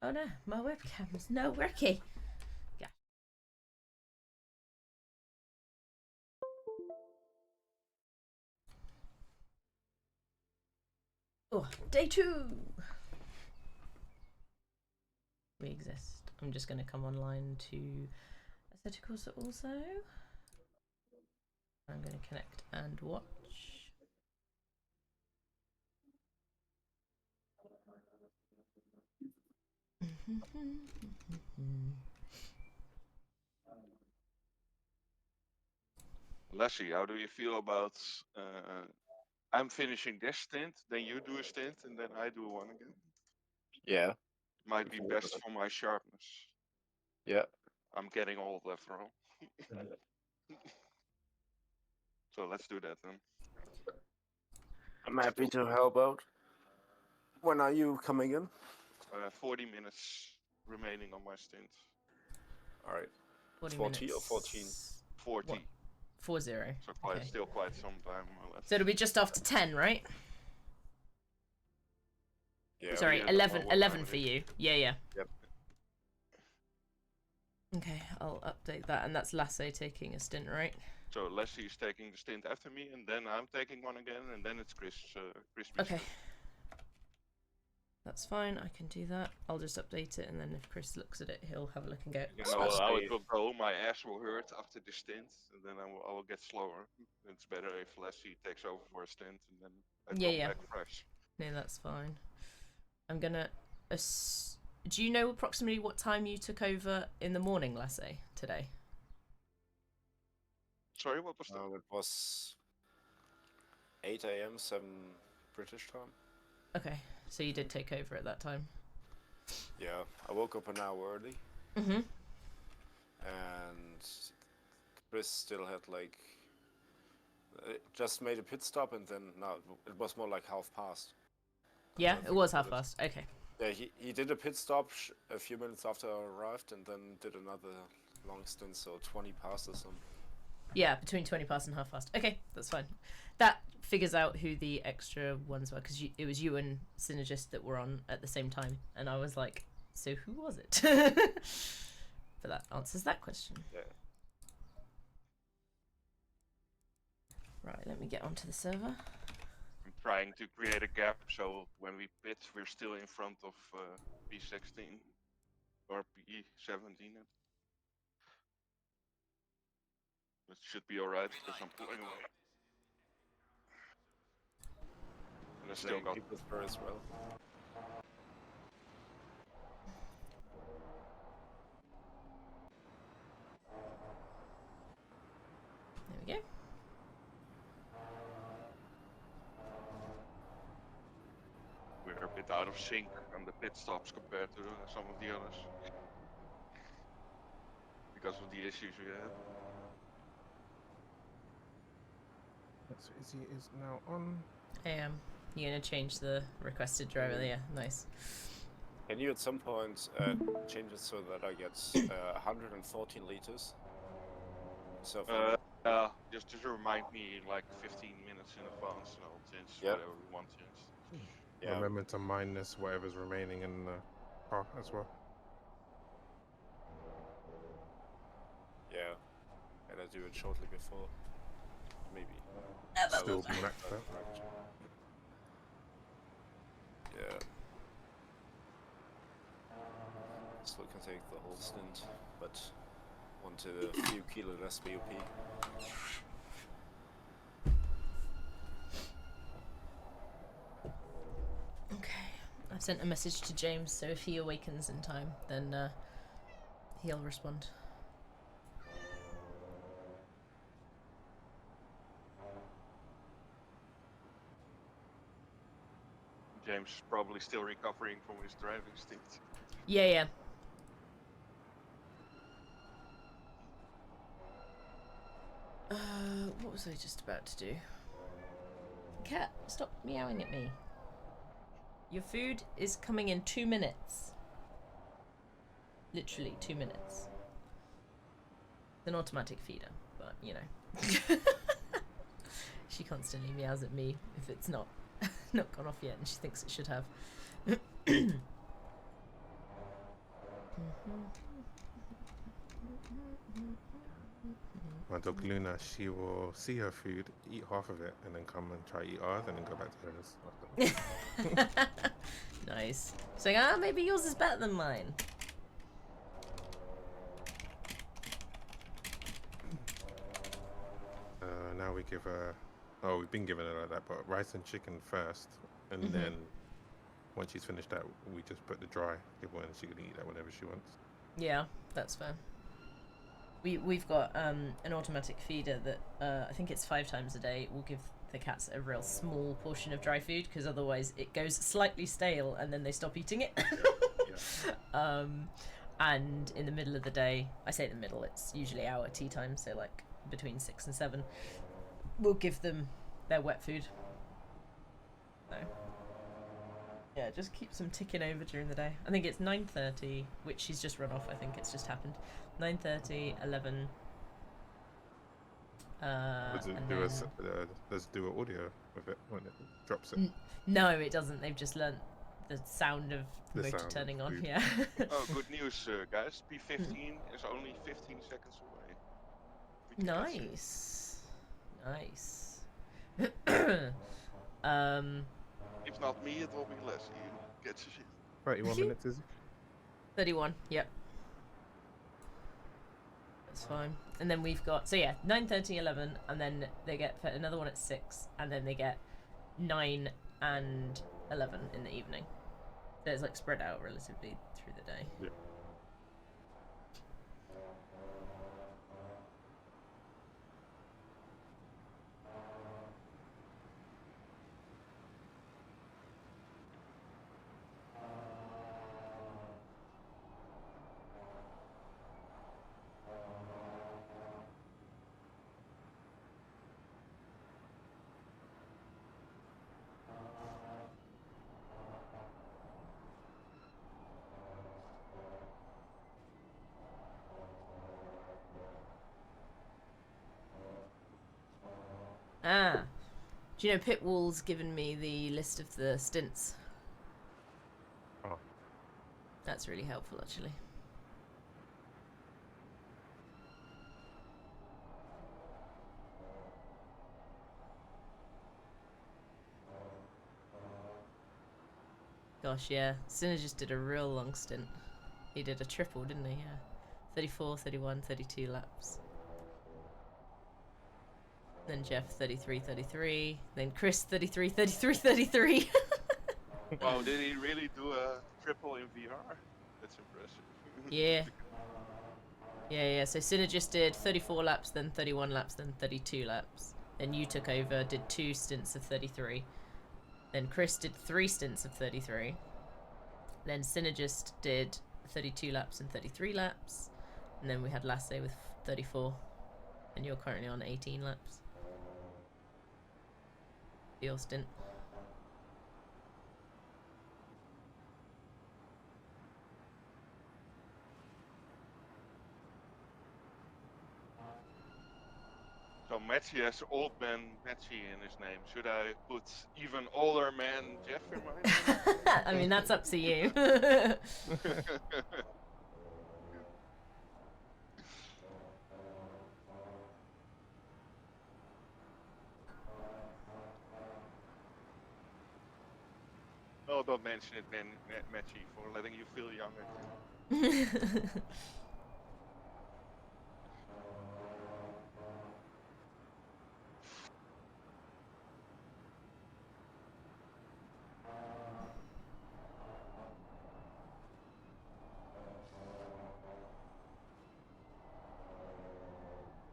Oh no, my webcam's not working. Yeah. Oh, day 2. We exist. I'm just going to come online to Assetto Corsa also. I'm going to connect and watch. Leslie, how do you feel about I'm finishing this stint, then you do a stint, and then I do one again? Yeah. Might be best for my sharpness. Yeah. I'm getting old after all. So let's do that then. I'm happy to help out. When are you coming in? 40 minutes remaining on my stint. All right. 40 40 minutes. or 14? 40. What? 40. So quite, okay. still quite some time left. So it'll be just after 10, right? Yeah. Sorry, Yeah, I don't know 11. what 11 time it for is. you. Yeah, yeah. Yep. Okay, I'll update that, and that's Lasso taking a stint, right? So Leslie is taking the stint after me, and then I'm taking one again, and then it's Chris. Okay. That's fine, I can do that. I'll just update it, and then if Chris looks at it, he'll have a look and go, You know how it will go. My ass will hurt after the stint, and then I will get slower. It's better if Leslie takes over for a stint, and then I come back fresh. No, that's fine. I'm gonna... do you know approximately what time you took over in the morning, Lasso, today? Sorry, what was that? It was 8 a.m., 7 British time. Okay, so you did take over at that time? Yeah, I woke up an hour early. Mm-hmm. And Chris still had like... just made a pit stop, and then... No, it was more like half past. Yeah, it was half past. Okay. Yeah, he did a pit stop a few minutes after I arrived, and then did another long stint, so 20 past or something. Yeah, between 20 past and half past. Okay, that's fine. That figures out who the extra ones were, because it was you and Synergist that were on at the same time, and I was like, so who was it? But that answers that question. Yeah. Right, let me get onto the server. I'm trying to create a gap so when we pit, we're still in front of P16 or P17. It should be alright because I'm pulling away. And I still got people through as well. There we go. we're a bit out of sync on the pit stops compared to some of the others because of the issues we had. So Izzy is now on. I am. You're gonna change the requested driver there. Nice. Can you at some point change it so that I get 114 liters? So just to remind me like 15 minutes in advance, and I'll change whatever we want to. Yeah. Remember to minus whatever's remaining in the car as well. Yeah, and I do it shortly before. Maybe. Still maxed out. Yeah. Still can take the whole stint, but wanted a few kilo less BOP. Okay. I've sent a message to James, so if he awakens in time, then he'll respond. James is probably still recovering from his driving stint. Yeah, yeah. What was I just about to do? Cat, stop meowing at me. Your food is coming in 2 minutes. Literally 2 minutes. It's an automatic feeder, but you know. She constantly meows at me if it's not gone off yet, and she thinks it should have. My dog Luna, she will see her food, eat half of it, and then come and try to eat ours, and then go back to hers. Nice. She's like, maybe yours is better than mine. Now we give her. Oh, we've been giving her like that, but rice and chicken first, and then once she's finished that, we just put the dry give her, and she can eat that whenever she wants. Yeah, that's fair. We've got an automatic feeder that I think it's 5 times a day. We'll give the cats a real small portion of dry food because otherwise it goes slightly stale and then they stop eating it. Yeah. And in the middle of the day, I say in the middle, it's usually our tea time, so like between 6 and 7, we'll give them their wet food. So yeah, just keeps them ticking over during the day. I think it's 9:30, which she's just run off. I think it's just happened. 9:30, 11. Does do an audio with it when it drops it? No, it doesn't. They've just learnt the sound of the motor sound of turning on. food. Yeah. Oh, good news, guys. P15 is only 15 seconds away. We can get through. Nice. If not me, it will be Leslie who gets us in. 31 minutes, is it? 31. Yep. That's fine. And then we've got 9:30, 11, and then they get another one at 6, and then they get 9 and 11 in the evening. So it's like spread out relatively through the day. Yeah. Do you know Pitwall's given me the list of the stints? Oh. That's really helpful, actually. Gosh, yeah. Sinner just did a real long stint. He did a triple, didn't he? Yeah. 34, 31, 32 laps. Then Jeff 33, 33. Then Chris 33, 33, 33. Wow, did he really do a triple in VR? That's impressive. Yeah. Yeah. So Sinner just did 34 laps, then 31 laps, then 32 laps. Then you took over, did 2 stints of 33. Then Chris did 3 stints of 33. Then Synergist did 32 laps and 33 laps. And then we had Lasse with 34. And you're currently on 18 laps. Your stint. So Matchy has old man Matchy in his name. Should I put even older man Jeff in mine? I mean, that's up to you. Oh, don't mention it, man, Matchy, for letting you feel younger too.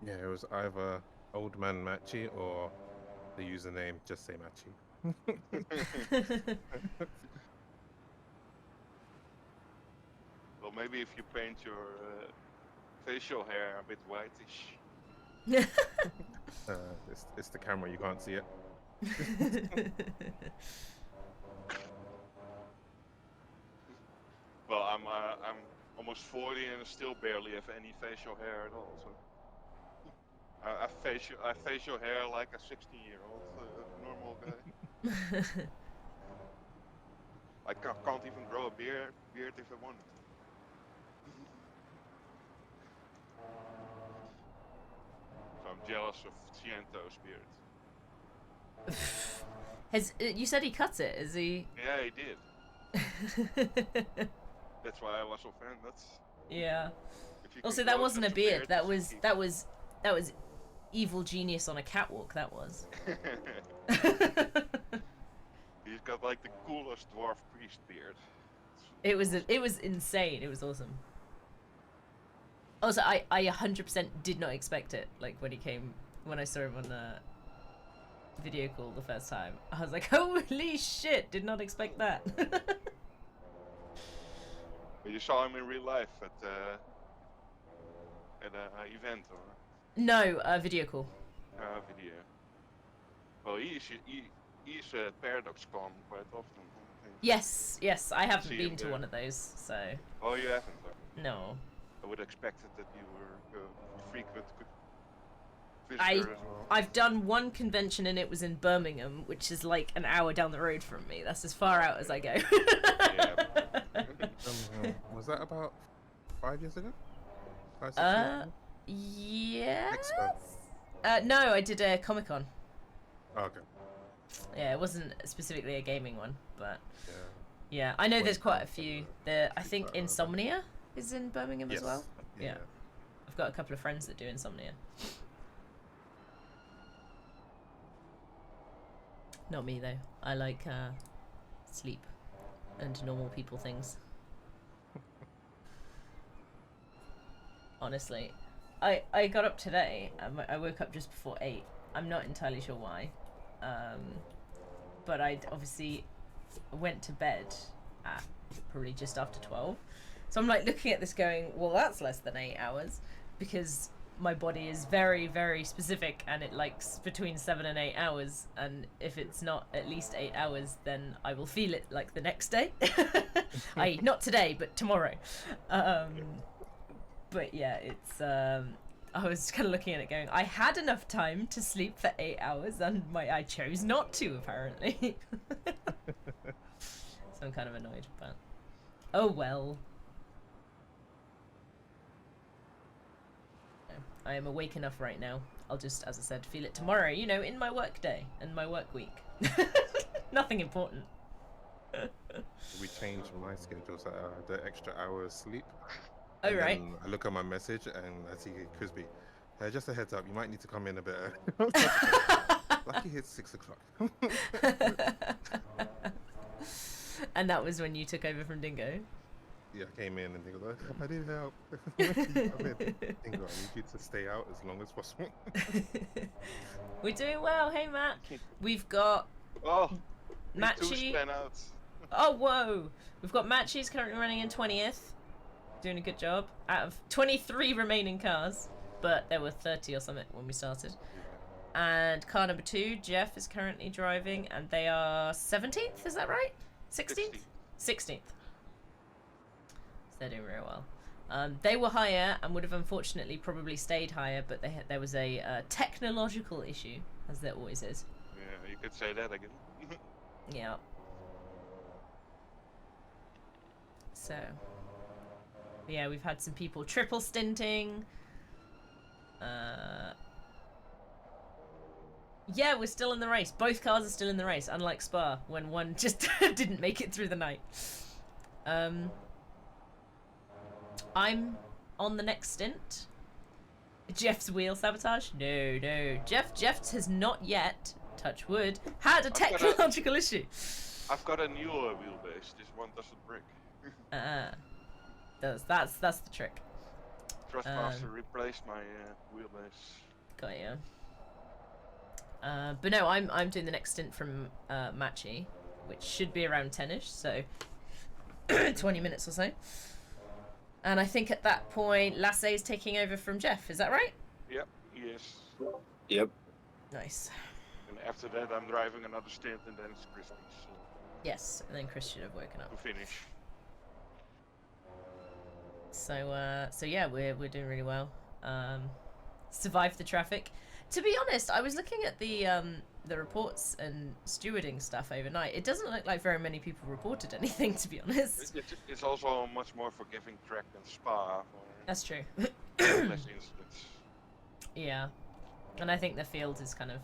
Yeah, it was either Old Man Matchy or the username Just Say Matchy. Well, maybe if you paint your facial hair a bit whitish. It's the camera, you can't see it. Well, I'm almost 40 and still barely have any facial hair at all. So I facial hair like a 60-year-old normal guy. I can't even grow a beard if I wanted to. jealous of Ciento's beard. You said he cut it, is he? Yeah, he did. That's why I was offended. Yeah. If you Also, can that grow wasn't a such beard. That keep- was evil genius on a catwalk. That was. He's got like the coolest dwarf priest beard. It was insane. It was awesome. Also, I 100% did not expect it. Like when I saw him on the video call the first time, I was like, holy shit! Did not expect that. But you saw him in real life at an event or No, video call. video. Well, he's at ParadoxCon quite often. I think. Yes, I haven't See been him to there. one of those, so Oh, you haven't? Okay. no. I would expect that you were a frequent visitor I- as well. I've done one convention and it was in Birmingham, which is like an hour down the road from me. That's as far out as I go. Yeah. Was that about 5 years ago? 5, 6 years ago? Yeah. Expo. No, I did a Comic-Con. Oh, okay. Yeah, it wasn't specifically a gaming one, but Yeah. yeah, I know Well, there's quite a it's few. similar. I think Insomnia is in Birmingham as well. Yeah. I've got a couple of friends that do Insomnia. Not me though. I like sleep and normal people things. Honestly, I got up today. I woke up just before 8. I'm not entirely sure why, but I obviously went to bed at probably just after 12. So I'm like looking at this going, well, that's less than 8 hours, because my body is very, very specific and it likes between 7 and 8 hours. And if it's not at least 8 hours, then I will feel it like the next day. I.e., not today, but tomorrow. But yeah, it's. I was kind of looking at it going, I had enough time to sleep for 8 hours and I chose not to, apparently. So I'm kind of annoyed, but. Oh well. I am awake enough right now. I'll just, as I said, feel it tomorrow, you know, in my work day and my work week. Nothing important. We changed my schedule so the extra hours sleep. Oh, And right. then I look at my message and I see Crispy. Just a heads up, you might need to come in a bit early. Lucky it's 6 o'clock. And that was when you took over from Dingo. Yeah, I came in and they go, I need help. Come in. Dingo, I need you to stay out as long as possible. We're doing well. Hey, Matt. We've got Oh, me too, Matchy. span out. Oh, whoa. We've got Matchy's currently running in 20th. Doing a good job. Out of 23 remaining cars. But there were 30 or something when we started. And car number 2, Jeff, is currently driving. And they are 17th, is that right? 16th? 16th. They're doing very well. They were higher and would have unfortunately probably stayed higher, but there was a technological issue, as there always is. Yeah, you could say that again. Yeah. So, yeah, we've had some people triple stinting. Yeah, we're still in the race. Both cars are still in the race, unlike Spa, when one just didn't make it through the night. I'm on the next stint. Jeff's wheel sabotage? No. Jeff has not yet, touch wood, had a I've got a- technological issue. I've got a newer wheelbase. This one doesn't break. That's the trick. Thrustmaster replaced my wheelbase. Got you. But no, I'm doing the next stint from Matchy, which should be around 10ish, so 20 minutes or so. And I think at that point, Lasse is taking over from Jeff. Is that right? Yep, yes. Yep. Nice. And after that, I'm driving another stint, and then it's Crispy's Yes, and then Chris should have woken to up. finish. So yeah, we're doing really well. Survived the traffic. To be honest, I was looking at the reports and stewarding stuff overnight. It doesn't look like very many people reported anything, to be honest. It's also a much more forgiving track than Spa. That's true. Less incidents. Yeah. And I think the field is kind of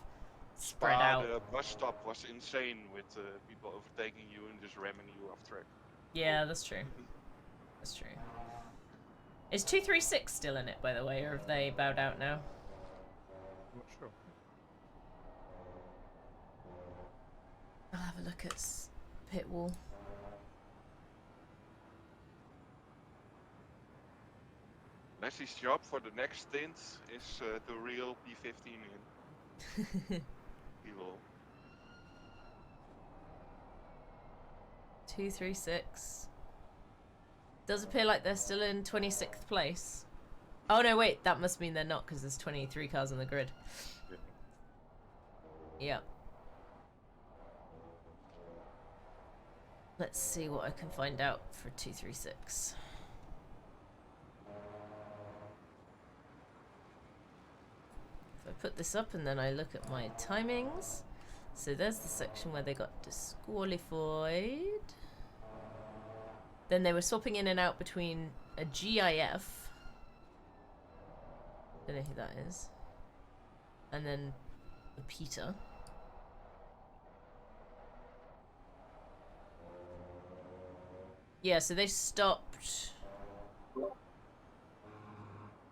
spread Spa, out. the bus stop was insane with people overtaking you and just ramming you off track. Yeah, that's true. That's true. Is 236 still in it, by the way, or have they bowed out now? I'm not sure. I'll have a look at pit wall. Leslie's job for the next stint is to reel P15 in. He will. 236. Does appear like they're still in 26th place. Oh no, wait, that must mean they're not because there's 23 cars on the grid. Yeah. Let's see what I can find out for 236. If I put this up and then I look at my timings. So there's the section where they got disqualified. Then they were swapping in and out between a GIF. Don't know who that is. And then a Peter. Yeah, so they stopped.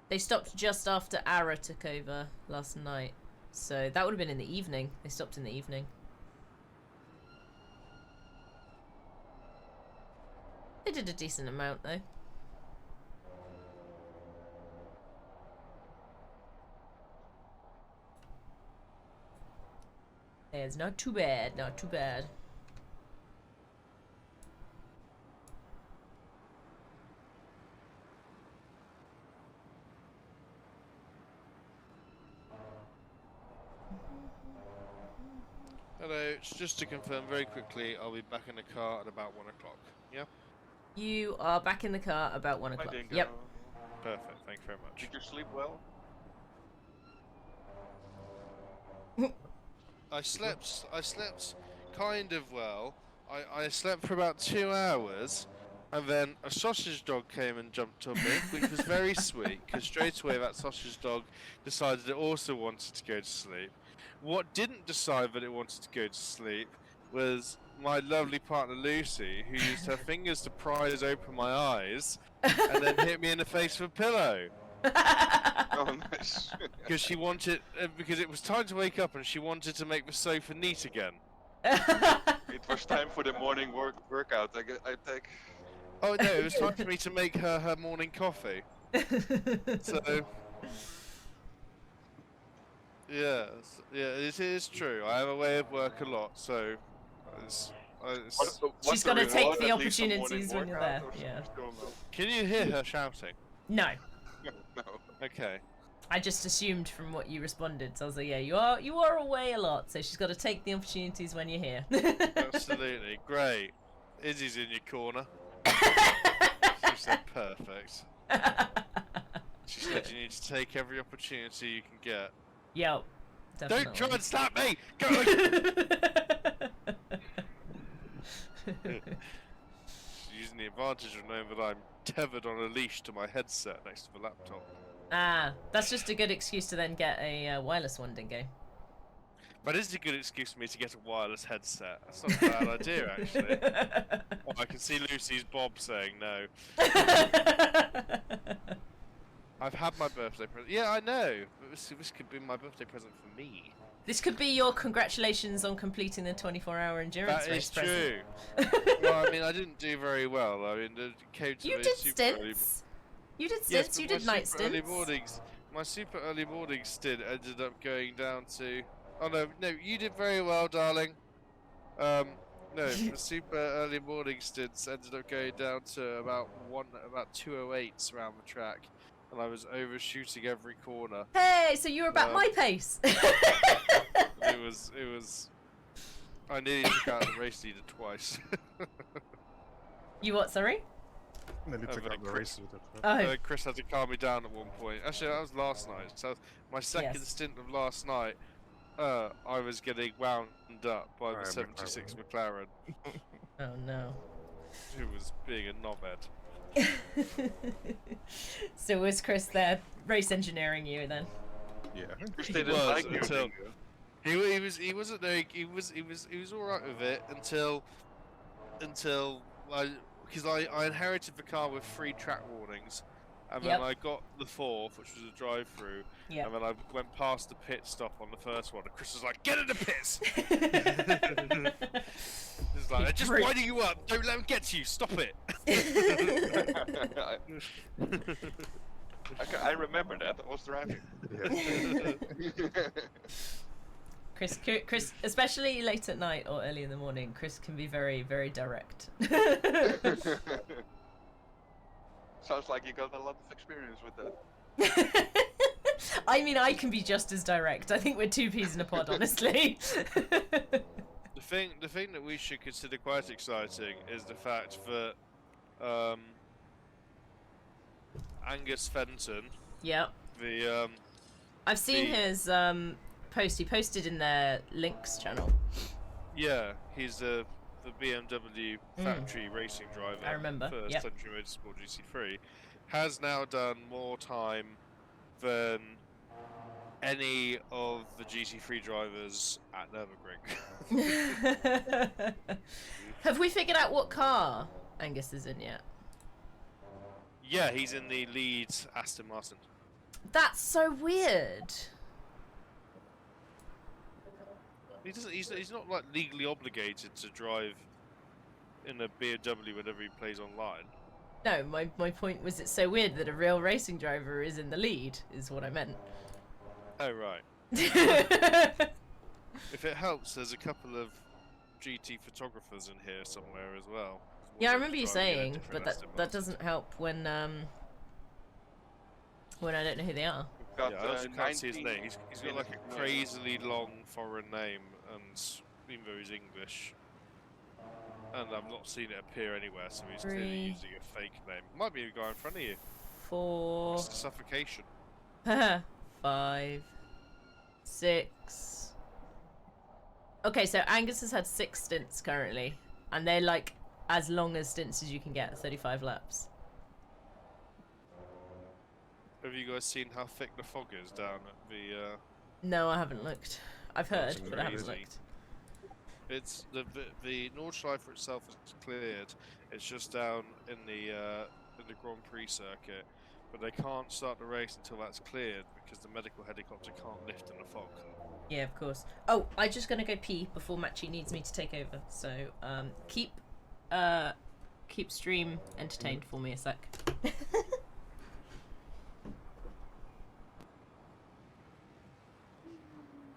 They stopped just after Ara took over last night. So that would have been in the evening. They stopped in the evening. They did a decent amount though. Yeah, it's not too bad, not too bad. Hello, just to confirm very quickly, I'll be back in the car at about 1 o'clock. Yeah? You are back in the car about 1 I o'clock. think. Yep. Perfect, thank you very much. Did you sleep well? I slept kind of well. I slept for about 2 hours, and then a sausage dog came and jumped on me, which was very sweet, because straight away that sausage dog decided it also wanted to go to sleep. What didn't decide that it wanted to go to sleep was my lovely partner Lucy, who used her fingers to prise open my eyes, and then hit me in the face with a pillow. Oh, nice. Because she wanted, because it was time to wake up and she wanted to make the sofa neat again. It was time for the morning workout. I think. Oh no, it was time for me to make her morning coffee. So, yeah, it is true. I have a way of work a lot, so it's She's got to take the opportunities when you're there. Yeah. Can you hear her shouting? No. No. Okay. I just assumed from what you responded, so I was like, yeah, you are away a lot, so she's got to take the opportunities when you're here. Absolutely, great. Izzy's in your corner. She said perfect. She said you need to take every opportunity you can get. Yo, definitely. Don't try and slap me! Go! She's using the advantage of knowing that I'm tethered on a leash to my headset next to the laptop. Ah, that's just a good excuse to then get a wireless one, Dingo. That is a good excuse for me to get a wireless headset. That's not a bad idea, actually. Oh, I can see Lucy's Bob saying no. I've had my birthday present. Yeah, I know. But this could be my birthday present for me. This could be your congratulations on completing the 24-hour endurance That race is true. present. Well, I mean, I didn't do very well. I mean, it came to You the did super stints. You did stints. Yes, You but did my night super early stints. mornings. My super early morning stint ended up going down to. Oh no, you did very well, darling. No, the super early morning stints ended up going down to about 208s around the track, and I was overshooting every corner. Hey, so you were about my pace. It was. I nearly took out the race leader twice. You what? Sorry. Nearly took out the race with it. Oh. Chris had to calm me down at one point. Actually, that was last night. So my second Yes. stint of last night, I was getting wound up by the Right, 76 McLaren, Oh no. who was being a knobhead. So was Chris there race engineering you then? Yeah. Chris He didn't was like you. until- didn't you? He wasn't very he was all right with it until because I inherited the car with 3 track warnings, and then Yep. I got the 4th, which was a drive-through, Yeah. and then I went past the pit stop on the first one, and Chris was like, "Get in the pits!" He's like, "They're just Brute. winding you up. Don't let them get to you. Stop it." I remember that. I was driving. Yeah. Chris, especially late at night or early in the morning, Chris can be very, very direct. Sounds like you got a lot of experience with that. I mean, I can be just as direct. I think we're 2 peas in a pod, honestly. The thing that we should consider quite exciting is the fact that Angus Fenton, Yep. the I've seen The- his post. He posted in their links channel. yeah, he's the BMW factory racing driver. I remember, For yep. Century Motorsport GC3, has now done more time than any of the GC3 drivers at Nürburgring. Have we figured out what car Angus is in yet? Yeah, he's in the lead Aston Martin. That's so weird. He doesn't. He's not like legally obligated to drive in a BMW whenever he plays online. No, my point was it's so weird that a real racing driver is in the lead, is what I meant. Oh right. If it helps, there's a couple of GT photographers in here somewhere as well. Yeah, I One remember you driving a saying, different but Aston that Martin. doesn't help when I don't know who they are. We've got Yeah, I also can't see his 19 name. He's got like a crazily long foreign name, and even though he's English, and I've not seen it appear anywhere, so he's clearly 3, using a fake name. Might be a guy in front of you. 4, It's suffocation. 5, 6. Okay, so Angus has had 6 stints currently, and they're like as long as stints as you can get, 35 laps. Have you guys seen how thick the fog is down at the? No, I haven't looked. I've heard, That's but I haven't crazy. looked. It's the Nordschleife itself is cleared. It's just down in the Grand Prix circuit, but they can't start the race until that's cleared because the medical helicopter can't lift in the fog. Yeah, of course. Oh, I'm just gonna go pee before Machi needs me to take over. So keep stream entertained for me a sec.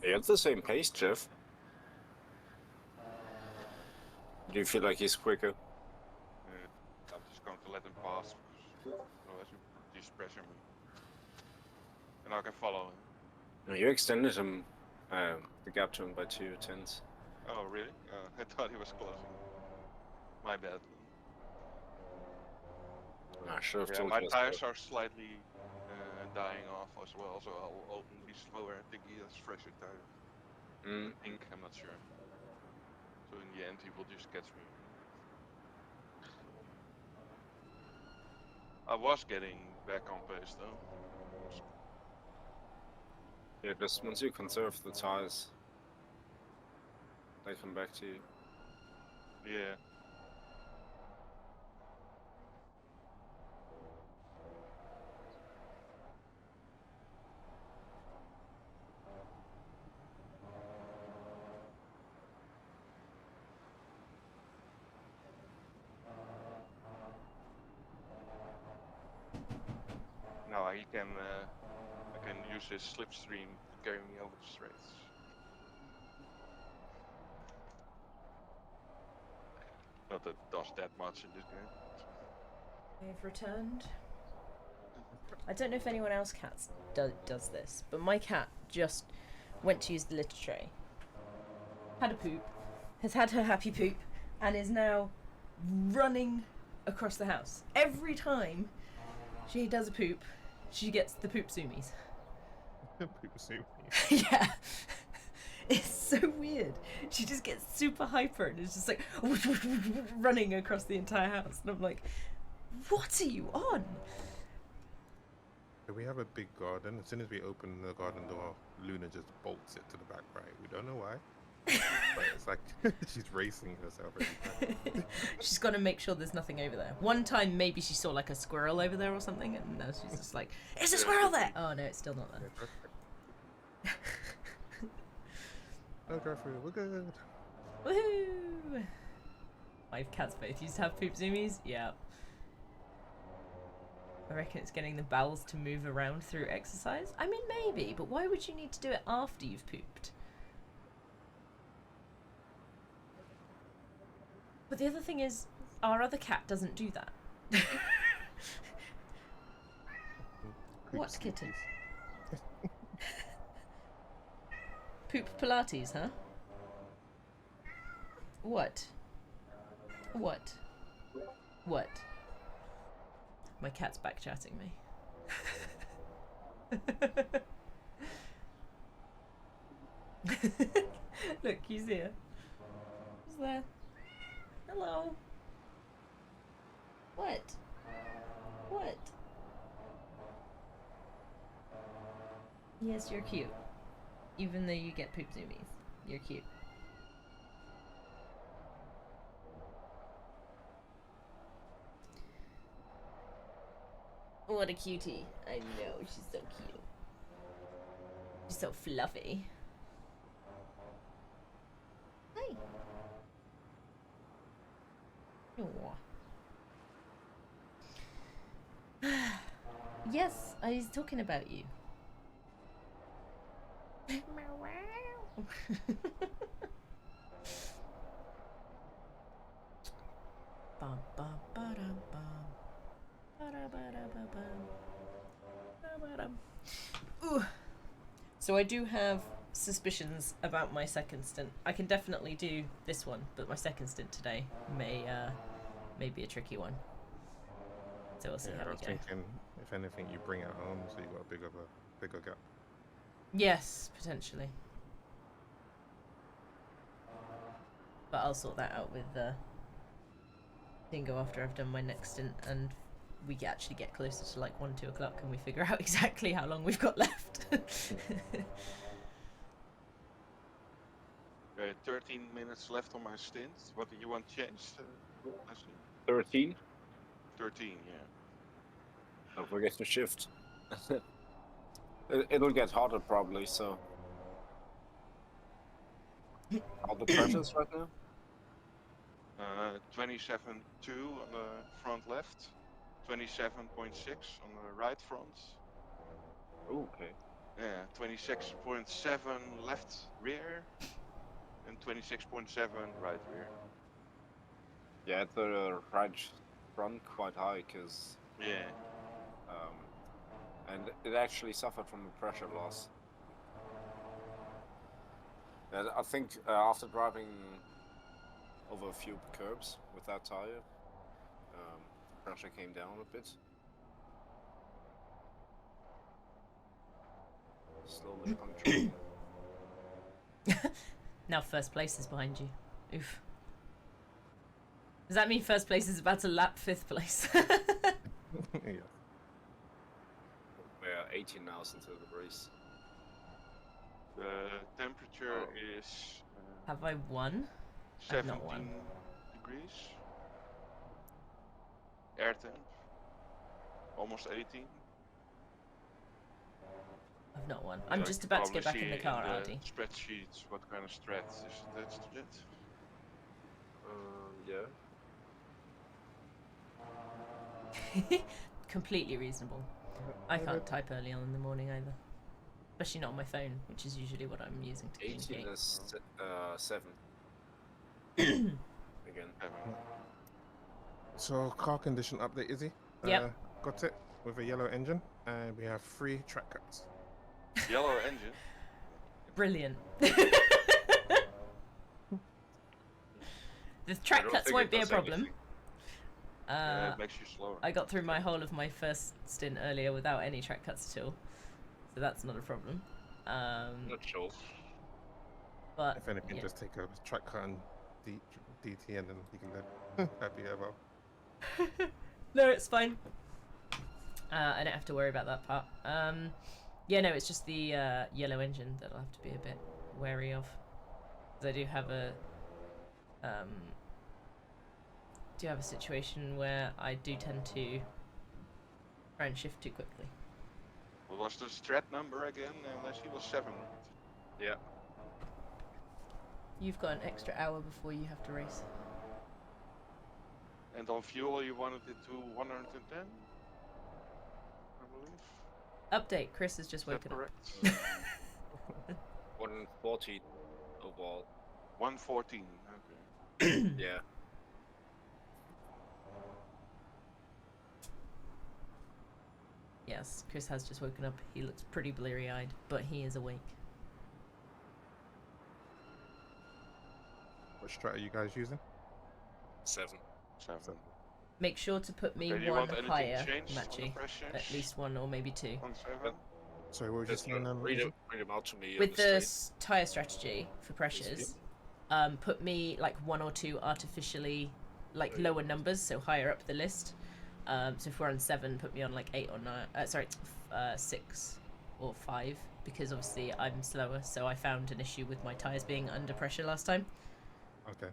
You're at the same pace, Jeff. Do you feel like he's quicker? I'm just going to let him pass, because otherwise you just pressure me. And I can follow him. No, you extended him, the gap to him by 2 tenths. Oh, really? I thought he was closing. My bad. I should have Yeah, told my you. tires are slightly dying off as well, so I'll be slower. I think he has fresher tires. Mm. I think, I'm not sure. So in the end, he will just catch me. I was getting back on pace though. Yeah, just once you conserve the tires, they come back to you. Yeah. Now I can use his slipstream to carry me over the straights. Not that it does that much in this game. I've returned. I don't know if anyone else does this, but my cat just went to use the litter tray, had a poop, has had her happy poop, and is now running across the house. Every time she does a poop, she gets the poop zoomies. People see me. Yeah. It's so weird. She just gets super hyper and is just like running across the entire house. And I'm like, what are you on? We have a big garden. As soon as we open the garden door, Luna just bolts it to the back right. We don't know why. But it's like she's racing herself every time. She's got to make sure there's nothing over there. One time, maybe she saw like a squirrel over there or something, and now she's just like, "Is a squirrel there?" Oh no, it's still not there. No, drive through. We're good. Woohoo! My cats both used to have poop zoomies. Yeah. I reckon it's getting the bowels to move around through exercise. I mean, maybe, but why would you need to do it after you've pooped? But the other thing is, our other cat doesn't do that. What kitten? Poop Pilates, huh? What? What? What? My cat's back chatting me. Look, he's here. He's there. Hello. What? What? Yes, you're cute. Even though you get poop zoomies, you're cute. What a cutie. I know, she's so cute. She's so fluffy. Hi. Yes, I was talking about you. Bum, bum, ba-dum, bum. Ooh. So I do have suspicions about my second stint. I can definitely do this one, but my second stint today may be a tricky one. So we'll see Yeah, how I we was go. thinking, if anything, you bring it home so you got a bigger gap. Yes, potentially. But I'll sort that out with Dingo after I've done my next stint and we actually get closer to like 1-2 o'clock and we figure out exactly how long we've got left. 13 minutes left on my stint. What do you want changed, Leslie? 13. 13, yeah. Don't forget to shift. It'll get hotter probably, so. How the pressures right now? 27.2 on the front left, 27.6 on the right front. Oh, okay. Yeah, 26.7 left rear, and 26.7 right rear. Yeah, the right front quite high, cause Yeah. and it actually suffered from a pressure loss. And I think after driving over a few curbs with that tire, pressure came down a bit. Slowly puncturing. Now first place is behind you. Oof. Does that mean first place is about to lap 5th place? Yeah. We're 18 miles into the race. The temperature is Have I won? I've 17 not won. degrees. Air temp, almost 18. I've not won. I'm I just can about to get probably back in the see car, in Ardy. spreadsheets what kind of strat is attached to it. Yeah. Completely reasonable. I can't type early on in the morning either. Especially not on my phone, which is usually what I'm using to 18 communicate. is 7. Again. So car condition update, Izzy. Yep. Got it with a yellow engine, and we have 3 track cuts. Yellow engine. Brilliant. The track cuts won't be a problem. It makes you slower. I got through my whole of my first stint earlier without any track cuts at all. So that's not a problem. Not sure. But If anything, yeah. just take a track cut and DT, and then you can live happy ever. No, it's fine. I don't have to worry about that part. Yeah, no, it's just the yellow engine that I'll have to be a bit wary of. 'Cause I do have a situation where I do tend to try and shift too quickly. What was the strat number again? Leslie was 7. Yeah. You've got an extra hour before you have to race. And on fuel, you wanted it to 110, I believe. Update: Chris has just Is that woken up. correct? 114 overall. 114. Okay. Yeah. Yes, Chris has just woken up. He looks pretty bleary-eyed, but he is awake. What strat are you guys using? 7. 7. Make sure to put me Okay, do you one want anything higher, changed on the Matchy. press change? At least one or maybe 2. On 7? Sorry, what was you Just saying? read Izzy? them out to me. on With the the street. tyre strategy for pressures, put me like 1 or 2 artificially like lower numbers, so higher up the list. So if we're on 7, put me on like 8 or 9. 6 or 5, because obviously I'm slower. So I found an issue with my tyres being under pressure last time. Okay.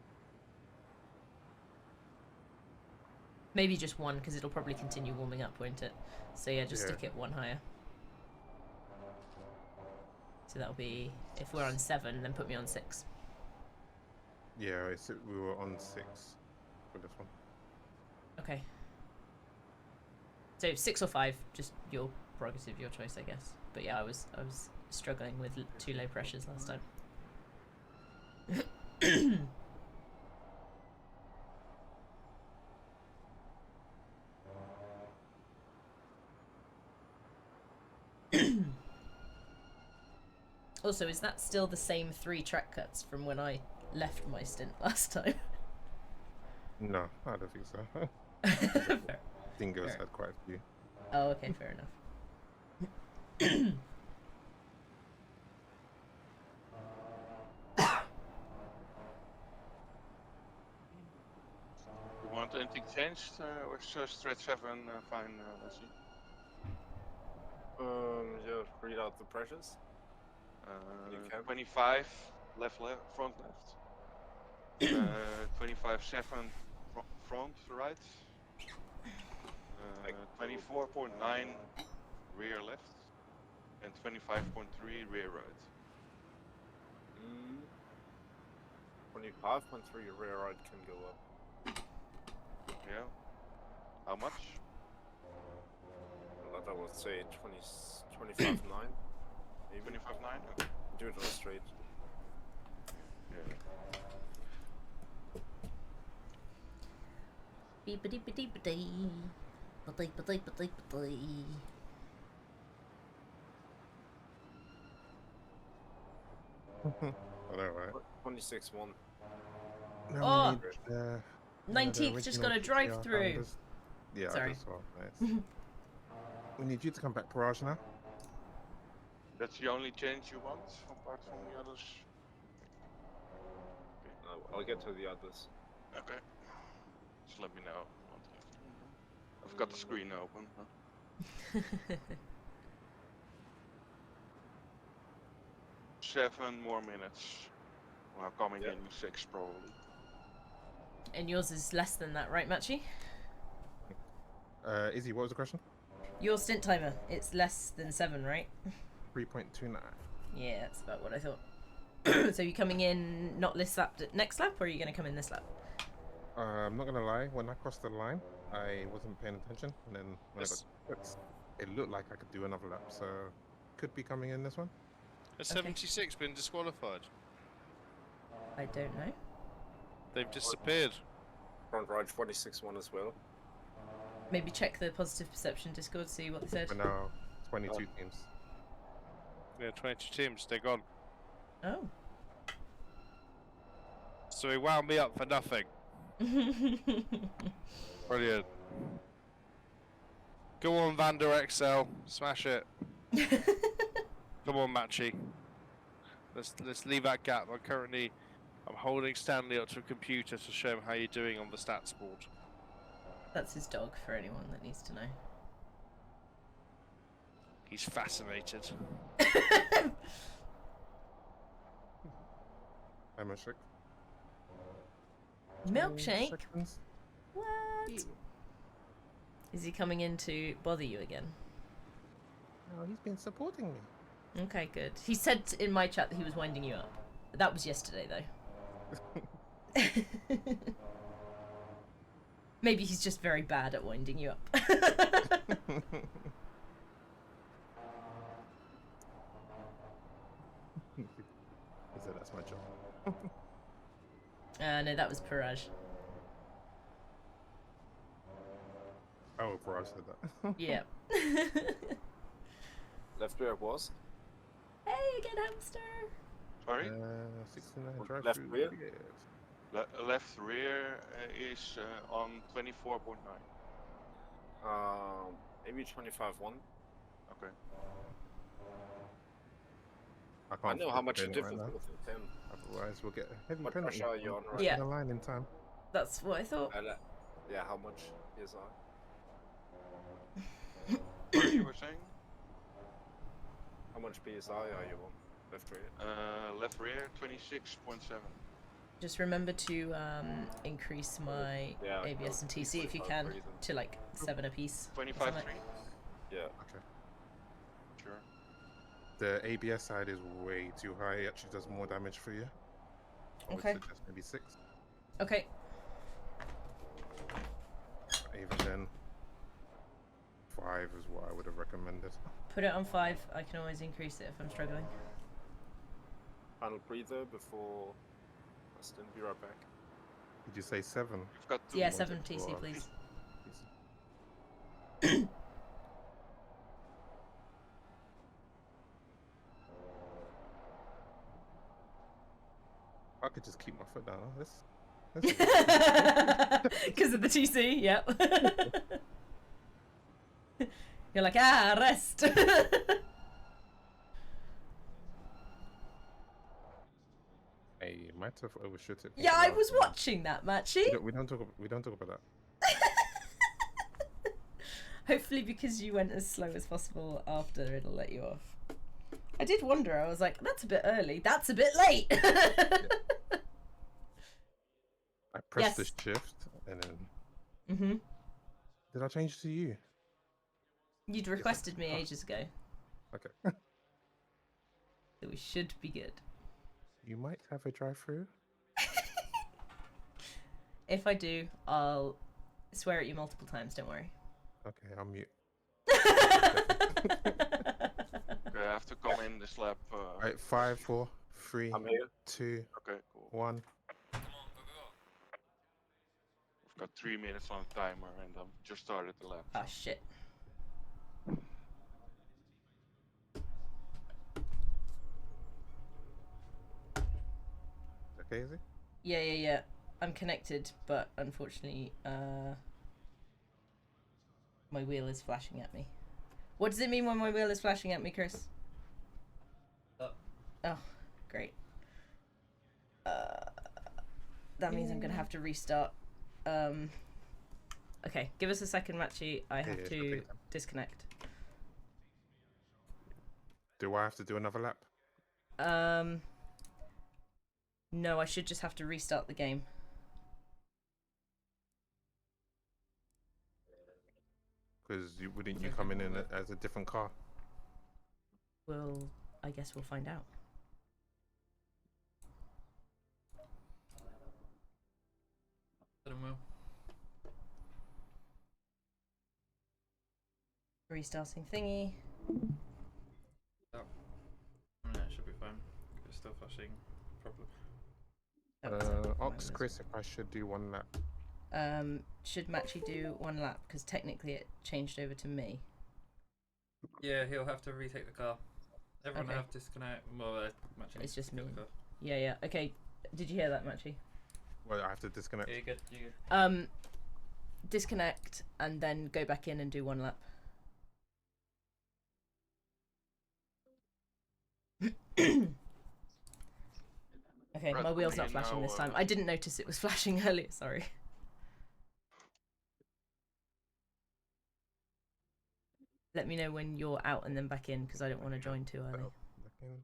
Maybe just 1, because it'll probably continue warming up, won't it? So yeah, just stick it 1 higher. So that'll be, if we're on 7, then put me on 6. Yeah, we were on 6 for this one. Okay. So 6 or 5, just your prerogative, your choice, I guess. But yeah, I was struggling with too low pressures last time. Also, is that still the same 3 track cuts from when I left my stint last time? No, I don't think so. Fair. Dingo's Fair. had quite a few. Oh, okay, fair enough. You want anything changed? Or is strat 7 fine, Leslie? Yeah, read out the pressures. You can. 25 left, front left. 25 7 front right. 24.9 rear left. And 25.3 rear right. 25.3 rear right can go up. Yeah. How much? Well, I would say 25.9. Maybe 25.9? Okay. do it on straight. Yeah. Beep-a-deep-a-deep-a-dee. Ba-dee-ba-dee-ba-dee-ba-dee. I know, right? 26.1. No, Oh! we need, the 19th just got a original drive GTR through. founders. Yeah, Sorry. I just saw. Nice. We need you to come back, Paraj, now. That's the only change you want, apart from the others? I'll get to the others. Okay. Just let me know. I've got the screen open. Huh? 7 more minutes. Well, coming in 6 probably. And yours is less than that, right, Machi? Izzy, what was the question? Your stint timer, it's less than 7, right? 3.29. Yeah, that's about what I thought. So you coming in not this lap, next lap, or are you going to come in this lap? I'm not gonna lie. When I crossed the line, I wasn't paying attention, and then when I got quits, it looked like I could do another lap. So could be coming in this one. Has Okay. 76 been disqualified? I don't know. They've disappeared. Front right 26.1 as well. Maybe check the positive perception Discord, see what they said. But now 22 teams. Yeah, 22 teams, they're gone. Oh. So he wound me up for nothing. Brilliant. Go on, Vander XL, smash it. Come on, Matchy. Let's leave that gap. I'm holding Stanley up to a computer to show him how you're doing on the stats board. That's his dog, for anyone that needs to know. He's fascinated. I'm a sec. Milkshake? Seconds. What? Is he coming in to bother you again? No, he's been supporting me. Okay, good. He said in my chat that he was winding you up. That was yesterday, though. Maybe he's just very bad at winding you up. He said that's my job. No, that was Paraj. Oh, Barrage said that. Yeah. Left rear was. Hey again, hamster. Sorry? 69 drive Left through. rear? Left rear is on 24.9. Maybe 25-1. Okay. I I can't know how much the right difference now. was in 10. Otherwise, we'll get a heavy What penalty. pressure are you on for right Yeah. crossing the line in time. That's what I thought. Yeah, how much PSI? What you were saying? How much PSI are you on? Left rear? Left rear 26.7. Just remember to increase my Yeah, ABS and go TC if you 25 can reason. to like 7 apiece. 25.3? Yeah. Okay. Sure. The ABS side is way too high. It actually does more damage for you. I would Okay. suggest maybe 6. Okay. Even then, 5 is what I would have recommended. Put it on 5. I can always increase it if I'm struggling. Final breather before Aston. Be right back. Did you say 7? You've got two. Yeah, want 7 it TC, for- please. I could just keep my foot down. Huh? This. Because of the TC, yep. You're like, rest. Hey, you might have overshot it. Yeah, I last was time. watching that, Matchy. We don't talk about that. Hopefully because you went as slow as possible after, it'll let you off. I did wonder, I was like, that's a bit early. That's a bit late. I pressed the Yes. shift and then. Mm-hmm. Did I change to you? You'd requested me ages ago, Okay. so we should be good. You might have a drive-through. If I do, I'll swear at you multiple times, don't worry. Okay, I'll mute. Okay, I have to come in this lap. Alright, 5, 4, 3, I'm here. 2, Okay, cool. 1. We've got 3 minutes on the timer and I've just started the lap. Ah, shit. Okay, is it? Yeah. I'm connected, but unfortunately, my wheel is flashing at me. What does it mean when my wheel is flashing at me, Chris? Oh, great. That means I'm gonna have to restart. Okay, give us a second, Matchy. I have Yeah, to take your time. disconnect. Do I have to do another lap? No, I should just have to restart the game. Because wouldn't you come in as a different car? I guess we'll find out. Restarting thingy. Oh. No, it should be fine. It's still flashing properly. Ox Chris, if I should do one lap. Should Matchy do one lap? Because technically it changed over to me. Yeah, he'll have to retake the car. Everyone Okay. will have to disconnect. Well, Matchy needs It's just to get me. the car. Yeah. Okay. Did you hear that, Matchy? Well, I have to disconnect. Yeah, you good. Disconnect and then go back in and do one lap. Okay, Right, my wheel's not coming in flashing now, this time. I didn't notice it was flashing earlier, sorry. Let me know when you're out and then back in, because I don't want to join too early. Back in.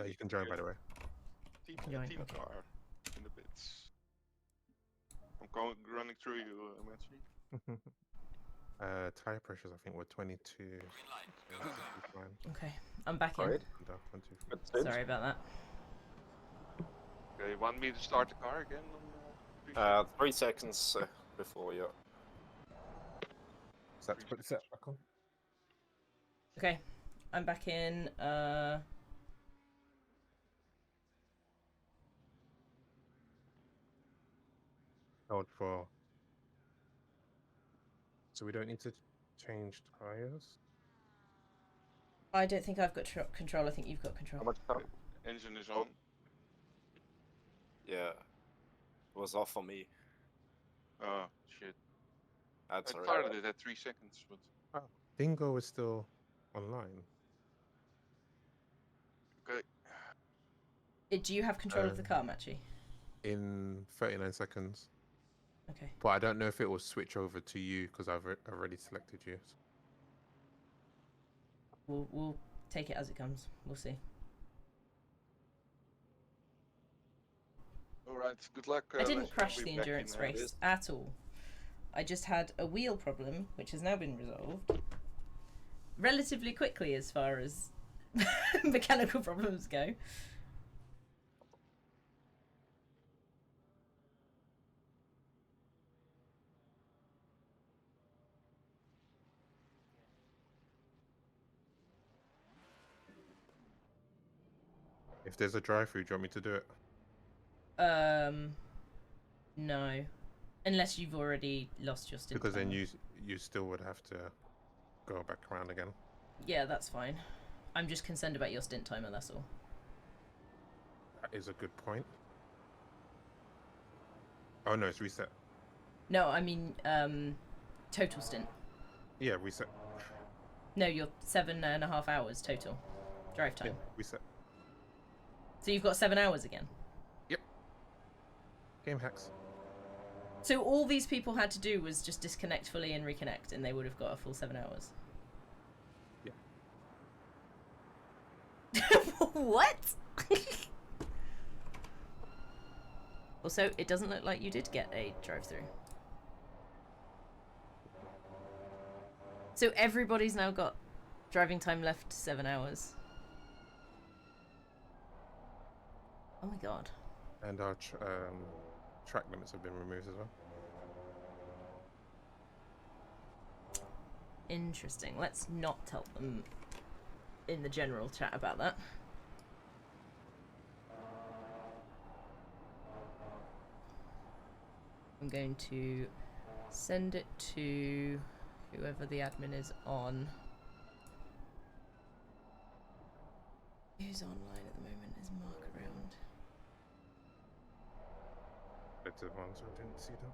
You can join, by the way. Team, Join, team okay. car in the pits. I'm going running through you, Matthew. Tire pressures, I think, were 22. Fine. Okay, I'm back in. Alright. Under 1, 2, 3. Good stint. Sorry about that. Okay, you want me to start the car again? On, 3 seconds before you. So let's put the set back on. Okay, I'm back in. Hold for. So we don't need to change tires. I don't think I've got control. I think you've got control. How much time? engine is on. Yeah. It was off for me. Oh, shit. That's I alright. started it at 3 seconds, but... Oh, Bingo is still online. Okay. Do you have control of the car, Machi? In 39 seconds. Okay. But I don't know if it will switch over to you because I've already selected you. We'll take it as it comes. We'll see. Alright, good luck. I didn't Leslie. crash I'll be the back in, endurance race at all. I just had a wheel problem, which has now been resolved relatively quickly as far as mechanical problems go. If there's a drive-through, do you want me to do it? No. Unless you've already lost your stint Because then timer. you still would have to go back around again. Yeah, that's fine. I'm just concerned about your stint timer, that's all. That is a good point. Oh no, it's reset. No, I mean, total stint. Yeah, reset. No, you're 7.5 hours total drive time. Yeah, reset. So you've got 7 hours again. Yep. Game hacks. So all these people had to do was just disconnect fully and reconnect, and they would have got a full 7 hours. Yeah. What? Also, it doesn't look like you did get a drive-through. So everybody's now got driving time left 7 hours. Oh my god. And our track limits have been removed as well. Interesting. Let's not tell them in the general chat about that. I'm going to send it to whoever the admin is on. Who's online at the moment is Mark around. It's the ones who didn't see them.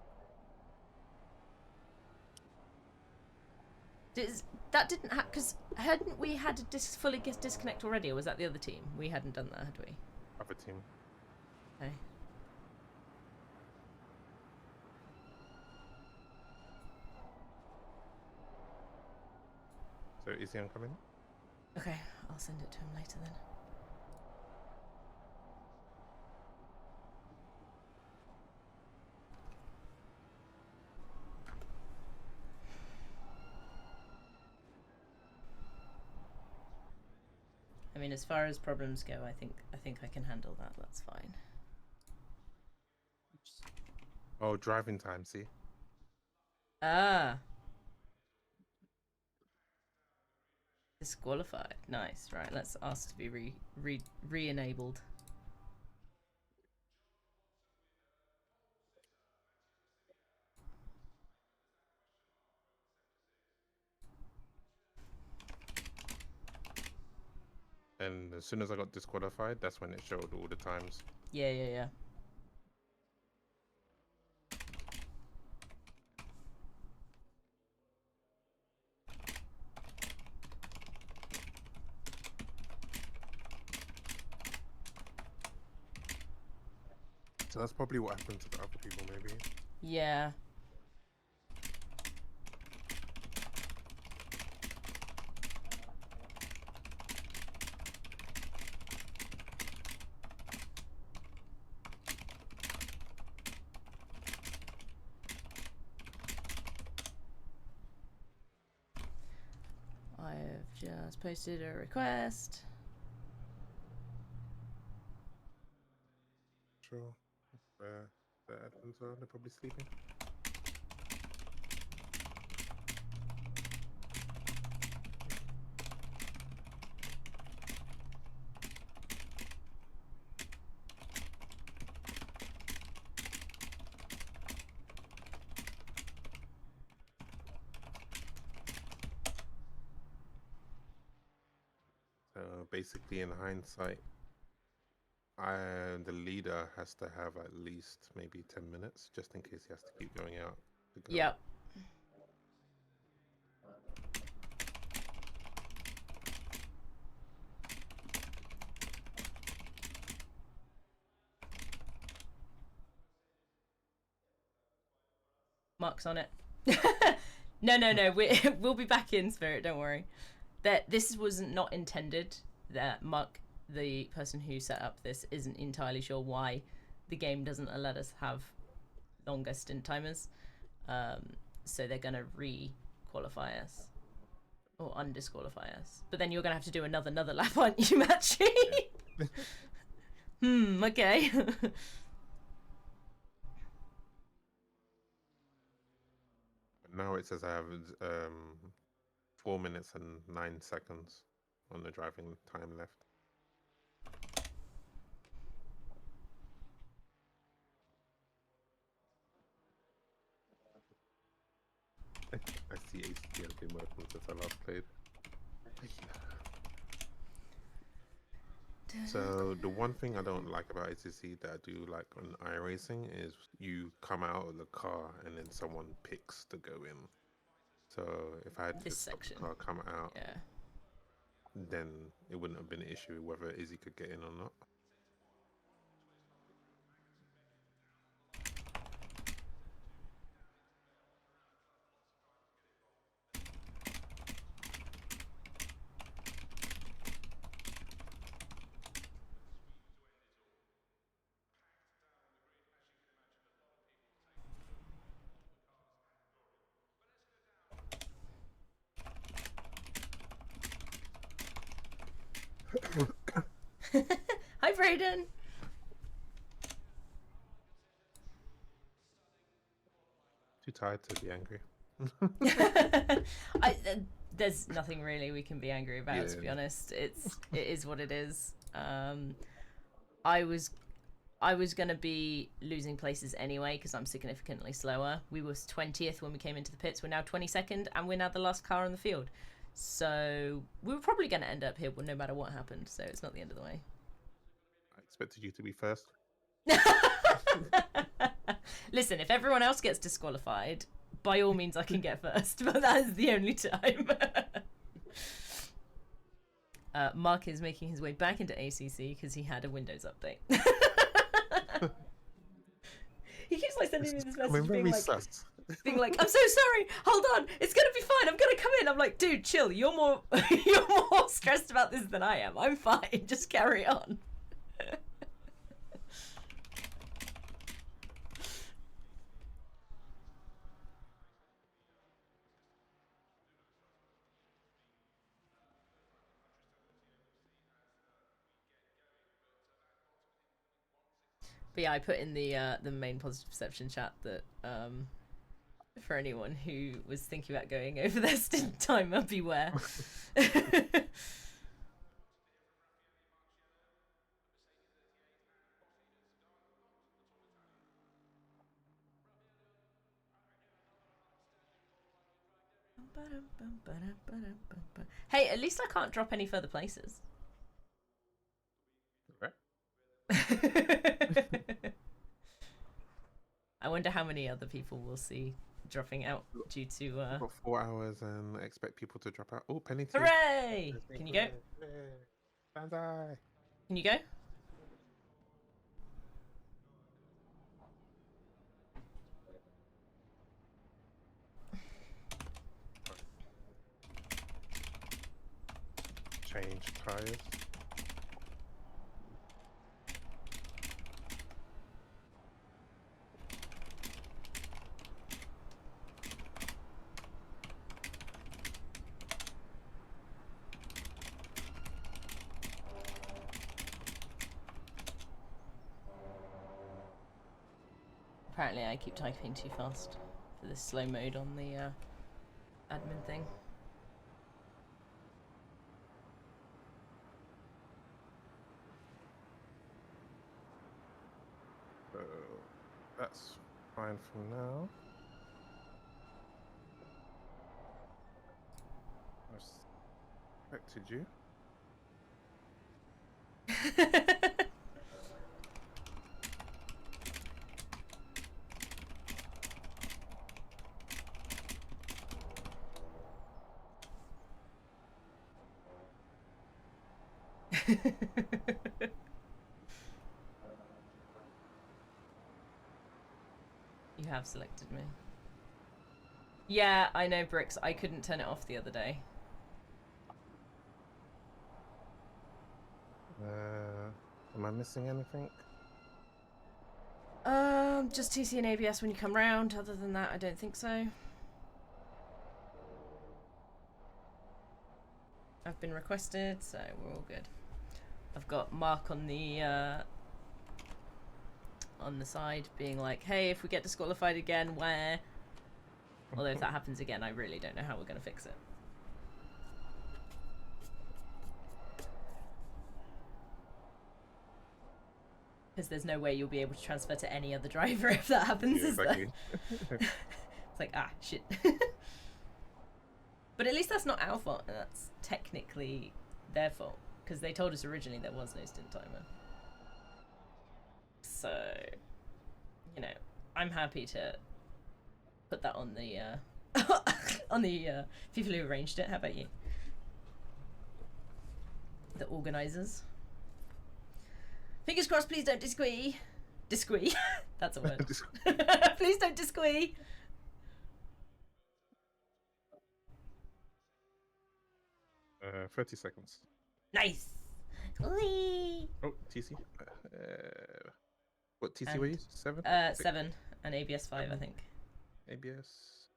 That didn't happen because hadn't we had a fully disconnect already, or was that the other team? We hadn't done that, had we? Other team. Okay. So is he coming? Okay, I'll send it to him later then. I mean, as far as problems go, I think I can handle that. That's fine. Oh, driving time, see? Ah. Disqualified. Nice. Right, let's ask to be re-enabled. And as soon as I got disqualified, that's when it showed all the times. Yeah. So that's probably what happened to the other people, maybe. Yeah. I've just posted a request. Sure. The admins are, they're probably sleeping. So basically, in hindsight, the leader has to have at least maybe 10 minutes, just in case he has to keep going out. To go. Yep. Mark's on it. No. We'll be back in spirit. Don't worry. That this was not intended. That Mark, the person who set up this, isn't entirely sure why the game doesn't let us have longer stint timers. So they're gonna re-qualify us or undisqualify us. But then you're gonna have to do another lap, aren't you, Matchy? Okay. Now it says I have 4 minutes and 9 seconds on the driving time left. I see ACT has been working since I last played. So the one thing I don't like about ACC that I do like on iRacing is you come out of the car and then someone picks to go in. So if I had This to stop the section. car, come out, Yeah. then it wouldn't have been an issue whether Izzy could get in or not. Hi, Brayden. Too tired to be angry. There's nothing really we can be angry about, to be Yeah. honest. It is what it is. I was gonna be losing places anyway because I'm significantly slower. We were 20th when we came into the pits. We're now 22nd, and we're now the last car on the field. So we were probably gonna end up here, no matter what happened. So it's not the end of the way. I expected you to be first. Listen, if everyone else gets disqualified, by all means I can get first, but that is the only time. Mark is making his way back into ACC because he had a Windows update. He keeps like sending me this message being like, I'm so sorry, hold on, it's gonna be fine, I'm gonna come in. I'm like, dude, chill, you're more stressed about this than I am. I'm fine, just carry on. But yeah, I put in the main positive perception chat that for anyone who was thinking about going over their stint timer, beware. Hey, at least I can't drop any further places. Right. I wonder how many other people will see dropping out due to We've got 4 hours and I expect people to drop out. Oh, Penny too. hooray! Can you go? Banzai. Can you go? change tires. Apparently I keep typing too fast for this slow mode on the admin thing. So that's fine for now. I expected you. You have selected me. Yeah, I know, Bricks. I couldn't turn it off the other day. Am I missing anything? Just TC and ABS when you come round. Other than that, I don't think so. I've been requested, so we're all good. I've got Mark on the side being like, hey, if we get disqualified again, where? Although if that happens again, I really don't know how we're going to fix it. Because there's no way you'll be able to transfer to any other driver if that happens, Yeah, is there? exactly. It's like, ah, shit. But at least that's not our fault, and that's technically their fault. Because they told us originally there was no stint timer. So, you know, I'm happy to put that on the on the people who arranged it. How about you? The organisers. Fingers crossed, please don't disquee. Disquee? That's a word. Please don't disquee. 30 seconds. Nice. Whee! Oh, TC. What TC And, were you? 7? 7 and ABS 5, I think. ABS.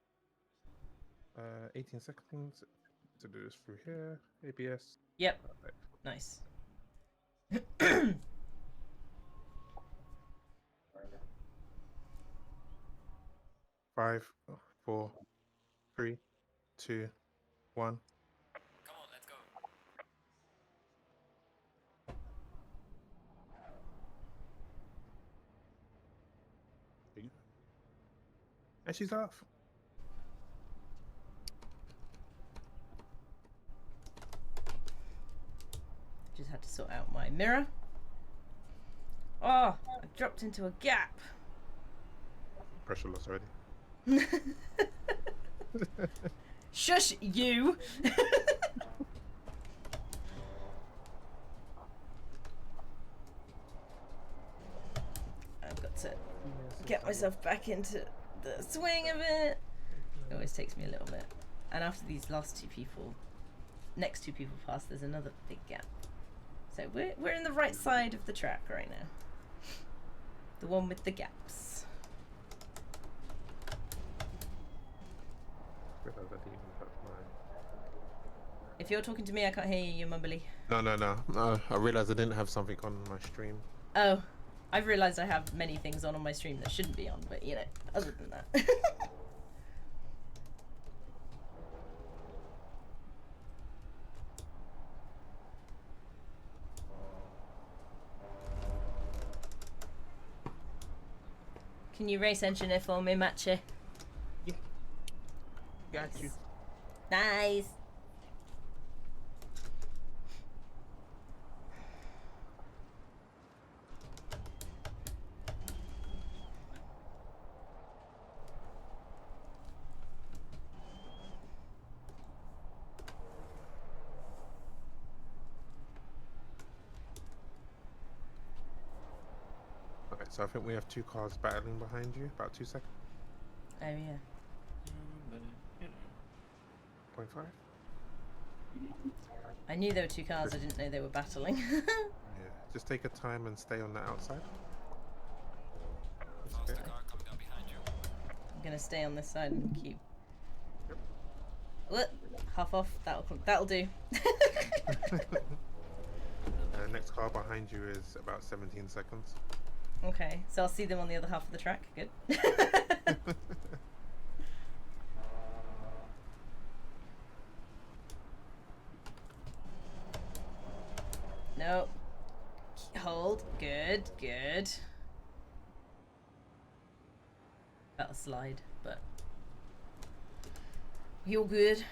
18 seconds to do this through here. ABS. Yep. Perfect. Nice. 5, 4, 3, 2, 1. Come on, let's go. And she's off. Just had to sort out my mirror. Oh, I dropped into a gap. Pressure loss already. Shush, you! I've got to get myself back into the swing of it. It always takes me a little bit. And after these last two people, next two people pass, there's another big gap. So we're in the right side of the track right now. The one with the gaps. Realize I didn't even touch mine. If you're talking to me, I can't hear you, you mumbly. No. I realized I didn't have something on my stream. Oh, I've realised I have many things on my stream that shouldn't be on, but you know, other than that. Can you race engineer for me, Matchy? Got you. Nice. Okay, so I think we have 2 cars battling behind you. About 2 seconds. Oh yeah. But, you know. 0.5. I knew there were two cars, I didn't know they were battling. Yeah. Just take your time and stay on the outside. That's okay. I'm gonna stay on this side and keep. What? Half off. That'll do. Next car behind you is about 17 seconds. Okay, so I'll see them on the other half of the track. Good. No. Hold. Good. Good. That'll slide, but you're good.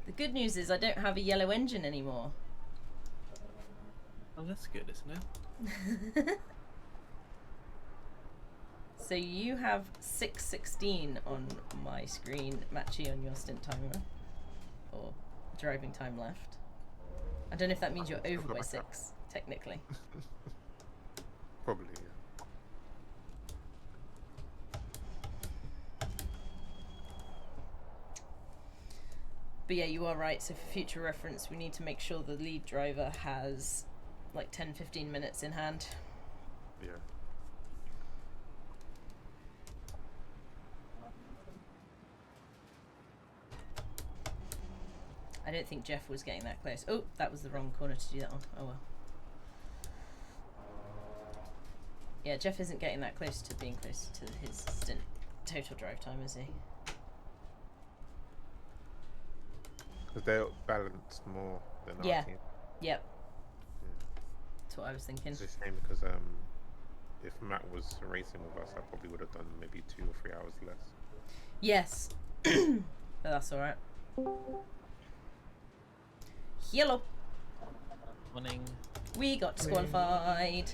The good news is I don't have a yellow engine anymore. Oh, that's good, isn't it? So you have 6:16 on my screen, Matchy, on your stint timer, or driving time left. I don't know if that means you're over by 6, technically. Probably, yeah. But yeah, you are right. So for future reference, we need to make sure the lead driver has like 10-15 minutes in hand. Yeah. I don't think Jeff was getting that close. Oh, that was the wrong corner to do that one. Oh well. Yeah, Jeff isn't getting that close to being close to his stint total drive time, is he? Because they're balanced more than Yeah. our team. Yep. Yeah. That's what I was thinking. It's a shame because if Matt was racing with us, I probably would have done maybe 2 or 3 hours less. Yes. But that's alright. Yellow. Morning. We got disqualified.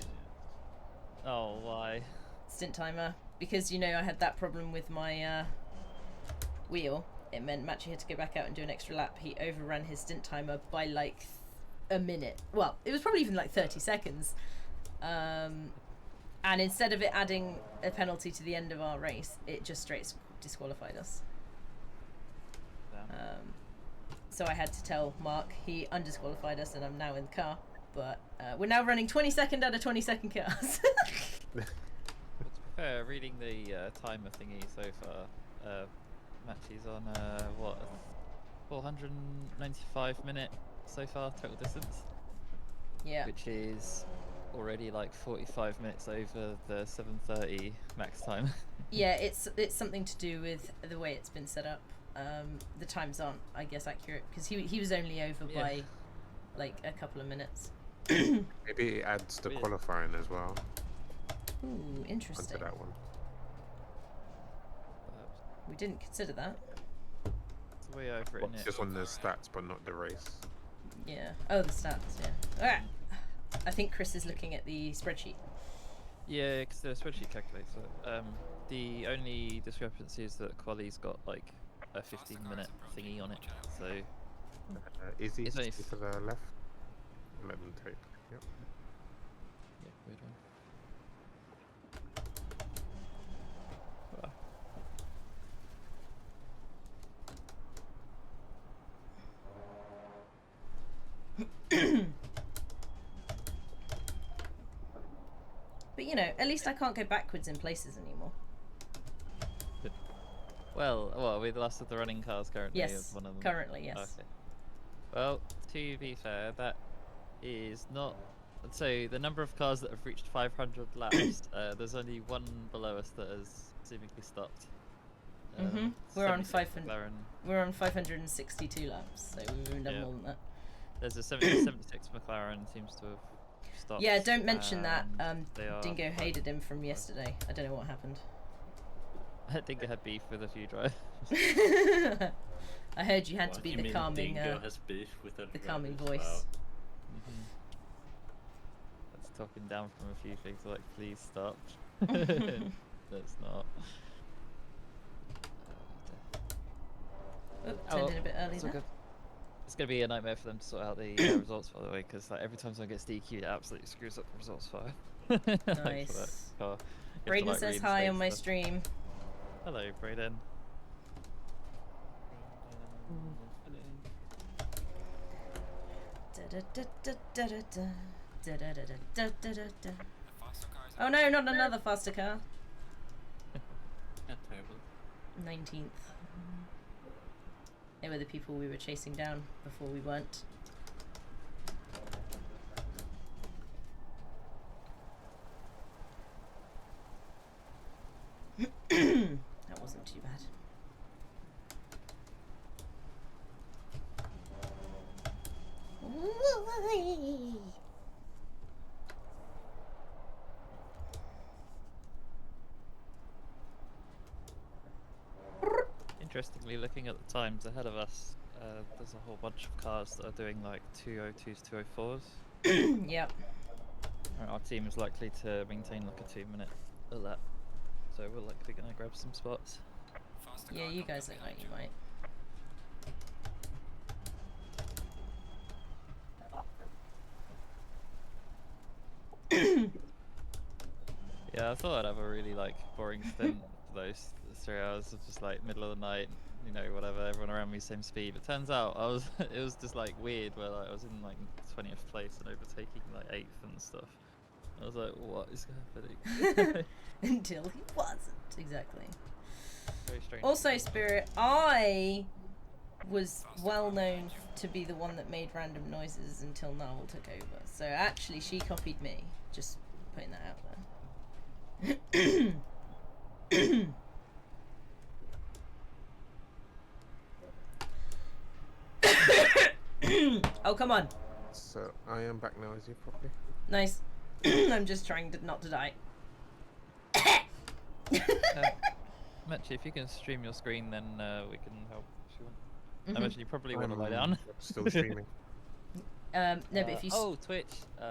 Oh, why? Stint timer. Because, you know, I had that problem with my wheel. It meant Matchy had to go back out and do an extra lap. He overran his stint timer by like a minute. Well, it was probably even like 30 seconds. And instead of it adding a penalty to the end of our race, it just straight disqualified us. So I had to tell Mark. He undisqualified us, and I'm now in the car. But we're now running 22nd out of 22nd cars. Well, to be fair, reading the timer thingy so far, Matchy's on what, 495 minute so far total distance. Yeah. Which is already like 45 minutes over the 7:30 max time. Yeah, it's something to do with the way it's been set up. The times aren't, I guess, accurate because he was only over by like a couple of minutes. Maybe it adds the Weird. qualifying as well Ooh, interesting. onto that one. We didn't consider that. That's the way I've written it. Just on the stats, but not the race. Yeah. Oh, the stats. Yeah. Alright. I think Chris is looking at the spreadsheet. Yeah, because the spreadsheet calculates it. The only discrepancy is that Quali's got like a 15-minute thingy on it, so Izzy, It's only to the left. Let them take. Yep. yeah, weird one. But you know, at least I can't go backwards in places anymore. Well, we the last of the running cars currently. Yes, is one of them. currently, yes. Okay. Well, to be fair, that is not. So the number of cars that have reached 500 laps, there's only one below us that has seemingly stopped. We're on 76 500. McLaren. We're on 562 laps, so we've done Yeah. more than that. There's a 76 McLaren seems to have stopped. Yeah, don't mention that. and they are Dingo hated him from yesterday. I don't know what happened. Dingo had beef with a few drivers. I heard you had to What, be you the mean calming, Dingo has beef with the calming drivers? voice. That's talking down from a few things like, please stop. That's not. Oh, turned in a bit early It's all there. good. It's gonna be a nightmare for them to sort out the results, by the way, because like every time someone gets DQ'd, it absolutely screws up the results file. Like, for that Nice. car. You have to, Brayden like, says hi reinstate on my stuff. stream. Hello, Brayden. Oh no, not another faster car. Not terrible. 19th. They were the people we were chasing down before we weren't. That wasn't too bad. Interestingly, looking at the times ahead of us, there's a whole bunch of cars that are doing like 202s, 204s. Yep. And our team is likely to maintain like a 2-minute lap, so we're likely going to grab some spots. Yeah, you guys look like you might. Yeah, I thought I'd have a really like boring stint for those 3 hours of just like middle of the night, you know, whatever, everyone around me same speed. But turns out it was just like weird where like I was in like 20th place and overtaking like 8th and stuff. I was like, what is happening? Until he wasn't. Exactly. Very strange. Also, Spirit, I was well known to be the one that made random noises until Narwhal took over. So actually, she copied me. Just putting that out there. Oh, come on. So I am back now, is you properly? Nice. I'm just trying to not to die. Actually, if you can stream your screen, then we can help if you want. Mhm. Imagine you probably want to lie down. Still streaming. No, but if you oh, Twitch.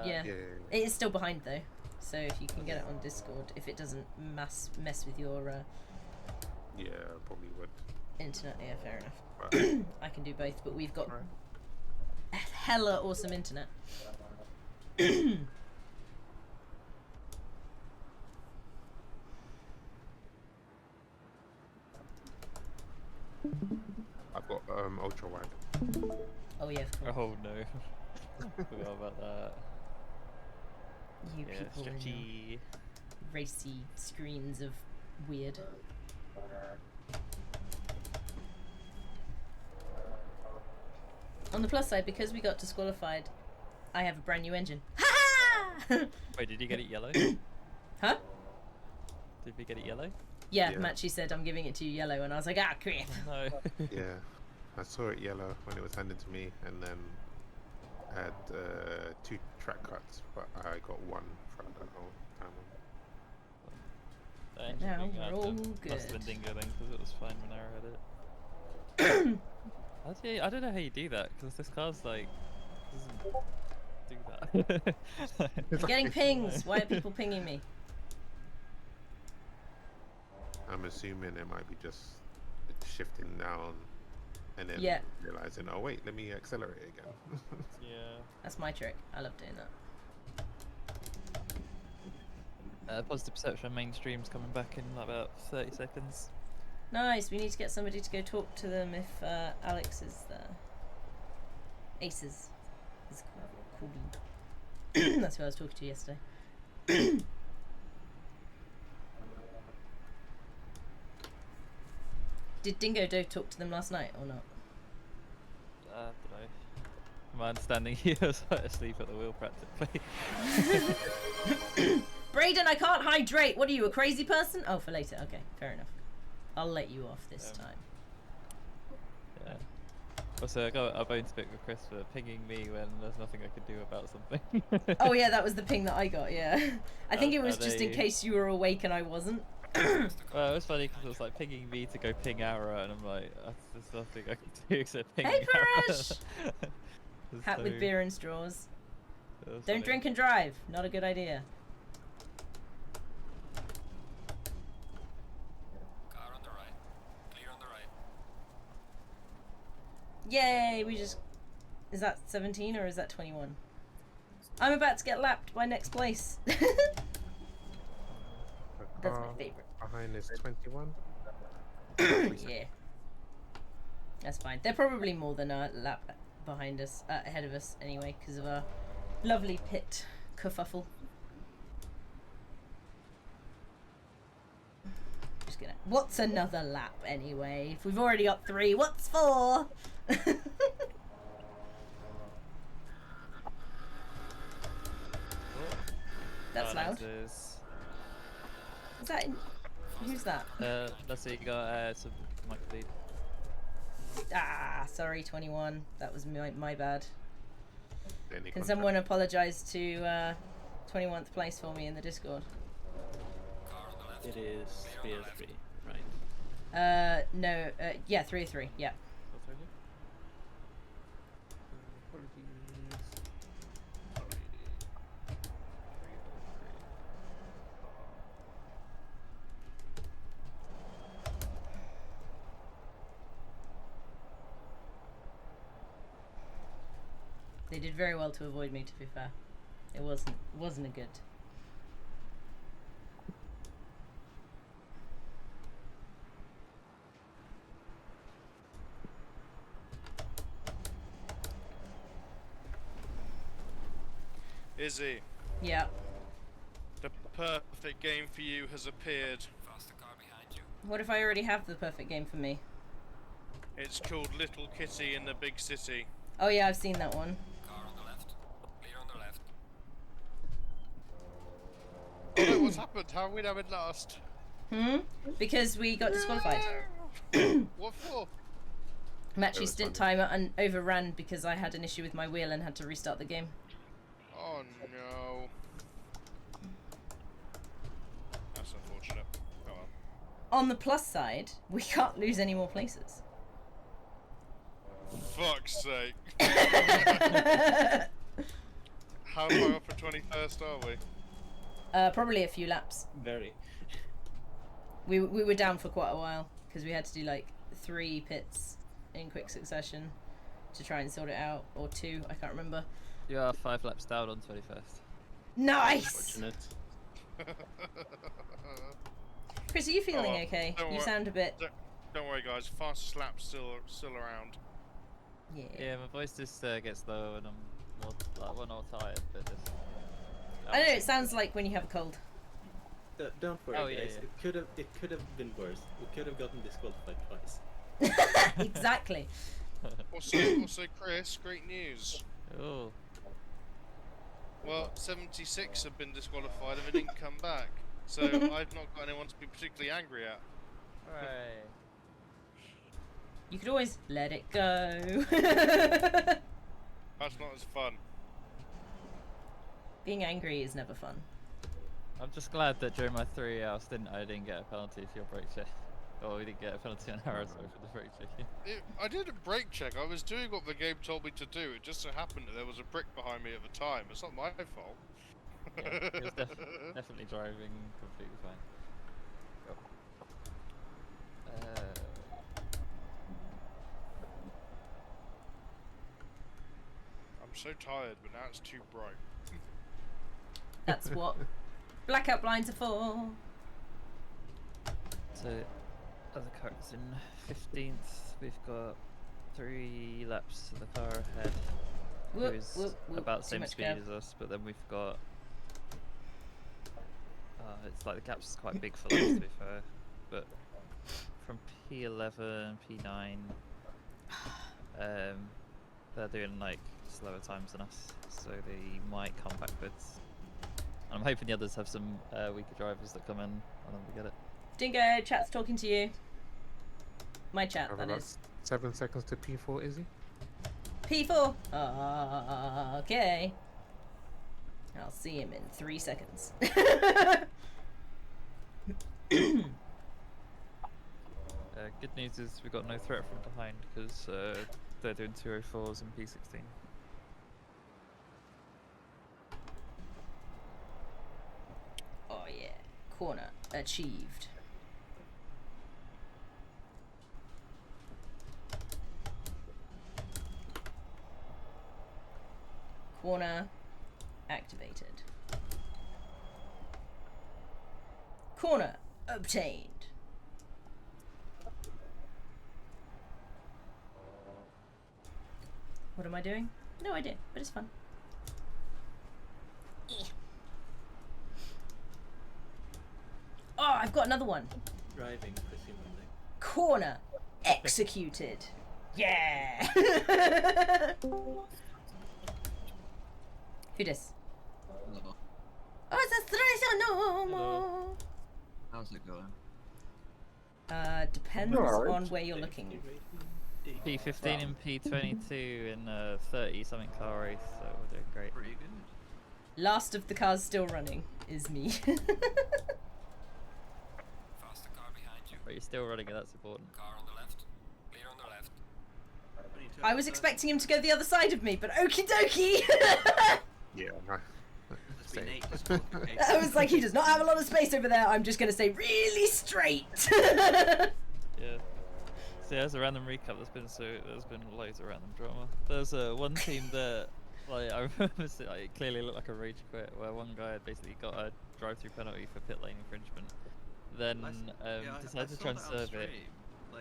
yeah. Yeah. It is still behind though, so if you can get it on Discord, if it doesn't mess with your Yeah, probably would. internet, yeah, fair enough. Right. I can do both, but we've got Right. hella awesome internet. I've got ultra wide. Oh yeah, of course. Oh no. Forgot about that. You Yeah, people in your stretchy. racy screens of weird. On the plus side, because we got disqualified, I have a brand new engine. Ha! Wait, did you get it yellow? Huh? Did we get it yellow? Yeah, Yeah. Matchy said I'm giving it to you yellow, and I was like, ah, crap. No. Yeah, I saw it yellow when it was handed to me, and then I had 2 track cuts, but I got 1 throughout the whole time. The engine Now thing, we're I all must have been good. Dingo then, because it was fine when I had it. Actually, I don't know how you do that, because this car's like doesn't do that. I'm getting pings. Why are people pinging me? I'm assuming it might be just shifting down, and then Yeah. realizing, oh wait, let me accelerate again. Yeah. That's my trick. I love doing that. Positive perception mainstream's coming back in like about 30 seconds. Nice. We need to get somebody to go talk to them if Alex is there. Aces is cool. That's who I was talking to yesterday. Did Dingo Doe talk to them last night or not? I don't know. My understanding, he was asleep at the wheel practically. Brayden, I can't hydrate. What are you, a crazy person? Oh, for later. Okay, fair enough. I'll let you off this time. Yeah. Also, I got a bone to pick with Chris for pinging me when there's nothing I could do about something. Oh yeah, that was the ping that I got. Yeah, I think it was Are just in they- case you were awake and I wasn't. Well, it was funny because it was like pinging me to go ping Ara, and I'm like, there's nothing I can do except ping Hey, Ara." Parash! Hat with So, beer and straws. it was Don't funny. drink and drive. Not a good idea. Car on the right. Clear on the right. Yay! We just Is that 17 or is that 21? I'm about to get lapped by next place. The That's my car favorite. behind is 21. Yeah. That's fine. They're probably more than a lap behind us, ahead of us anyway, because of our lovely pit kerfuffle. Just gonna. What's another lap anyway? If we've already got 3, what's 4? That's loud. Is that in... Who's that? Let's see, you got some mic lead. Ah, sorry, 21. That was my bad. Any Can contract? someone apologise to 21th place for me in the Discord? It is 303, right? No, yeah, 3-3, yeah. What's over here? They did very well to avoid me, to be fair. It wasn't a good. Izzy, Yeah. the perfect game for you has appeared. What if I already have the perfect game for me? It's called Little Kitty in the Big City. Oh yeah, I've seen that one. Oh no, what's happened? How have we now been last? Because we got disqualified. What for? Matchy stint timer and overran because I had an issue with my wheel and had to restart the game. Oh no. That's unfortunate. Oh well. On the plus side, we can't lose any more places. Fuck's sake. How far up for 21st are we? Probably a few laps. Very. We were down for quite a while because we had to do like 3 pits in quick succession to try and sort it out, or 2, I can't remember. You are 5 laps down on 21st. Nice! Fortunate. Chris, are you feeling well, okay? don't You wor- sound a bit... Don't worry guys, fastest lap still around. Yeah. Yeah, my voice just gets low and I'm more, like, well, not tired, but just... I know, it sounds like when you have a cold. Don't worry, Oh, yeah, guys. yeah. It could have been worse. We could have gotten disqualified twice. Exactly. Also, Chris, great news. Oh. Well, 76 have been disqualified and they didn't come back. So I've not got anyone to be particularly angry at. Right. You could always let it go. That's not as fun. Being angry is never fun. I'm just glad that during my 3-hour stint I didn't get a penalty for your brake check. Or we didn't get a penalty on ours for the brake check. I did a brake check. I was doing what the game told me to do. It just so happened that there was a brick behind me at the time. It's not my fault. Yeah, it was definitely driving completely fine. I'm so tired, but now it's too bright. That's what blackout blinds are for. So, other cars in 15th, we've got 3 laps to the car ahead, Whoop, who's whoop, whoop. about the Too same much speed curve. as us, but then we've got... it's like the gap's quite big for them, to be fair, but from P11, P9, they're doing like slower times than us, so they might come backwards. I'm hoping the others have some weaker drivers that come in and then we get it. Dingo, chat's talking to you. My chat, Have that about is. 7 seconds to P4, Izzy. P4. Okay. I'll see him in 3 seconds. Good news is we've got no threat from behind because they're doing 204s and P16. Oh yeah. Corner achieved. Corner activated. Corner obtained. What am I doing? No idea, but it's fun. Oh, I've got another one. Driving, presumably. Corner executed. Yeah. Who dis? Hello. Oh, it's a Hello. How's it going? Depends on where you're looking. P15 and P22 in a 30-something car race, so we're doing great. Pretty good. Last of the cars still running is me. Faster car behind you. But you're still running it, that's important. Car on the left. Clear on the left. I was expecting him to go the other side of me, but okie dokie! Yeah, no. There's been Same. 8 just walking pace. I was like, he does not have a lot of space over there. I'm just going to stay really straight. Yeah. So as a random recap, there's been loads of random drama. There's one team that like I remember it clearly looked like a rage quit, where one guy had basically got a drive-through penalty for pit lane infringement. Then decided to try and serve it.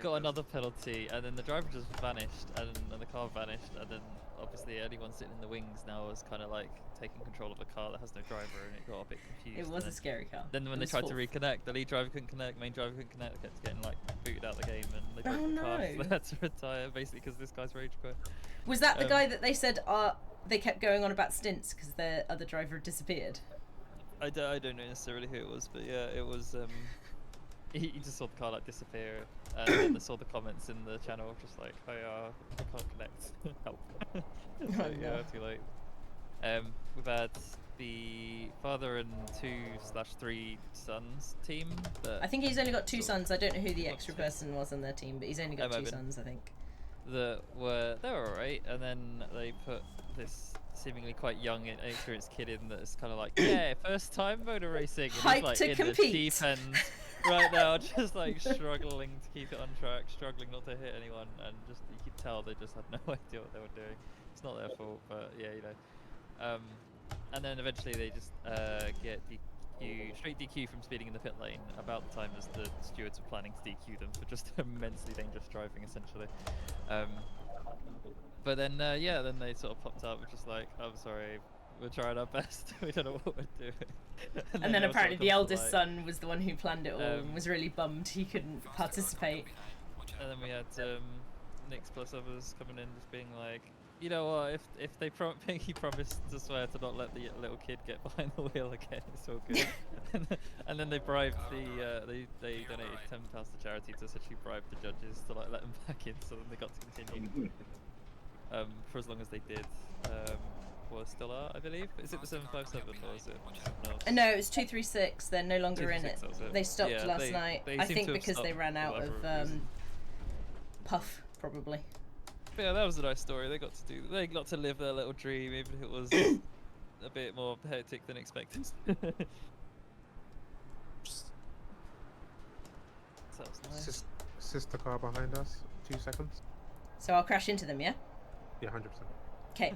Got another penalty, and then the driver just vanished, and the car vanished, and then obviously anyone sitting in the wings now is kind of like taking control of a car that has no driver, and it got a bit confused. It was a scary car. Then when they tried to reconnect, the lead driver couldn't connect, main driver couldn't connect, kept getting like booted out of the game, and they broke the car, so they had to retire basically because this guy's rage quit. Was that the guy that they said they kept going on about stints because their other driver had disappeared? I don't know necessarily who it was, but yeah, it was. He just saw the car like disappear, and then saw the comments in the channel just like, "Oh yeah, I can't connect, help." So yeah, too late. We've had the father and 2/3 sons team. I think he's only got 2 sons. I don't know who the extra person was on their team, but he's only got 2 sons, I think. They were alright, and then they put this seemingly quite young and inexperienced kid in that's kind of like, yeah, first time motor racing, and Hyped he's like to in compete. the deep end right now, just like struggling to keep it on track, struggling not to hit anyone, and just you could tell they just had no idea what they were doing. It's not their fault, but yeah, you know. And then eventually they just get straight DQ from speeding in the pit lane about the time as the stewards were planning to DQ them for just immensely dangerous driving, essentially. But then, then they sort of popped up, just like, I'm sorry, we're trying our best, we don't know what we're doing. And then apparently the eldest son was the one who planned it all and was really bummed he couldn't participate. And then we had Nix plus others coming in just being like, you know what, if they Pinky promised to swear to not let the little kid get behind the wheel again, it's all good. and then they bribed they donated £10 to charity to essentially bribe the judges to like let them back in, so then they got to continue for as long as they did. Or still are, I believe. Is it the 757 or is it something else? No, it was 236. They're no longer in it. 236, that was it. They stopped Yeah, last night. they I seem think to have because they stopped ran for out of whatever reason. puff, probably. But yeah, that was a nice story. They got to live their little dream, even if it was a bit more hectic than expected. So that was nice. Sister car behind us. 2 seconds. So I'll crash into them, yeah? Yeah, 100%. Okay.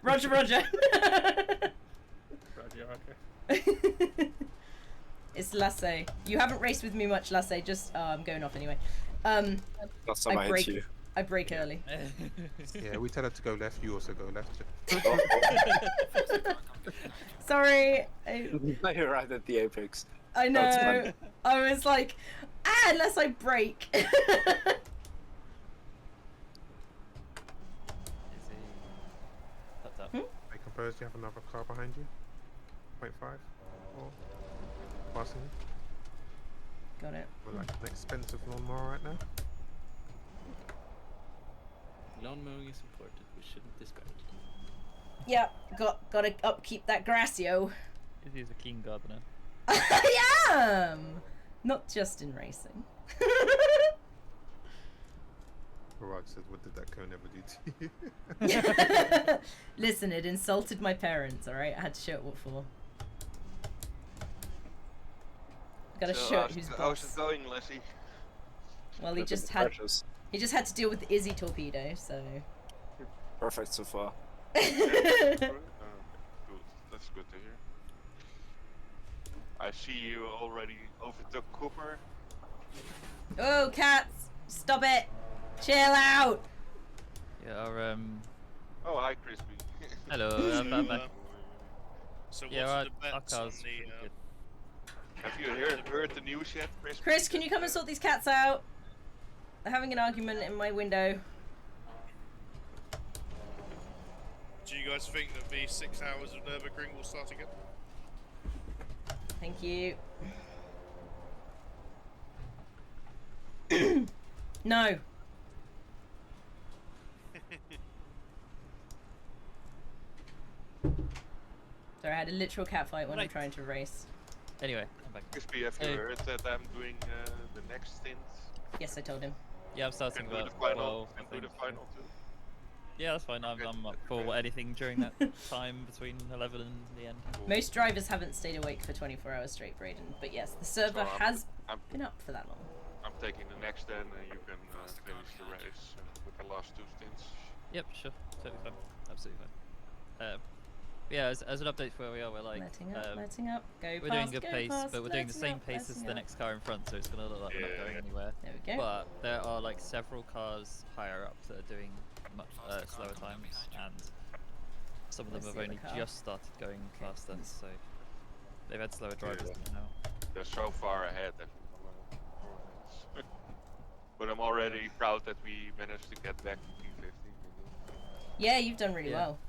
Roger, Roger. It's Lasso. You haven't raced with me much, Lasso. Just I'm going off anyway. Last time I hit you. I break early. Yeah, we tell her to go left. You also go left. Sorry. You're right at the apex. I That's know. fine. I was like, unless I break. I compose. You have another car behind you. 0.5 or passing you. Got it. We're like an expensive lawnmower right now. Lawn mowing is important. We shouldn't disparage. Yeah, gotta upkeep that grassio. He's a keen gardener. I am! Not just in racing. Rod says, what did that cone ever do to you? Listen, it insulted my parents, alright? I had to show it what for. Gotta So show it who's how's it boss. going, Leslie? Well, he just had to deal with the Izzy torpedo, so... Perfect so far. Good. That's good to hear. I see you already overtook Cooper. Oh, cats! Stop it! Chill out! Yeah, our Oh, hi, Crispy. hello, So, back. so what's Yeah, the our bets on car's the? pretty good. Have you heard the news yet, Crispy? Chris, can you come and sort these cats out? They're having an argument in my window. Do you guys think that the 6 hours of Nürburgring will start again? Thank you. No. Sorry, I had a literal cat fight when I'm Right. trying to race. Anyway, I'm back. Crispy, have you Hey. heard that I'm doing the next stint? Yes, I told him. Yeah, I'm starting Can do the about final. 12, I Can do the think. final too. Yeah, that's fine. I'm up for anything during that time between 11 and the end. Cool. Most drivers haven't stayed awake for 24 hours straight, Braden. But yes, the server So has I'm been up for that long. I'm taking the next then, and you can finish the race with the last 2 stints. Yep, sure, totally fine, absolutely fine. Yeah, as an update for where we are, we're like Letting up, go we're past, doing good go pace, past, but we're doing the letting same up, pace as letting the up. next car in front, so it's gonna look like we're not Yeah. going anywhere. There we go. But there are like several cars higher up that are doing much slower times, and some of them Where's have the other only car? just started going faster, so they've had slower drivers Yeah. than now. They're so far ahead. But I'm already proud that we managed to get back to P50. Yeah, you've done really Yeah. well.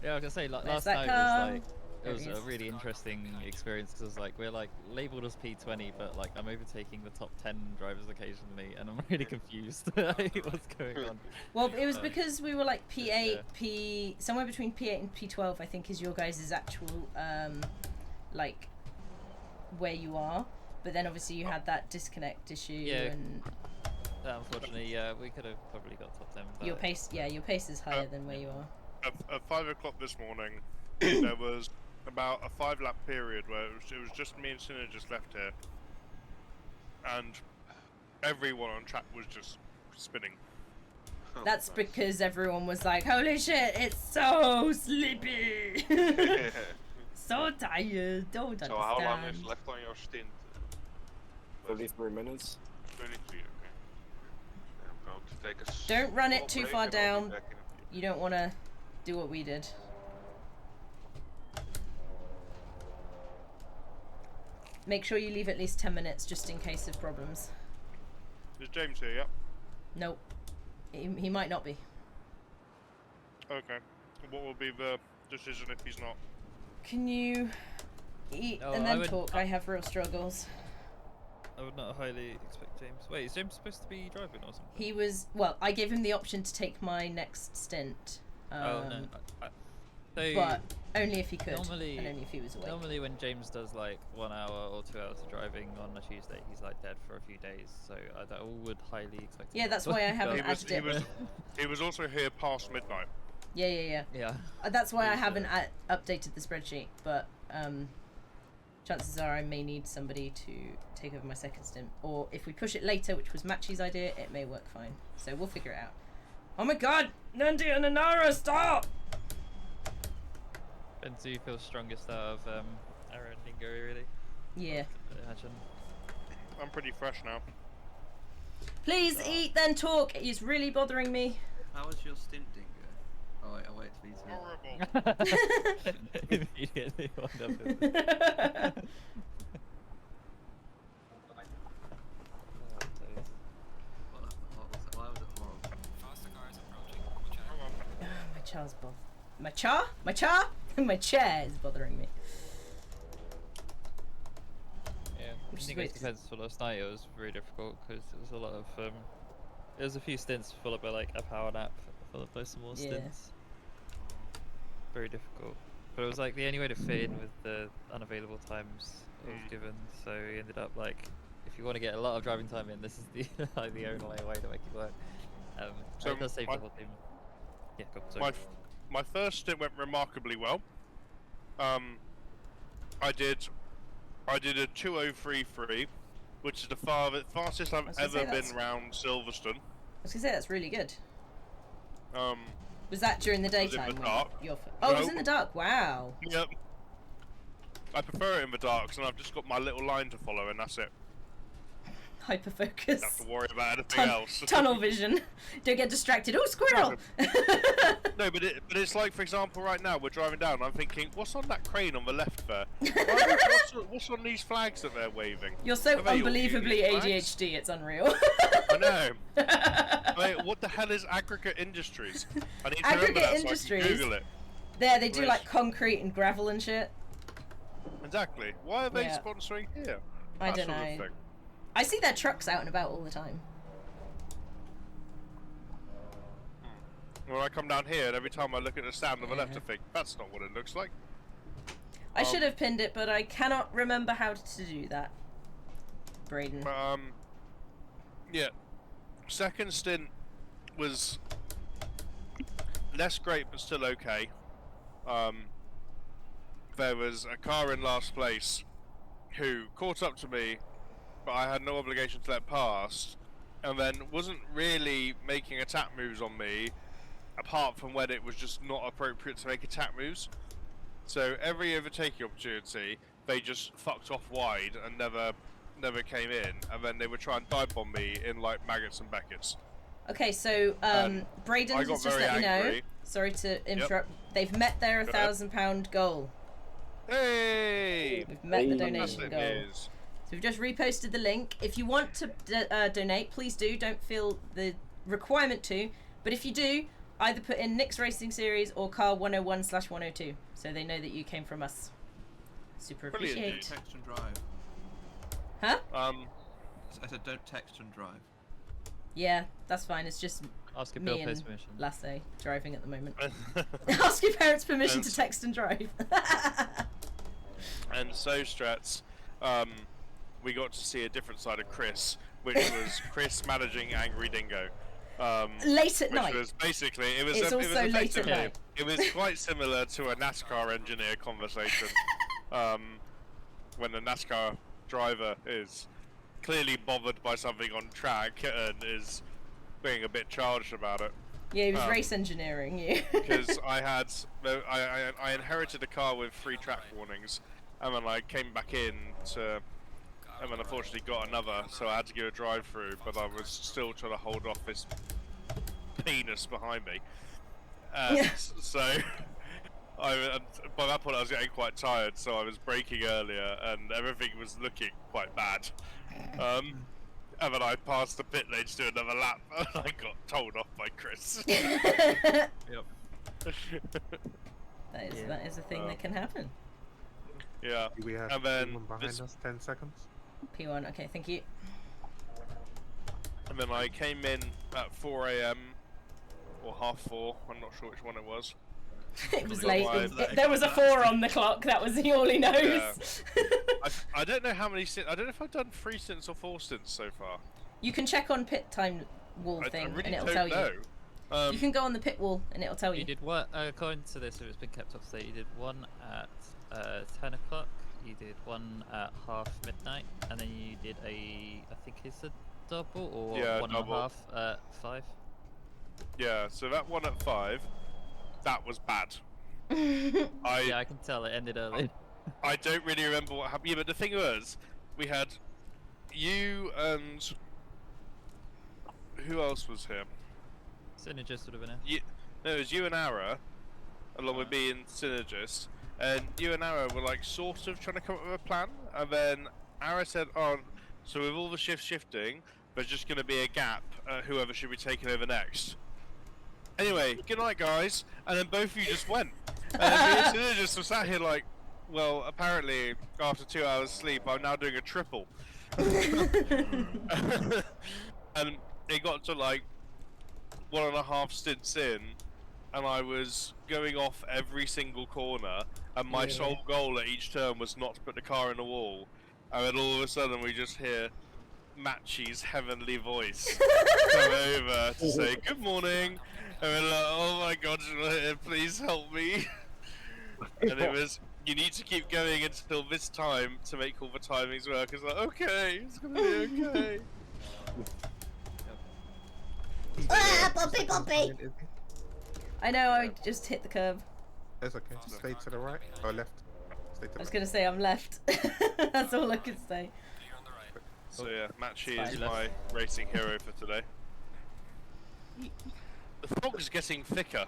Yeah, I was gonna say like Where's last that night car? was like There it was he a is. really interesting experience because like we're like labeled as P20, but like I'm overtaking the top 10 drivers occasionally, and I'm really confused. What's going on? Well, it was because we were like P8, Yeah. somewhere between P8 and P12, I think is your guys' actual, like, where you are. But then obviously you had that disconnect issue, Yeah. and Unfortunately, yeah, we could have probably got top 10. But your pace is higher than where you are. At 5 o'clock this morning, there was about a 5-lap period where it was just me and Sinner just left here, and everyone on track was just spinning. That's because everyone was like, holy shit, it's so sleepy. So tired, don't understand. So how long is left on your stint? 33 minutes. 33, okay. I'm going to take a Don't run it small too break far and I'll be down. back in a few. You don't want to do what we did. Make sure you leave at least 10 minutes just in case of problems. Is James here? Yep. Nope. He might not be. Okay. What will be the decision if he's not? Can you eat Oh, and I then would- talk? I have real struggles. I would not highly expect James. Wait, is James supposed to be driving or something? He was, well, I gave him the option to take my next stint. Oh no. So But only if he could, normally- and only if he was awake. normally when James does like 1 hour or 2 hours of driving on a Tuesday, he's like dead for a few days. So I would highly expect. him Yeah, not that's to. why I haven't He was, added he it. was, he was also here past midnight. Yeah. Yeah. That's why I He's, haven't updated the spreadsheet, but chances are I may need somebody to take over my second stint. Or if we push it later, which was Matchy's idea, it may work fine. So we'll figure it out. Oh my god! Nandi and Anara, stop! And do you feel strongest out of Aaron and Dingo, really? Yeah. I imagine. I'm pretty fresh now. Please eat, then talk. It's really bothering me. How was your stint, Dingo? Oh wait, I'll wait till he's here. Horrible. Immediately wound up with it. Why was it horrible? Faster cars approaching. My chair's my chair? My chair is bothering me. Yeah, Which I is think weird it 'cause- depends for last night. It was very difficult because it was a lot of there was a few stints followed by like a power nap, followed by some more Yeah. stints. Very difficult, but it was like the only way to fit in with the unavailable times I was given. So we ended up like, if you want to get a lot of driving time in, this is the like the only way to make it work. So it does save my- the whole team. Yeah, go. Sorry. My first stint went remarkably well. I did a 2:03.3, which is the fastest I've was gonna say ever that's- been round Silverstone. I was gonna say that's really good. Was that during the was in the daytime? when dark. Oh, it was No. in the dark. Wow. Yep. I prefer it in the dark, because I've just got my little line to follow, and that's it. Hyper Don't focus. have to worry about anything else. Tunnel vision. Don't get distracted. Oh, squirrel! No, but it's like, for example, right now we're driving down. And I'm thinking, what's on that crane on the left there? What's on these flags that they're waving? You're so Are they all unbelievably unique flags? ADHD. It's unreal. I know. Wait, what the hell is aggregate industries? I need to remember Aggregate that industries? so I can Google it. There, they do Which- like concrete and gravel and shit. Exactly. Why are they Yeah. sponsoring here? I That don't sort of know. thing. I see their trucks out and about all the time. When I come down here, and every time I look at the stand on the left, I think that's not what it looks like. I should have pinned it, but I cannot remember how to do that. Braden. Yeah. Second stint was less great, but still okay. There was a car in last place who caught up to me, but I had no obligation to let pass, and then wasn't really making attack moves on me, apart from when it was just not appropriate to make attack moves. So every overtaking opportunity, they just fucked off wide and never came in, and then they would try and dive bomb me in like maggots and beckets. Okay, so Braden, I got just very let you know. angry. Sorry to interrupt. They've met their Go ahead. £1,000 goal. Hey! We've met the Hey. donation Fantastic goal. news. So we've just reposted the link. If you want to donate, please do. Don't feel the requirement to. But if you do, either put in Nick's Racing Series or car 101/102, so they know that you came from us. Super Brilliant, appreciate. dude. Text and drive. Huh? I said don't text and drive. Yeah, that's fine. It's just Ask your me Bill and Pace permission. Lasse driving at the moment. Ask your parents' permission And- to text and drive. And so, Strats, we got to see a different side of Chris, which was Chris managing Angry Dingo. Late at Which night. was basically, it was, It's it was also late at effectively- night. It was quite similar to a NASCAR engineer conversation. When a NASCAR driver is clearly bothered by something on track and is being a bit charged about it. Yeah, he was race engineering you. Because I inherited a car with 3 track warnings, and then I came back in to, and then unfortunately got another, so I had to go a drive through, but I was still trying to hold off this penis behind me. So by that point I was getting quite tired, so I was braking earlier, and everything was looking quite bad. And then I passed the pit lane to do another lap, and I got told off by Chris. Yep. That is a thing that can happen. Yeah. Do we have And then someone behind this- us? 10 seconds. P1. Okay, thank you. And then I came in at 4 AM or half 4. I'm not sure which one it was. It was Got late. my- There was a 4 on the clock. That was all he knows. I don't know how many stints. I don't know if I've done 3 stints or 4 stints so far. You can check on pit time wall I thing, really and it'll don't tell know. you. You can go on the pit wall, and it'll tell You you. did what? According to this, if it's been kept up to date, you did one at 10 o'clock, you did one at half midnight, and then you did I think it's a double, or Yeah, one double. and a half at 5. Yeah, so that one at 5, that was bad. Yeah, I can tell it ended early. I don't really remember what happened. Yeah, but the thing was, we had you and who else was here? Synergist would have been here. No, it was you and Ara, along with me and Synergist, and you and Ara were like sort of trying to come up with a plan, and then Ara said, "Oh, so with all the shifts shifting, there's just going to be a gap. Whoever should be taking over next." Anyway, good night, guys. And then both of you just went, and then me and Synergist were sat here like, well, apparently after 2 hours sleep, I'm now doing a triple. And it got to like 1.5 stints in, and I was going off every single corner, and my sole goal at each turn was not to put the car in the wall. And then all of a sudden we just hear Matchy's heavenly voice come over to say good morning, and we're like, oh my god, please help me. And it was, you need to keep going until this time to make all the timings work. It's like, okay, it's gonna be okay. Poppy. I know, I just hit the curb. It's okay. Stay to the right or left. Stay to I the was left. gonna say I'm left. That's all I could say. So yeah, Matchy It's is fine. my racing hero for today. The fog is getting thicker.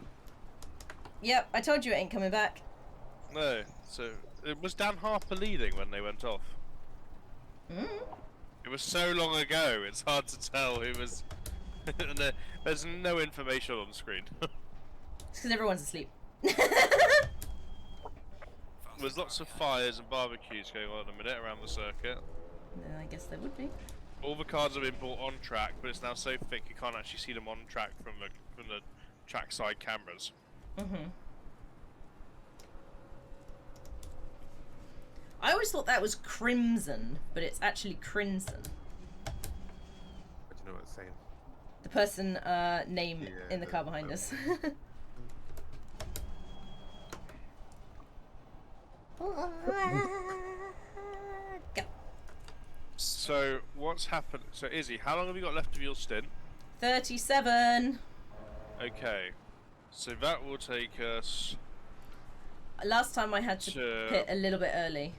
Yep, I told you it ain't coming back. No, so it was Dan Harper leading when they went off. Mm. It was so long ago, it's hard to tell who was. There's no information on the screen. It's because everyone's asleep. There's lots of fires and barbecues going on at the minute around the circuit. Then I guess there would be. All the cars have been brought on track, but it's now so thick you can't actually see them on track from the trackside cameras. Mhm. I always thought that was crimson, but it's actually crimson. But you know what it's saying. The person name Yeah, in the car behind us. Go. So what's happened? So Izzy, how long have you got left of your stint? 37. Okay, so that will take us Last time I had to to. pit a little bit early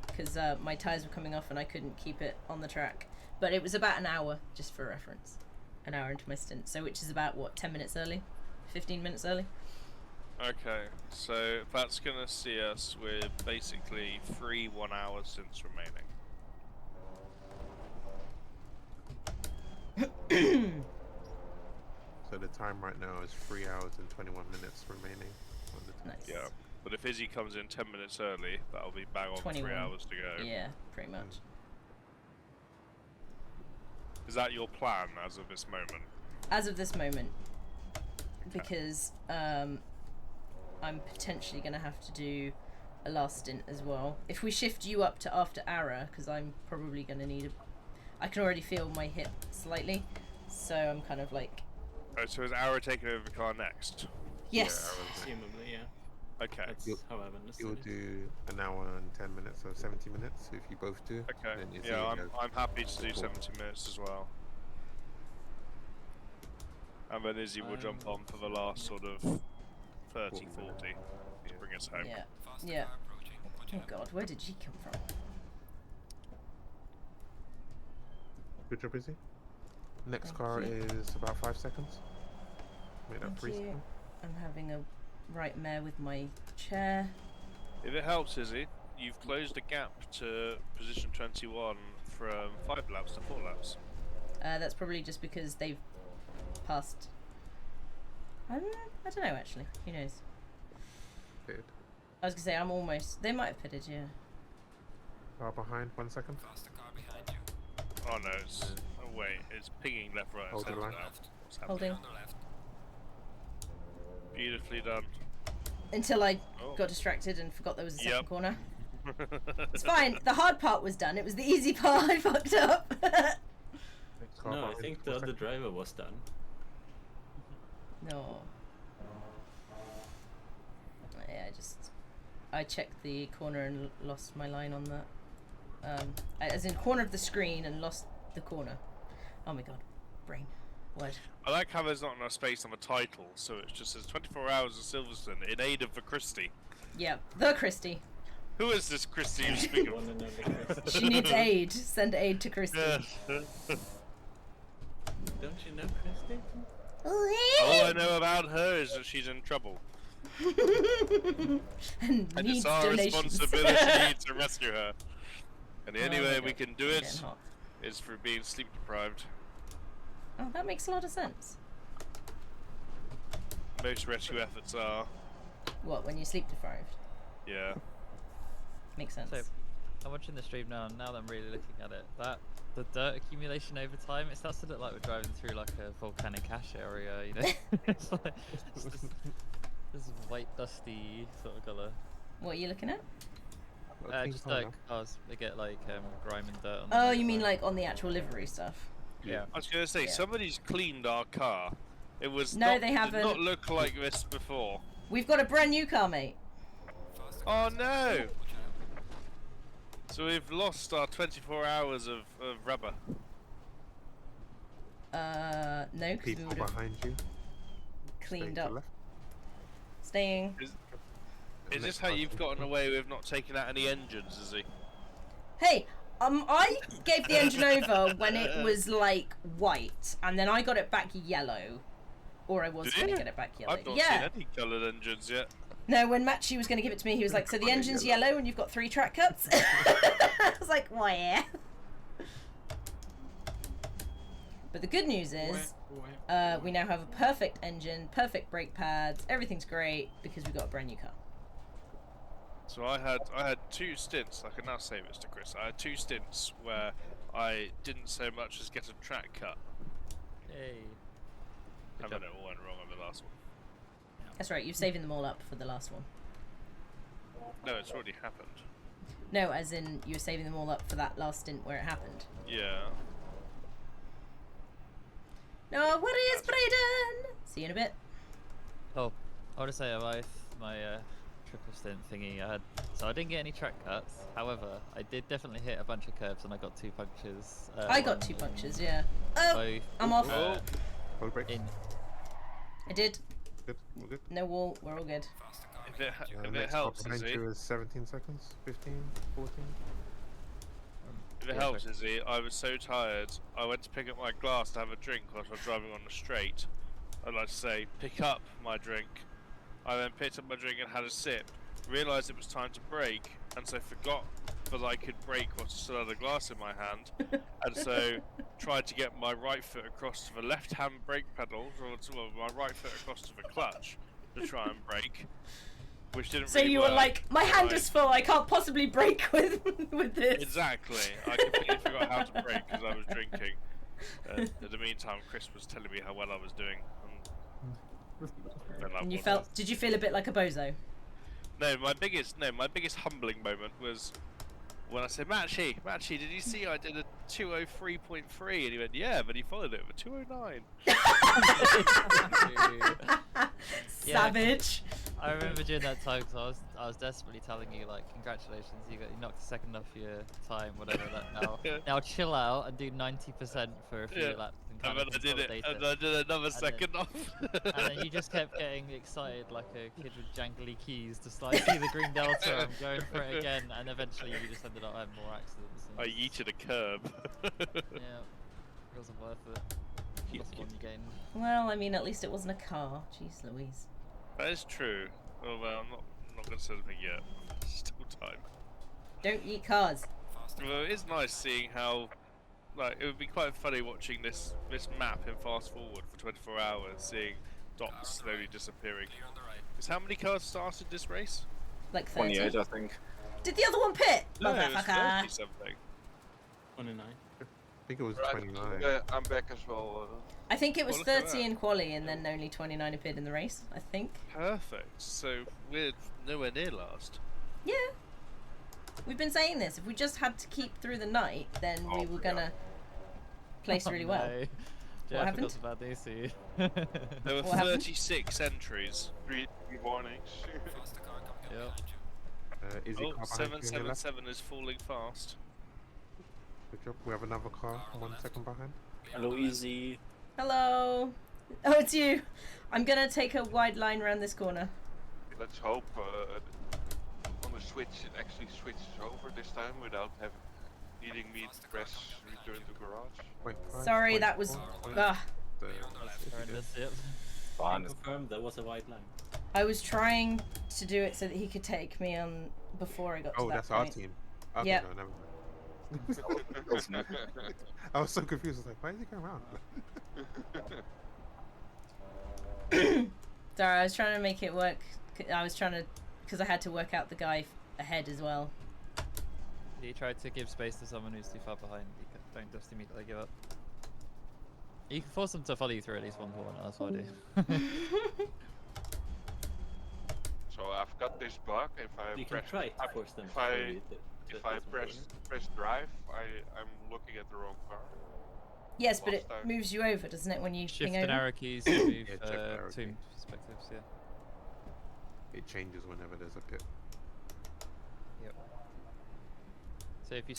because my tyres were coming off and I couldn't keep it on the track. But it was about an hour, just for reference. An hour into my stint. So which is about, what, 10 minutes early? 15 minutes early? Okay, so that's gonna see us with basically 3 1-hour stints remaining. So the time right now is 3 hours and 21 minutes remaining. On the Nice. Yeah, but if Izzy comes in 10 minutes early, that'll be bang on 21. 3 hours to go. Yeah, pretty much. Is that your plan as of this moment? As of this moment. Because I'm potentially going to have to do a last stint as well. If we shift you up to after Ara, because I'm probably going to need a... I can already feel my hip slightly, so I'm kind of like... Oh, so is Ara taking over the car next? Yes! Presumably, yeah. Okay. That's how I've understood You'll it. do an hour and 10 minutes, so 70 minutes if you both do. Okay. Then it's Yeah, either I'm happy to do Cool. 70 minutes as well. And then Izzy will jump on for the last sort of 30, 40 to bring us home. Yeah. Yeah. Oh god, where did she come from? Good job, Izzy. Next Thank car you. is about 5 seconds. Make that Thank 3 you. seconds. I'm having a right mare with my chair. If it helps, Izzy, you've closed the gap to position 21 from 5 laps to 4 laps. That's probably just because they've passed... I don't know, actually. Who knows? Good. I was going to say, I'm almost... They might have pitted, yeah. Car behind, 1 second. Oh no, it's... Oh wait, it's pinging left, right, and Hold the centre line. now. What's happening? Holding. Beautifully done. Until I Oh. got distracted and forgot there was a second Yep. corner. It's fine. The hard part was done. It was the easy part I fucked up. Next car No, I behind, think 4 the other seconds. driver was done. No. Yeah, I checked the corner and lost my line on that. As in corner of the screen and lost the corner. Oh my god. Brain. Word. I like how there's not enough space on the title, so it just says 24 hours of Silverstone in aid of the Christie. Yeah. The Christie. Who is this Christie you speak of? One and only Chris. She needs aid. Send aid to Christie. Yeah. Don't you know Christy? All I know about her is that she's in trouble. And And needs it's our donations. responsibility to rescue her. And the Oh only my way God, we can do I'm it getting hot. is through being sleep deprived. Oh, that makes a lot of sense. Most rescue efforts are. What, when you're sleep deprived? Yeah. Makes sense. So, I'm watching the stream now, and now that I'm really looking at it, the dirt accumulation over time, it starts to look like we're driving through like a volcanic ash area, you know? It's like it's this white, dusty sort of colour. What are you looking at? Got a pink Just car like now. cars, they get like grime and dirt on them. Oh, over you mean time. like on the actual livery stuff? Yeah. I was gonna say, Yeah. somebody's cleaned our car. It was No, not, they did haven't. not look like this before. We've got a brand new car, mate. Oh no! So we've lost our 24 hours of rubber. No, because we People would have behind you. cleaned Stay to up. left. Staying. Is this how you've gotten away with not taking out any engines, is he? Hey, I gave the engine over when it was like white, and then I got it back yellow. Or I was going to get it back yellow. I've not seen any coloured engines yet. No, when Matchy was going to give it to me, he was like, so the engine's yellow and you've got 3 track cuts? I was like, where? But the good news is, we now have a perfect engine, perfect brake pads, everything's great, because we got a brand new car. So I had 2 stints, I can now say this to Chris, I had 2 stints where I didn't so much as get a track cut. Hey. And then it all went wrong on the last one. That's right, you're saving them all up for the last one. No, it's already happened. No, as in, you were saving them all up for that last stint where it happened. Yeah. No, what is Brayden? See you in a bit. Oh, I want to say about my triple stint thingy. So I didn't get any track cuts. However, I did definitely hit a bunch of curves and I got 2 punctures. I got 2 punctures, yeah. Oh, I'm off. I did. Good, we're good. No wall, we're all good. If it helps, behind Izzy. you is 17 seconds, 15, 14. If it helps, Izzy, I was so tired, I went to pick up my glass to have a drink whilst I was driving on the straight. I'd like to say, pick up my drink. I then picked up my drink and had a sip, realised it was time to brake, and so forgot that I could brake whilst I still had a glass in my hand, and so tried to get my right foot across to the left-hand brake pedal, or to my right foot across to the clutch to try and brake, which didn't So really you work. were like, my hand is full, I can't possibly brake with this. Exactly. I completely forgot how to brake because I was drinking. In the meantime, Chris was telling me how well I was doing. And you felt? Did you feel a bit like a bozo? No, my biggest humbling moment was when I said, Matchy, did you see I did a 203.3? And he went, yeah, but he followed it with 209. Savage. I remember during that time because I was desperately telling you like, congratulations, you knocked a second off your time, whatever. That now chill out and do 90% for a few laps. And then I did it, and I did another second off. And then you just kept getting excited like a kid with jangly keys to slide through the green delta and going for it again, and eventually you just ended up having more accidents. I yeeted a curb. Yeah, it wasn't worth it. Lost one you gained. Well, I mean, at least it wasn't a car. Jeez Louise. That is true. Oh well, I'm not going to say anything yet. Still time. Don't eat cars. Well, it is nice seeing how, like, it would be quite funny watching this map in fast forward for 24 hours, seeing dots slowly disappearing. Because how many cars started this race? Like 30. 28, I think. Did the other one pit? No, it was Motherfucker. 30 something. 29. I think it was Right, 29. I'm back as well. I think it was Well, look at 30 that. in quali and then only 29 appeared in the race, I think. Perfect. So we're nowhere near last. Yeah. We've been saying this. If we just had to keep through the night, then we were gonna place really well. No. What Jeff, happened? forgot about this. There were What happened? 36 entries. 3 warnings. Yep. Is it Oh, car behind you on your left? 777 is falling fast. Good job. We have another car 1 second behind. Hello, Easy. Hello. Oh, it's you. I'm gonna take a wide line around this corner. Let's hope on the switch it actually switches over this time without needing me to press return to garage. Wait, Sorry, that was. Ah, Horrendous, yep. Fine. Confirmed there was a white line. I was trying to do it so that he could take me on before I got to Oh, that that's point. our team. Okay, Yep. no, never mind. I was so confused. I was like, why is he going around? Sorry, I was trying to make it work. I was trying to, because I had to work out the guy ahead as well. You tried to give space to someone who's too far behind. Don't just immediately give up. You can force them to follow you through at least one corner. That's what I do. So I've got this bug. If I You can press, try to force them. if to I- follow you, if that I doesn't press work. drive, I'm looking at the wrong car. Yes, but it Last time. moves you over, doesn't it, when you Shift ping and over? arrow keys to move Yeah, shift and arrow two key. perspectives. Yeah. It changes whenever there's a pit. Yep. So if you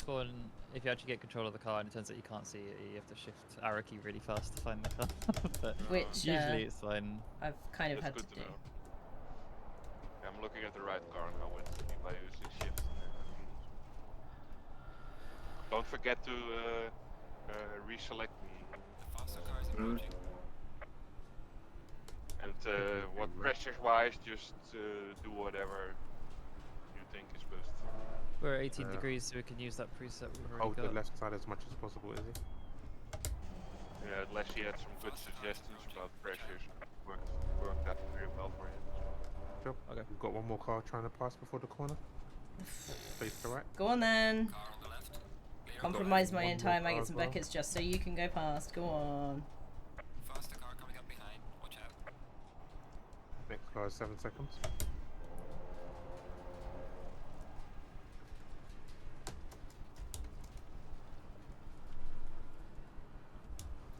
actually get control of the car and it turns out you can't see it, you have to shift arrow key really fast to find the car. But Which usually it's fine. I've kind of That's had good to to do. know. I'm looking at the right car now with by using shift. Don't forget to reselect me. And what pressure-wise, just do whatever you think is best. We're at 18 degrees, so we can use that preset we've already Hold got. the left side as much as possible, is he? Yeah, unless he had some good suggestions about pressures, worked out very well for him. Sure. Okay. We've got one more car trying to pass before the corner. Face to right. Go on then. Compromise my One entire more car maggots and as well. buckets just so you can go past. Go on. Faster car coming up behind. Watch out. Next car is 7 seconds.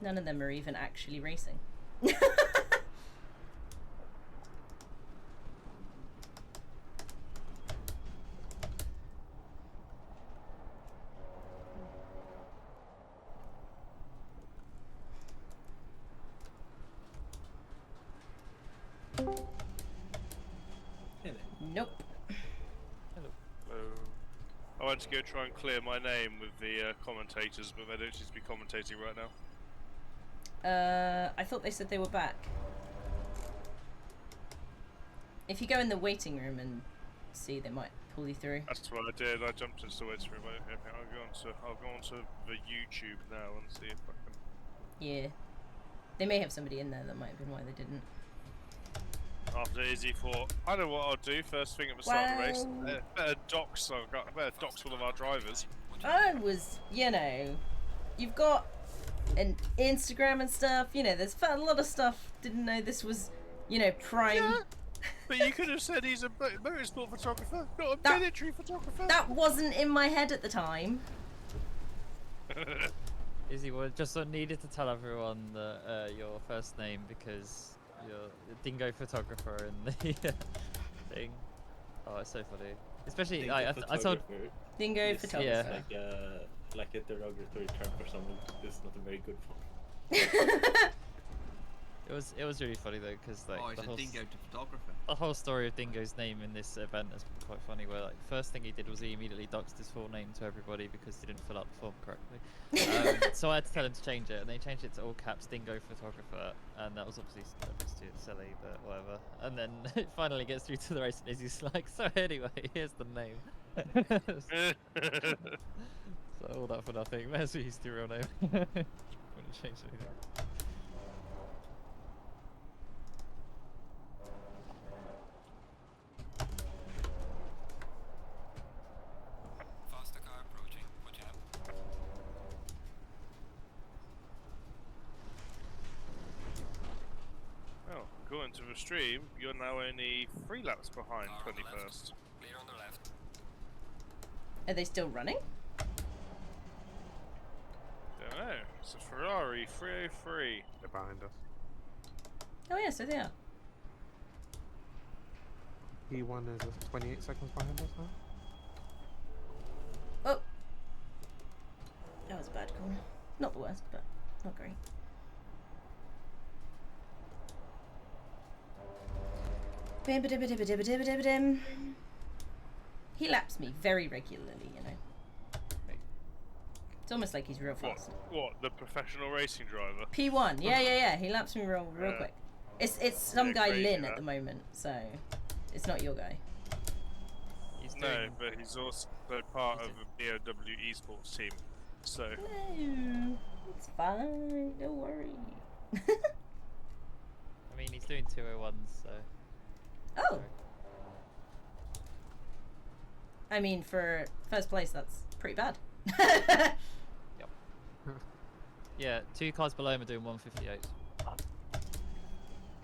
None of them are even actually racing. Nope. I went to go try and clear my name with the commentators, but they don't seem to be commentating right now. I thought they said they were back. If you go in the waiting room and see, they might pull you through. That's what I did. I jumped into the waiting room. I'll go onto the YouTube now and see if I can. Yeah. They may have somebody in there. That might have been why they didn't. After Izzy thought, I know what I'll do first thing at the start of the race. Better dox one of our drivers. I was, you've got an Instagram and stuff. There's a lot of stuff. Didn't know this was, prime. Yeah, but you could have said he's a motorsport photographer, not a military photographer. That wasn't in my head at the time. Izzy, well, just needed to tell everyone that your first name because you're the dingo photographer in the thing. Oh, it's so funny. Especially, I told Dingo photographer. Yeah. Like a derogatory term for someone who's not a very good one. It was really funny though, because like he's a dingo to photographer. the whole story of Dingo's name in this event has been quite funny. Where like the first thing he did was he immediately doxed his full name to everybody because he didn't fill out the form correctly. So I had to tell him to change it, and they changed it to all caps Dingo photographer, and that was obviously silly, but whatever. And then it finally gets through to the race, and Izzy's like, "So anyway, here's the name." So all that for nothing. There's his real name. Wouldn't change anything. Faster car approaching. Watch out. Well, according to the stream, you're now only 3 laps behind Car on the 21st. left. Clear on the left. Are they still running? Don't know. It's a Ferrari 303. They're behind us. Oh yeah, so they are. P1 is 28 seconds behind us now. Oh. That was a bad corner. Not the worst, but not great. He laps me very regularly, It's almost like he's real fast. What? The professional racing driver? P1, yeah. He laps me real quick. It's some guy crazy, Lynn that. at the moment, so it's not your guy. He's No, doing- but he's also part of the BOW esports team. So No, it's fine. Don't worry. I mean, he's doing 201s, so. Oh. I mean, for first place, that's pretty bad. Yeah, 2 cars below him are doing 158.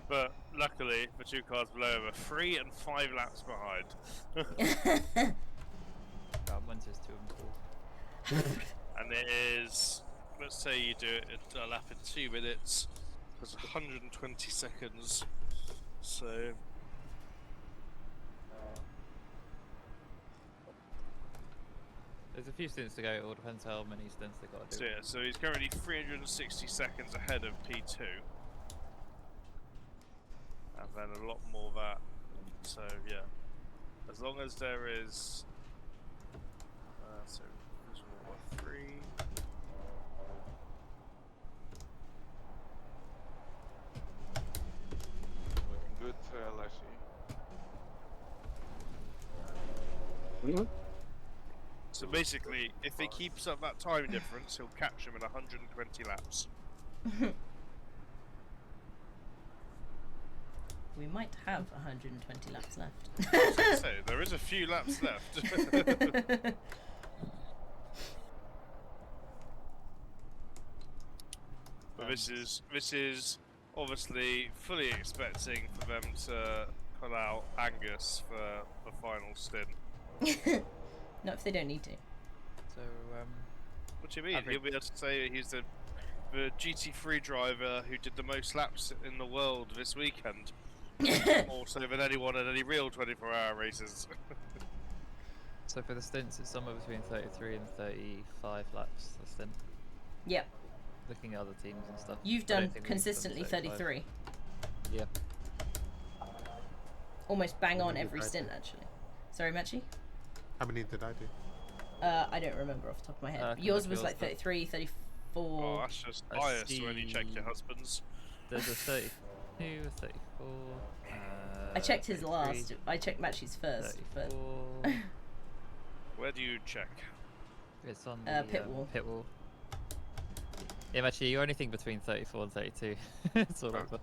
but luckily the 2 cars below him are 3 and 5 laps behind. Winter's 2 and 4. And it is, let's say you do it a lap in 2 minutes, there's 120 seconds. So There's a few stints to go, it all depends how many stints they got to do. so he's currently 360 seconds ahead of P2. And then a lot more of that. So yeah. as long as there is. So visual what, 3. Looking good, Lassie. So basically, if he keeps up that time difference, he'll catch him in 120 laps. We might have 120 laps left. So there is a few laps left. But this is obviously fully expecting for them to pull out Angus for the final stint. Not if they don't need to. So, What do you mean? Average. He'll be able to say he's the GT3 driver who did the most laps in the world this weekend. More so than anyone in any real 24-hour races. so for the stints, it's somewhere between 33 and 35 laps. The stint. Yep. Looking at other teams and stuff. You've I don't done think we've consistently 35. 33. Yeah. Almost bang How on many every did I stint, do? actually. Sorry, Machi? How many did I do? I don't remember off the top of my head. I can Yours look was yours like up. 33, 34. Oh, that's just I biased when you check see- your husband's. There's a 32, a 34. I checked his 33, last. I checked Machi's first, but 34. Where do you check? It's on the pit wall. Pit wall. Yeah, actually, you're anything between 34 and 32. sort of.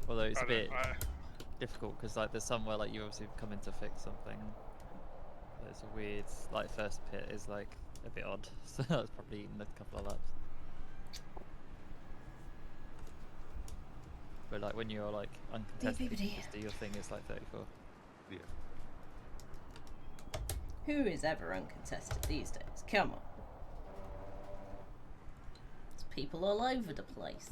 Although it's a bit difficult because like there's somewhere like you obviously come in to fix something. There's a weird like first pit is like a bit odd, so that's probably eaten a couple of laps. But like when you're like uncontested, you just do your thing. It's like 34. Yeah. who is ever uncontested these days? Come on. There's people all over the place.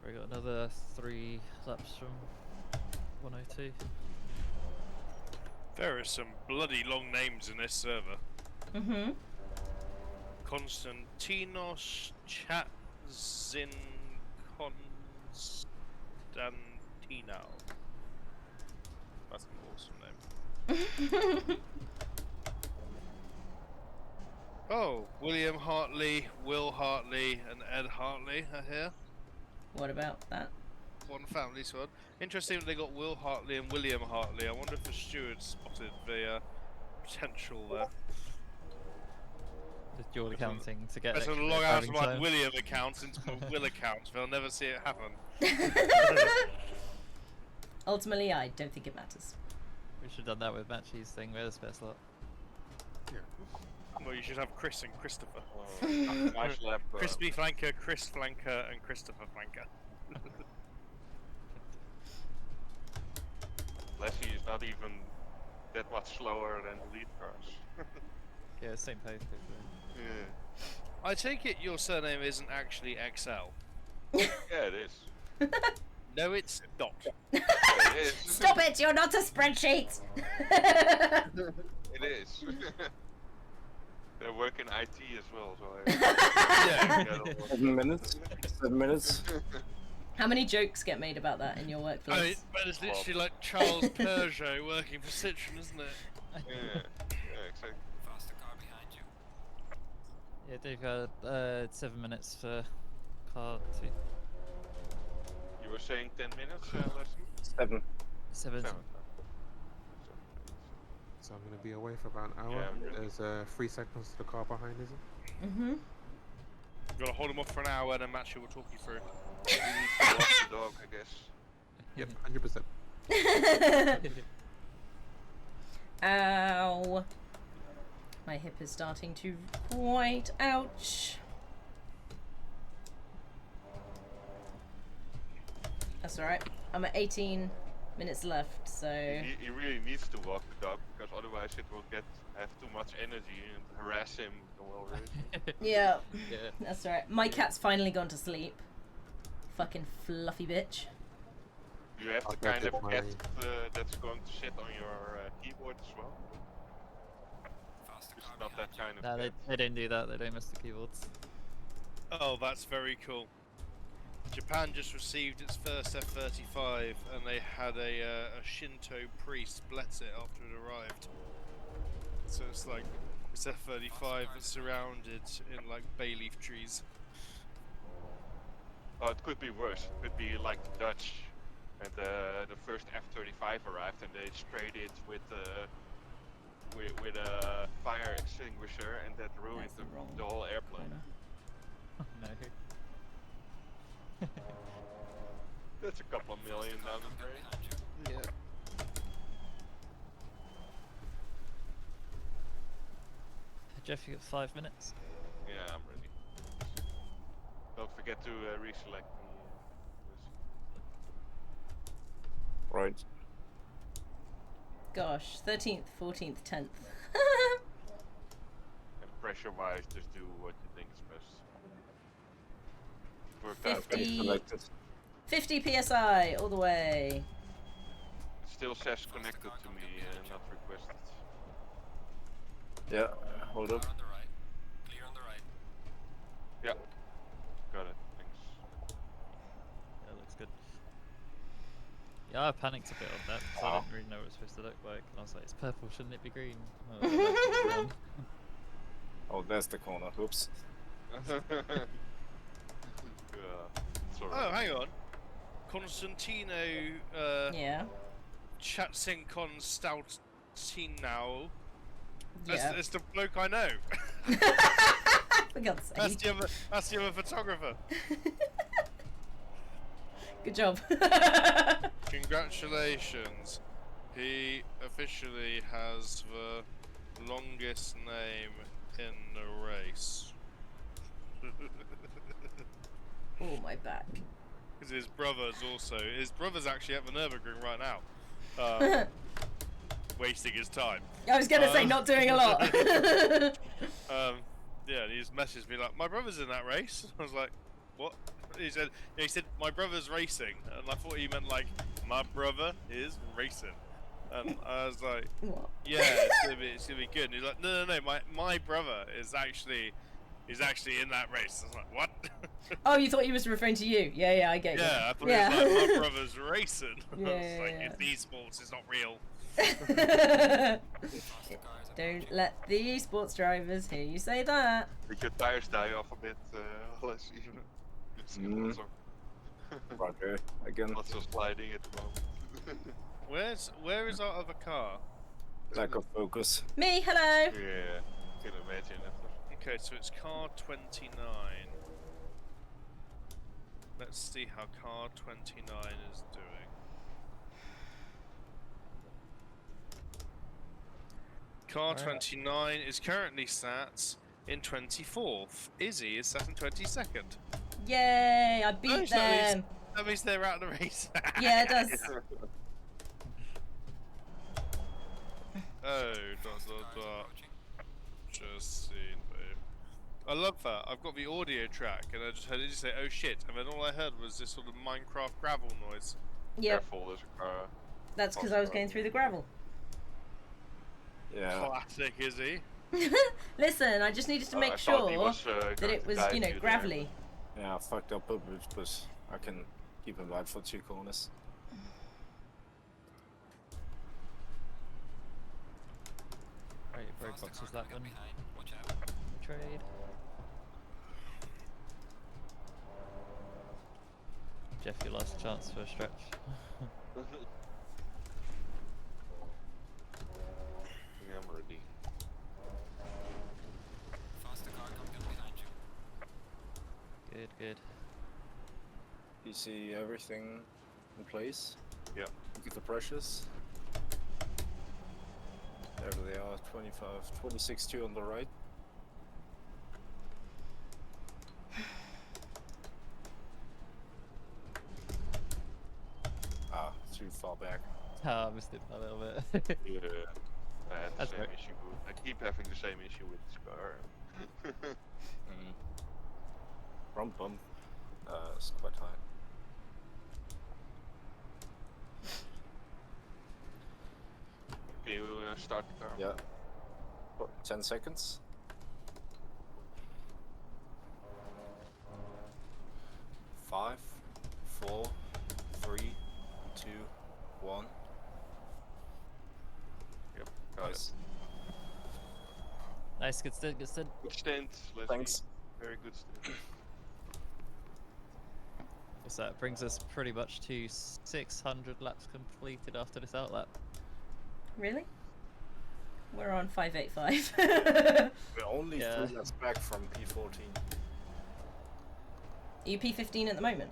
We got another 3 laps from 102. There are some bloody long names in this server. Mm-hmm. Konstantinos Chatzin Konstantino. That's an awesome name. Oh, William Hartley, Will Hartley, and Ed Hartley are here. What about that? One family squad. Interesting that they got Will Hartley and William Hartley. I wonder if the steward spotted the potential there. Just dual accounting to get. Better extra log out driving of my time. William account into my Will account. They'll never see it happen. Ultimately, I don't think it matters. We should have done that with Matchy's thing. Where's the spare slot? Well, you should have Chris and Christopher. Nice lap. Crispy Flanker, Chris Flanker, and Christopher Flanker. Lassie is not even that much slower than the lead cars. Yeah, same pace. Yeah. I take it your surname isn't actually XL. Yeah, it is. No, it's not. Yeah, it is. Stop it! You're not a spreadsheet! It is. They work in IT as well, so I... Yeah. 7 minutes. 7 minutes. How many jokes get made about that in your workplace? I mean, but it's literally like Charles Peugeot working for Citroen, isn't it? Yeah, exactly. Faster car behind you. Yeah, Dave got 7 minutes for car 2. You were saying 10 minutes, Lassie? 7. 7. So I'm going to be away for about an hour. Yeah, really. There's 3 seconds to the car behind, is it? Mm-hmm. You've got to hold him off for an hour and then Matthew will talk you through. You need to walk the dog, I guess. Yep, 100%. Ow. My hip is starting to quite ouch. That's alright. I'm at 18 minutes left, so... He really needs to walk the dog, because otherwise it will have too much energy and harass him the whole race. Yeah. Yeah. That's alright. My cat's finally gone to sleep. Fucking fluffy bitch. You have the I'll kind get of my- cat that's going to sit on your keyboard as well. Faster It's car not behind that you. kind of No, cat. they don't do that. They don't miss the keyboards. Oh, that's very cool. Japan just received its first F-35, and they had a Shinto priest bless it after it arrived. So it's like this F-35 that's surrounded in like bay leaf trees. Oh, it could be worse. It could be like the Dutch, and the first F-35 arrived, and they sprayed it with a fire extinguisher, and that ruined That's the wrong the whole airplane. corner. No. That's a couple of million down the drain. Yeah. Jeff, you got 5 minutes. Yeah, I'm ready. Don't forget to reselect me. Right. Gosh, 13th, 14th, 10th. And pressure-wise, just do what you think is best. Work out. 50, Selected. 50 PSI all the way. It still says connected to me and not requested. Yeah, hold up. Clear on the right. Clear on the right. Yeah, got it. Thanks. Yeah, looks good. Yeah, I panicked a bit on that because I didn't really know what it was supposed to look like. And I was like, it's purple, shouldn't it be green? Oh, that's brown. Oh, there's the corner. Oops. Oh, hang on. Constantino Yeah. Chatsenkon Stoutinau. Yeah. That's the bloke I know. For God's That's sake. the other photographer. Good job. Congratulations. He officially has the longest name in the race. Oh, my back. Because his brother's actually at the Nürburgring right now. Wasting his time. I was gonna say not doing a lot. Yeah, and he just messaged me like, my brother's in that race. I was like, what? He said, my brother's racing. And I thought he meant like, my brother is racing. And I was like, What? yeah, it's gonna be good. And he's like, no, my brother is actually in that race. I was like, what? Oh, you thought he was referring to you? Yeah, I get you. Yeah, I thought Yeah. he was like, my brother's racing. I was Yeah, like, yeah. it's esports, it's not real. Don't let the esports drivers hear you say that. Did your tires die off a bit, less even? Roger. Again. Lots of sliding at the moment. Where is our other car? Lack of focus. Me, hello. Yeah, can imagine it. Okay, so it's car 29. Let's see how car 29 is doing. Car 29 is currently sat in 24th. Izzy is sat in 22nd. Yay, I beat them. That means they're out of the race. Yeah, it does. Oh, just seen, babe. I love that. I've got the audio track, and I just heard it just say, "Oh shit," and then all I heard was this sort of Minecraft gravel noise. Yep, Careful, there's a car. that's because I was going through the gravel. Yeah. Classic, Izzy. Listen, I just needed to make I thought he sure was, that going it to was, dive you know, you there. gravelly. Yeah, I fucked up a bit, but I can keep him live for 2 corners. Right, road boxes that one. Behind. Watch out. Trade. Jeff, your last chance for a stretch. Yeah, I'm ready. Faster car coming behind you. Good. You see everything in place? Yeah. Look at the pressures. There they are, 25, 26.2 on the right. Ah, too far back. Ah, I missed it a little bit. Yeah. I had the That's same right. issue. I keep having the same issue with this car. Front bump is quite high. Can you start the car? Yeah. 10 seconds. Nice, good stint, good stint. Good stint, Leslie. Thanks. Very good stint. So that brings us pretty much to 600 laps completed after this outlap. Really? We're on 585. We're only 3 laps back from P14. Are you P15 at the moment?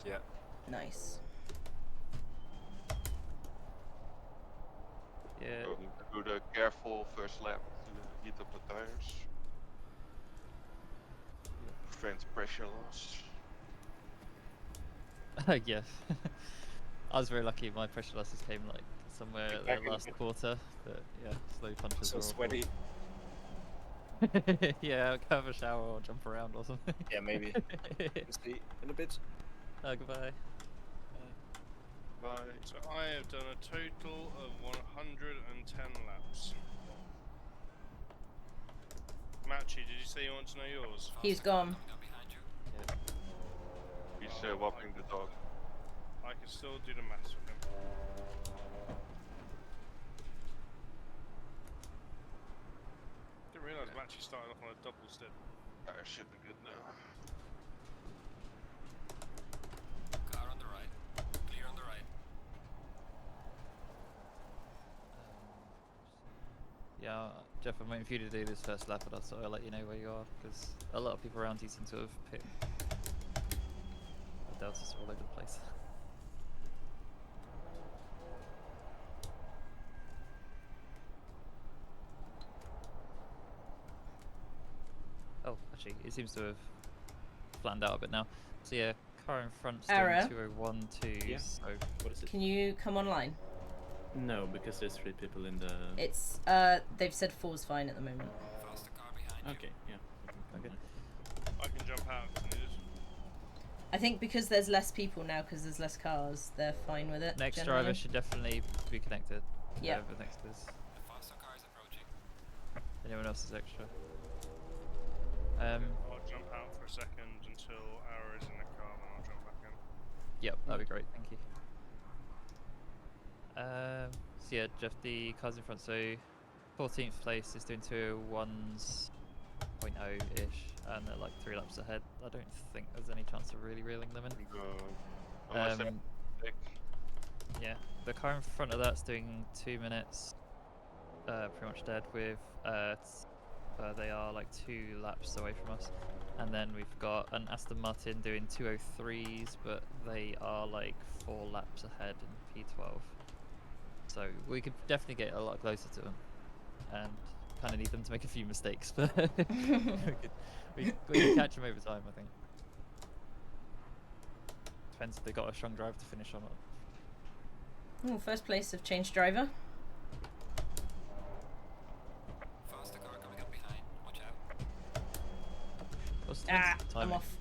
Yeah. Nice. Yeah. Do the careful first lap to heat up the tires. Prevent pressure loss. Yeah. I was very lucky. My pressure losses came like somewhere at the last quarter, but yeah, slow punches. So were sweaty. awful. Yeah, go have a shower or jump around or something. Yeah, maybe. See in a bit. Goodbye. Bye. So I have done a total of 110 laps. Matchy, did you say you want to know yours? He's gone. He's walking the dog. I can still do the maths with him. Didn't realise Matchy started off on a double step. Tires should be good now. Car on the right. Clear on the right. Yeah, Jeff, I'm waiting for you to do this first lap, but I'll let you know where you are, because a lot of people around you seem to have picked. The deltas are all over the place. Oh, actually, it seems to have flattened out a bit now. So yeah, car in front's doing Ara? 2012, Yeah. so What is it? Can you come online? No, because there's 3 people in the. It's they've said 4's fine at the moment. Faster car behind you. Okay, yeah. Okay. I can jump out if needed. I think because there's less people now, because there's less cars, they're fine with it. next generally. driver should definitely be connected. Yeah. But next is The faster car is approaching. anyone else is extra. I'll jump out for a second until Ara is in the car, and I'll jump back in. Yep, that'd be great, thank you. So yeah, Jeff, the cars in front, so 14th place is doing 201s 0.0-ish, and they're like 3 laps ahead. I don't think there's any chance of really reeling them in. Unless they're thick. Yeah, the car in front of that's doing 2 minutes, pretty much dead with, they are like 2 laps away from us. And then we've got an Aston Martin doing 203s, but they are like 4 laps ahead in P12. So we could definitely get a lot closer to them, and kind of need them to make a few mistakes, but we can catch them over time, I think. Depends if they got a strong drive to finish or not. Ooh, first place have changed driver. Faster car coming up behind. Watch out. What's the I'm timing? off.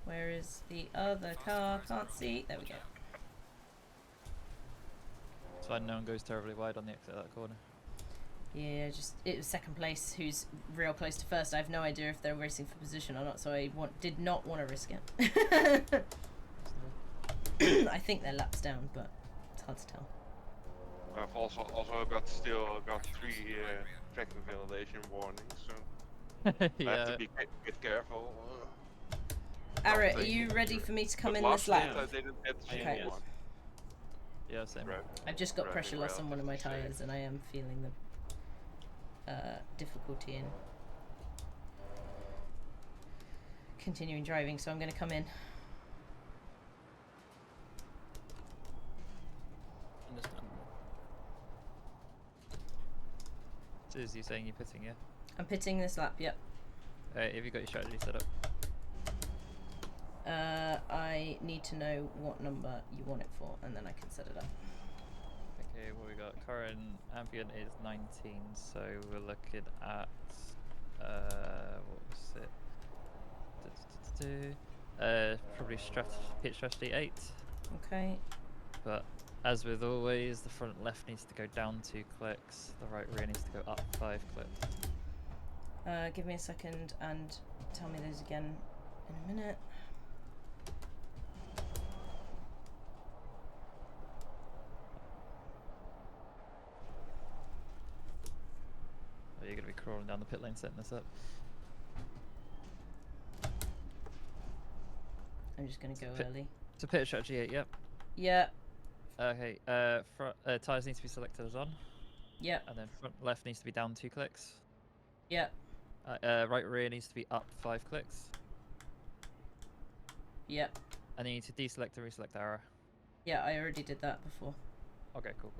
Where is the other car? Can't see. There we go. So no one goes terribly wide on the exit of that corner. Yeah, just it was second place, who's real close to first. I have no idea if they're racing for position or not, so I did not want to risk it. I think they're laps down, but it's hard to tell. I've also got 3 track validation warnings, so I have to be a bit careful. Ara, are you ready for me to come in last this lap? stint I didn't get to see Okay. one. Yeah, same. Right. I've just got Driving pressure loss on one of my relatively tyres, safe. and I am feeling the difficulty in continuing driving, so I'm going to come in. Understand. So is you saying you're pitting, yeah? I'm pitting this lap, yep. Have you got your strategy set up? I need to know what number you want it for, and then I can set it up. Okay, what we got? Current ambient is 19, so we're looking at what was it? Probably pitch strategy 8. Okay. But as with always, the front left needs to go down 2 clicks, the right rear needs to go up 5 clicks. Give me a second and tell me those again in a minute. you're gonna be crawling down the pit lane setting this up. I'm just gonna go early. So pit strategy 8, yep. Yeah. Okay, tyres need to be selected as on. Yep. And then front left needs to be down 2 clicks. Yep. Right rear needs to be up 5 clicks. Yep. And you need to deselect and reselect arrow. Yeah, I already did that before. Okay, cool.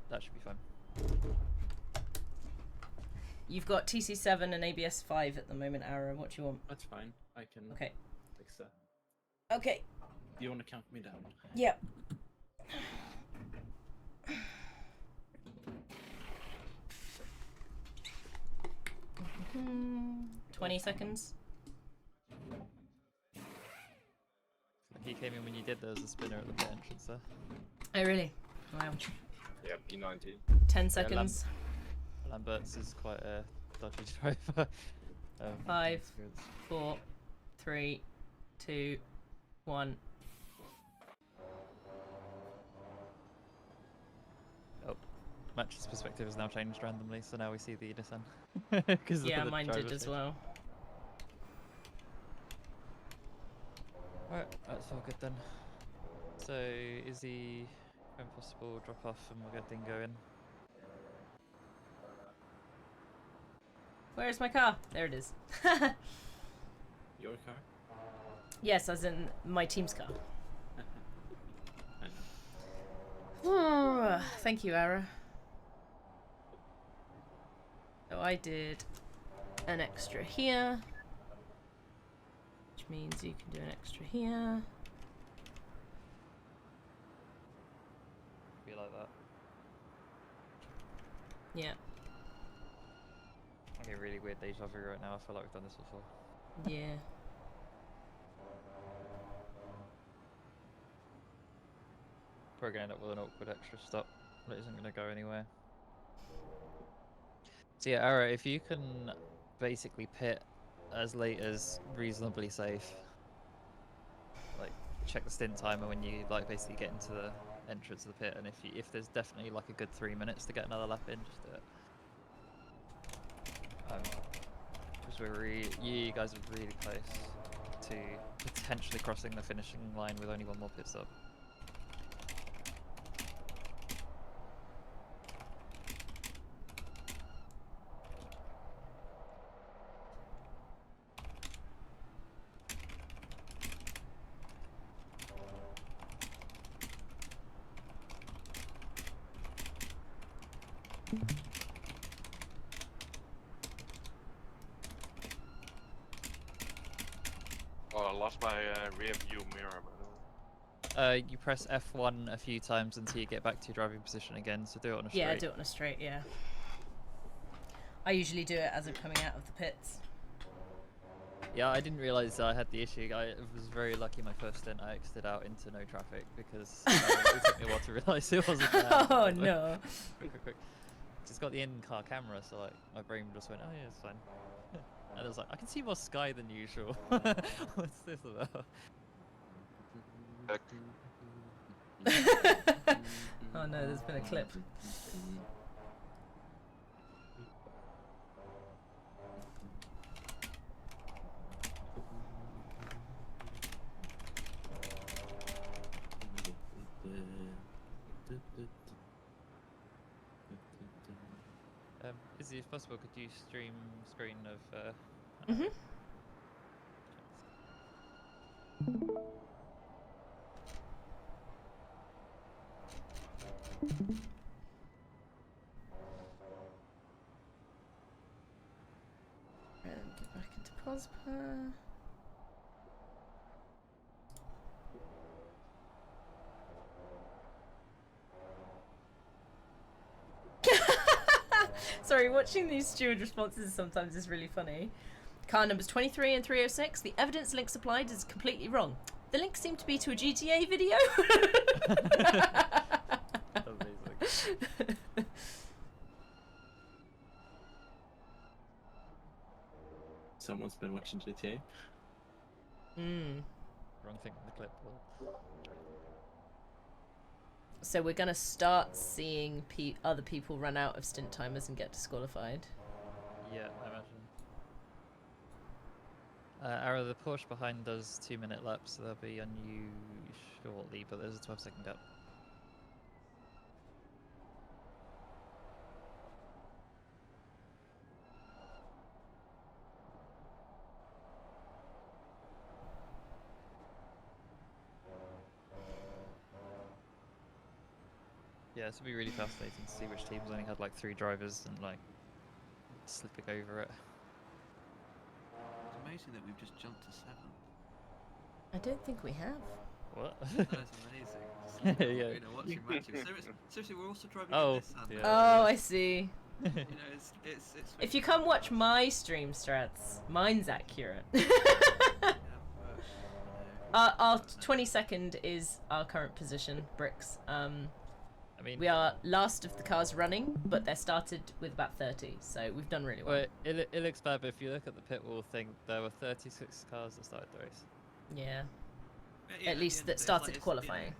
That should be fine. You've got TC7 and ABS 5 at the moment, Ara. What do you want? That's fine. I can fix that. Okay. Do you want to count me down? Yep. 20 seconds. He came in when you did. There was a spinner at the pit entrance there. Oh, really? Wow. Yeah, P90. 10 seconds. Lambert's is quite a dodgy driver. 5, 4, 3, 2, 1. Oh, match's perspective has now changed randomly, so now we see the descent. Yeah, mine did as well. Alright, that's all good then. So, Izzy, when possible, drop off and we'll get Dingo in. Where is my car? There it is. Your car? Yes, as in my team's car. I know. Oh, thank you, Ara. So I did an extra here, which means you can do an extra here. Be like that. Yeah. I get really weird deja vu right now. I feel like we've done this before. Yeah. We're going to end up with an awkward extra stop that isn't going to go anywhere. So yeah, Ara, if you can basically pit as late as reasonably safe, like check the stint timer when you like basically get into the entrance of the pit, and if there's definitely like a good 3 minutes to get another lap in, just do it. Because you guys are really close to potentially crossing the finishing line with only one more pit stop. Oh, I lost my rear view mirror, by the way. You press F1 a few times until you get back to your driving position again, so do it on a straight. Yeah, do it on a straight, yeah. I usually do it as I'm coming out of the pits. Yeah, I didn't realise I had the issue. I was very lucky my first stint I exited out into no traffic because it took me a while to realise it wasn't there. Oh no. Quick. Just got the in-car camera, so like my brain just went, oh yeah, it's fine. And I was like, I can see more sky than usual. What's this about? Oh no, there's been a clip. Izzy, if possible, could you stream screen of Mhm. And get back into Pospa. Sorry, watching these steward responses sometimes is really funny. Car numbers 23 and 306. The evidence link supplied is completely wrong. The link seemed to be to a GTA video. Amazing. Someone's been watching GTA. Wrong thing in the clip. So we're gonna start seeing other people run out of stint timers and get disqualified. Yeah, I imagine. Arrow, the Porsche behind does 2-minute laps, so they'll be on you shortly, but there's a 12-second gap. Yeah, this would be really fascinating to see which teams only had like 3 drivers and like slipping over it. It's amazing that we've just jumped to 7. I don't think we have. What? That is amazing. Just, Yeah. You know, watching matches. Seriously, we're also driving Oh, in this hand. yeah. now. Oh, I see. You know, it's If you come watch my stream strats, mine's accurate. yeah, but, Our 22nd is our current position, Bricks. I mean, We are last of the cars running, but they're started with about 30, so we've done really well. well, it looks bad, but if you look at the pit wall thing, there were 36 cars that started the race. Yeah. yeah, At least the end that of it, started it's like, qualifying.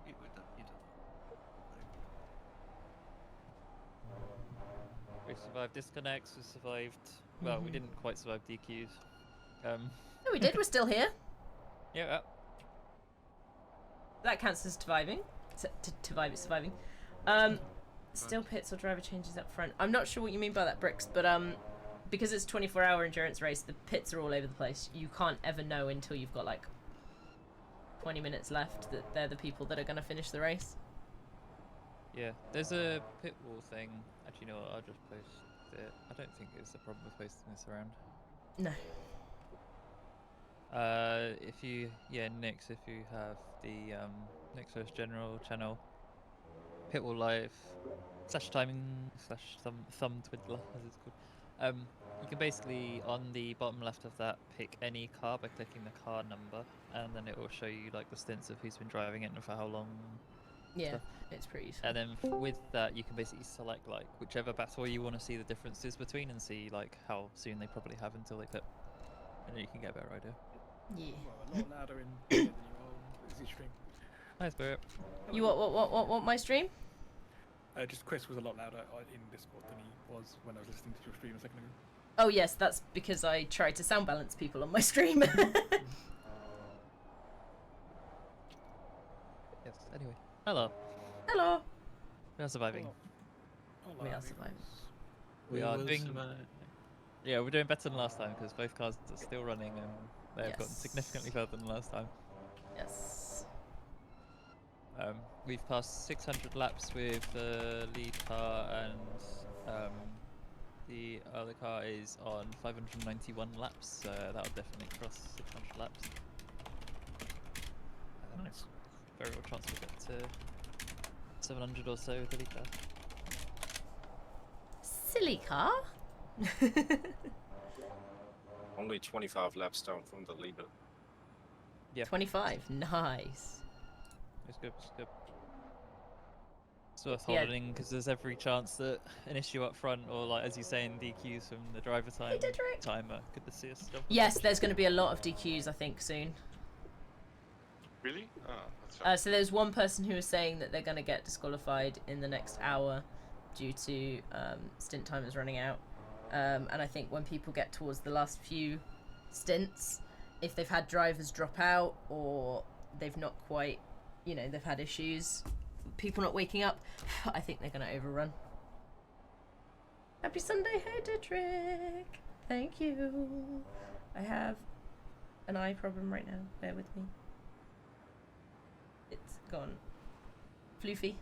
You don't. We survived disconnects, we survived... Well, we Mhm. didn't quite survive DQs. No, we did. We're still here. Yeah, That counts as surviving. Surviving. Still pits or driver changes up front. I'm not sure what you mean by that, Bricks, but because it's a 24-hour endurance race, the pits are all over the place. You can't ever know until you've got like 20 minutes left that they're the people that are going to finish the race. yeah. There's a pit wall thing. Actually, you know what? I'll just post it. I don't think it's a problem with posting this around. No. If you, Nix, if you have the Nixos General channel, Pitwall Live /timing /thumb twiddler as it's called. You can basically on the bottom left of that pick any car by clicking the car number, and then it will show you like the stints of who's been driving it and for how long. Yeah, Stuff. it's pretty useful. And then with that, you can basically select like whichever battle you want to see the differences between, and see like how soon they probably have until they pit, and then you can get a better idea. Yeah. Well, a lot louder in here than you are on Izzy stream. Hi, Spirit. You what my stream? Just Chris was a lot louder in Discord than he was when I was listening to your stream a second ago. Oh yes, that's because I try to sound balance people on my stream. Yes. Anyway, hello. Hello. We are surviving. We are surviving. We are doing. Yeah, we're doing better than last time because both cars are still running and they have gotten significantly further than last time. Yes. We've passed 600 laps with the lead car, and the other car is on 591 laps, so that'll definitely cross 600 laps. Nice. Very well chance we'll get to 700 or so with the lead car. Silly car. Only 25 laps down from the leader. Yeah. 25. Nice. It's good, it's good. It's worth Yeah. holding because there's every chance that an issue up front, or like as you say in DQs from the driver timer, could see us jump. Yes, there's going to be a lot of DQs, I think, soon. Really? Oh, that's So there's one person who was saying that they're going to get disqualified in the next hour due to stint timers running out. And I think when people get towards the last few stints, if they've had drivers drop out or they've not quite, they've had issues, people not waking up, I think they're going to overrun. Happy Sunday, hey Dietrich! Thank you. I have an eye problem right now. Bear with me. It's gone. Floofy.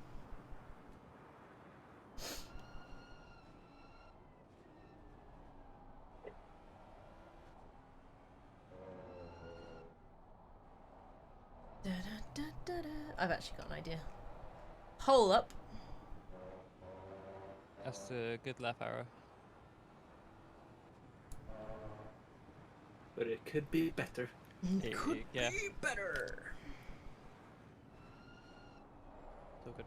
Da, da, da, da, da. I've actually got an idea. Hole up. That's a good lap arrow. But it could be better. Could yeah. be better. So good.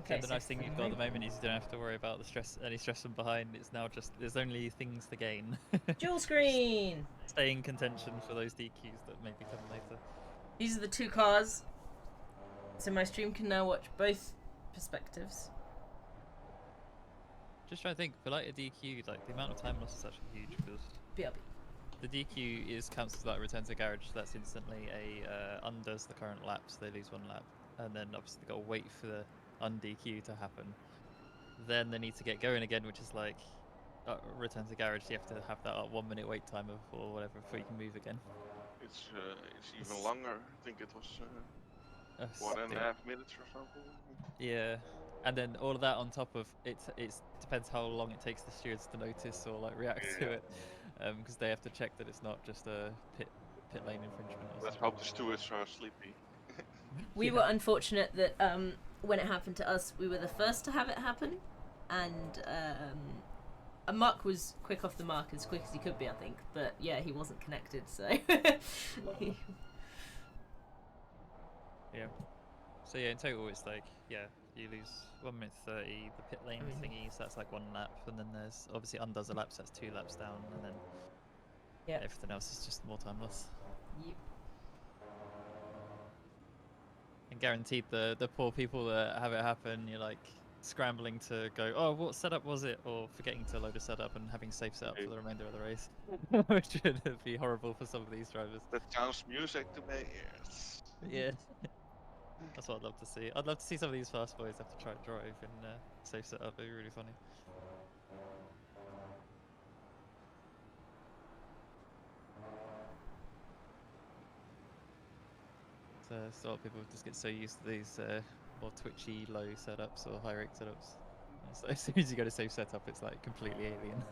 Okay, The nice thing you've got at the moment is you don't have to worry about the stress, any stress from behind. It's now just there's only things to gain. Dual screen. Stay in contention for those DQs that maybe come later. These are the 2 cars. So my stream can now watch both perspectives. Just trying to think, for like a DQ, like the amount of time loss is actually huge because BRB. the DQ is counts as like return to garage. So that's instantly undoes the current lap, so they lose 1 lap, and then obviously they got to wait for the undq to happen. Then they need to get going again, which is like return to garage. You have to have that 1 minute wait time or whatever before you can move again. It's even longer. I think it was 1.5 minutes or something. Yeah, and then all of that on top of it depends how long it takes the stewards to notice or like react to it, because they have to check that it's not just a pit lane infringement. Or Let's something. hope the stewards are sleepy. We were unfortunate that when it happened to us, we were the first to have it happen, and Mark was quick off the mark, as quick as he could be, I think. But yeah, he wasn't connected, so. Yeah. So yeah, in total it's like you lose 1 minute 30. The pit lane thingy, so that's like 1 lap, and then there's obviously undoes a lap, so that's 2 laps down, and then everything else is just more time loss. Yep. And guaranteed the poor people that have it happen, you're like scrambling to go, oh, what setup was it? Or forgetting to load a setup and having safe setup for the remainder of the race. Which would be horrible for some of these drivers. That sounds music to me, yes. Yeah. That's what I'd love to see. I'd love to see some of these fast boys have to try and drive in safe setup. It'd be really funny. So a lot of people just get so used to these more twitchy low setups or high rake setups. So as soon as you go to safe setup, it's like completely alien.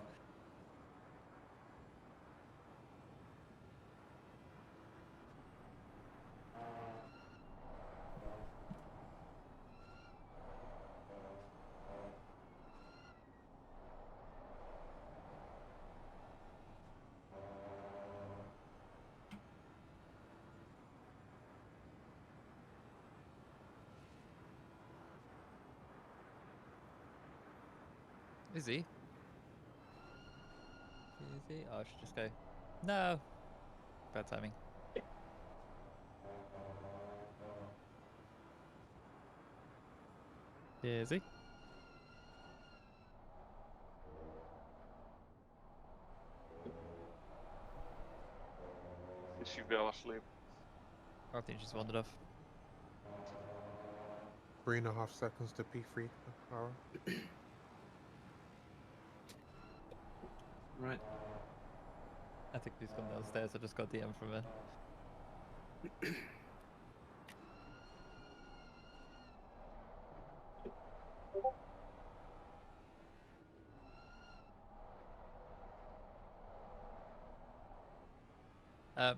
Is he? Is he? Oh, I should just go. No! Bad timing. Is he? Is she well asleep? I think she's wandered off. 3.5 seconds to P3 hour. Right. I think he's come downstairs. I just got DM from her.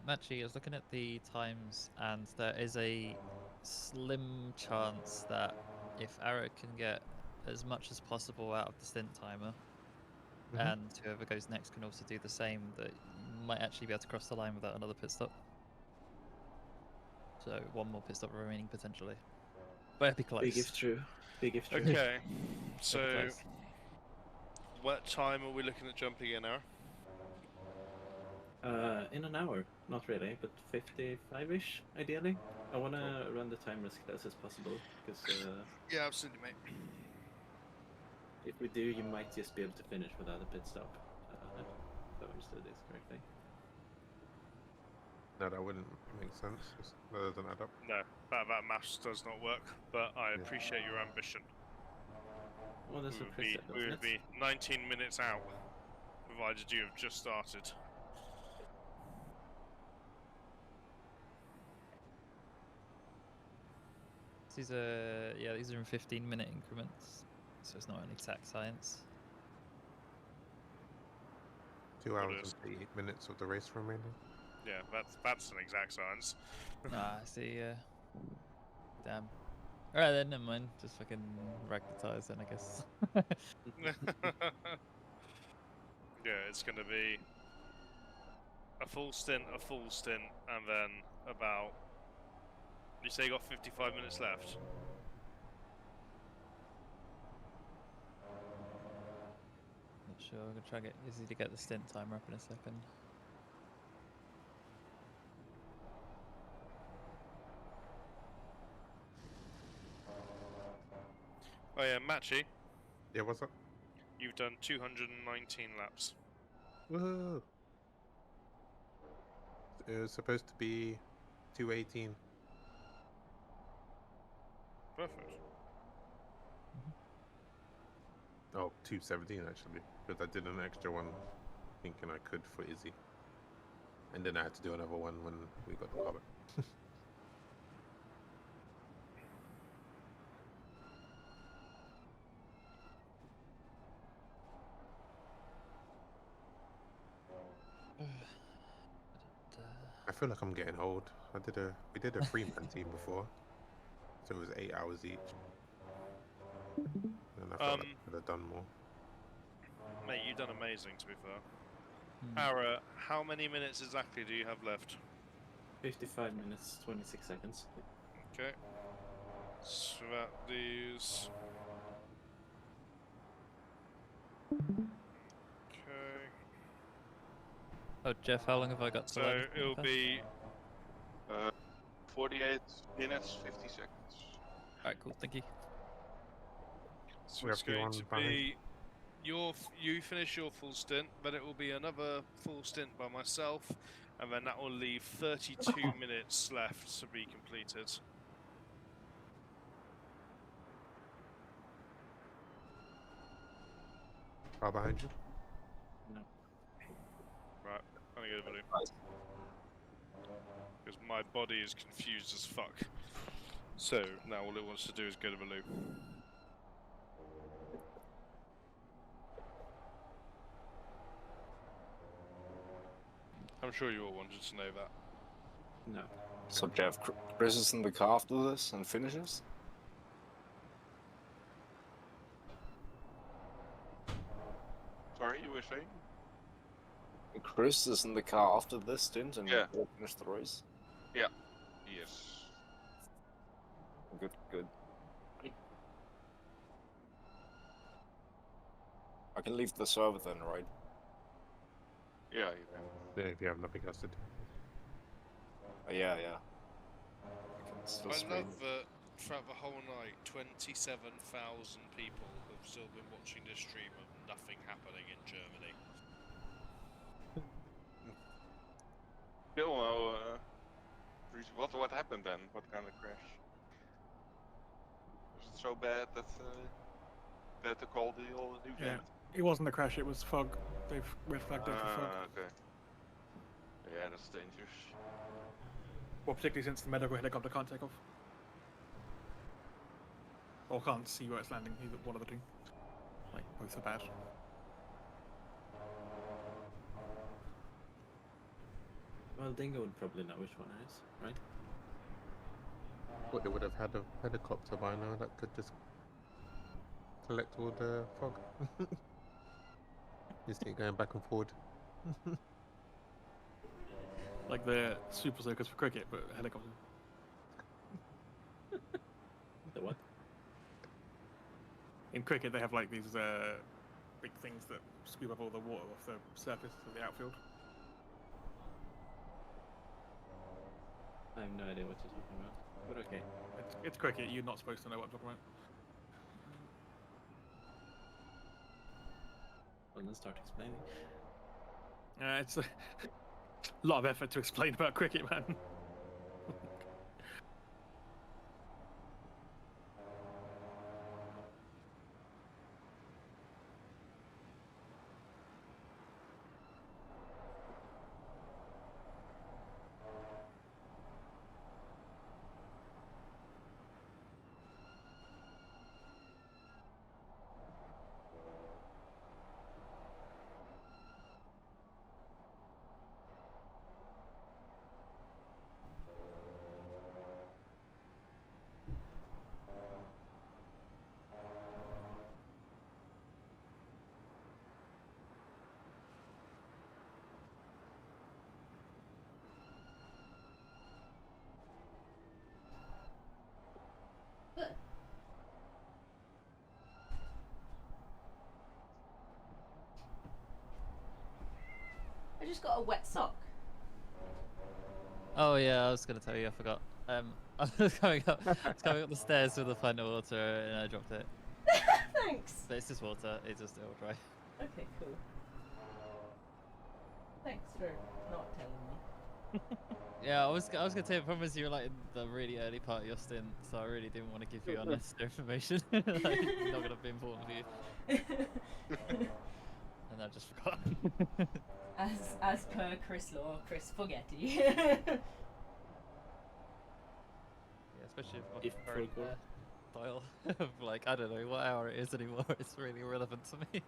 Matchy, I was looking at the times, and there is a slim chance that if Arrow can get as much as possible out of the stint timer, and whoever goes next can also do the same, that you might actually be able to cross the line without another pit stop. So 1 more pit stop remaining potentially. But it'd be close. Big if true. Big if true. Okay, so close. what time are we looking at jumping in now? In an hour, not really, but 55-ish, ideally. I want to run the time as close as possible, because Yeah, absolutely, mate. if we do, you might just be able to finish without a pit stop, if I understood this correctly. No, that wouldn't make sense. That doesn't add up. No, that maths does not work, but I appreciate your ambition. Well, that's what Chris said, We wasn't would be 19 minutes out, provided you have just started. These are these are in 15-minute increments, so it's not an exact science. 2 hours and 8 minutes of the race remaining. Yeah, that's an exact science. Ah, I see. Damn. All right then, never mind. Just fucking rack the tires then, I guess. Yeah, it's gonna be a full stint, and then about. You say you got 55 minutes left. Not sure. I'm gonna try and get Izzy to get the stint timer up in a second. Oh yeah, Matchy. Yeah, what's up? You've done 219 laps. Woohoo! It was supposed to be 218. Perfect. Oh, 217 actually, because I did an extra one thinking I could for Izzy. And then I had to do another one when we got the car back. I feel like I'm getting old. We did a 3-man team before, so it was 8 hours each. And I felt like I could have done more. Mate, you've done amazing, to be fair. Ara, how many minutes exactly do you have left? 55 minutes, 26 seconds. Okay. So that these. Okay. Oh, Jeff, how long have I got to So learn? it'll be 48 minutes, 50 seconds. Alright, cool, thank you. So We it's have you going on to behind. be you finish your full stint, then it will be another full stint by myself, and then that will leave 32 minutes left to be completed. Car behind you. No. Right, I'm gonna go to blue. Because my body is confused as fuck. So now all it wants to do is go to blue. I'm sure you all wanted to know that. No. So Jeff, Chris is in the car after this and finishes? Sorry, you were saying? Chris is in the car after this stint and Yeah. will finish the race? Yeah. Yes. Good, good. I can leave the server then, right? Yeah, you can. Yeah, if you have nothing else to do. Yeah, yeah. I can still I stream. love that throughout the whole night, 27,000 people have still been watching this stream of nothing happening in Germany. Still no. What happened then? What kind of crash? Was it so bad that they had to call the old news Yeah, end? it wasn't a crash. It was fog. They've red flagged it for fog. Okay. Yeah, that's dangerous. Well, particularly since the medical helicopter can't take off. Or can't see where it's landing. Either one of the two. Like, both are bad. Well, Dingo would probably know which one it is, right? But they would have had a helicopter by now that could just collect all the fog. You see it going back and forward. Like the super circus for cricket, but a helicopter. The what? In cricket, they have like these big things that scoop up all the water off the surface of the outfield. I have no idea what you're talking about. But okay. It's cricket. You're not supposed to know what I'm talking about. Well, then start explaining. It's a lot of effort to explain about cricket, man. I just got a wet sock. Oh yeah, I was gonna tell you, I forgot. I was coming up the stairs with a pint of water and I dropped it. Thanks. But it's just water. It's just it'll dry. Okay, cool. Thanks for not telling me. Yeah, I was gonna say, the problem is you were like in the really early part of your stint, so I really didn't want to give you unnecessary information. Like, it's not gonna be important for you. And I just forgot. As per Chris Law, Chris Forgetti. Yeah, especially if If my current forgot. dial of like, I don't know what hour it is anymore. It's really irrelevant to me.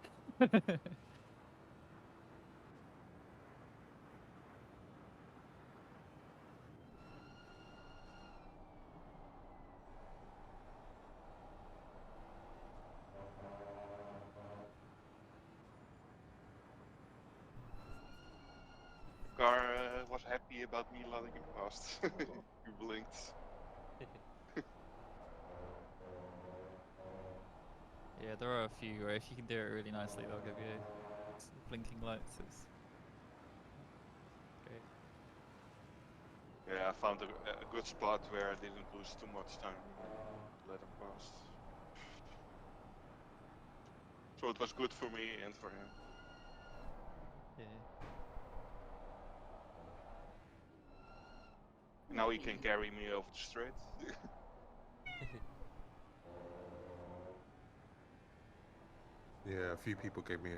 Car was happy about me letting him past. You blinked. Yeah, there are a few where if you can do it really nicely, they'll give you blinking lights. It's great. Yeah, I found a good spot where I didn't lose too much time. Let him pass. So it was good for me and for him. Yeah. Now he can carry me over the straight. Yeah, a few people gave me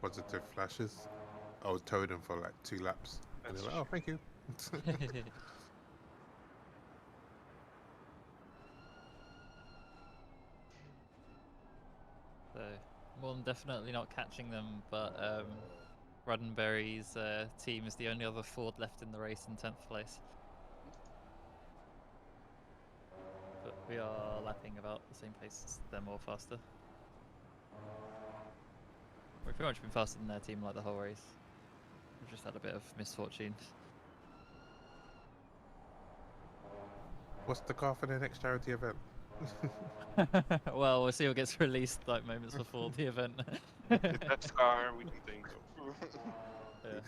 positive flashes. I was towed them for like 2 laps. And they're like, oh, thank you. So more than definitely not catching them, but Roddenberry's team is the only other Ford left in the race in 10th place. But we are lapping about the same pace as them or faster. We've pretty much been faster than their team like the whole race. We've just had a bit of misfortune. What's the car for the next charity event? Well, we'll see what gets released like moments before the event. That's car we can think of. Yeah.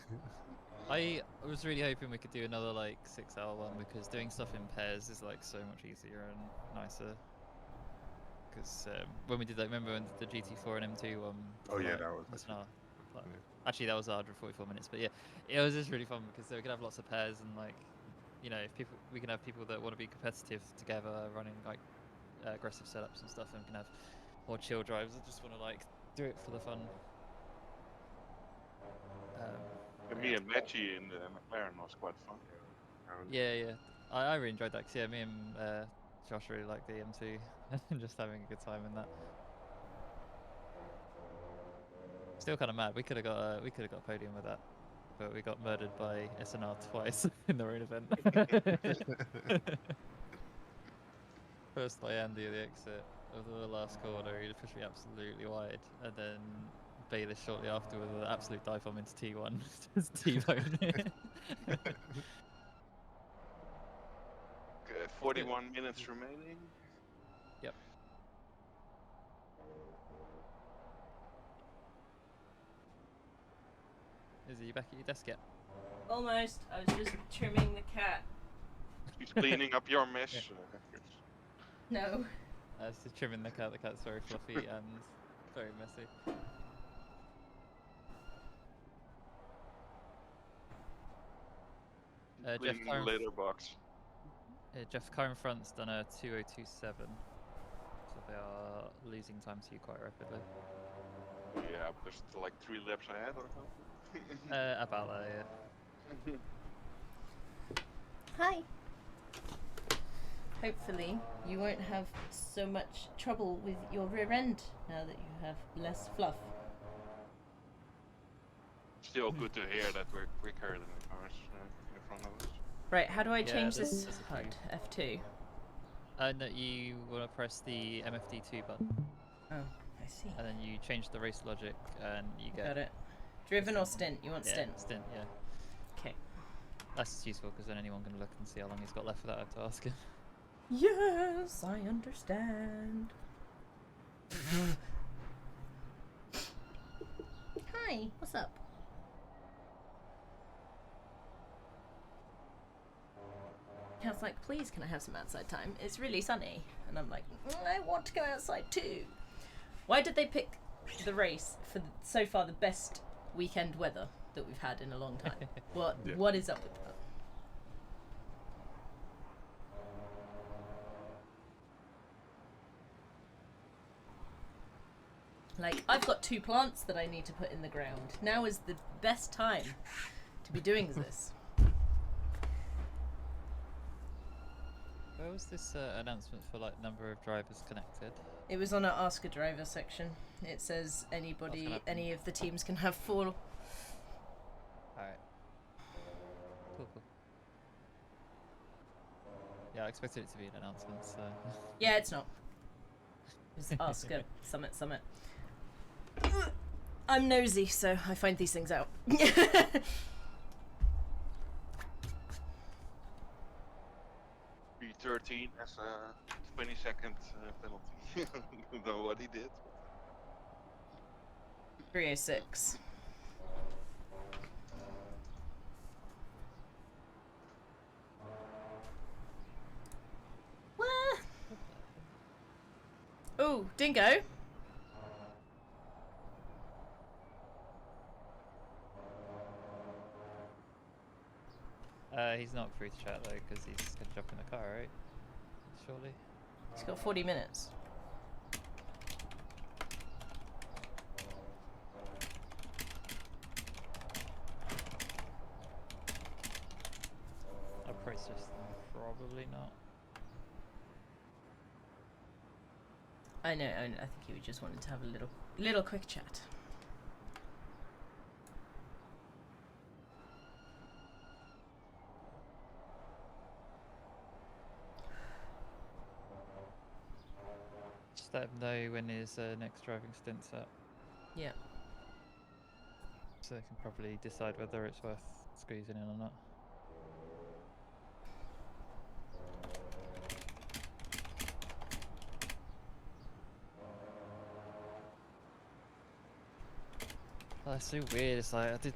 I was really hoping we could do another like 6-hour one because doing stuff in pairs is like so much easier and nicer. Because when we did that, remember when the GT4 and M2 one? Oh yeah, like, that was less than an hour? Like, yeah. actually, that was 144 minutes. But yeah, it was just really fun because we could have lots of pairs and like, you know, if people we can have people that want to be competitive together, running like aggressive setups and stuff, and we can have more chill drives that just want to like do it for the fun. And me and Matchy in the McLaren was quite fun. Yeah. I really enjoyed that because yeah, me and Josh really liked the M2 and just having a good time in that. Still kind of mad. We could have got a podium with that, but we got murdered by SNR twice in their own event. First by Andy at the exit of the last corner, he pushed me absolutely wide, and then Bayless shortly after with an absolute dive bomb into T1, just T-bone. 41 minutes remaining. Yep. Is he back at your desk yet? Almost. I was just trimming the cat. He's cleaning up your mess. No. It's just trimming the cat. The cat's very fluffy and very messy. Jeff Cleaning the Curran, litter box. Jeff Curran front's done a 2027, so they are losing time to you quite rapidly. Yeah, there's still like 3 laps ahead or something. About that, yeah. Hi. Hopefully, you won't have so much trouble with your rear end now that you have less fluff. Still good to hear that we're quicker than the cars in front of us. Right, how do I Yeah, change there's this a few. HUD? F2. No, you want to press the MFD2 button, Oh, I see. and then you change the race logic, and you get. Got it. Driven or stint? You want Yeah, stint? stint, yeah. Okay. That's just useful because then anyone can look and see how long he's got left without having to ask him. Yes, I understand. Hi, what's up? I was like, please, can I have some outside time? It's really sunny. And I'm like, I want to go outside too. Why did they pick the race for so far the best weekend weather that we've had in a long time? Yeah. What is up with that? Like, I've got 2 plants that I need to put in the ground. Now is the best time to be doing this. Where was this announcement for like number of drivers connected? It was on our Ask a Driver section. It says any of the teams can have 4. Alright. Cool. Yeah, I expected it to be an announcement, so... Yeah, it's not. It's Ask a Summit. I'm nosy, so I find these things out. P13 as a 20-second penalty. Don't know what he did. 306. What? Oh, Dingo. He's not free to chat though, because he's gonna jump in the car, right? Surely. He's got 40 minutes. A process, probably not. I know. I think he just wanted to have a little quick chat. Just let him know when his next driving stint's up. Yeah. So they can probably decide whether it's worth squeezing in or not. Oh, it's so weird. It's like I did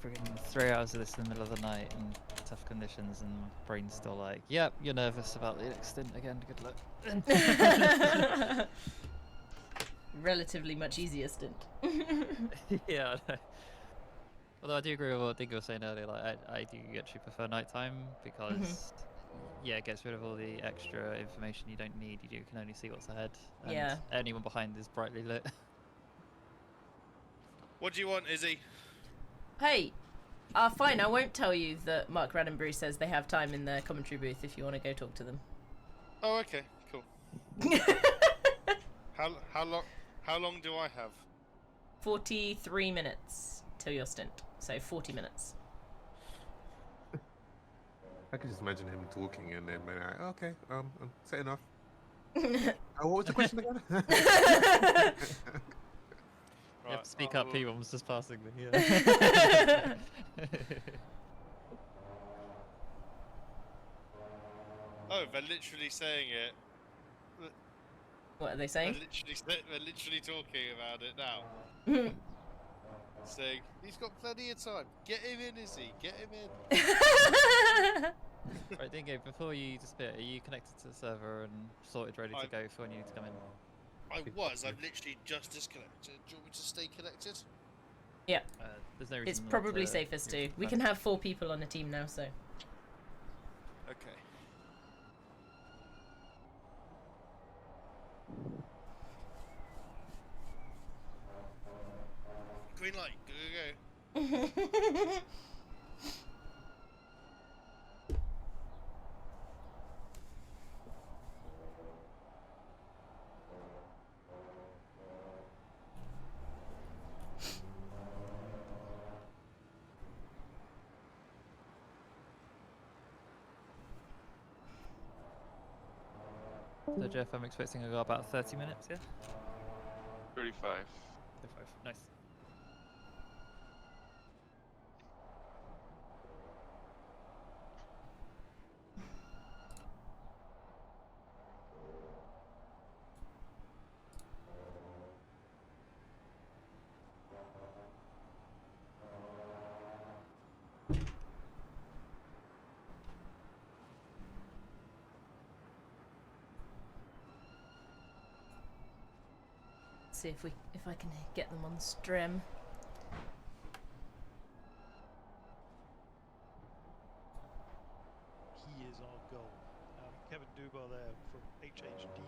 freaking 3 hours of this in the middle of the night in tough conditions, and my brain's still like, "Yep, you're nervous about the next stint again. Good luck." Relatively much easier stint. Yeah, I know. Although I do agree with what Dingo was saying earlier. Like, I do actually prefer nighttime because, yeah, it gets rid of all the extra information you don't need. You can only see what's ahead. And Yeah. anyone behind is brightly lit. What do you want, Izzy? Hey, fine. I won't tell you that Mark Raddenbury says they have time in their commentary booth if you want to go talk to them. Oh, okay, cool. How long do I have? 43 minutes till your stint. So 40 minutes. I can just imagine him talking and then being like, okay, I'm setting off. What was the question again? You have to speak up, people. I'm just passing me. Yeah. Oh, they're literally saying it. What are they saying? They're literally talking about it now. Saying, he's got plenty of time. Get him in, Izzy. Get him in. Right, Dingo, before you disappear, are you connected to the server and sorted, ready to go for when you need to come in? I was. I've literally just disconnected. Do you want me to stay connected? Yeah. There's no reason It's not probably to safest do to. We can have 4 people on a team now, so. Okay. Green light. Go, go, go. So Jeff, I'm expecting to go about 30 minutes, yeah? 35. 35, nice. see if I can get them on the stream. He is our goal. Kevin Dubar there from HHD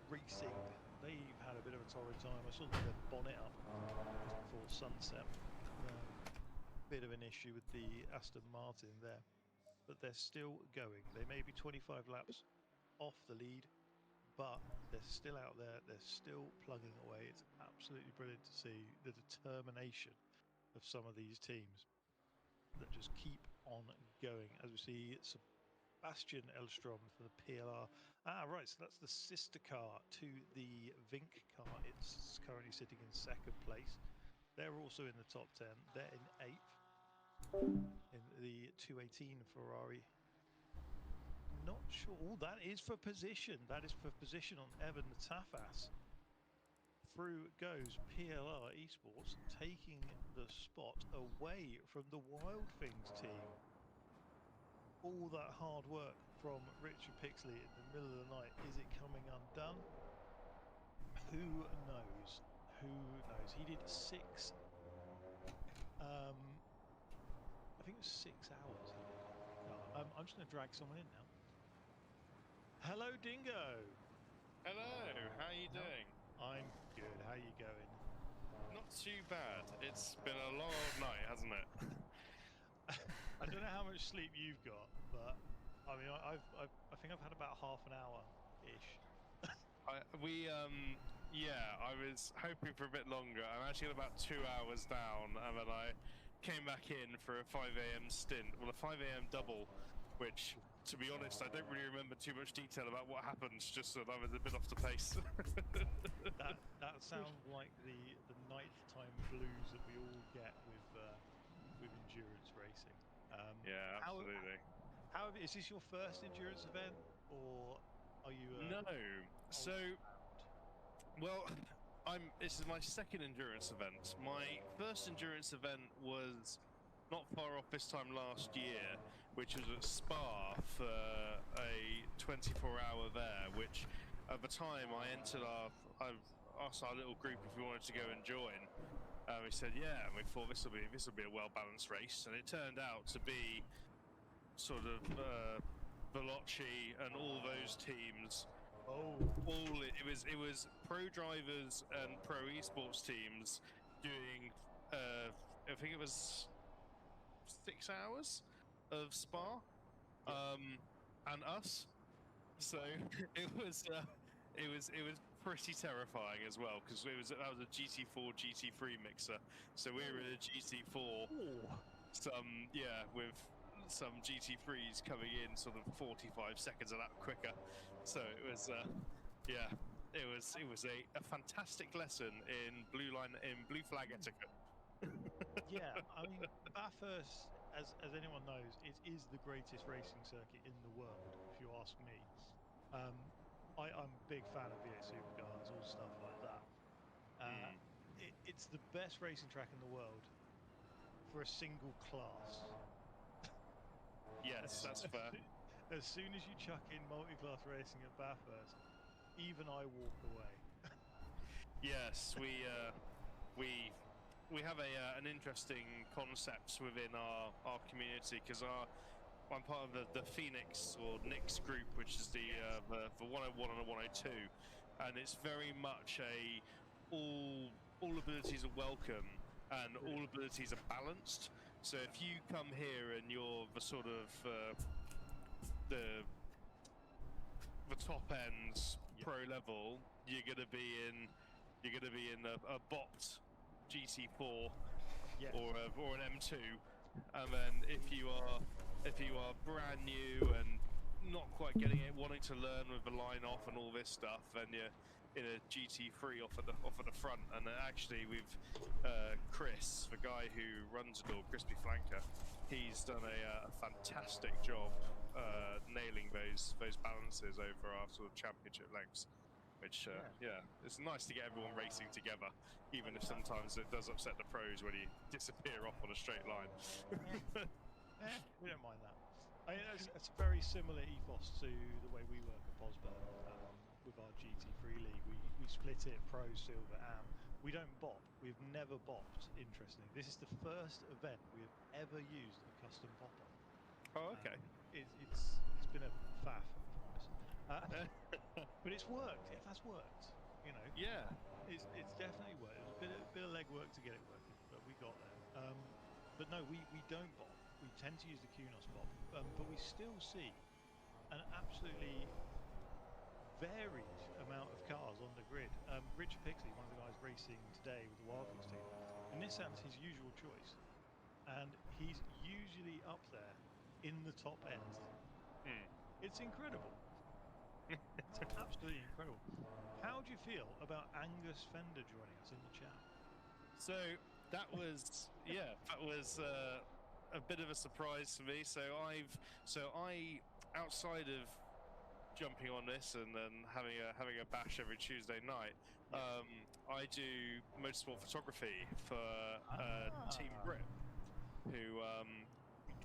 Racing. They've had a bit of a torrid time. I saw them get their bonnet up just before sunset. Bit of an issue with the Aston Martin there, but they're still going. They may be 25 laps off the lead, but they're still out there. They're still plugging away. It's absolutely brilliant to see the determination of some of these teams that just keep on going. As we see Sebastian Elstrom for the PLR. Right, so that's the sister car to the Vink car. It's currently sitting in second place. They're also in the top 10. They're in 8th in the 218 Ferrari. Not sure. Oh, that is for position. That is for position on Evan Tafas. Through goes PLR Esports, taking the spot away from the Wild Things team. All that hard work from Richard Pixley in the middle of the night, is it coming undone? Who knows? Who knows? He did 6. I think it was 6 hours he did. I'm just going to drag someone in now. Hello, Dingo. Hello, how are you doing? I'm good. How are you going? Not too bad. It's been a long old night, hasn't it? I don't know how much sleep you've got, but I mean, I think I've had about half an hour ish. I was hoping for a bit longer. I'm actually at about 2 hours down, and then I came back in for a 5 a.m. stint. Well, a 5 a.m. double, which, to be honest, I don't really remember too much detail about what happened, just that I was a bit off the pace. that sounds like the nighttime blues that we all get with endurance racing. Yeah, absolutely. How is this your first endurance event, or are you? No. So, well, this is my second endurance event. My first endurance event was not far off this time last year, which was at Spa for a 24-hour there, which at the time I entered I asked our little group if we wanted to go and join. We said yeah, and we thought this will be a well-balanced race, and it turned out to be sort of Veloci and all those teams. It was pro drivers and pro esports teams doing I think it was 6 hours of Spa, and us. So it was pretty terrifying as well, because that was a GT4 GT3 mixer. So we were in a GT4, with some GT3s coming in sort of 45 seconds a lap quicker. So it was it was a fantastic lesson in blue flag etiquette. Yeah, I mean, Bathurst, as anyone knows, it is the greatest racing circuit in the world, if you ask me. I'm a big fan of V8 Supercars, all stuff like that. It's the best racing track in the world for a single class. Yes, that's fair. As soon as you chuck in multi-class racing at Bathurst, even I walk away. Yes, we have an interesting concept within our community, because I'm part of the Phoenix or Nix group, which is the 101 and the 102, and it's very much all abilities are welcome and all abilities are balanced. So if you come here and you're the sort of the top ends pro level, you're gonna be in a bopped GT4 or an M2, and then if you are brand new and not quite getting it, wanting to learn with the line off and all this stuff, then you're in a GT3 off at the front. And actually, with Chris, the guy who runs it all, Crispy Flanker, he's done a fantastic job nailing those balances over our sort of championship lengths. Which, it's nice to get everyone racing together, even if sometimes it does upset the pros when you disappear off on a straight line. We don't mind that. It's a very similar ethos to the way we work at Posburn with our GT3 league. We split it pro, silver, am. We don't bop. We've never bopped. Interestingly, this is the first event we have ever used a custom bop on. Oh, okay. It's been a faff, I promise. But it's worked. It has worked. You know. Yeah. It's definitely worked. It was a bit of legwork to get it working, but we got there. But no, we don't bop. We tend to use the QNOS bop, but we still see an absolutely varied amount of cars on the grid. Richard Pixley, one of the guys racing today with the Wildcats team, Nissan's his usual choice, and he's usually up there in the top end. It's incredible. It's absolutely incredible. How do you feel about Angus Fender joining us in the chat? So that was a bit of a surprise for me. So I outside of jumping on this and then having a bash every Tuesday night, I do motorsport photography for Team Brit, who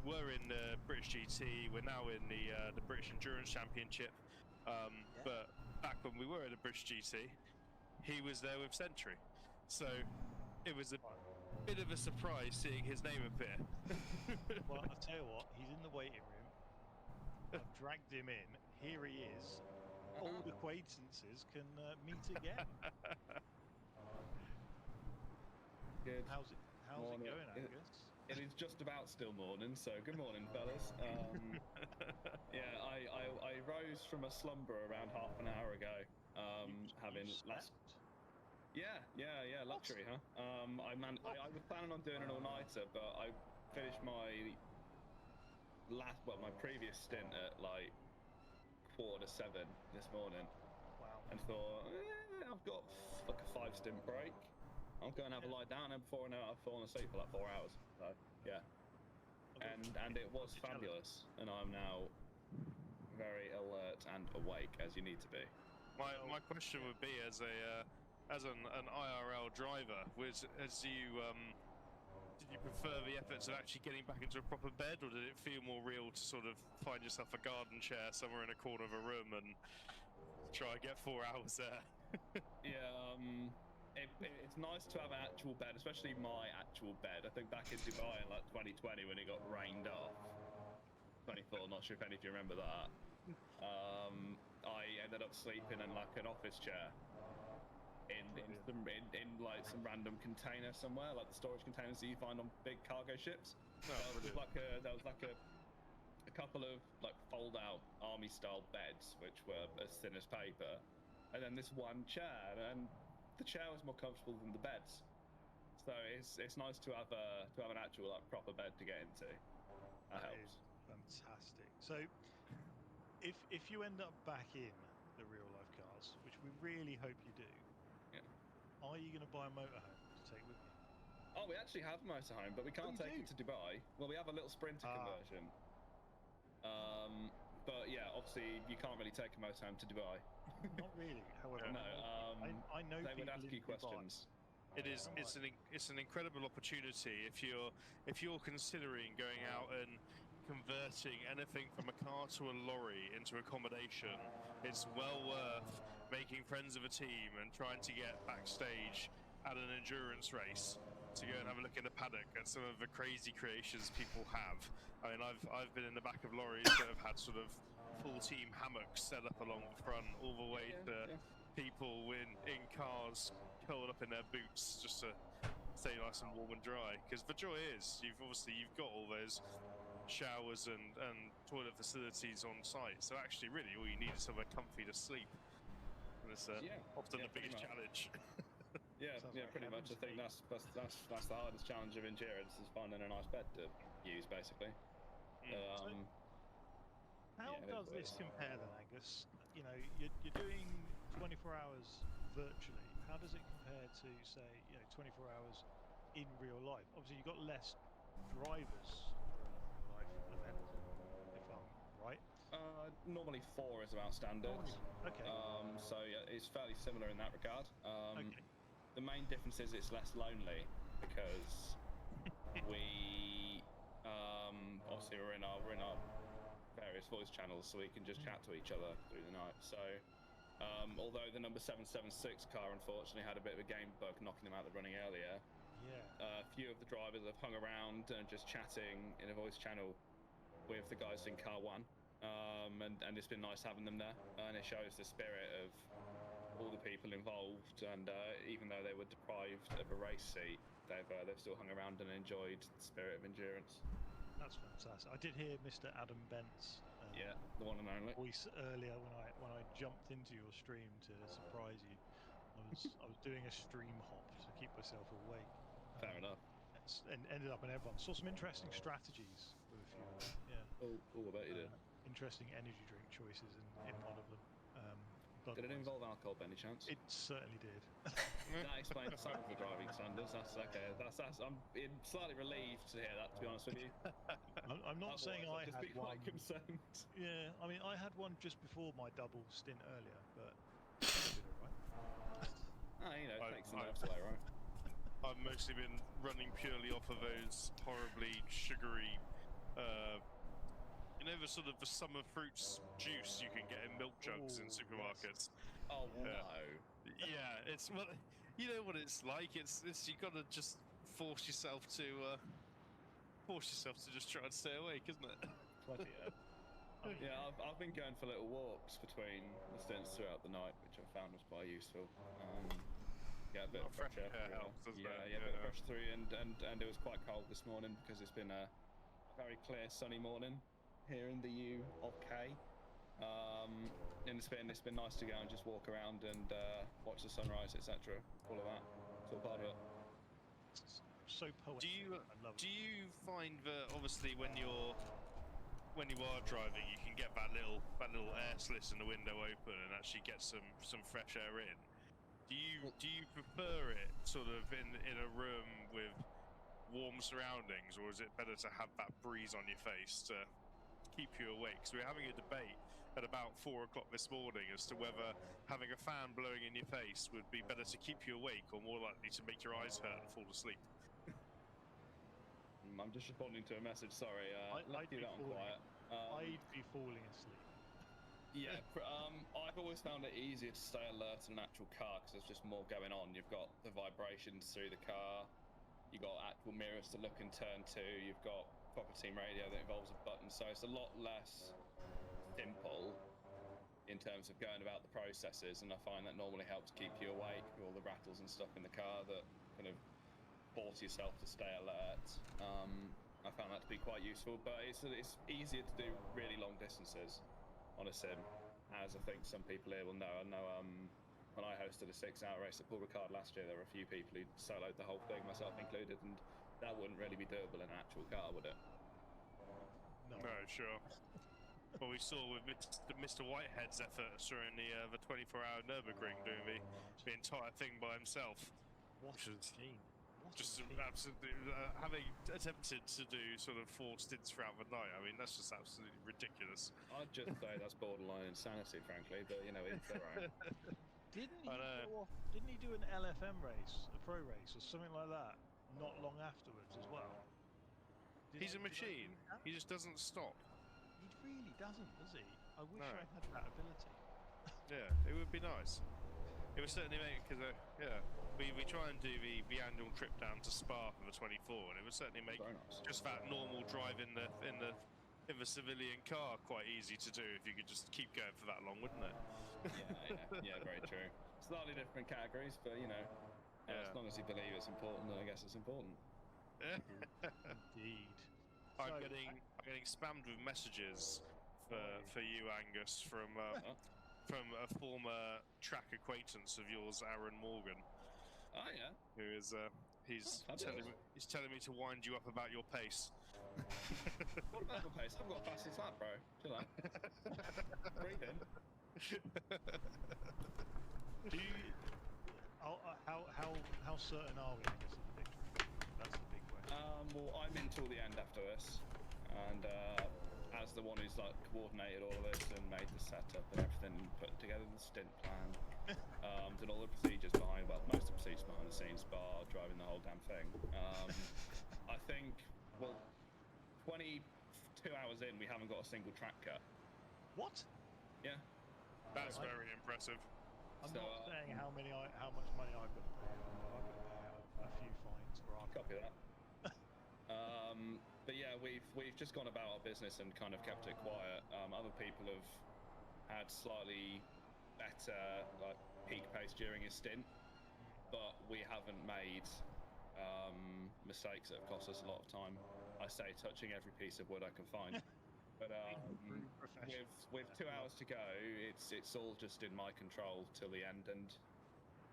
were in the British GT. We're now in the British Endurance Championship. But back when we were in the British GT, he was there with Century. So it was a bit of a surprise seeing his name appear. Well, I'll tell you what, he's in the waiting room. I've dragged him in. Here he is. Old acquaintances can meet again. Good. How's it Morning. going, Angus? It is just about still morning, so good morning, fellas. Yeah, I rose from a slumber around half an hour ago. Having last. Yeah, luxury, huh? I was planning on doing an all-nighter, but I finished my previous stint at like 6:45 this morning. Wow. And thought, I've got like a 5-stint break. I'll go and have a lie down, and before I know it, I've fallen asleep for like 4 hours. So yeah, and it was fabulous, and I'm now very alert and awake as you need to be. My question would be, as an IRL driver, did you prefer the efforts of actually getting back into a proper bed, or did it feel more real to sort of find yourself a garden chair somewhere in a corner of a room and try and get 4 hours there? Yeah, it's nice to have an actual bed, especially my actual bed. I think back in Dubai in like 2020 when it got rained off. 24, not sure if any of you remember that. I ended up sleeping in like an office chair in like some random container somewhere, like the storage containers that you find on big cargo ships. There was like a couple of like fold-out army-style beds, which were as thin as paper, and then this one chair, and the chair was more comfortable than the beds. So it's nice to have an actual like proper bed to get into. That helps. Fantastic. So if you end up back in the real life cars, which we really hope you do, are you going to buy a motorhome to take with you? Oh, we actually have a motorhome, but we can't take it to Dubai. Well, we have a little Sprinter conversion. But yeah, obviously you can't really take a motorhome to Dubai. Not really, however. No, I know they would people ask in you questions. It's an incredible opportunity if you're considering going out and converting anything from a car to a lorry into accommodation. It's well worth making friends of a team and trying to get backstage at an endurance race to go and have a look in the paddock at some of the crazy creations people have. I mean, I've been in the back of lorries that have had sort of full team hammocks set up along the front, all the way to people in cars curled up in their boots just to stay nice and warm and dry. Because the joy is, you've got all those showers and toilet facilities on site. So actually, really, all you need is somewhere comfy to sleep. And it's often the biggest challenge. Pretty much. I think that's the hardest challenge of endurance, is finding a nice bed to use, basically. How does this compare then, Angus? You know, you're doing 24 hours virtually. How does it compare to, say, 24 hours in real life? Obviously, you've got less drivers for a real life event, if I'm right. Normally 4 is about standard. Okay. So yeah, it's fairly similar in that regard. The main difference is it's less lonely because we obviously we're in our various voice channels, so we can just chat to each other through the night. So Although the number 776 car unfortunately had a bit of a game bug knocking them out of the running earlier. Yeah. A few of the drivers have hung around and just chatting in a voice channel with the guys in car 1. And it's been nice having them there, and it shows the spirit of all the people involved. And even though they were deprived of a race seat, they've still hung around and enjoyed the spirit of endurance. That's fantastic. I did hear Mr. Adam Bent's the one and only voice earlier when I jumped into your stream to surprise you. I was doing a stream hop to keep myself awake. Fair enough. And ended up in F1. Saw some interesting strategies with a few. I bet you did. Interesting energy drink choices in one of them. Did it involve alcohol by any chance? It certainly did. That explains some of the driving standards. That's okay. That's I'm slightly relieved to hear that, to be honest with you. I'm not saying I just had be one. quite concerned. Yeah, I mean, I had one just before my double stint earlier, but I did all right. You know, it takes some nerves away, right? I've mostly been running purely off of those horribly sugary, you know, the sort of the summer fruits juice you can get in milk jugs in supermarkets. Yes. Oh no. Yeah, it's well, you know what it's like. It's you gotta just force yourself to just try and stay awake, isn't it? Bloody hell. Yeah, I've been going for little walks between the stints throughout the night, which I found was quite useful. Yeah, a bit of fresh air. Helps, doesn't it? A bit of fresh through, and it was quite cold this morning because it's been a very clear, sunny morning here in the UK. And it's been nice to go and just walk around and watch the sunrise, etc. All of that. It's all part of it. So poetic. Do you find that obviously when you are driving, you can get that little air slit in the window open and actually get some fresh air in? Do you prefer it sort of in a room with warm surroundings, or is it better to have that breeze on your face to keep you awake? So we're having a debate at about 4 o'clock this morning as to whether having a fan blowing in your face would be better to keep you awake or more likely to make your eyes hurt and fall asleep. I'm just responding to a message, sorry. Lucky that I'm quiet. I'd be falling asleep. Yeah, I've always found it easier to stay alert in an actual car because there's just more going on. You've got the vibrations through the car, you've got actual mirrors to look and turn to, you've got proper team radio that involves a button, so it's a lot less simple in terms of going about the processes, and I find that normally helps keep you awake with all the rattles and stuff in the car that kind of force yourself to stay alert. I found that to be quite useful, but it's easier to do really long distances on a sim, as I think some people here will know. I know when I hosted a 6-hour race at Paul Ricard last year, there were a few people who soloed the whole thing, myself included, and that wouldn't really be doable in an actual car, would it? No, sure. Well, we saw with Mr. Whitehead's effort during the 24-hour Nürburgring doing the entire thing by himself. What a team. Just absolutely having attempted to do sort of 4 stints throughout the night. I mean, that's just absolutely ridiculous. I'd just say that's borderline insanity, frankly, but you know, it's their own. Didn't he do an LFM race, a pro race, or something like that, not long afterwards as well? He's a machine. He just doesn't stop. He really doesn't, does he? I wish No. I had that ability. Yeah, it would be nice. It would certainly make, because we try and do the annual trip down to Spa for the 24, and it would certainly make just that normal drive in the civilian car quite easy to do if you could just keep going for that long, wouldn't it? Yeah, very true. Slightly different categories, but you know, as long as you believe it's important, then I guess it's important. Indeed. I'm getting spammed with messages for you, Angus, from a former track acquaintance of yours, Aaron Morgan. Oh yeah. Who is he's telling me to wind you up about your pace. What about my pace? I've got a fastest lap, bro. Chill out. Breathe in. Do you, how certain are we of this victory? That's the big question. Well, I'm in till the end after this, and as the one who's like coordinated all of this and made the setup and everything, put together the stint plan, done all the procedures behind, well, most of the procedures behind the scenes, bar driving the whole damn thing. I think, well, 22 hours in, we haven't got a single track cut. What? Yeah. That's very impressive. I'm So, not saying how much money I've got to pay. I've got to pay a few fines for our. Copy that. But yeah, we've just gone about our business and kind of kept it quiet. Other people have had slightly better like peak pace during his stint, but we haven't made mistakes that have cost us a lot of time. I say touching every piece of wood I can find. But with 2 hours to go, it's all just in my control till the end. And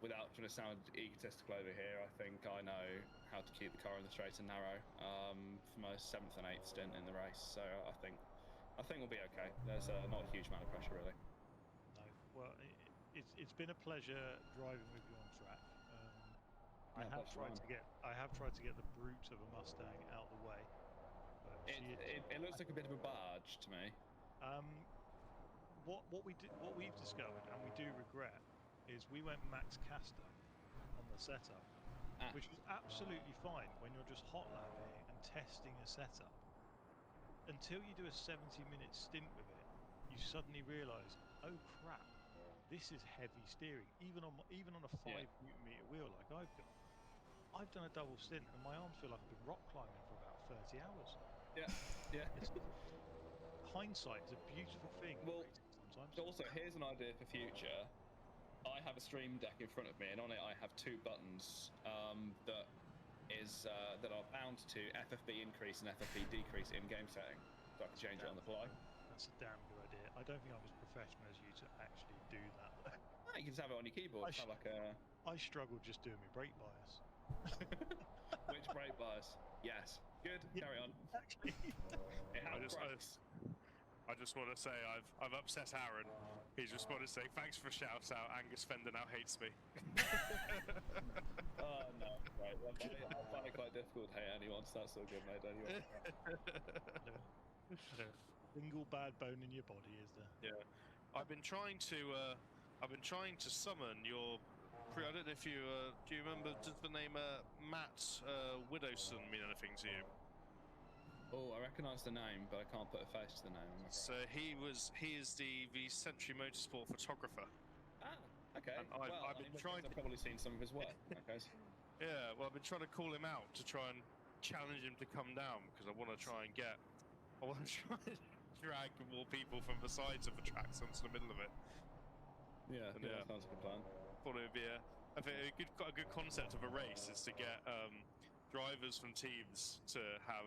without trying to sound egotistical over here, I think I know how to keep the car in the straight and narrow for my 7th and 8th stint in the race. So I think we'll be okay. There's not a huge amount of pressure really. No, well, it's been a pleasure driving with you on track. I have tried to get the brute of a Mustang out of the way. But it looks like a bit of a barge to me. What we've discovered, and we do regret, is we went Max Caster on the setup, which was absolutely fine when you're just hot lapping and testing a setup. Until you do a 70-minute stint with it, you suddenly realise, oh crap, this is heavy steering. Even on a 5-Nm wheel like I've got, I've done a double stint and my arms feel like I've been rock climbing for about 30 hours. Yeah. Hindsight is a beautiful thing. Well, sometimes. Also, here's an idea for future. I have a stream deck in front of me, and on it I have 2 buttons that are bound to FFB increase and FFB decrease in game setting, so I can change it on the fly. That's a damn good idea. I don't think I'm as professional as you to actually do that. No, you can just have it on your keyboard. I struggle just doing my brake bias. Which brake bias? Yes. Good. Carry on. Actually, I just want to say I've upset Aaron. He's just want to say thanks for shout out. Angus Fender now hates me. Oh no, right. I find it quite difficult to hate anyone, so that's all good, mate. Anyway. Single bad bone in your body, is there? Yeah, I've been trying to summon your. I don't know if you do you remember? Does the name Matt Widowson mean anything to you? Oh, I recognise the name, but I can't put a face to the name. So he is the Century Motorsport photographer. Ah, okay. And I've been trying. I've probably seen some of his work. Okay. Yeah, well, I've been trying to call him out to try and challenge him to come down because I want to try and drag more people from the sides of the tracks onto the middle of it. Yeah, that sounds like a plan. Thought it would be a good concept of a race is to get drivers from teams to have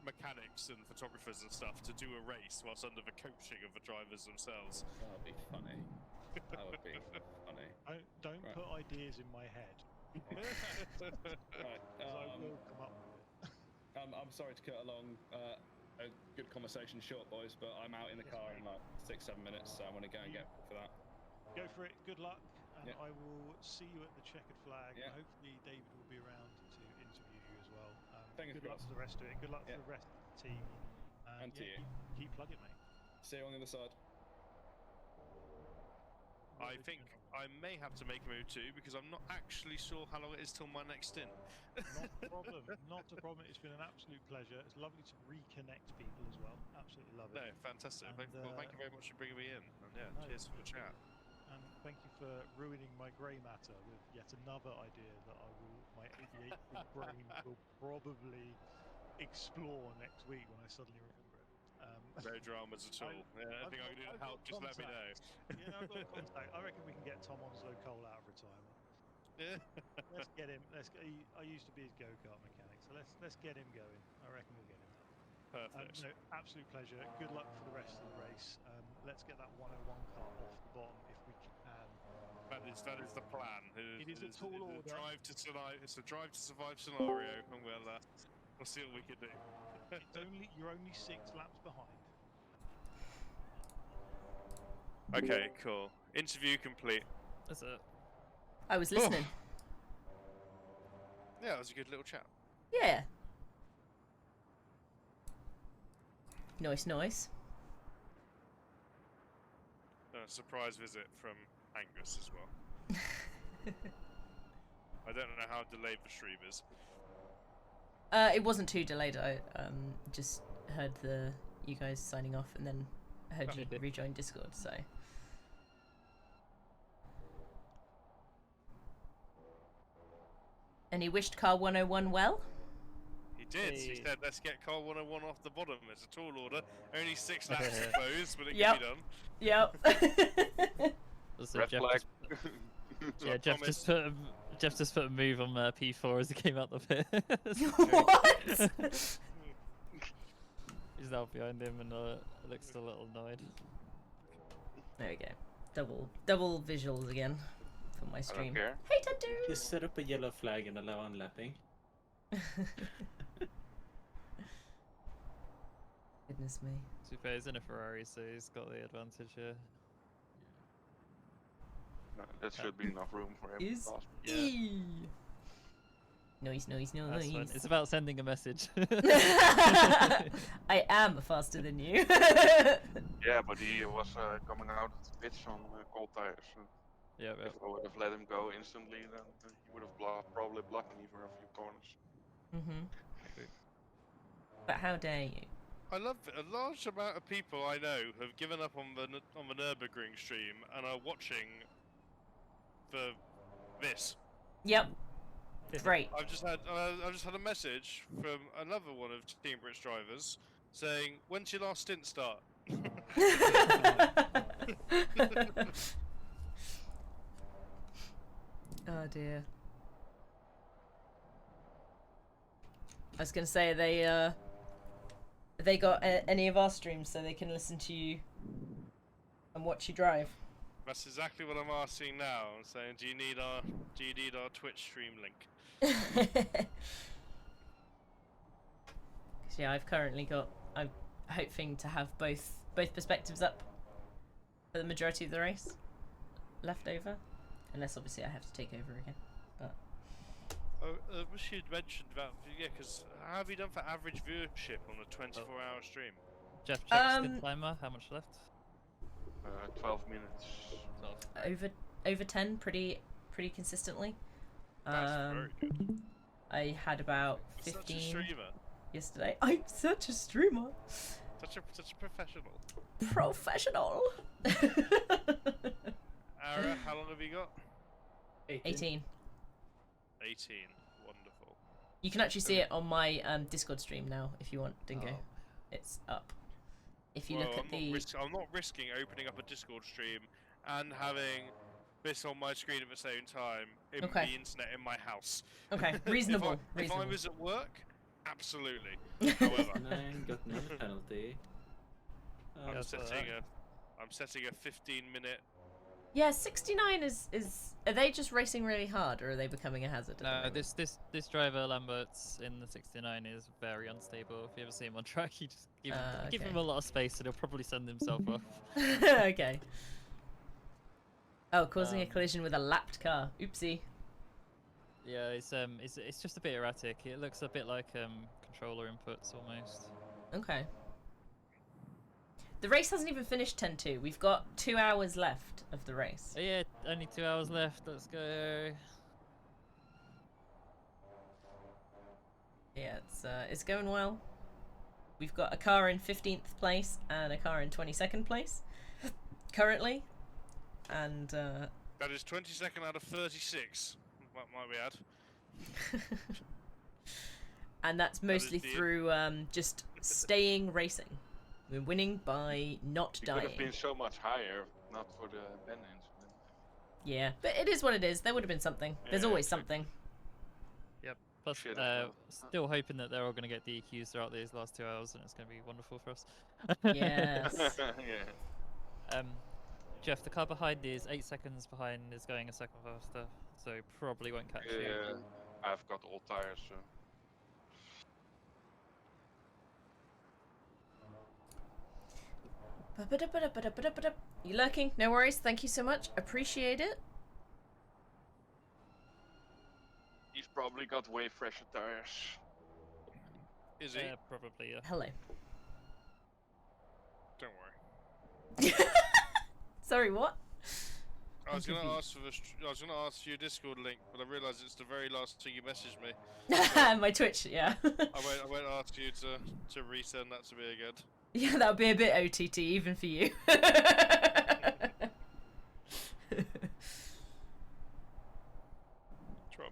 mechanics and photographers and stuff to do a race whilst under the coaching of the drivers themselves. That would be funny. That would be funny. Don't put ideas in my head. Right. I will come up with it. I'm sorry to cut along a good conversation short, boys, but I'm out in the car in like 6-7 minutes, so I'm going to go and get for that. Go for it. Good luck, and I will see you at the checkered flag. Yeah. Hopefully, David will be around to interview you as well. Good luck for the rest of it. Good luck for the rest of the team. And to you. Keep plugging, mate. See you on the other side. I think I may have to make a move too because I'm not actually sure how long it is till my next stint. Not a problem. Not a problem. It's been an absolute pleasure. It's lovely to reconnect people as well. Absolutely love it. No, fantastic. And, thank you very much for bringing me in. And cheers for the chat. And thank you for ruining my grey matter with yet another idea that my 88-bit brain will probably explore next week when I suddenly remember it. No dramas at all. Anything I can do to help, just let me know. Yeah, I've got a contact. I reckon we can get Tom Onslow Cole out of retirement. Yeah. Let's get him. I used to be his go-kart mechanic, so let's get him going. I reckon we'll get him done. Perfect. Absolute pleasure. Good luck for the rest of the race. Let's get that 101 car off the bottom if we can. That is the plan. It is a tall order. It's a drive to survive scenario, and we'll see what we can do. You're only 6 laps behind. Okay, cool. Interview complete. That's it. I was listening. Yeah, it was a good little chat. Yeah. Nice. A surprise visit from Angus as well. I don't know how delayed the stream is. It wasn't too delayed. I just heard you guys signing off and then heard you rejoin Discord, so And he wished car 101 well. He did. He said, let's get car 101 off the bottom. It's a tall order. Only 6 laps, I suppose, but it can be done. Yep. Also, Red Jeff flag. just, Jeff just put a move on P4 as he came out the pit. What? He's now behind him and looks a little annoyed. There we go. Double visuals again for my stream. care. Hey, Tattoo! Just set up a yellow flag and allow unlapping. Goodness me. To be fair, he's in a Ferrari, so he's got the advantage here. No, that should be enough room for him. Is Yeah. Noise. That's fine. It's about sending a message. I am faster than you. Yeah, but he was coming out of the pits on cold tires. So Yeah. if I would have let him go instantly, then he would have probably blocked me for a few corners. But how dare you? I love it. A large amount of people I know have given up on the Nürburgring stream and are watching for this. Yep. Great. I've just had a message from another one of Team Brits drivers saying, "When's your last stint start?" Oh dear. I was gonna say they got any of our streams so they can listen to you and watch you drive. That's exactly what I'm asking now. I'm saying, do you need our Twitch stream link? Yeah, I'm hoping to have both perspectives up for the majority of the race left over, unless obviously I have to take over again. But I wish you'd mentioned about because how have you done for average viewership on a 24-hour stream? Jeff, check the timer. How much left? 12 minutes. 12. over 10 pretty consistently. That's very good. I had about You're 15 such a streamer. yesterday. I'm such a streamer. Such a professional. Professional. Ara, how long have you got? 18. 18. Wonderful. You can actually see it on my Discord stream now if you want, Dingo. Oh. It's up. If you Well, look at I'm not risking opening up a Discord stream and having this on my screen at the same time in the internet in my house. Okay, reasonable. If I was at work, absolutely. However, I got no penalty. I'm setting a 15-minute. Yeah, 69 is. Are they just racing really hard, or are they becoming a hazard? No, this driver Lambert's in the 69 is very unstable. If you ever see him on track, you just give him a lot of space, and he'll probably send himself off. Okay. Oh, causing a collision with a lapped car. Oopsie. Yeah, it's just a bit erratic. It looks a bit like controller inputs almost. Okay. The race hasn't even finished 10-2. We've got 2 hours left of the race. Oh, yeah, only 2 hours left. Let's go. Yeah, it's going well. We've got a car in 15th place and a car in 22nd place currently, and That is 22nd out of 36. Might we add? and that's mostly through just staying racing. We're winning by not It dying. could have been so much higher, not for the Ben incident. Yeah, but it is what it is. There would have been something. There's Yeah, always exactly. something. Yep. Plus, Shit, well. still hoping that they're all going to get DQs throughout these last 2 hours, and it's going to be wonderful for us. Yes. Yeah. Jeff, the car behind is 8 seconds behind, is going a second faster, so probably won't catch you. Yeah, I've got old tires, so. You lurking? No worries. Thank you so much. Appreciate it. He's probably got way fresher tires. Is he? Probably, yeah. Hello. Don't worry. Sorry, what? I was gonna ask for your Discord link, but I realised it's the very last thing you messaged me. My Twitch, yeah. I won't ask you to resend that to me again. Yeah, that would be a bit OTT even for you. Try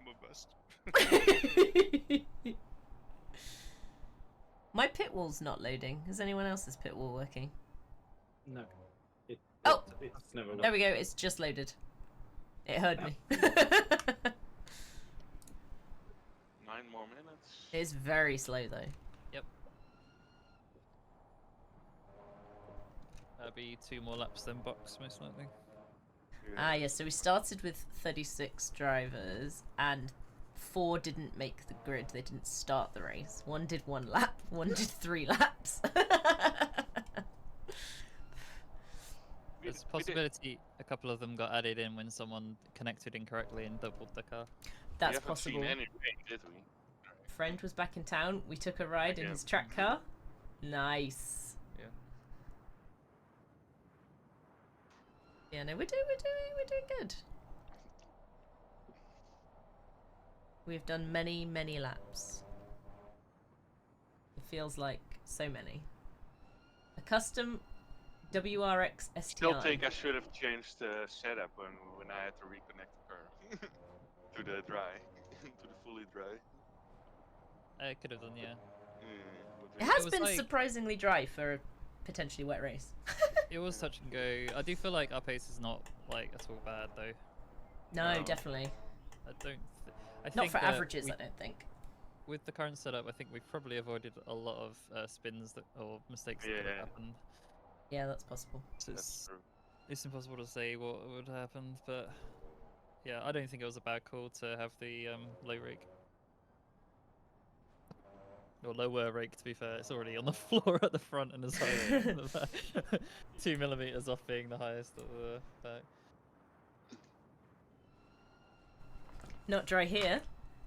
my best. My pit wall's not loading. Is anyone else's pit wall working? No. Oh! It's never There we go, it's just loaded. It heard me. 9 more minutes. It's very slow though. Yep. That'll be 2 more laps than box, most likely. Ah, yes, so we started with 36 drivers, and 4 didn't make the grid. They didn't start the race. 1 did 1 lap, 1 did 3 laps. There's a possibility a couple of them got added in when someone connected incorrectly and doubled the car. That's we possible. Seen any rain, did we? Friend was back in town. We took a ride in his track car. Nice. Yeah. Yeah, no, we're doing good. We've done many, many laps. It feels like so many. A custom WRX STI. Still think I should have changed the setup when I had to reconnect the car to the dry, to the fully dry. I could have done, yeah. It has was been like- surprisingly dry for a potentially wet race. It was touch and go. I do feel like our pace is not like at all bad though. No, definitely. I don't. I Not think for that averages, I don't think. With the current setup, I think we've probably avoided a lot of spins that or mistakes that could have happened. Yeah, that's possible. So it's impossible to say what would happen, but yeah, I don't think it was a bad call to have the low rake. Or lower rake, to be fair. It's already on the floor at the front and as high at the back. 2 millimeters off being the highest at the back. Not dry here.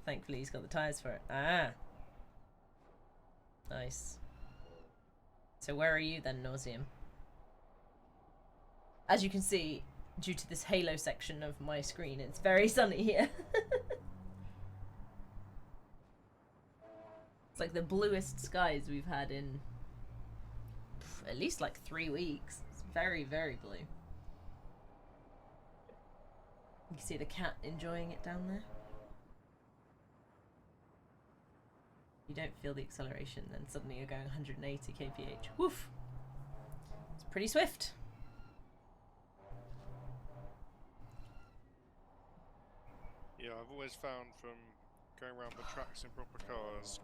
Thankfully, he's got the tyres for it. Ah. Nice. So where are you then, Nauseum? As you can see, due to this halo section of my screen, it's very sunny here. It's like the bluest skies we've had in at least like 3 weeks. It's very, very blue. You can see the cat enjoying it down there. You don't feel the acceleration, then suddenly you're going 180 kph. Woof! It's pretty swift. Yeah, I've always found from going around the tracks in proper cars,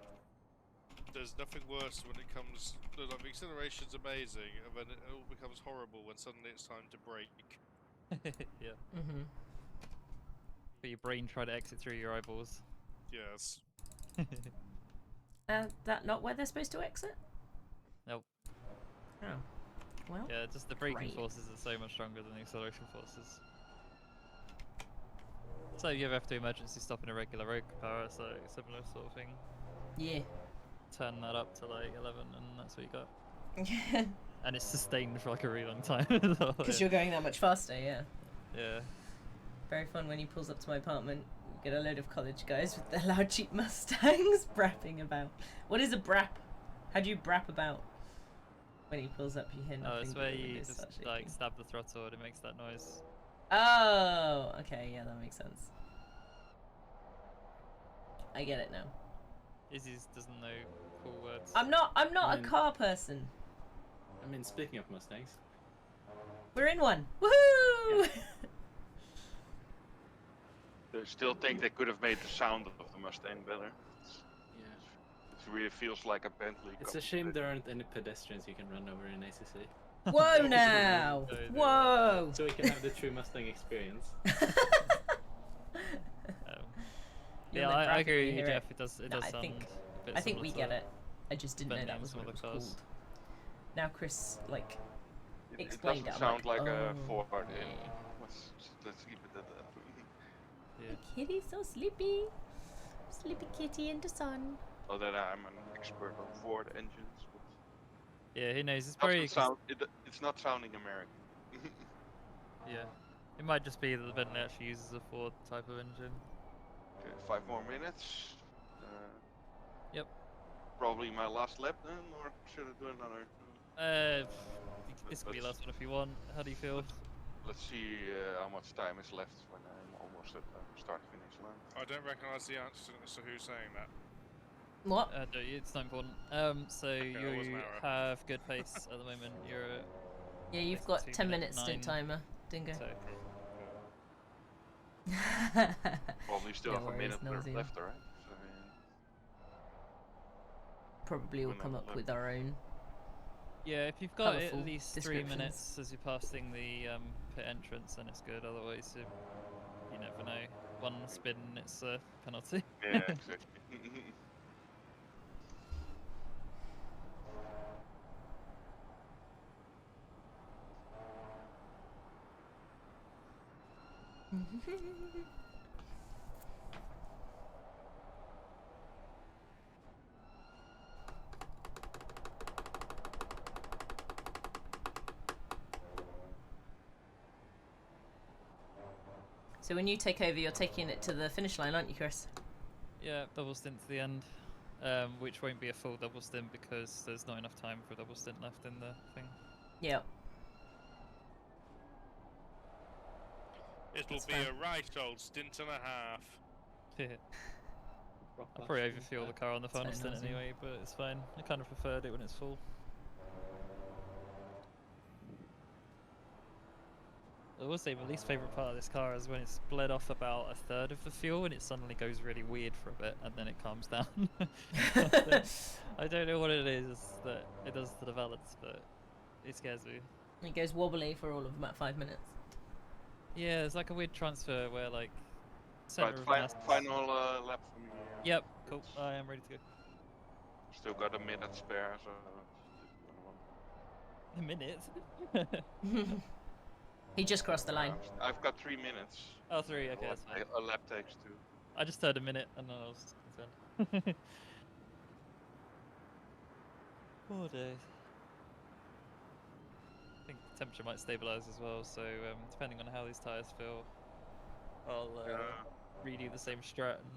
there's nothing worse when it comes. Like, the acceleration's amazing, and then it all becomes horrible when suddenly it's time to brake. Yeah. Mm-hmm. But your brain tried to exit through your eyeballs. Yes. That not where they're supposed to exit? Nope. Oh. Well. Yeah, just the braking great. forces are so much stronger than the acceleration forces. So you ever have to emergency stop in a regular road car, it's like a similar sort of thing. Yeah. Turn that up to like 11 and that's what you got. Yeah. And it's sustained for like a really long time as well. Because you're going that much faster, yeah. Yeah. Very fun when he pulls up to my apartment. We get a load of college guys with their loud cheap Mustangs brapping about. What is a brap? How do you brap about? When he pulls up, you hear nothing. Oh, it's but where the you windows just start shaking. like stab the throttle and it makes that noise. Oh, okay, yeah, that makes sense. I get it now. Izzy doesn't know cool words. I'm not a car person. I mean, speaking of Mustangs, We're in one. Woohoo! They still think they could have made the sound of the Mustang better. It really feels like a Bentley. it's a shame there aren't any pedestrians you can run over in ACC. Whoa now! Whoa! So we can have the true Mustang experience. You're Yeah, like I brapping agree when with you you, hear Jeff. it. It does No, sound. a bit I think we similar get to it. I just didn't know that Bentley was and what it some was other called. cars. Now Chris, like, It explained doesn't it. I'm sound like a oh. Ford. Let's keep it at that. Yeah. Kitty's so sleepy. Sleepy kitty in the sun. So that I'm an expert on Ford engines. Yeah, who knows? It's But probably. it's not sounding American. Yeah. It might just be that the Bentley actually uses a Ford type of engine. Okay, 5 more minutes. Yep. Probably my last lap then, or should I do another? This could be the last one if you want. How do you feel? Let's see how much time is left when I'm almost across that start-finish line. I don't recognise the answer as to who's saying that. What? No, it's not important. So Okay, that was an you error. have good pace at the moment. You're at Yeah, you've basically got 10 2 minutes stint 9. timer, Dingo. So Probably still No have a worries, minute Nosy. left, right? So, Probably will come up with our own. yeah, if you've got Colourful at least 3 descriptions. minutes as you're passing the pit entrance, then it's good. Otherwise, you never know. One spin, it's a penalty. yeah, exactly. So when you take over, you're taking it to the finish line, aren't you, Chris? Yeah, double stint to the end, which won't be a full double stint because there's not enough time for a double stint left in the thing. Yep. It'll That's be fair. a right old stint and a half. I'll probably overfuel the car on the final fair stint enough, anyway, but it's fine. I kind of preferred it when it's full. I will say my least favourite part of this car is when it's bled off about a third of the fuel and it suddenly goes really weird for a bit and then it calms down. I don't know what it is that it does to the balance, but it scares me. It goes wobbly for all of about 5 minutes. Yeah, there's like a weird transfer where like Right, center of mass. final lap for me. Yep, cool. I am ready to go. Still got a minute spare, so. A minute? He just crossed the line. I've got 3 minutes. Oh, 3, okay, that's fine. A lap takes 2. I just heard a minute and then I was concerned. Poor days. I think the temperature might stabilise as well, so depending on how these tyres feel, I'll redo the same strat and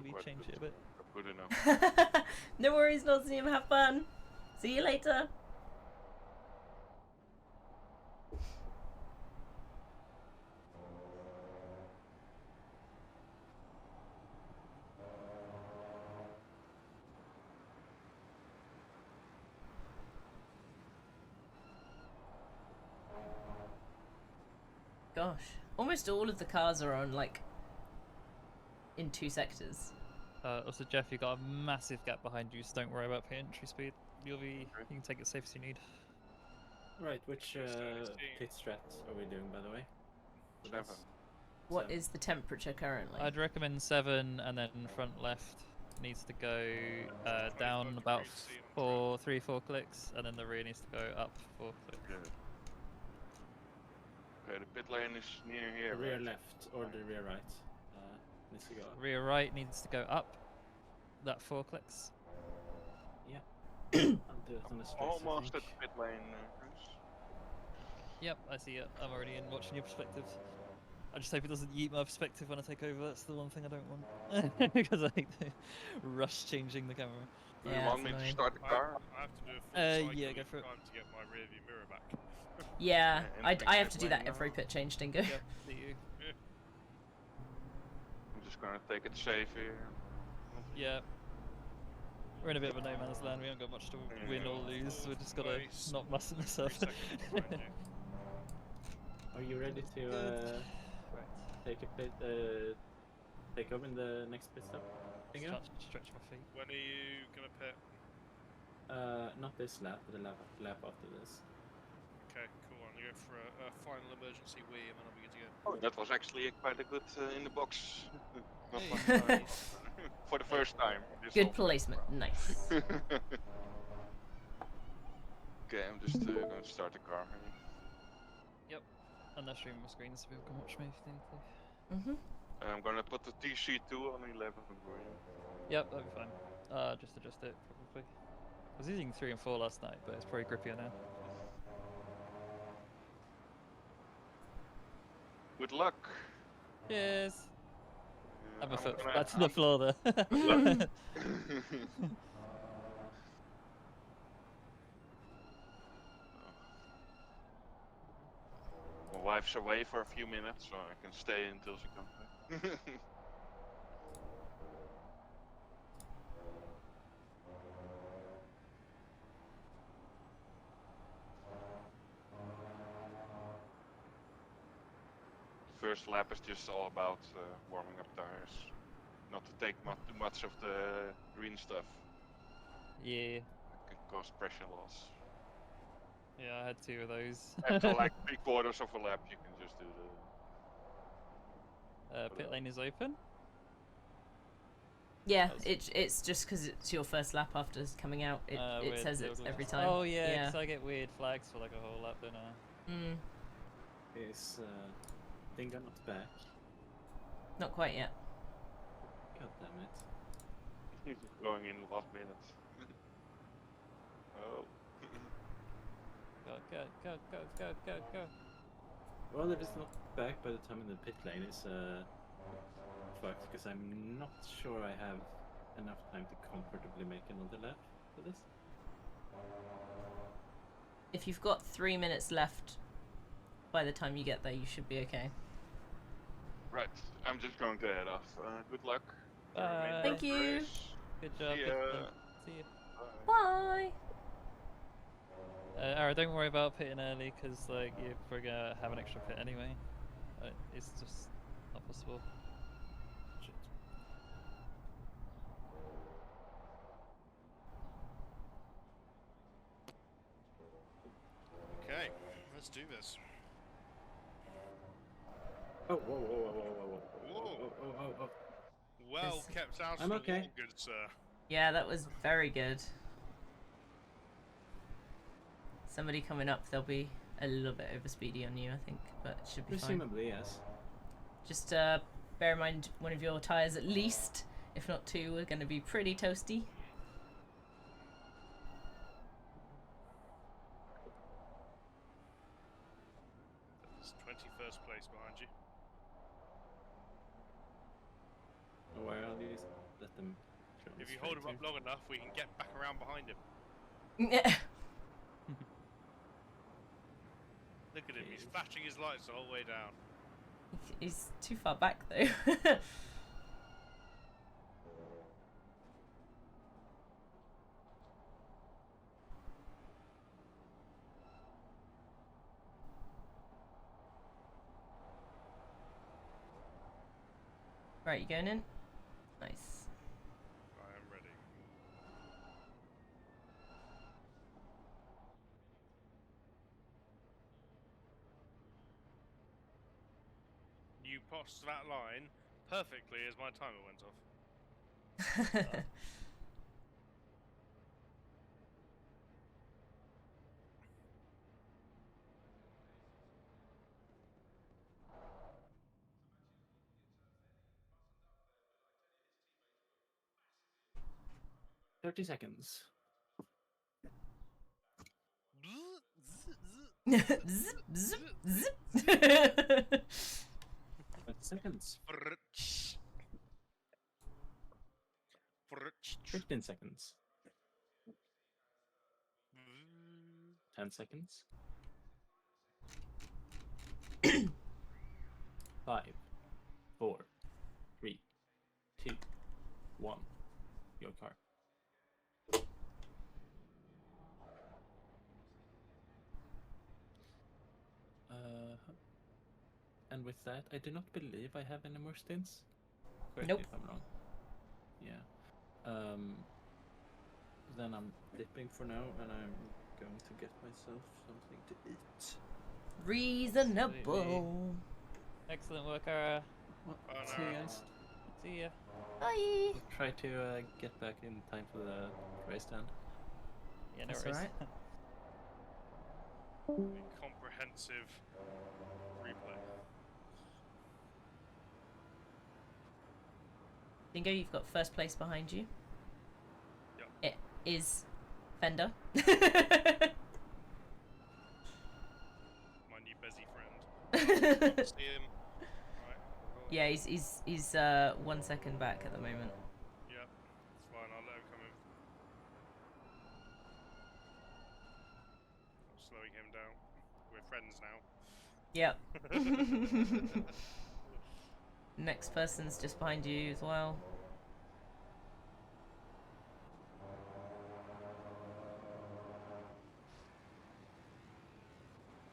maybe change it a bit. Good enough. No worries, Nottingham. Have fun. See you later. Gosh, almost all of the cars are on like in 2 sectors. Also, Jeff, you got a massive gap behind you, so don't worry about pit entry speed. You can take it safe as you need. Right, which pit strat are we doing, by the way? 7. What is the temperature currently? I'd recommend 7, and then front left needs to go down about 3-4 clicks, and then the rear needs to go up 4 clicks. Good. Okay, the pit lane is near here. The rear right? left or the rear right needs to go up. Rear right needs to go up. That 4 clicks. Yeah. I'll do it on the straight. Almost at the pit lane, Chris. Yep, I see it. I'm already in watching your perspective. I just hope it doesn't yeet my perspective when I take over. That's the one thing I don't want. Because I hate the rush changing the camera. Do you want me to start the car? I have to do a full cycle yeah, go for it. time to get my rear view mirror back. Yeah, and I have pit to do that lane every now. pit change, Dingo. Yep, see you. I'm just gonna take it safe here. Yeah. We're in a bit of a no man's land. We haven't got much to win or lose. We've just got to not mess this up. Are you ready to take a pit, take over in the next pit stop? Stretch my feet. When are you gonna pit? Not this lap, but the lap after this. Okay, cool. I'm gonna go for a final emergency wee, and then I'll be good to go. Oh, that was actually quite a good in the box. Not Hey. one time. For the first time. this Good whole- placement, nice. Okay, I'm just going to start the car. Yep. And they're streaming my screen so people can watch me if they need to. I'm going to put the TC2 on 11 for you. Yep, that'll be fine. Just adjust it, probably. I was using 3 and 4 last night, but it's probably grippier now. Good luck. Cheers! Yeah, Have a I'm foot gonna- back to the floor there. My wife drives away for a few minutes, so I can stay until she comes back. First lap is just all about warming up tires, not to take too much of the green stuff. Yeah. It can cause pressure loss. Yeah, I had 2 of those. After like 3/4 of a lap, you can just do the. Pit lane is open. Yeah, it's just because it's your first lap after coming out. It says it every time. Oh yeah, because I get weird flags for like a whole lap, don't I? Mm. Is Dingo not back? Not quite yet. God damn it. He's just going in the last minutes. Oh. Go. Well, if it's not back by the time in the pit lane, it's fucked, because I'm not sure I have enough time to comfortably make another lap for this. If you've got 3 minutes left by the time you get there, you should be okay. Right, I'm just going to head off. Good luck. Thank you. Good job. See ya. See you. Bye. Ara, don't worry about pitting early, because like you're probably gonna have an extra pit anyway. It's just not possible. Shit. Okay, let's do this. Oh, whoa. Well kept out I'm of okay. the wall, good sir. Yeah, that was very good. Somebody coming up, they'll be a little bit over speedy on you, I think, but it should be fine. Presumably, yes. Just bear in mind one of your tyres at least, if not 2, are going to be pretty toasty. There's 21st place behind you. Oh, why are these? Let them. If you hold him up long enough, we can get back around behind him. Yeah. Look at him, he's flashing his lights the whole way down. He's too far back though. Right, you going in? Nice. I am ready. You passed that line perfectly as my timer went off. 30 seconds. Zip, zip, zip. 20 seconds. 15 seconds. 10 seconds. 5, 4, 3, 2, 1. Your car. And with that, I do not believe I have any more stints. Correct me Nope. if I'm wrong. Yeah. Then I'm dipping for now, and I'm going to get myself something to eat. Reasonable. Excellent work, Ara. Well, see you guys. See ya. Bye. I'll try to get back in time for the race stand. Yeah, no That's worries. alright. Comprehensive replay. Dingo, you've got first place behind you. Yep. It is Fender. My new busy friend. See him. Right. Yeah, he's 1 second back at the moment. Yep. It's fine. I'll let him come in. I'm slowing him down. We're friends now. Yep. Next person's just behind you as well.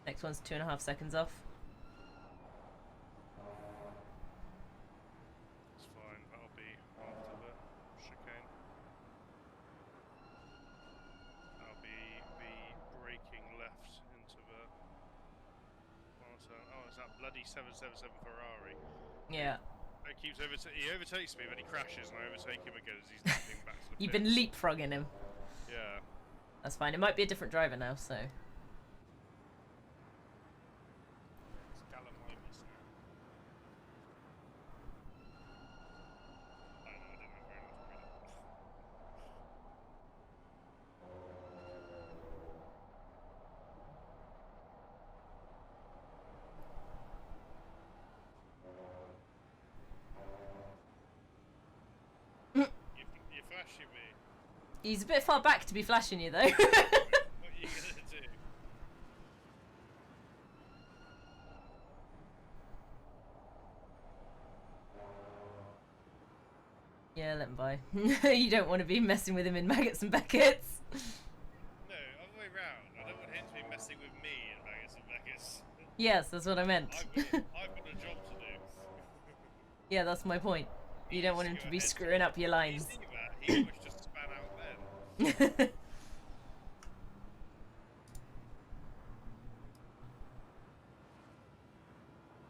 Next one's 2.5 seconds off. It's fine, that'll be after the chicane. That'll be the braking left into the oh, it's that bloody 777 Ferrari. Yeah. It keeps he overtakes me, then he crashes, and I overtake him again as he's leaping back to the You've pits. been leapfrogging him. Yeah. That's fine. It might be a different driver now, so. It's Callum Hymas now. I didn't have very much credit. You're flashing me. He's a bit far back to be flashing you, though. What are you gonna do? Yeah, let him by. You don't want to be messing with him in maggots and Beckett's. No, other way round. I don't want him to be messing with me in Vegas and Vegas. Yes, that's what I meant. I've got a job to do. Yeah, that's my point. You don't want him to be screwing up your You lines. see that? He was just span out then.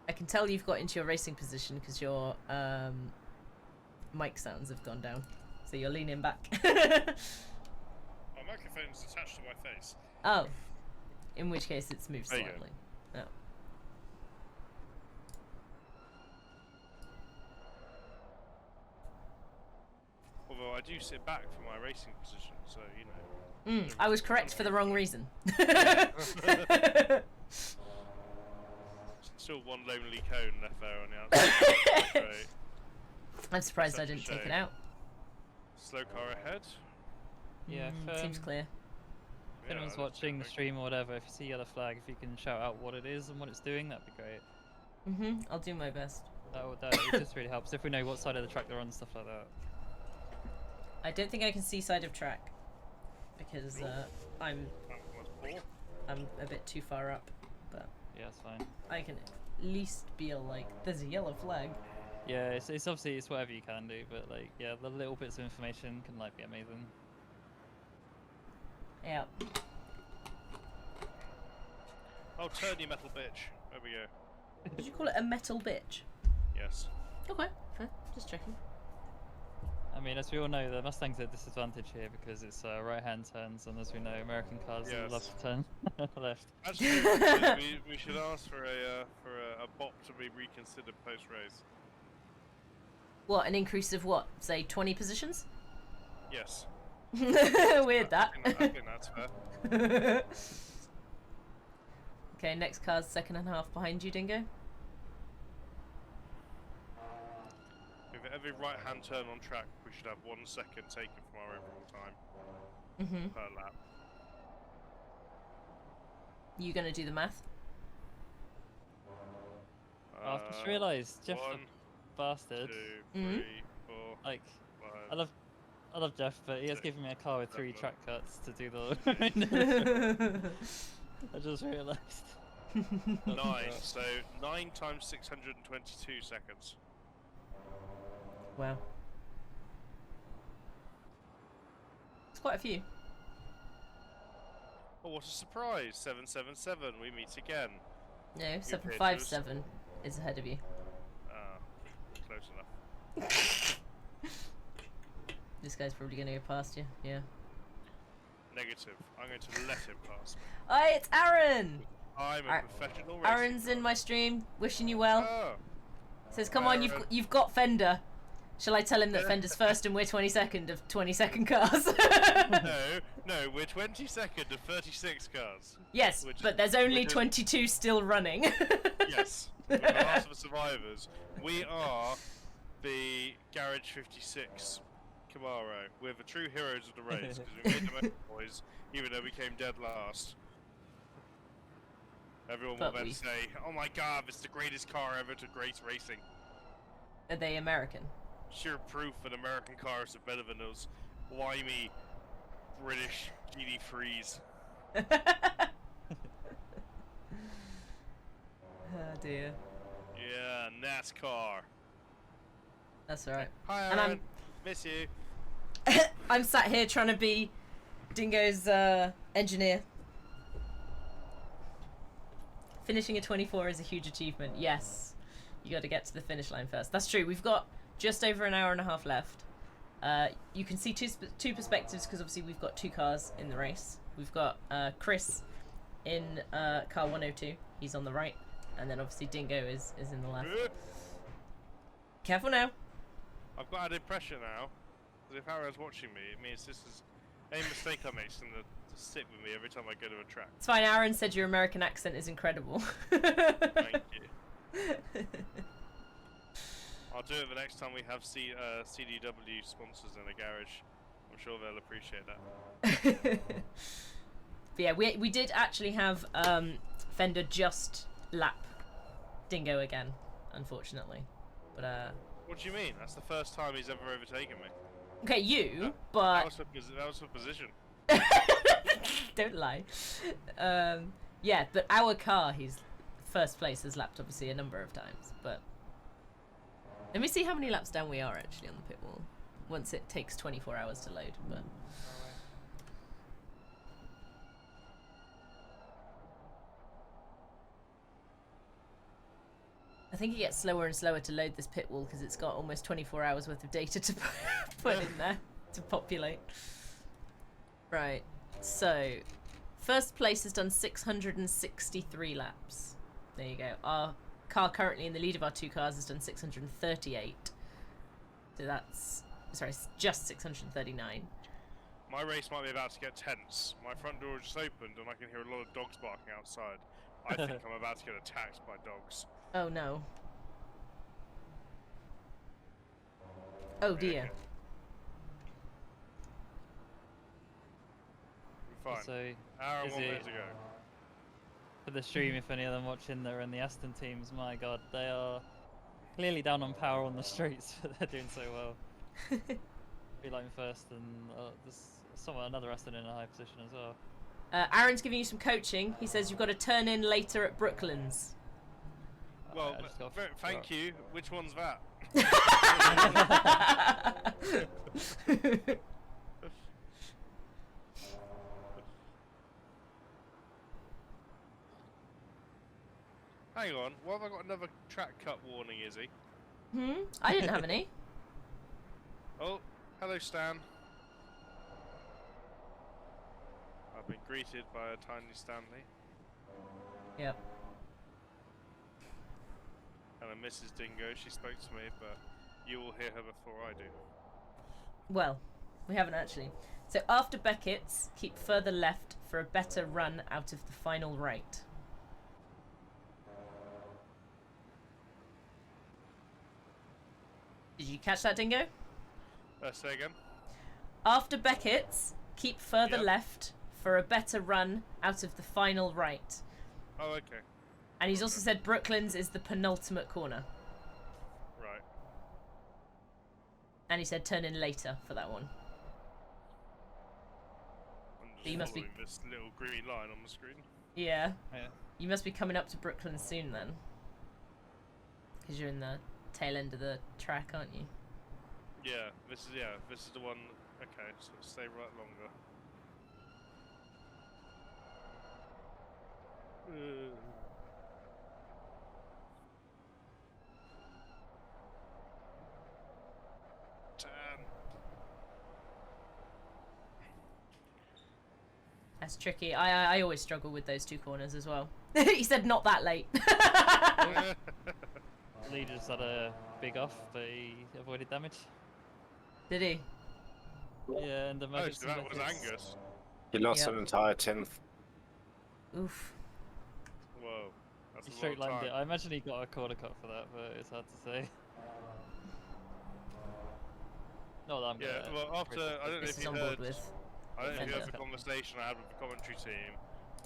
I can tell you've got into your racing position because your mic sounds have gone down. So you're leaning back. My microphone's attached to my face. Oh. In which case it's moved There you go. slightly. Oh. Although I do sit back for my racing position, so you know. I was correct for the wrong reason. Still one lonely cone left there on the outside. Great. I'm surprised I Such a didn't take it shame. out. Slow car ahead. Yeah, Seems clear. If anyone's Yeah, watching the stream or whatever, if you see yellow flag, if you can shout out what it is and what it's doing, that'd be great. I'll do my best. That it just really helps if we know what side of the track they're on and stuff like that. I don't think I can see side of track because I'm a bit too far up, but Yeah, it's fine. I can at least be like, there's a yellow flag. Yeah, it's obviously it's whatever you can do, but like yeah, the little bits of information can like be amazing. Yeah. Oh, turn you metal bitch. There we go. Did you call it a metal bitch? Yes. Okay, fair. Just checking. I mean, as we all know, the Mustang's at a disadvantage here because it's right-hand turns, and as we know, American cars love to turn left. Actually, we should ask for a bot to be reconsidered post-race. What, an increase of what? Say 20 positions? Yes. Weird that. I think that's fair. Okay, next car's second and a half behind you, Dingo. With every right-hand turn on track, we should have 1 second taken from our overall time per lap. You gonna do the math? I've just realised, Jeff, one, the bastard. 2, 3, 4. Like, 5, I love Jeff, but he has given me a car with 3 track cuts to do the. I just realised. 9. So 9 times 622 seconds. Wow. It's quite a few. Oh, what a surprise! 777. We meet again. No, You appear to 757 is ahead of you. Ah, close enough. This guy's probably gonna go past you. Yeah. Negative. I'm going to let him pass me. Oh, it's Aaron! I'm a professional racer. Aaron's in my stream, wishing you well. Oh. Says, come on, you've got Fender. Shall I tell him that Fender's first and we're 22nd of 22nd cars? No, we're 22nd of 36 cars. Yes, but there's only 22 still running. Yes, we're the last of the survivors. We are the Garage 56 Camaro. We're the true heroes of the race because we made the most noise, even though we came dead last. Everyone But will then we- say, "Oh my God, it's the greatest car ever to grace racing." Are they American? Sure proof an American cars are better than those whimy British GT3s. Oh dear. Yeah, NASCAR. That's alright. Hi, And Aaron. Miss you. I'm sat here trying to be Dingo's engineer. Finishing a 24 is a huge achievement. Yes. You got to get to the finish line first. That's true. We've got just over an hour and a half left. You can see two perspectives because obviously we've got 2 cars in the race. We've got Chris in car 102. He's on the right. And then obviously Dingo is in the left. Careful now. I've got an impression now. That if Aaron's watching me, it means this is any mistake I make is going to stick with me every time I go to a track. It's fine. Aaron said your American accent is incredible. Thank you. I'll do it the next time we have CDW sponsors in a garage. I'm sure they'll appreciate that. But yeah, we did actually have Fender just lap Dingo again, unfortunately. But What do you mean? That's the first time he's ever overtaken me. okay, you, That but was for position. don't lie. Yeah, but our car, he's first place, has lapped obviously a number of times. But let me see how many laps down we are actually on the pit wall. Once it takes 24 hours to load, but. I think it gets slower and slower to load this pit wall because it's got almost 24 hours worth of data to put in there to populate. Right, so first place has done 663 laps. There you go. Our car currently in the lead of our 2 cars has done 638. So that's, sorry, just 639. My race might be about to get tense. My front door just opened and I can hear a lot of dogs barking outside. I think I'm about to get attacked by dogs. Oh no. Oh dear. Fine. So, Hour is 1 minute it to go. for the stream, if any of them watching that are in the Aston teams, my god, they are clearly down on power on the streets, but they're doing so well. Be like first, and there's another Aston in a high position as well. Aaron's giving you some coaching. He says you've got to turn in later at Brooklands. Well, thank you. Which one's that? Hang on, why have I got another track cut warning, Izzy? I didn't have any. Oh, hello Stan. I've been greeted by a tiny Stanley. Yep. And a Mrs. Dingo, she spoke to me, but you will hear her before I do. Well, we haven't actually. So after Beckett's, keep further left for a better run out of the final right. Did you catch that, Dingo? Say again? After Beckett's, keep further Yep. left for a better run out of the final right. Oh, okay. And he's also said Brooklands is the penultimate corner. Right. And he said turn in later for that one. I'm So just you must be- following this little green line on the screen. Yeah. Yeah. You must be coming up to Brooklands soon then. Because you're in the tail end of the track, aren't you? Yeah, this is the one. Okay, so stay right longer. That's tricky. I always struggle with those 2 corners as well. He said not that late. Lee just had a big off, but he avoided damage. Did he? Yeah, and the Oh, so that was Angus. He lost Yep. an entire 10th. Oof. Whoa, that's He a straight long lined it. time. I imagine he got a corner cut for that, but it's hard to say. Not that I'm Yeah, gonna well, after I don't know This if is you on board heard. with I don't know if you heard the Fender. conversation I had with the commentary team.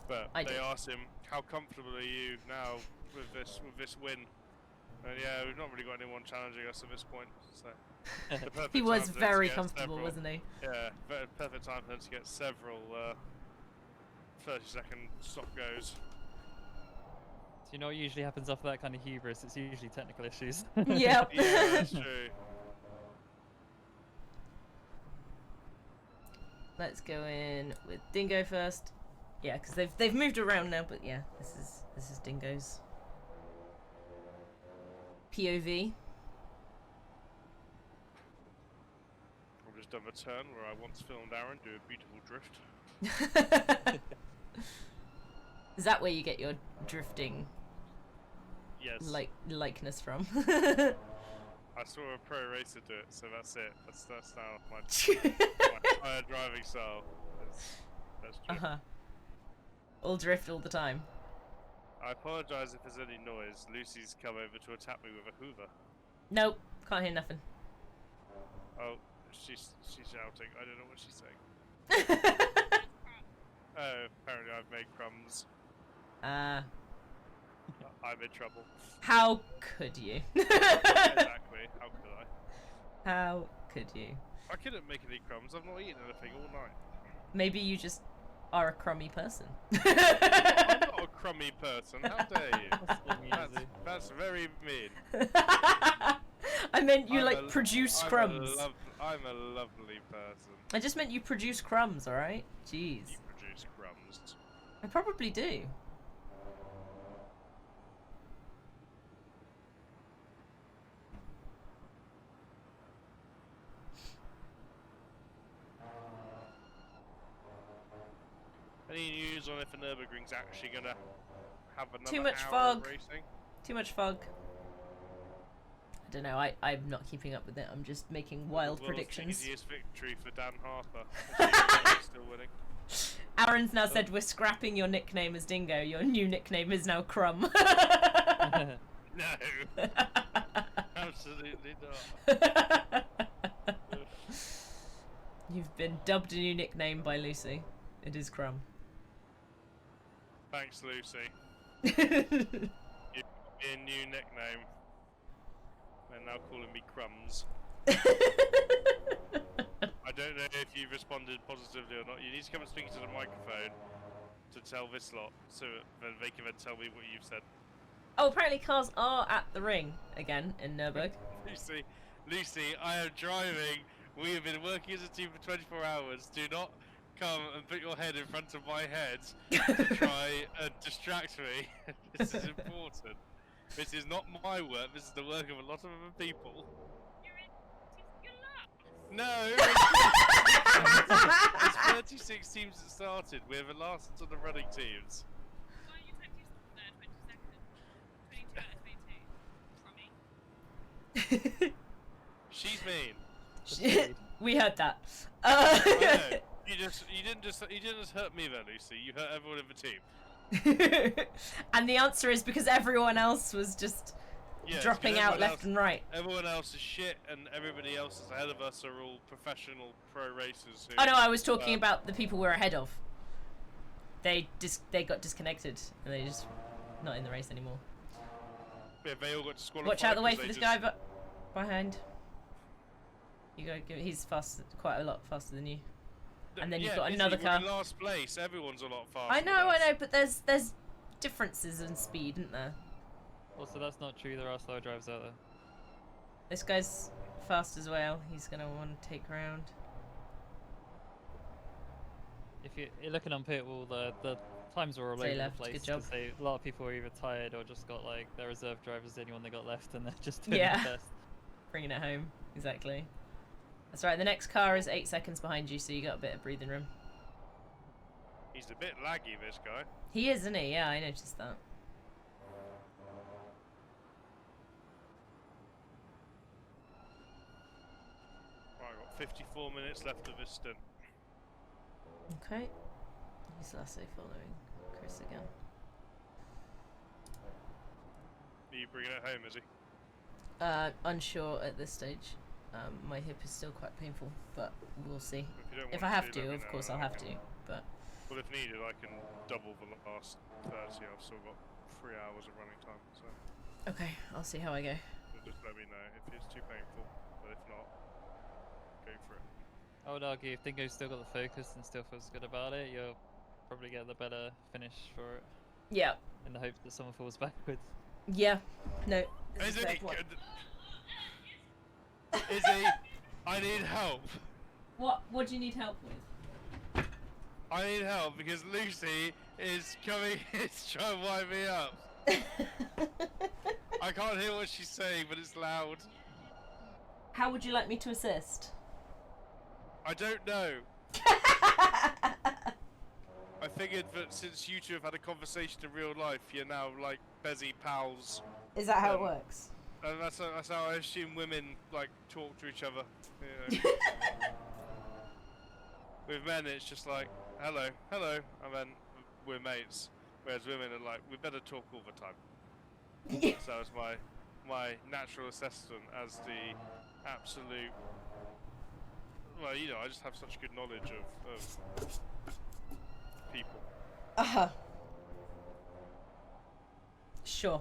But I they did. asked him, "How comfortable are you now with this win?" And yeah, we've not really got anyone challenging us at this point. So the perfect He was time for them to very get comfortable, several- wasn't he? Yeah, perfect time for them to get several 30-second stop goes. So you know what usually happens after that kind of hubris? It's usually technical issues. Yep. Yeah, that's true. Let's go in with Dingo first. Yeah, because they've moved around now, but yeah, this is Dingo's POV. I've just done a turn where I once filmed Aaron do a beautiful drift. Is that where you get your drifting Yes. likeness from? I saw a pro racer do it, so that's it. That's now my entire driving style. That's drift. All drift all the time. I apologise if there's any noise. Lucy's come over to attack me with a hoover. Nope, can't hear nothing. Oh, she's shouting. I don't know what she's saying. Oh, apparently I've made crumbs. I'm in trouble. How could you? Exactly. How could I? How could you? I couldn't make any crumbs. I've not eaten anything all night. Maybe you just are a crummy person. I'm not a crummy person. How dare you? That's very mean. I meant you I'm produce I'm crumbs. I'm a lovely person. I just meant you produce crumbs, alright? Jeez. You produce crumbs. I probably do. Any news on if the Nürburgring's actually gonna have another Too much hour of fog. racing? Too much fog. I don't know, I'm not keeping up with it. I'm just making wild The world's predictions. easiest victory for Dan Harper. Still winning. Aaron's now said we're scrapping your nickname as Dingo. Your new nickname is now Crumb. No. Absolutely not. You've been dubbed a new nickname by Lucy. It is Crumb. Thanks, Lucy. You've got me a new nickname. They're now calling me Crumbs. I don't know if you've responded positively or not. You need to come and speak to the microphone to tell this lot, so then they can then tell me what you've said. Oh, apparently cars are at the ring again in Nürburgring. Lucy, I am driving. We have been working as a team for 24 hours. Do not come and put your head in front of my head to try and distract me. This is important. This is not my work. This is the work of a lot of other people. No! There's 36 teams that started. We're the last of the running teams. She's mean. We heard that. I know. You didn't just hurt me there, Lucy. You hurt everyone in the team. And the answer is because everyone else was just dropping out left and right. Everyone else is shit, and everybody else is ahead of us are all professional pro racers. Who, Oh no, I was talking about the people we're ahead of. They got disconnected and they just not in the race anymore. Yeah, they all got disqualified. Watch out the way for this guy behind. You go. He's fast, quite a lot faster than you. And then you've got another car. We're in last place. Everyone's a lot faster. I know, but there's differences in speed, isn't there? Also, that's not true. There are slow drivers out there. This guy's fast as well. He's gonna want to take ground. If you're looking on pit wall, the times were all over the place. Good job. A lot of people were either tired or just got like their reserve drivers, the only one they got left, and they're just doing Yeah. the best. Bringing it home. Exactly. That's right. The next car is 8 seconds behind you, so you got a bit of breathing room. He's a bit laggy, this guy. He is, isn't he? Yeah, I noticed that. Right, I've got 54 minutes left of this stint. Okay. He's Lasso following Chris again. Are you bringing it home, is he? Unsure at this stage. My hip is still quite painful, but we'll see. If you don't If want I have to, let to, me of know course and I'll I have to. can- But Well, if needed, I can double the last 30. I've still got 3 hours of running time, so Okay, I'll see how I go. just let me know if it's too painful. But if not, go for it. I would argue if Dingo's still got the focus and still feels good about it, you'll probably get the better finish for it. Yeah. In the hope that someone falls backwards. Yeah. No. Izzy, Izzy, I need help. What do you need help with? I need help because Lucy is coming to try and wind me up. I can't hear what she's saying, but it's loud. How would you like me to assist? I don't know. I figured that since you two have had a conversation in real life, you're now like Bezzy pals. Is that how it works? And that's how I assume women like talk to each other. You know. With men, it's just like hello, hello, and then we're mates. Whereas women are like, we better talk all the time. So it's my natural assessment as the absolute. Well, you know, I just have such good knowledge of people. Uh-huh. Sure.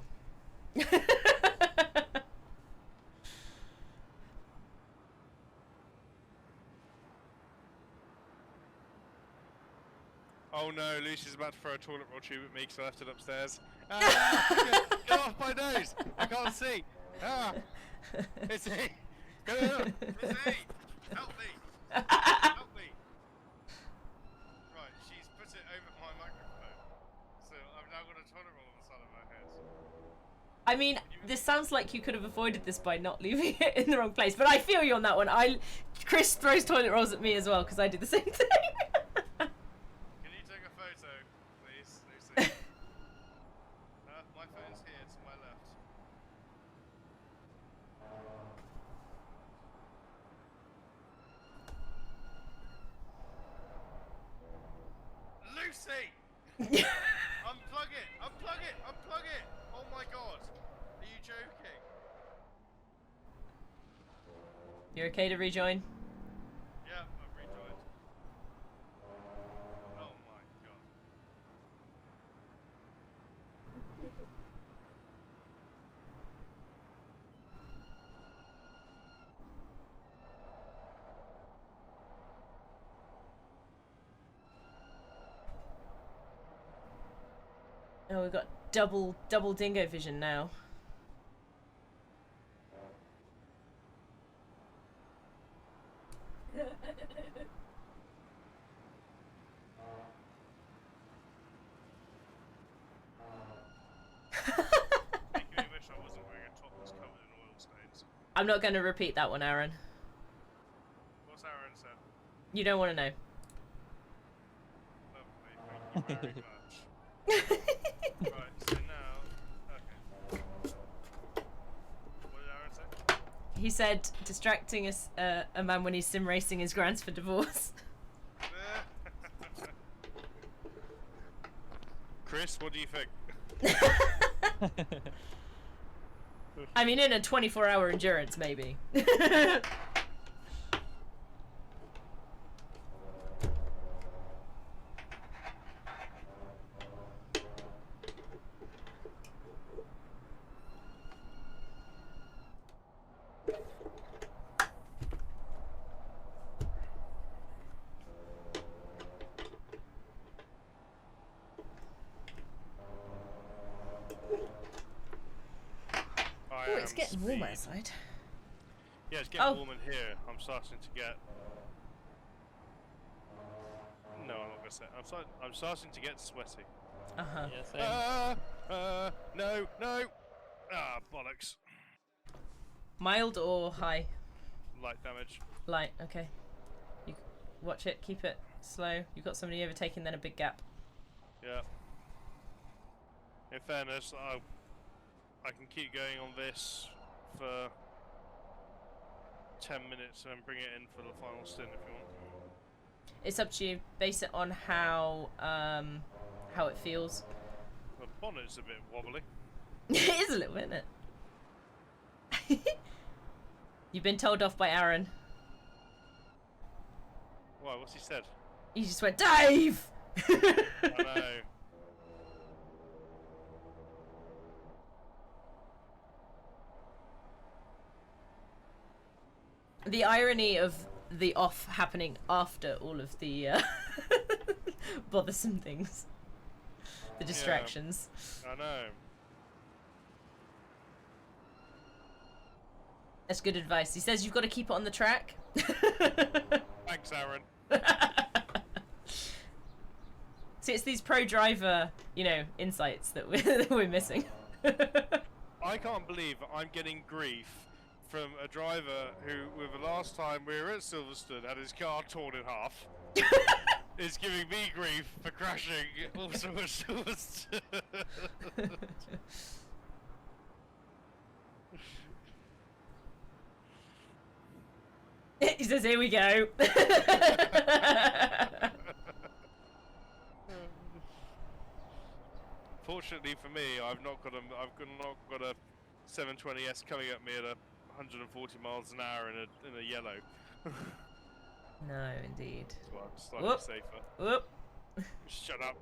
Oh no, Lucy's about to throw a toilet roll tube at me because I left it upstairs. Ah, get off my nose! I can't see! Ah! It's me! Go on! It's me! Help me! Help me! Right, she's put it over my microphone. So I've now got a toilet roll on the side of my head. I mean, this sounds like you could have avoided this by not leaving it in the wrong place, but I feel you on that one. Chris throws toilet rolls at me as well because I do the same thing. Can you take a photo, please, Lucy? My phone's here to my left. Lucy! Unplug it! Unplug it! Unplug it! Oh my god! Are you joking? You're okay to rejoin? Yeah, I've rejoined. Oh my god. Oh, we've got double dingo vision now. Make me wish I wasn't wearing a top that's covered in oil stains. I'm not going to repeat that one, Aaron. What's Aaron said? You don't want to know. Lovely, thank you very much. Right, so now, okay. What did Aaron say? He said distracting a man when he's sim racing is grounds for divorce. Chris, what do you think? I mean, in a 24-hour endurance, maybe. Oh, it's getting warm outside. Yeah, it's getting warm in here. I'm starting to get. No, I'm not gonna say. I'm starting to get sweaty. Uh-huh. Yeah, No. Ah, bollocks. Mild or high? Light damage. Light. Okay. You watch it. Keep it slow. You've got somebody overtaking, then a big gap. Yeah. In fairness, I can keep going on this for 10 minutes and then bring it in for the final stint if you want. It's up to you. Base it on how it feels. The bonnet's a bit wobbly. It is a little bit, isn't it? You've been told off by Aaron. Why? What's he said? He just went, Dave! I know. The irony of the off happening after all of the bothersome things. The distractions. I know. That's good advice. He says you've got to keep it on the track. Thanks, Aaron. See, it's these pro driver, you know, insights that we're missing. I can't believe I'm getting grief from a driver who, with the last time we were at Silverstone, had his car torn in half. Is giving me grief for crashing also at Silverstone. He says, "Here we go." Fortunately for me, I've not got a 720S coming at me at 140 miles an hour in a yellow. No, indeed. So I'm slightly Whoop. safer. Whoop. Shut up.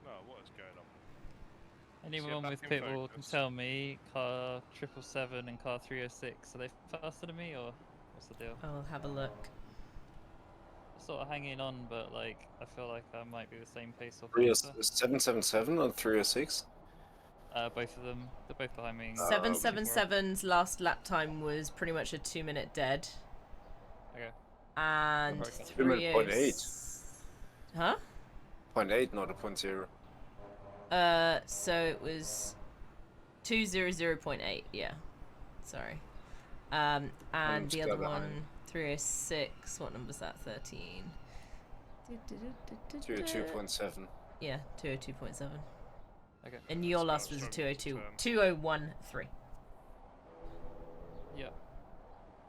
Oh, what is going on? Anyone back with in pitbull can focus. tell me car 777 and car 306, are they faster than me or what's the deal? I'll have a look. Sort of hanging on, but like I feel like I might be the same pace or 777 or 306? both of them, they're both behind me. 777's last lap time was pretty much a 2-minute dead. Okay. And Okay. 2:08. Huh? 0.8, not a 0.0. So it was 200.8, yeah. Sorry. And I'm the other still one, behind. 306, what number's that? 13. 202.7. Yeah, 202.7. Okay. And your It's last got was a a 202, turn. 2013. Yeah.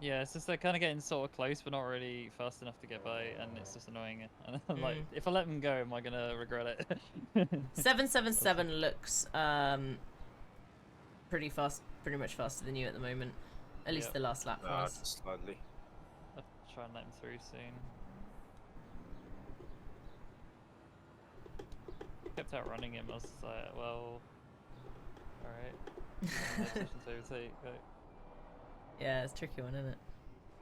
Yeah, it's just they're kind of getting sort of close, but not really fast enough to get by, and it's just annoying. And I'm like, if I let them go, am I gonna regret it? 777 looks pretty fast, pretty much faster than you at the moment. At least Yep. the last lap was. Just slightly. I'll try and let him through soon. Kept outrunning him. I was just like, well, alright. Overtake. Like, Yeah, it's a tricky one, isn't it?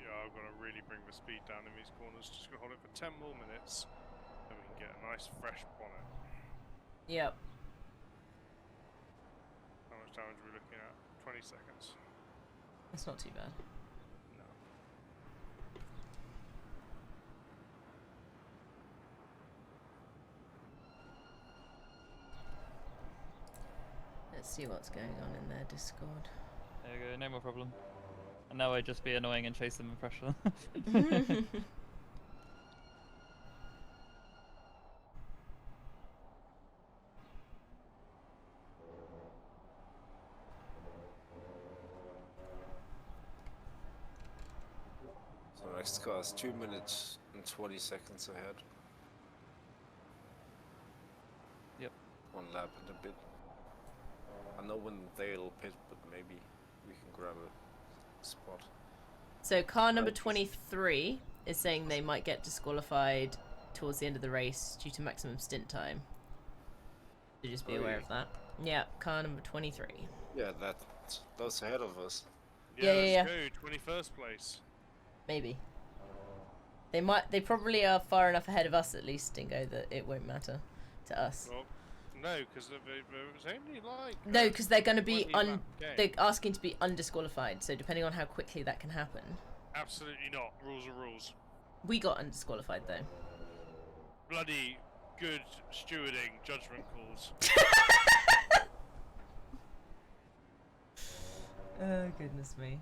Yeah, I'm gonna really bring the speed down in these corners. Just gonna hold it for 10 more minutes, and we can get a nice fresh bonnet. Yep. How much damage are we looking at? 20 seconds. That's not too bad. No. Let's see what's going on in their Discord. there you go, no more problem. And now I'd just be annoying and chase them and pressure them. So next car is 2 minutes and 20 seconds ahead. Yep. 1 lap and a bit. I know when they'll pit, but maybe we can grab a spot. So car number 23 is saying they might get disqualified towards the end of the race due to maximum stint time. So just be aware of that. Yeah, car number 23. Yeah, that's ahead of us. Yeah, yeah, Let's go, 21st place. Maybe. They probably are far enough ahead of us at least, Dingo, that it won't matter to us. Well, no, because it was only like. No, because they're going to be 20 lap game. they're asking to be undisqualified. So depending on how quickly that can happen. Absolutely not. Rules are rules. We got undisqualified though. Bloody good stewarding judgment calls. Oh goodness me.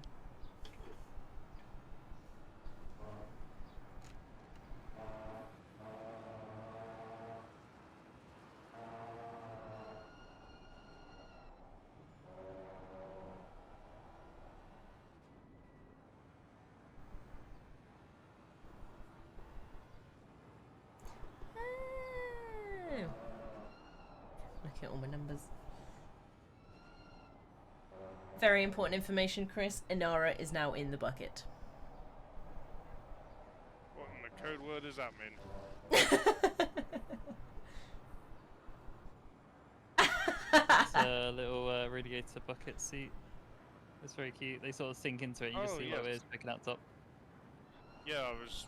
Look at all my numbers. very important information, Chris. Inara is now in the bucket. What in the code word does that mean? It's a little radiator bucket seat. It's very cute. They sort of sink into it. You just see what it is picking out top. Yeah, I was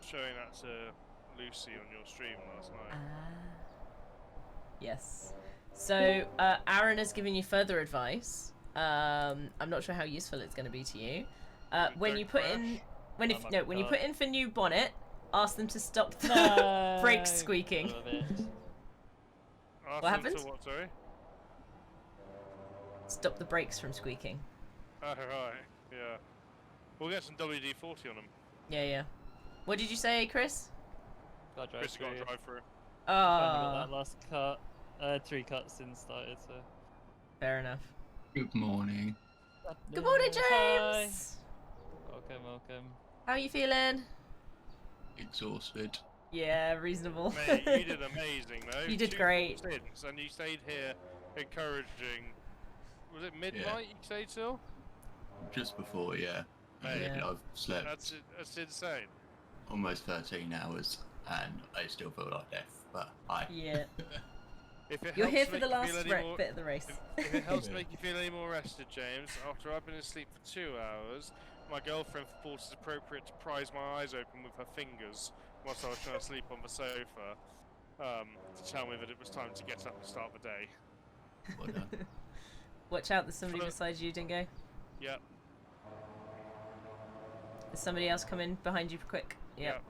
showing that to Lucy on your stream last night. Yes. So Aaron has given you further advice. I'm not sure how useful it's going to be to you. When you put in, when you put in for new bonnet, ask them to stop the brakes squeaking. What happened? What, sorry? Stop the brakes from squeaking. Oh right, yeah. We'll get some WD-40 on them. Yeah. What did you say, Chris? Got to Chris got to drive through. Finally got that last cut. 3 cuts since started, so. Fair enough. Good morning. Good morning, James. Hi. Welcome. How are you feeling? Exhausted. Yeah, reasonable. Mate, you did amazing though. You did 2 great. stints, and you stayed here encouraging. Was it midnight you stayed till? Just before, yeah. Mate, I've slept that's insane. almost 13 hours and I still feel like death, but Yeah. If it You're helps here for make the you last feel any more- bit of the race. If it helps make you feel any more rested, James, after I've been asleep for 2 hours, my girlfriend thought it appropriate to prise my eyes open with her fingers whilst I was trying to sleep on the sofa, to tell me that it was time to get up and start the day. well done. Watch out, there's somebody beside you, Dingo. Yep. There's somebody else coming behind you quick. Yep.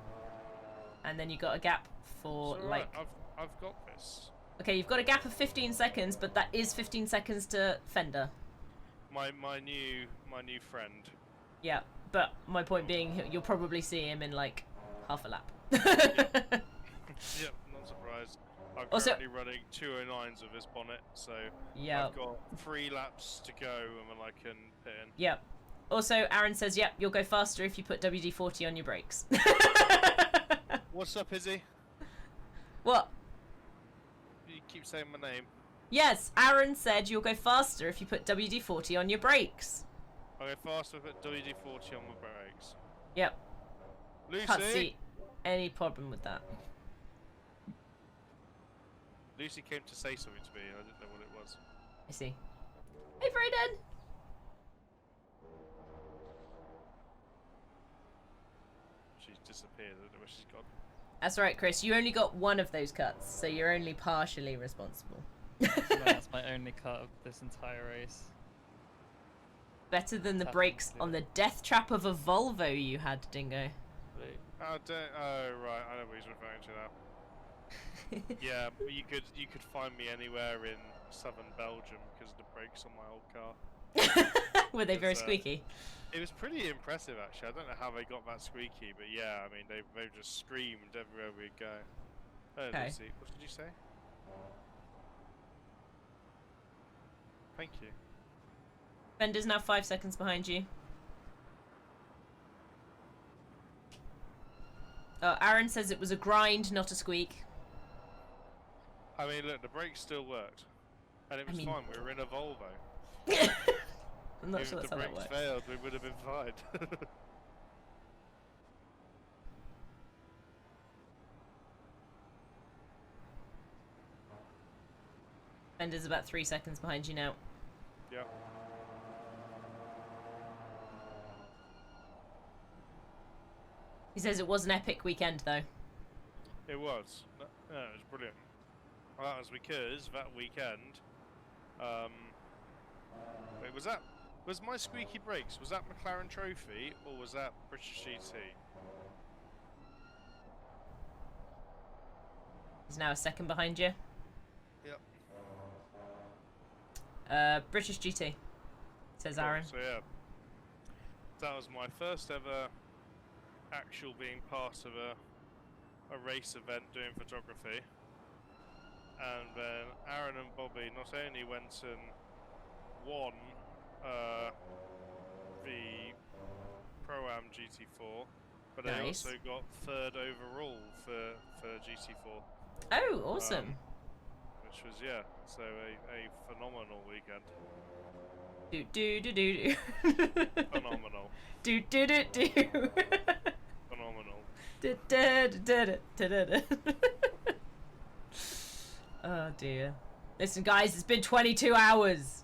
And then you got a gap for It's all like... right, I've got this. Okay, you've got a gap of 15 seconds, but that is 15 seconds to Fender. My new friend. Yeah, but my point being, you'll probably see him in like half a lap. Yep, not surprised. I'm Also- currently running 209s with this bonnet, so Yeah. I've got 3 laps to go and then I can pit in. Yep. Also, Aaron says, yep, you'll go faster if you put WD-40 on your brakes. What's up, Izzy? What? You keep saying my name. Yes, Aaron said you'll go faster if you put WD-40 on your brakes. I'll go faster with WD-40 on my brakes. Yep. Lucy! Can't see any problem with that. Lucy came to say something to me and I didn't know what it was. I see. Hey, Brayden! She's disappeared. I don't know where she's gone. That's right, Chris. You only got one of those cuts, so you're only partially responsible. That's my only cut of this entire race. Better than the brakes on the death trap of a Volvo you had, Dingo. Oh, right. I know what he's referring to now. Yeah, but you could find me anywhere in southern Belgium because of the brakes on my old car. Were they very squeaky? It was pretty impressive, actually. I don't know how they got that squeaky, but yeah, I mean, they just screamed everywhere we'd go. Oh, Okay. Lucy, what did you say? Thank you. Fender's now 5 seconds behind you. Aaron says it was a grind, not a squeak. I mean, look, the brakes still worked. And it was fine, we were in a Volvo. I'm not Even sure if that's the how that brakes works. failed, we would have been fine. Fender's about 3 seconds behind you now. Yeah. He says it was an epic weekend, though. It was. No, it was brilliant. Well, that was because that weekend. Wait, was my squeaky brakes? Was that McLaren Trophy or was that British GT? He's now a second behind you. Yep. British GT, says Cool, Aaron. So yeah, that was my first ever actual being part of a race event doing photography. And then Aaron and Bobby not only went and won the Pro-Am GT4, but they Nice. also got 3rd overall for GT4. Oh, awesome. Which was, yeah, so a phenomenal weekend. Do do do do do. Phenomenal. Do do do do. Phenomenal. Oh dear. Listen, guys, it's been 22 hours.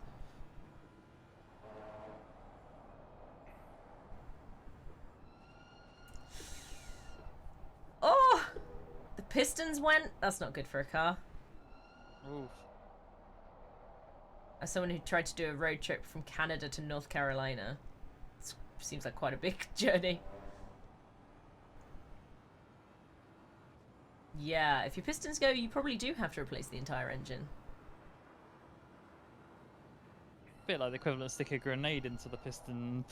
Oh, the pistons went. That's not good for a car. Oof. As someone who tried to do a road trip from Canada to North Carolina, it seems like quite a big journey. Yeah, if your pistons go, you probably do have to replace the entire engine. Bit like the equivalent of stick a grenade into the piston.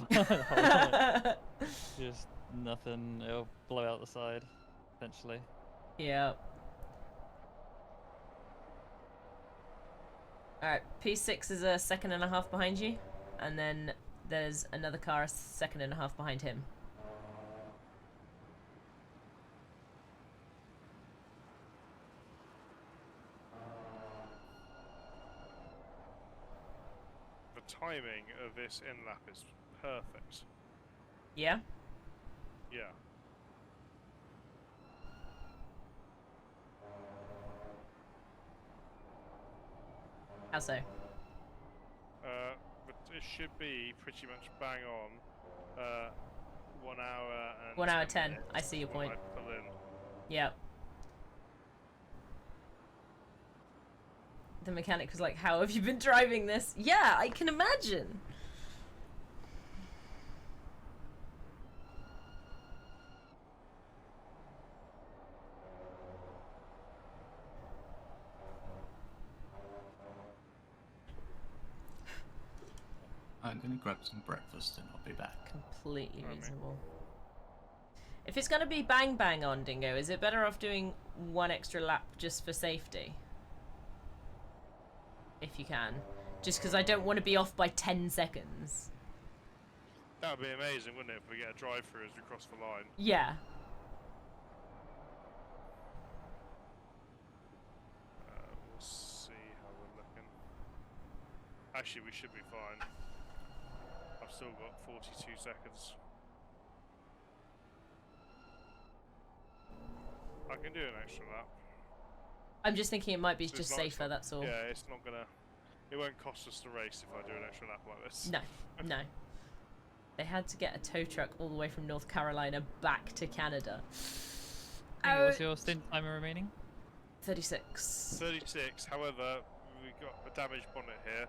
Just nothing. It'll blow out the side, eventually. Yeah. Alright, P6 is a second and a half behind you, and then there's another car a second and a half behind him. The timing of this in lap is perfect. Yeah? Yeah. How so? But it should be pretty much bang on. 1 hour and 1 hour 10 10. I see your when point. I pull in. Yep. The mechanic was like, how have you been driving this? Yeah, I can imagine. I'm gonna grab some breakfast and I'll be back. Completely reasonable. If it's gonna be bang bang on, Dingo, is it better off doing 1 extra lap just for safety? If you can. Just because I don't want to be off by 10 seconds. That would be amazing, wouldn't it, if we get a drive-through as we cross the line? Yeah. We'll see how we're looking. Actually, we should be fine. I've still got 42 seconds. I can do an extra lap. I'm just thinking it might be So it's just not- safer, that's all. Yeah, it's not gonna... It won't cost us the race if I do an extra lap like this. No, no. They had to get a tow truck all the way from North Carolina back to Canada. What's your stint timer remaining? 36. 36, however, we've got a damaged bonnet here.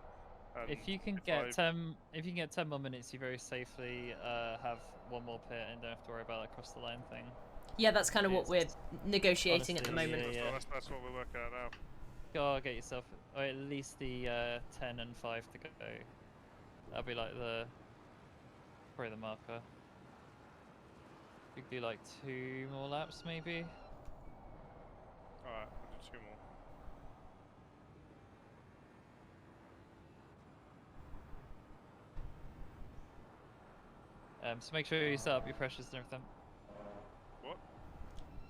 And If you can get 10 more minutes, you very safely have 1 more pit and don't have to worry about that cross the line thing. Yeah, that's kind of what we're negotiating at the honestly, moment. yeah. That's what we're working out now. Go get yourself, or at least the 10 and 5 to go. That'll be like probably the marker. We could do like 2 more laps maybe. Alright, I'll do 2 more. So make sure you set up your pressures and everything. What?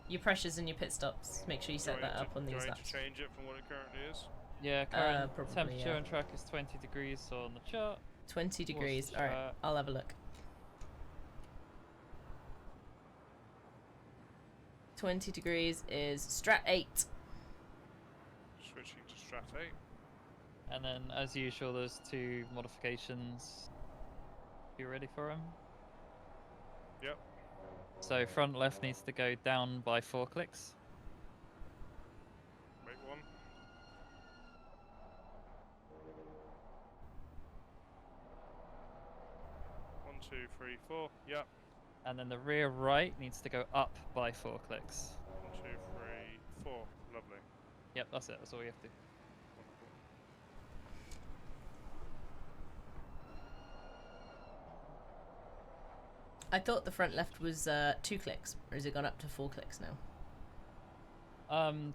Your pressures and your pit stops. Make sure you set that up on Do these I need laps. to change it from what it currently is? Yeah, current probably, temperature yeah. on track is 20 degrees on the chart. 20 degrees. the Alright, chart? I'll have a look. 20 degrees is Strat 8. Switching to Strat 8. And then, as usual, there's 2 modifications. You ready for them? Yep. So front left needs to go down by 4 clicks. Make 1. One, 2, 3, 4. Yep. And then the rear right needs to go up by 4 clicks. 1, 2, 3, 4. Lovely. Yep, that's it. That's all you have to do. I thought the front left was 2 clicks, or has it gone up to 4 clicks now?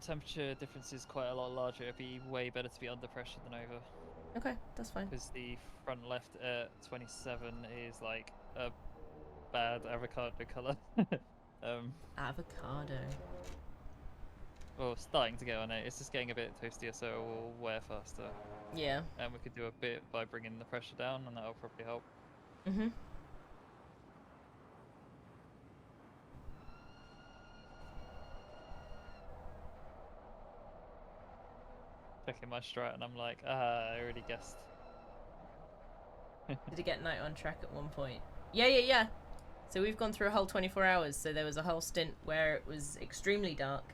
Temperature difference is quite a lot larger. It'd be way better to be under pressure than over. Okay, that's fine. Because the front left at 27 is like a bad avocado colour. Avocado. Well, starting to get on it. It's just getting a bit toastier, so it will wear faster. Yeah. And we could do a bit by bringing the pressure down, and that'll probably help. Mhm. Checking my strat, and I'm like, I already guessed. Did it get night on track at one point? Yeah. So we've gone through a whole 24 hours. So there was a whole stint where it was extremely dark.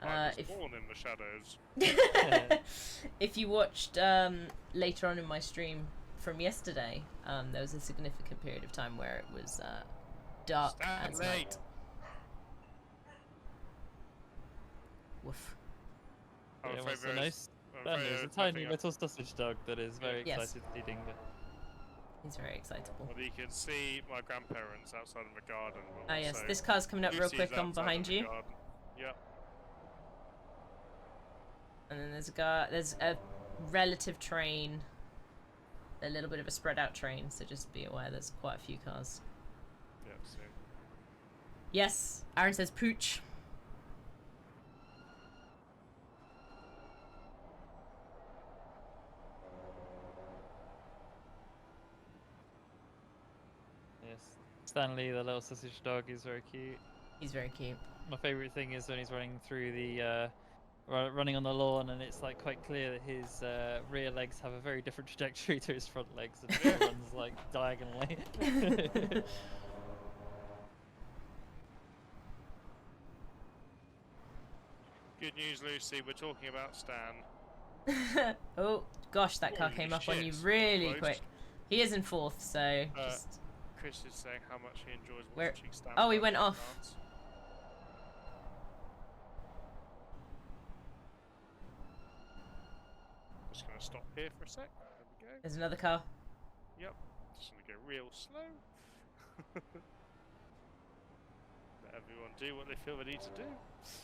I was born in the shadows. If you watched later on in my stream from yesterday, there was a significant period of time where it was dark as night. Woof. Yeah, what's the nice? There's a tiny little sausage dog that is very excited to see Dingo. He's very excitable. Well, you can see my grandparents outside of the garden. Ah, yes. This car's coming up real quick on behind you. Yep. And then there's a relative train, a little bit of a spread out train, so just be aware there's quite a few cars. Yep, see. Yes, Aaron says pooch. Yes, Stanley, the little sausage dog, is very cute. He's very cute. My favourite thing is when he's running through the, running on the lawn, and it's like quite clear that his rear legs have a very different trajectory to his front legs, and he runs like diagonally. Good news, Lucy. We're talking about Stan. Oh gosh, that car came up on you really quick. He is in fourth, so just... Chris is saying how much he enjoys Where... watching Stan. Oh, he went off. Dance. Just gonna stop here for a sec. There we go. There's another car. Yep. Just gonna go real slow. Let everyone do what they feel they need to do.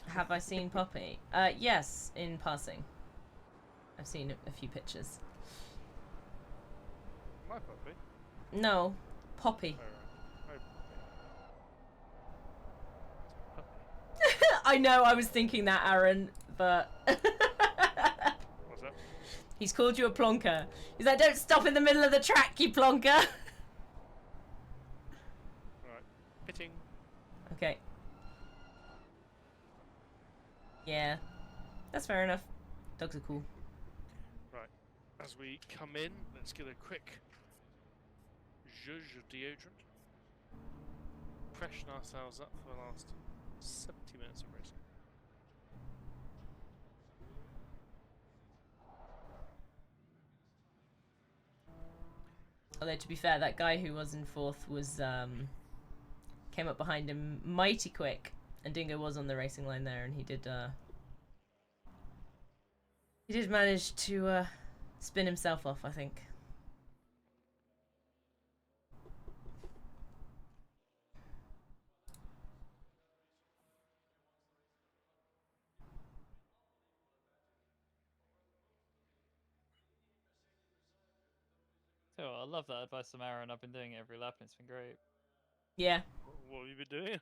Have I seen Poppy? Yes, in passing. I've seen a few pictures. My puppy? No, Poppy. Oh, right. Oh, I know, I was thinking that, Aaron, but... What's that? He's called you a plonker. He's like, don't stop in the middle of the track, you plonker! Right. Pitting. Okay. Yeah. That's fair enough. Dogs are cool. Right. As we come in, let's get a quick zhuzh of deodorant. Freshen ourselves up for the last 70 minutes of racing. Although, to be fair, that guy who was in fourth was, came up behind him mighty quick. And Dingo was on the racing line there, and he did manage to, spin himself off, I think. So I love that advice from Aaron. I've been doing it every lap, and it's been great. Yeah. What have you been doing?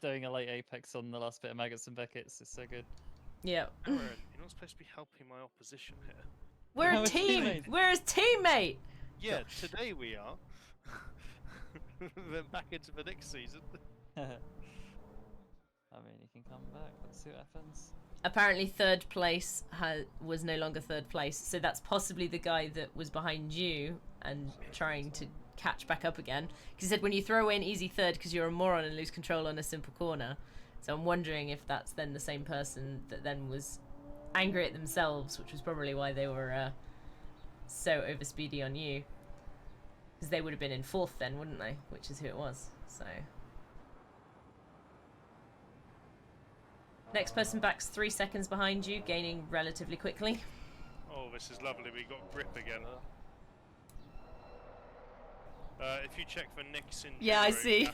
Doing a late apex on the last bit of Maggots and Beckett's is so good. Yeah. Aaron, you're not supposed to be helping my opposition here. We're a team! We're his teammate! Yeah, today we are. Then back into the next season. I mean, you can come back. Let's see what happens. Apparently third place was no longer third place, so that's possibly the guy that was behind you and trying to catch back up again. Because he said when you throw in easy third because you're a moron and lose control on a simple corner. So I'm wondering if that's then the same person that then was angry at themselves, which was probably why they were so overspeedy on you. Because they would have been in fourth then, wouldn't they? Which is who it was, so... Next person back's 3 seconds behind you, gaining relatively quickly. Oh, this is lovely. We got grip again. If you check for Nick's in. Yeah, I see.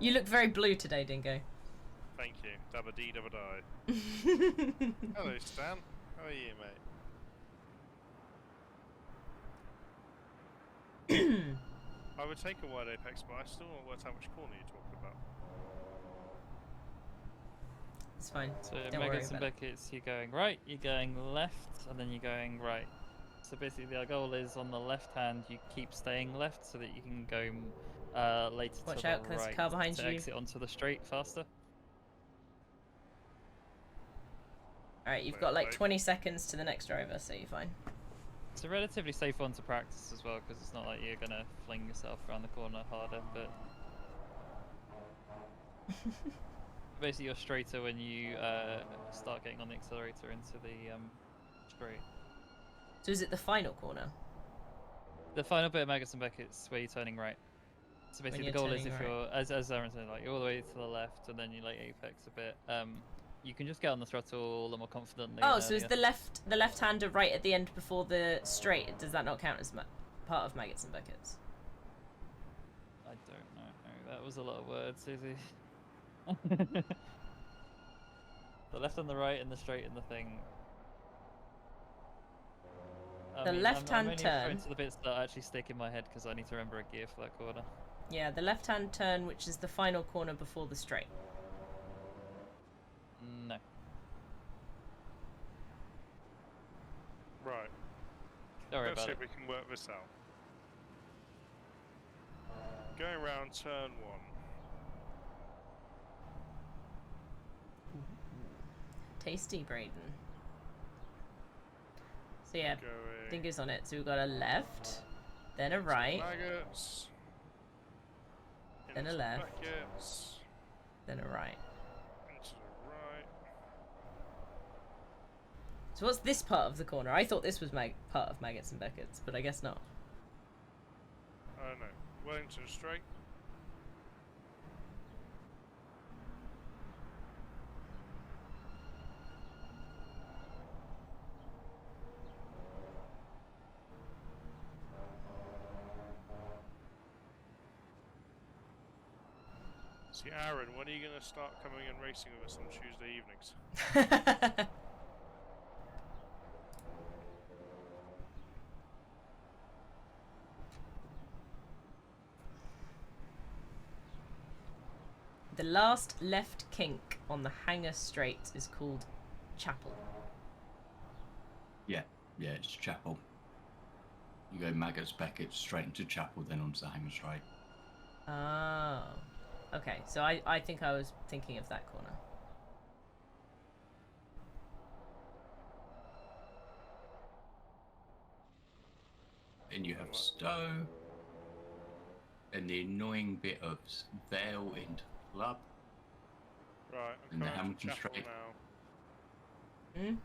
You look very blue today, Dingo. Thank you. Dabba dee dabba die. Hello, Stan. How are you, mate? I would take a wide apex, but I still don't work out which corner you're talking about. It's fine. So Don't worry Maggots and about it. Beckets, you're going right, you're going left, and then you're going right. So basically, our goal is on the left hand, you keep staying left so that you can go later Watch to out, the there's a right car behind to you. exit onto the straight faster. Alright, you've got like 20 seconds to the next driver, so you're fine. It's a relatively safe one to practice as well, because it's not like you're gonna fling yourself around the corner harder, but basically you're straighter when you start getting on the accelerator into the straight. So is it the final corner? The final bit of Maggots and Beckett's where you're turning right. So basically the you're goal is turning if right. you're, as Aaron said, like you're all the way to the left and then you like apex a bit, you can just get on the throttle a little more confidently. Oh, so is the left-hander right at the end before the straight? Does that not count as part of Maggots and Beckets? I don't know. That was a lot of words, Susie. The left and the right and the straight and the thing. The left-hand I'm only turn. referring to the bits that actually stick in my head because I need to remember a gear for that corner. Yeah, the left-hand turn, which is the final corner before the straight. No. Right. Don't worry Let's see about if we can work this out. Going round turn 1. Tasty, Braden. So yeah, Going Dingo's on it. So we've got a left, then a right, Maggots. then a into left, Beckets, then a right. into the right. So what's this part of the corner? I thought this was part of Maggots and Beckets, but I guess not. I don't know. Wellington straight. See, Aaron, when are you going to start coming and racing with us on Tuesday evenings? The last left kink on the Hanger Straight is called Chapel. Yeah, it's Chapel. You go Maggots, Beckett, straight into Chapel, then onto the Hanger Straight. Oh. Okay, so I think I was thinking of that corner. Then you have Stowe. And the annoying bit of Vale into Club. Right, I'm And the coming to Hamilton Chapel Straight. now.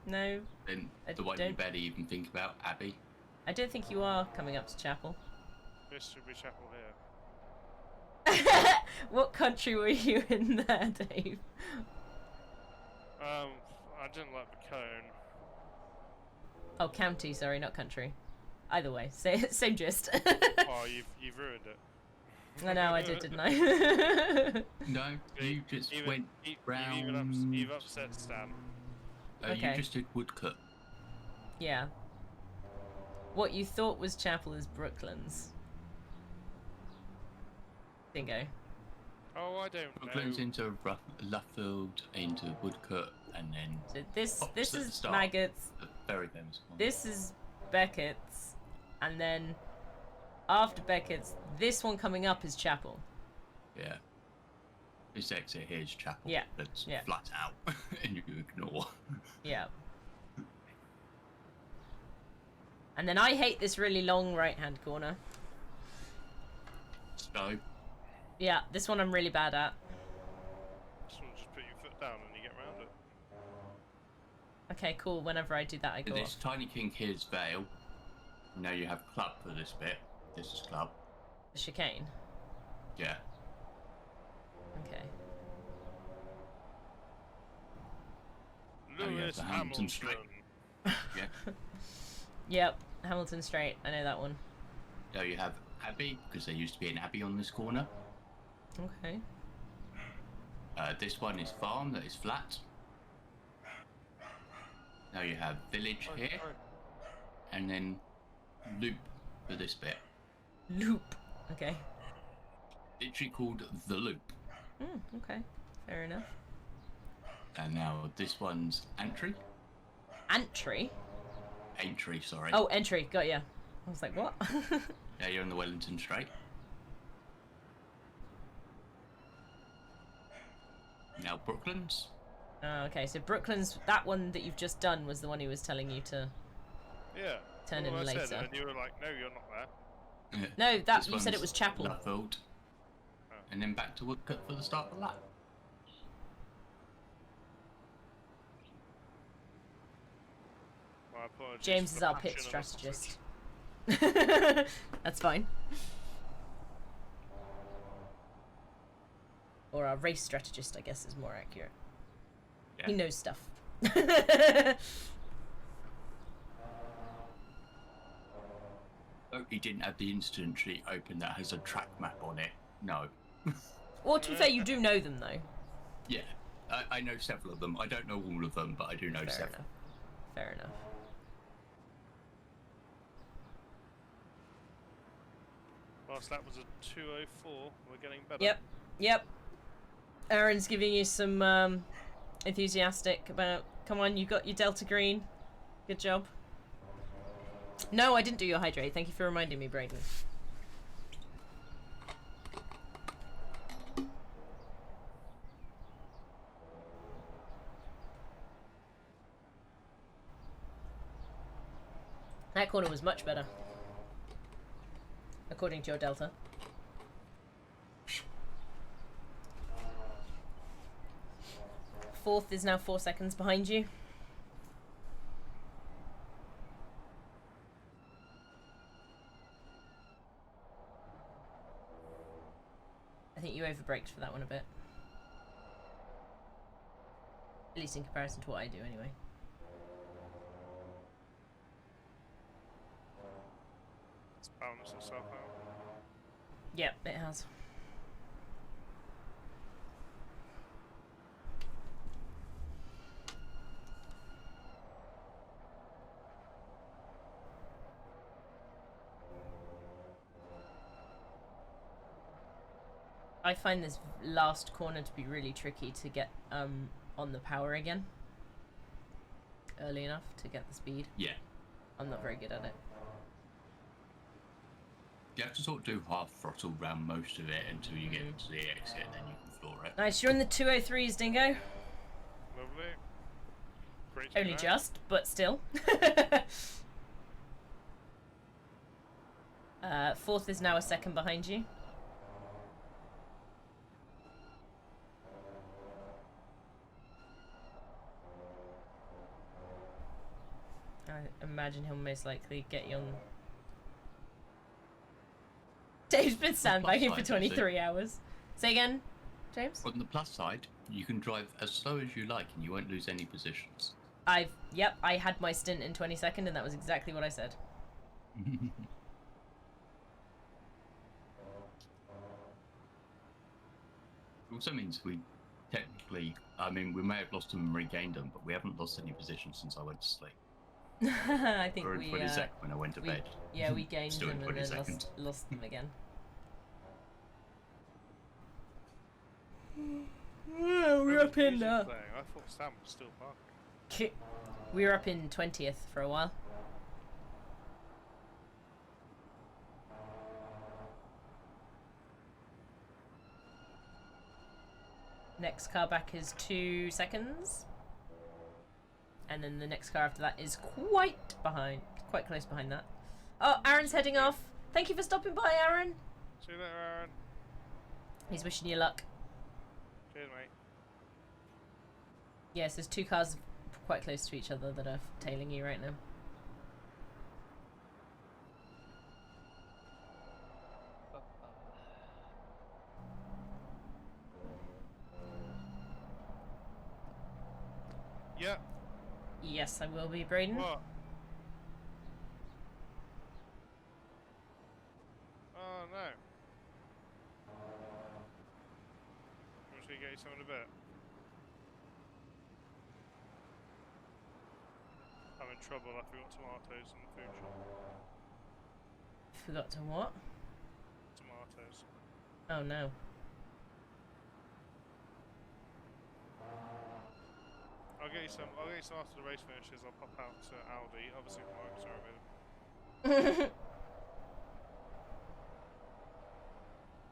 No. Then I the one you don't- barely even think about, Abbey. I don't think you are coming up to Chapel. This should be Chapel here. What country were you in there, Dave? I didn't like the cone. Oh, county, sorry, not country. Either way, same gist. Oh, you've ruined it. I know, I did, didn't I? No, you just went round. You've upset Stan. Okay. You just did Woodcut. Yeah. What you thought was Chapel is Brooklands. Bingo. Oh, I don't Brooklands know. into Luffield, into Woodcut, and then. So this opposite is start, Maggots. the very famous one. This is Beckett's, and then after Beckett's, this one coming up is Chapel. Yeah. This exit here is Chapel. Yeah, That's yeah. flat out, and you ignore. Yeah. And then I hate this really long right-hand corner. So. Yeah, this one I'm really bad at. Just want to just put your foot down and you get around it. Okay, cool. Whenever I do that, I go This off. tiny kink here is Vale. Now you have Club for this bit. This is Club. The chicane. Yeah. Okay. Now you have Lewis the Hamilton Straight. Yeah. Yep, Hamilton Straight. I know that one. Now you have Abbey, because there used to be an Abbey on this corner. Okay. This one is Farm, that is flat. Now you have Village here. And then Loop for this bit. Loop. Okay. Literally called The Loop. Okay. Fair enough. And now this one's entry. Antry? Entry, sorry. Oh, entry. Got ya. I was like, what? Yeah, you're on the Wellington Straight. Now Brooklands. Okay, so Brooklyn's, that one that you've just done was the one he was telling you to Yeah. turn in I later. said, and you were like, no, you're not there. Yeah. No, that This you said it one's was Chapel. Luffield. Oh. And then back to Woodcut for the start of the lap. My apologies James for is the our pit passion of the strategist. That's fine. Or our race strategist, I guess, is more accurate. Yeah. He knows stuff. Oh, he didn't have the incident sheet open that has a track map on it. No. Well, to be fair, you do know them, though. Yeah, I know several of them. I don't know all of them, but I do know Fair several. enough. Fair enough. Last lap was a 2:04. We're getting better. Yep. Yep. Aaron's giving you some enthusiastic about, come on, you got your Delta Green. Good job. No, I didn't do your hydrate. Thank you for reminding me, Brayden. That corner was much better, according to your Delta. Fourth is now 4 seconds behind you. I think you overbraked for that one a bit. At least in comparison to what I do, anyway. It's balanced itself out. Yep, it has. I find this last corner to be really tricky to get on the power again early enough to get the speed. Yeah. I'm not very good at it. You have to sort of do half throttle around most of it until you get to the exit, and then you can floor it. Nice, you're in the 203s, Dingo. Lovely. Great to Only know. just, but still. Fourth is now a second behind you. I imagine he'll most likely get you on. Dave's been sandbagging for 23 hours. Say again, James? On the plus side, you can drive as slow as you like and you won't lose any positions. Yep, I had my stint in 22nd and that was exactly what I said. It also means we technically, I mean, we may have lost them and regained them, but we haven't lost any positions since I went to sleep. I think Or in we 22nd when I went to bed. Yeah, we gained Still in them and then 22nd. lost them again. We're up in Playing. I thought Sam was still parking. we were up in 20th for a while. Next car back is 2 seconds. And then the next car after that is quite close behind that. Oh, Aaron's heading off. Thank you for stopping by, Aaron. See you later, Aaron. He's wishing you luck. Cheers, mate. Yes, there's two cars quite close to each other that are tailing you right now. Yeah. Yes, I will be, Brayden. What? Oh no. Should we get you something a bit? I'm in trouble. I forgot tomatoes in the food shop. Forgot to what? Tomatoes. Oh no. I'll get you some. I'll get you some after the race finishes. I'll pop out to Aldi. Other supermarkets are available.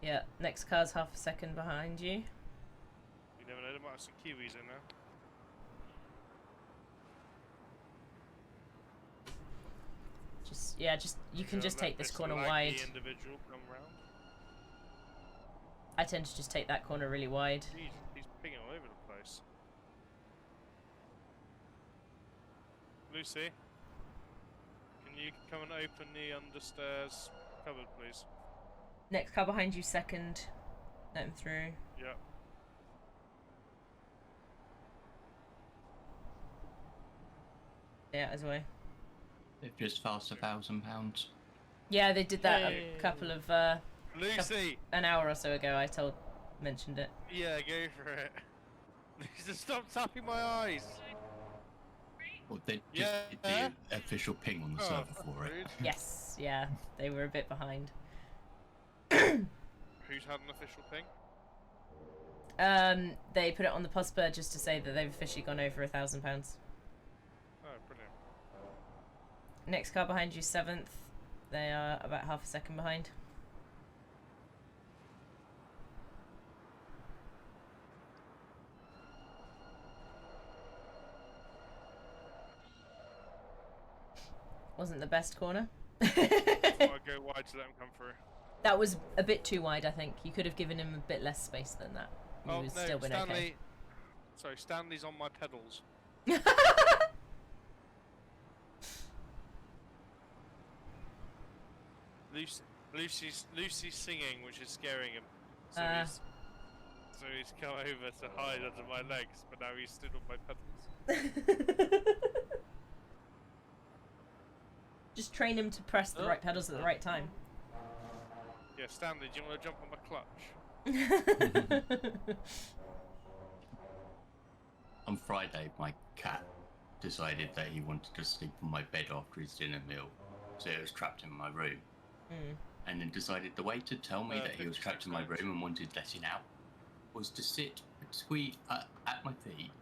Yeah, next car's half a second behind you. You never know. There might have some Kiwis in there. Just you can just take this corner laggy wide. Individual come round. I tend to just take that corner really wide. Jeez, he's pinging all over the place. Lucy, can you come and open the understairs cupboard, please? Next car behind you, second. Let him through. Yep. Yeah, as way. They've just passed £1,000. Yeah, they did that a couple of Lucy! An hour or so ago. Mentioned it. Yeah, go for it. Lucy, stop tapping my eyes. Well, they just did the official ping on the server for it. Yes, yeah, they were a bit behind. Who's had an official ping? They put it on the Posper just to say that they've officially gone over £1,000. Oh, brilliant. Next car behind you, 7th. They are about half a second behind. Wasn't the best corner. I'll go wide to let him come through. That was a bit too wide, I think. You could have given him a bit less space than that. He Oh was no, still been Stanley. okay. Sorry, Stanley's on my pedals. Lucy's singing, which is scaring him. So he's come over to hide under my legs, but now he's stood on my pedals. Just train him to press the right pedals at the right time. Yeah, Stanley, do you want to jump on my clutch? On Friday, my cat decided that he wanted to sleep on my bed after his dinner meal, so he was trapped in my room. And then decided the way to tell me that he was trapped in my room and wanted letting out was to sit between at my feet,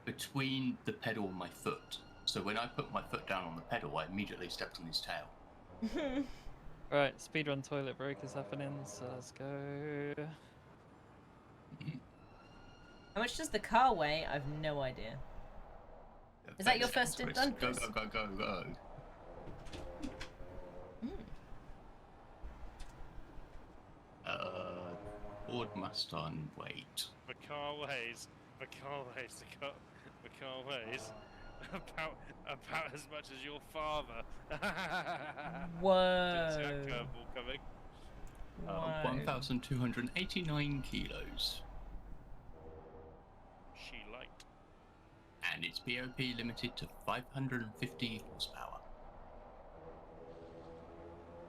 between the pedal and my foot. So when I put my foot down on the pedal, I immediately stepped on his tail. Right, speedrun toilet break is happening, so let's go. How much does the car weigh? I've no idea. Is that your first stint done, Go, Chris? go, go, go, go. Ford Mustang weight. The car weighs about as much as your father. Whoa. Didn't see that curveball coming. 1,289 kilos. She light. And it's POP limited to 550 horsepower.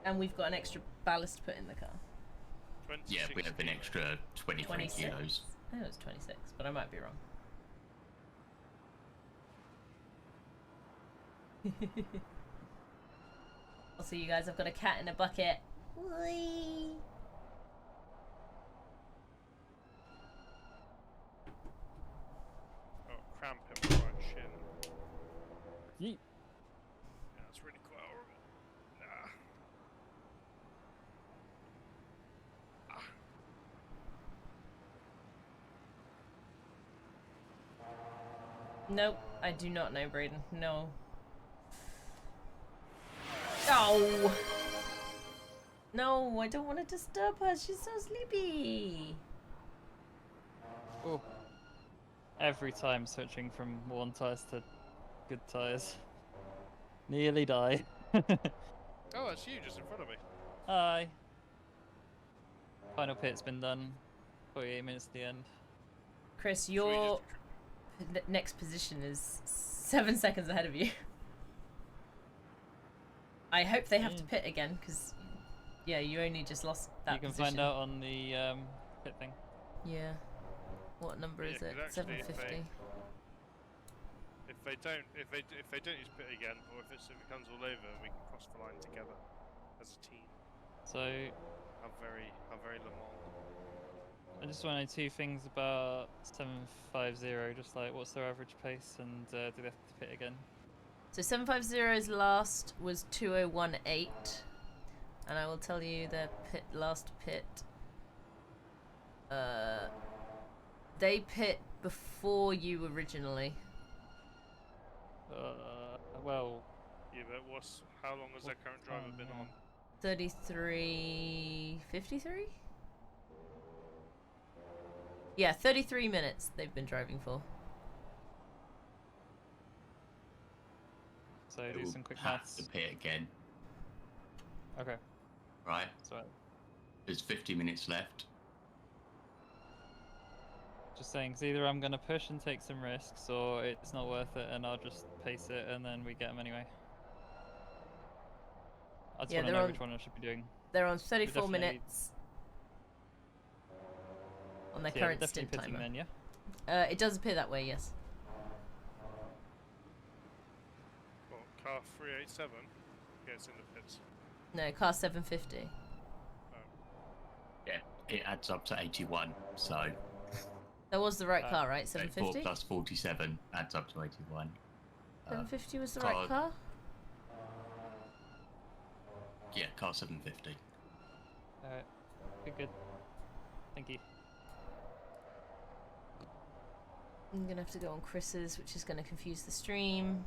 And we've got an extra ballast put in the car. Yeah, we have an extra 23 26. kilos. I think it was 26, but I might be wrong. I'll see you guys. I've got a cat in a bucket. Whee! Oh, cramp in my right shin. Yeet. Yeah, that's really quite horrible. Nope, I do not know, Braden. No. Oh! No, I don't want to disturb her. She's so sleepy. Oh. Every time switching from worn tyres to good tyres. Nearly die. Oh, that's you just in front of me. Hi. Final pit's been done. 48 minutes to the end. Chris, your next position is 7 seconds ahead of you. I hope they have to pit again, because, yeah, you only just lost that You can position. find out on the pit thing. Yeah. What number is it? 750. If they don't use pit again, or if it becomes all over, we can cross the line together as a team. So I'm very Le Mans. I just want to know 2 things about 750. Just like, what's their average pace, and do they have to pit again? So 750's last was 2018, and I will tell you their last pit. They pit before you originally. Well. Yeah, but how long has their current driver been on? 33:53. Yeah, 33 minutes they've been driving for. So It do will some quick have maths. to pit again. Okay. Right. So There's 50 minutes left. just saying, 'cause either I'm gonna push and take some risks, or it's not worth it, and I'll just pace it, and then we get them anyway. I just want to know which one I should be doing. They're on 34 minutes on their So yeah, we're current definitely stint pitting timer. then, yeah? It does appear that way, yes. Well, car 387 gets in the pits. No, car 750. Yeah, it adds up to 81, so... That was the right car, right? 750? 4 plus 47 adds up to 81. 750 was the right car? Yeah, car 750. Alright. Good. Thank you. I'm gonna have to go on Chris's, which is gonna confuse the stream.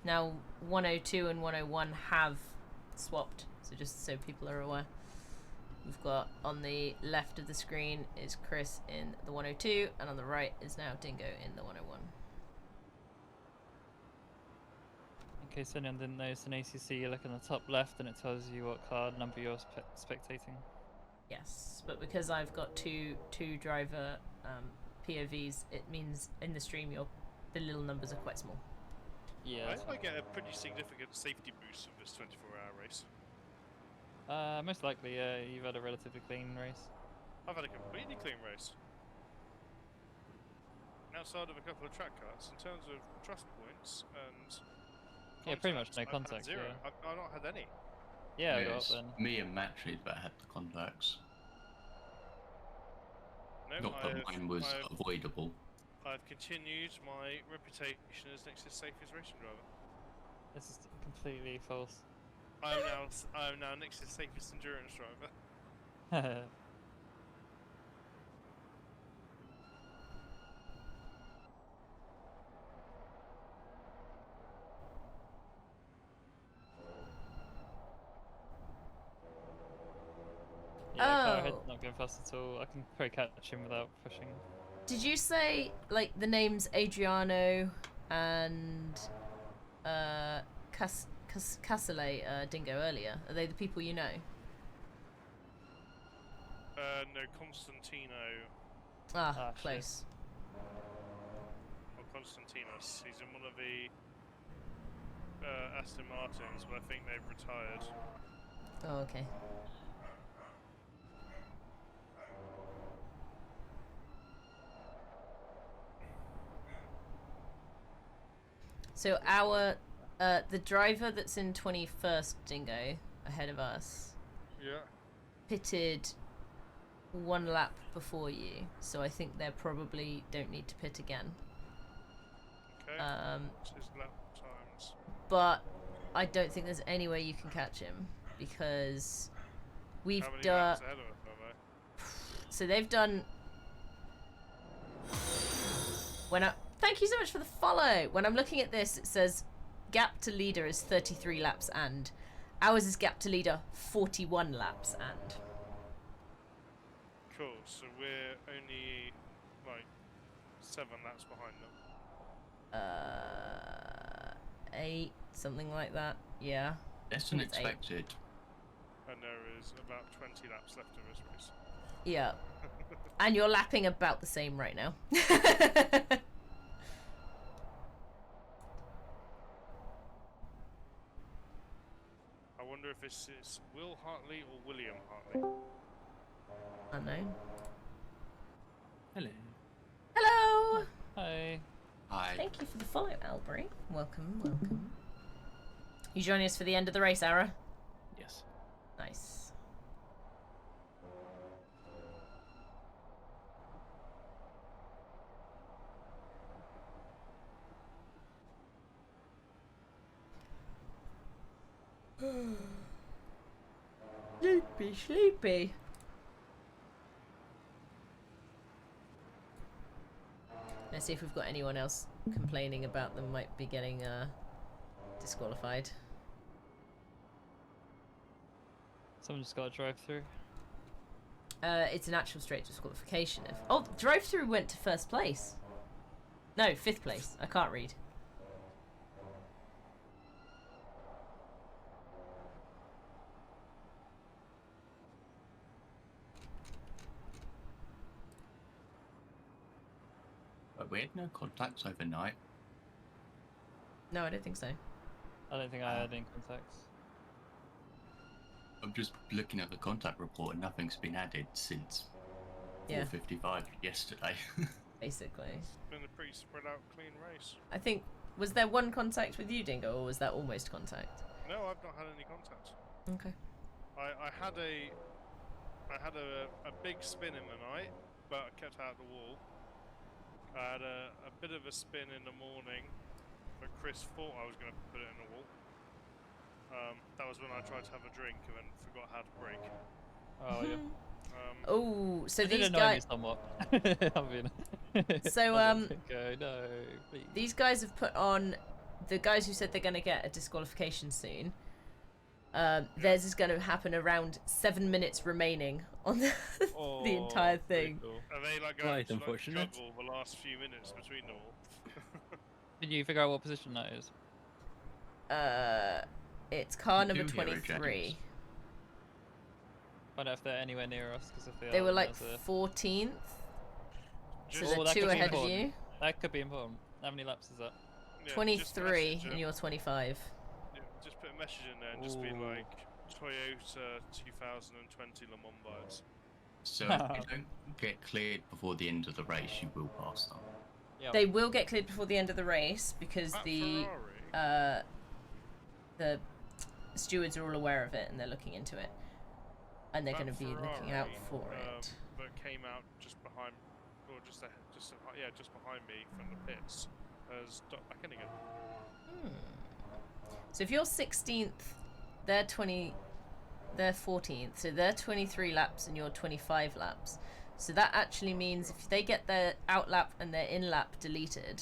Now 102 and 101 have swapped, so just so people are aware. We've got on the left of the screen is Chris in the 102, and on the right is now Dingo in the 101. In case anyone didn't notice, in ACC you look in the top left and it tells you what car number you're spectating. Yes, but because I've got two driver POVs, it means in the stream the little numbers are quite small. Yeah. I think I get a pretty significant safety boost from this 24-hour race. Most likely, you've had a relatively clean race. I've had a completely clean race. Outside of a couple of track cuts, in terms of trust points and Yeah, pretty much no I've had contact. zero. Yeah. I've not had any. Yeah, I got up It's then. me and Matrid that had the contacts. No, Not that mine was avoidable. I've continued my reputation as Nexus' safest racing driver. This is completely false. I am now Nexus' safest endurance driver. Yeah, Carhead's not going fast at all. I can probably catch him without pushing. Did you say like the names Adriano and Casale Dingo earlier? Are they the people you know? No, Constantino. Close. Or Constantinos. He's in one of the Aston Martins, but I think they've retired. Oh, okay. So our the driver that's in 21st Dingo ahead of us pitted 1 lap before you, so I think they probably don't need to pit again. Okay. What's his lap times? But I don't think there's any way you can catch him because we've How many done. laps ahead of us are they? So they've done. Thank you so much for the follow. When I'm looking at this, it says gap to leader is 33 laps and ours is gap to leader 41 laps and. Cool, so we're only like 7 laps behind them. 8, something like that. Yeah. Less than expected. And there is about 20 laps left of this race. Yeah. And you're lapping about the same right now. I wonder if this is Will Hartley or William Hartley. Unknown. Hello. Hello! Hi. Hi. Thank you for the follow, Albury. Welcome, welcome. You joining us for the end of the race, Ara? Yes. Nice. Sleepy, sleepy. Let's see if we've got anyone else complaining about them might be getting disqualified. Someone just got a drive-through. It's an actual straight disqualification. Oh, drive-through went to first place. No, 5th place. I can't read. But we had no contacts overnight. No, I don't think so. I don't think I had any contacts. I'm just looking at the contact report and nothing's been added since Yeah. 4:55 yesterday. Basically. It's been a pretty spread out, clean race. I think, was there one contact with you, Dingo, or was that almost contact? No, I've not had any contact. Okay. I had a big spin in the night, but I kept out the wall. I had a bit of a spin in the morning, but Chris thought I was going to put it in the wall. That was when I tried to have a drink and then forgot how to brake. Oh yeah. Oh, so It did these annoy guys. me somewhat. I mean, So go no, please. these guys have put on, the guys who said they're going to get a disqualification soon. Theirs is going to happen around 7 minutes remaining on the, the entire thing. Cool. Are they like going to like, juggle the last few minutes between them all? Did you figure out what position that is? It's car You number do hear it, 23. Find out if they're anywhere near us, because if they They are, were then like there's a... 14th. So Oh, they're that 2 could be ahead of important. you. That could be important. How many laps is that? Yeah, 23 and you're 25. Yeah, just put a message in there and just be like Toyota 2020 Le Mans vibes. So if you don't get cleared before the end of the race, you will pass them. Yep. They will get cleared before the end of the race because At the Ferrari, stewards are all aware of it and they're looking into it. And they're that going to be looking out for it. That came out just behind, or just behind me from the pits, has ducked back in again. So if you're 16th, they're 14th, so they're 23 laps and you're 25 laps. So that actually means if they get their out lap and their in lap deleted.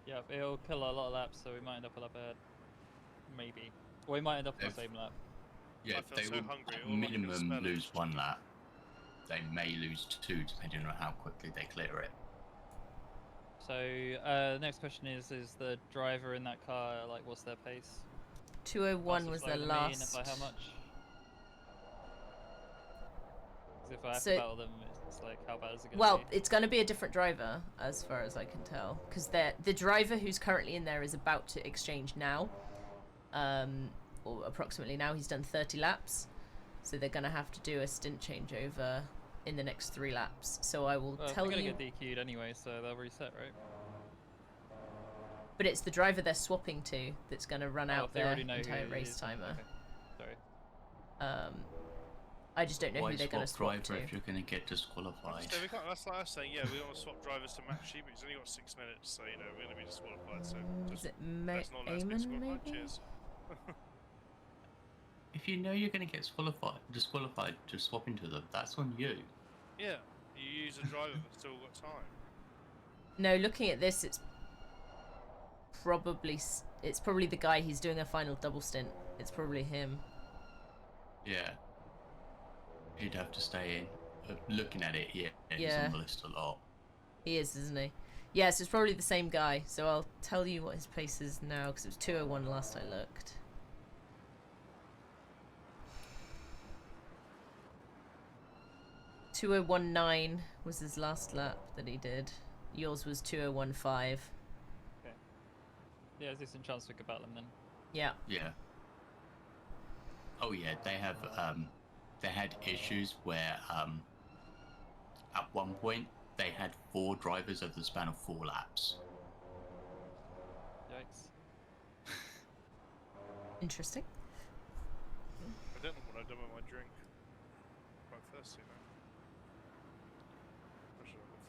Yeah, it'll kill a lot of laps, so we might end up a lap ahead. Maybe. Or we might end up on the same lap. Yeah, I if feel they so will hungry, at all I can minimum smell it. lose 1 lap. They may lose 2 depending on how quickly they clear it. So, the next question is the driver in that car, like, what's their pace? 201 was their last. And by how much? 'Cause if I have So- to battle them, it's like, how bad is it going to Well, be? it's going to be a different driver, as far as I can tell, because the driver who's currently in there is about to exchange now, or approximately now. He's done 30 laps, so they're going to have to do a stint changeover in the next 3 laps. So I will Well, tell they're you. going to get DQ'd anyway, so they'll reset, right? But it's the driver they're swapping to that's going to run Oh, out if they their already know who entire it race is. timer. Okay. Sorry. I just don't know Why who they're going to swap swap driver to. if you're going to get disqualified? So we can't, that's like us saying, yeah, we don't want to swap drivers to match sheep, but he's only got 6 minutes, so you know we're going to be disqualified. So Is just it let's not let us be Eamon, disqualified. maybe? Cheers. If you know you're going to get disqualified, just swap into them. That's on you. Yeah, you use a driver that's still got time. No, looking at this, it's probably the guy he's doing a final double stint. It's probably him. Yeah. He'd have to stay in. Looking at it, yeah, he's Yeah. on the list a lot. He is, isn't he? Yes, it's probably the same guy. So I'll tell you what his pace is now, because it was 201 last I looked. .2019 was his last lap that he did. Yours was 2015. Okay. Yeah, is there some chance we could battle them then? Yeah. Yeah. Oh yeah, they have they had issues where at one point they had 4 drivers over the span of 4 laps. Yikes. Interesting. drink. Quite thirsty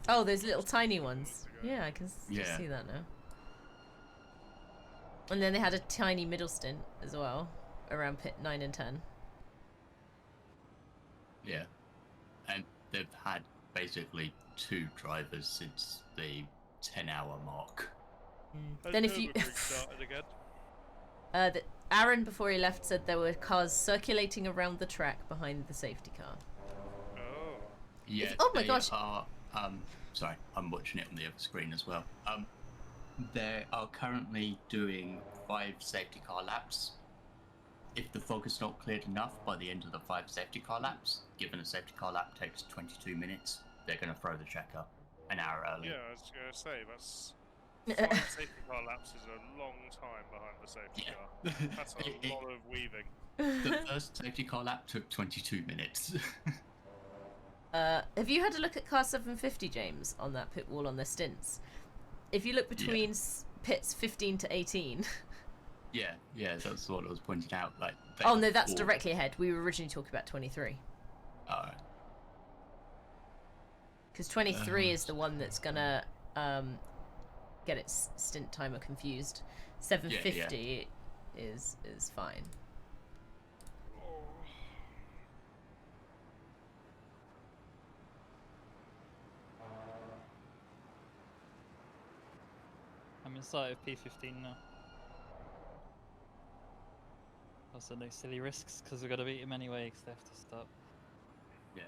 now. Oh, those little tiny ones. Yeah, I can just see that now. And then they had a tiny middle stint as well, around pit 9 and 10. Yeah, and they've had basically 2 drivers since the 10-hour mark. Then if you... started again. Aaron, before he left, said there were cars circulating around the track behind the safety car. Oh. Yeah. Oh my they gosh. Are, sorry, I'm watching it on the other screen as well. They are currently doing 5 safety car laps. If the fog is not cleared enough by the end of the 5 safety car laps, given a safety car lap takes 22 minutes, they're going to throw the checker an hour early. Yeah, I was going to say, that's... 5 safety car laps is a long time behind the safety car. That's a lot of weaving. The first safety car lap took 22 minutes. Have you had a look at car 750, James, on that pit wall on their stints? If you look between pits 15 to 18... Yeah, that's what I was pointing out. Like, oh no, that's directly ahead. We were originally talking about 23. Alright. Because 23 is the one that's gonna get its stint timer confused. 750 is fine. I'm inside of P15 now. Also no silly risks because we've got to beat him anyway because they have to stop. Yeah.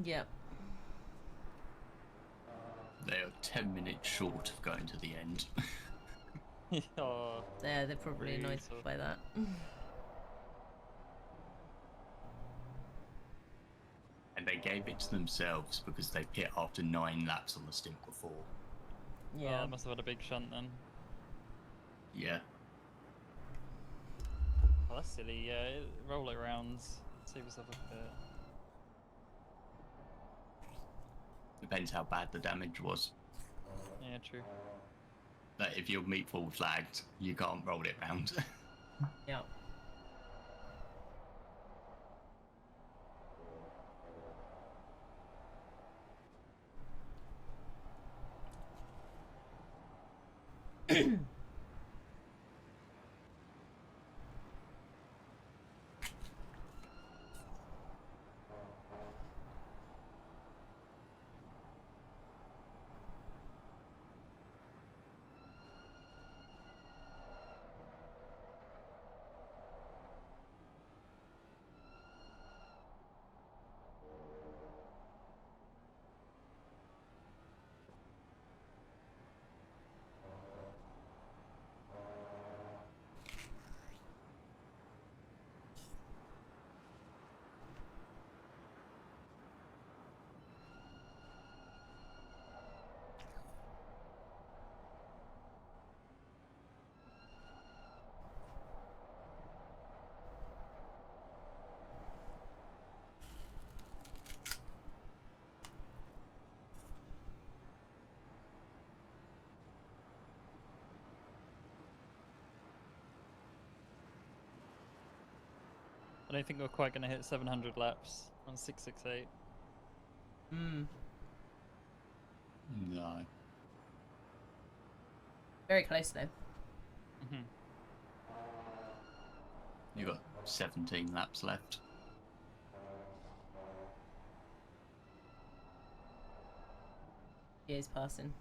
Yep. They are 10 minutes short of going to the end. Oh, yeah, they're probably annoyed by that. And they gave it to themselves because they pit after 9 laps on the stint before. Yeah. Oh, must have had a big shunt then. Yeah. Oh, that's silly. Yeah, roll it around. Save yourself a bit. Depends how bad the damage was. Yeah, true. Like, if your meat fall flagged, you can't roll it round. Yeah. I don't think we're quite going to hit 700 laps on 668. No. Very close though. You got 17 laps left. He is passing.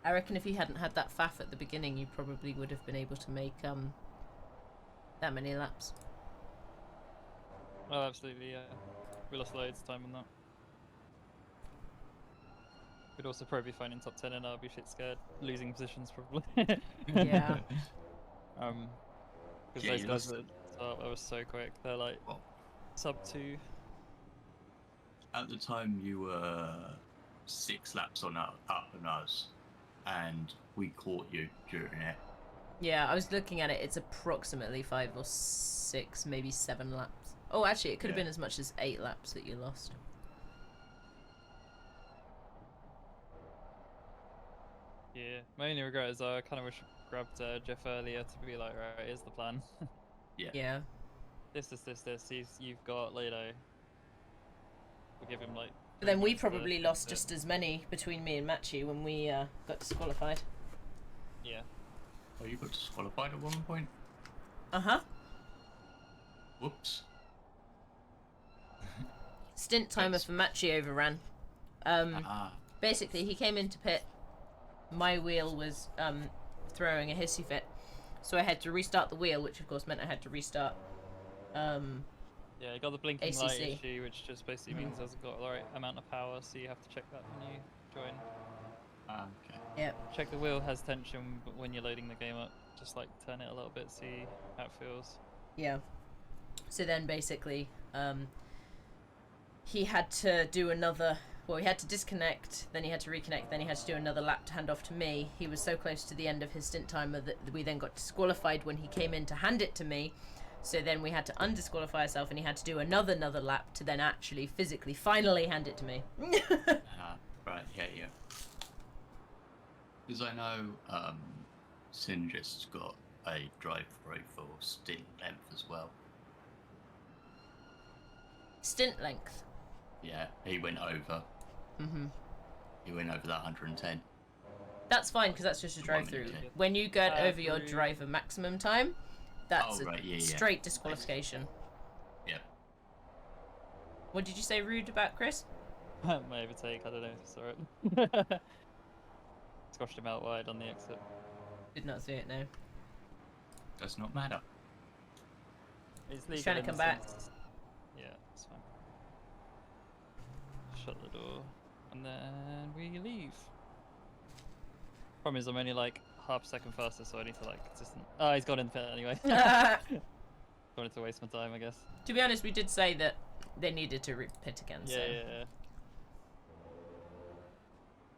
I reckon if he hadn't had that faff at the beginning, you probably would have been able to make that many laps. Oh, absolutely, yeah. We lost loads of time on that. We'd also probably be finding top 10 and I'll be shit scared. Losing positions, probably. Yeah. Because those guys at the top, I was so quick. They're like sub 2. At the time, you were 6 laps on up on us, and we caught you during it. Yeah, I was looking at it. It's approximately 5 or 6, maybe 7 laps. Oh, actually, it could have Yeah. been as much as 8 laps that you lost. Yeah, my only regret is I kind of wish I grabbed Jeff earlier to be like, right, here's the plan. Yeah. This. You've got, you know, we'll give him like. But then 3 we minutes to probably fix lost it. just as many between me and Machi when we got disqualified. Yeah. Oh, you got disqualified at one point? Uh-huh. Whoops. Stint timer for Machi overran. Basically, he came into pit. My wheel was throwing a hissy fit. So I had to restart the wheel, which of course meant I had to restart Yeah, you got the blinking ACC. light issue, which just basically means it hasn't got the right amount of power, so you have to check that when you join. Okay. Yep. Check the wheel has tension, but when you're loading the game up, just like turn it a little bit, see how it feels. Yeah. So then basically, he had to do another. Well, he had to disconnect, then he had to reconnect, then he had to do another lap to hand off to me. He was so close to the end of his stint timer that we then got disqualified when he came in to hand it to me. So then we had to undisqualify ourselves, and he had to do another lap to then actually physically finally hand it to me. Right, yeah. Because I know Synergist's got a drive-through for stint length as well. Stint length. Yeah, he went over. Mhm. He went over that 110. That's fine because that's just a drive-through. minute, yeah. When you get over your through- driver maximum time, that's Oh, right, a yeah. straight disqualification. Yeah. What did you say rude about Chris? My overtake, I don't know if you saw it. Squashed him out wide on the exit. Did not see it, no. Does not matter. He's He's trying to legal come back. innocence. Yeah, it's fine. Shut the door, and then we leave. Problem is, I'm only like half a second faster, so I need to like consistent. Oh, he's got in the pit anyway. Wanted to waste my time, I guess. To be honest, we did say that they needed to pit again, so... Yeah.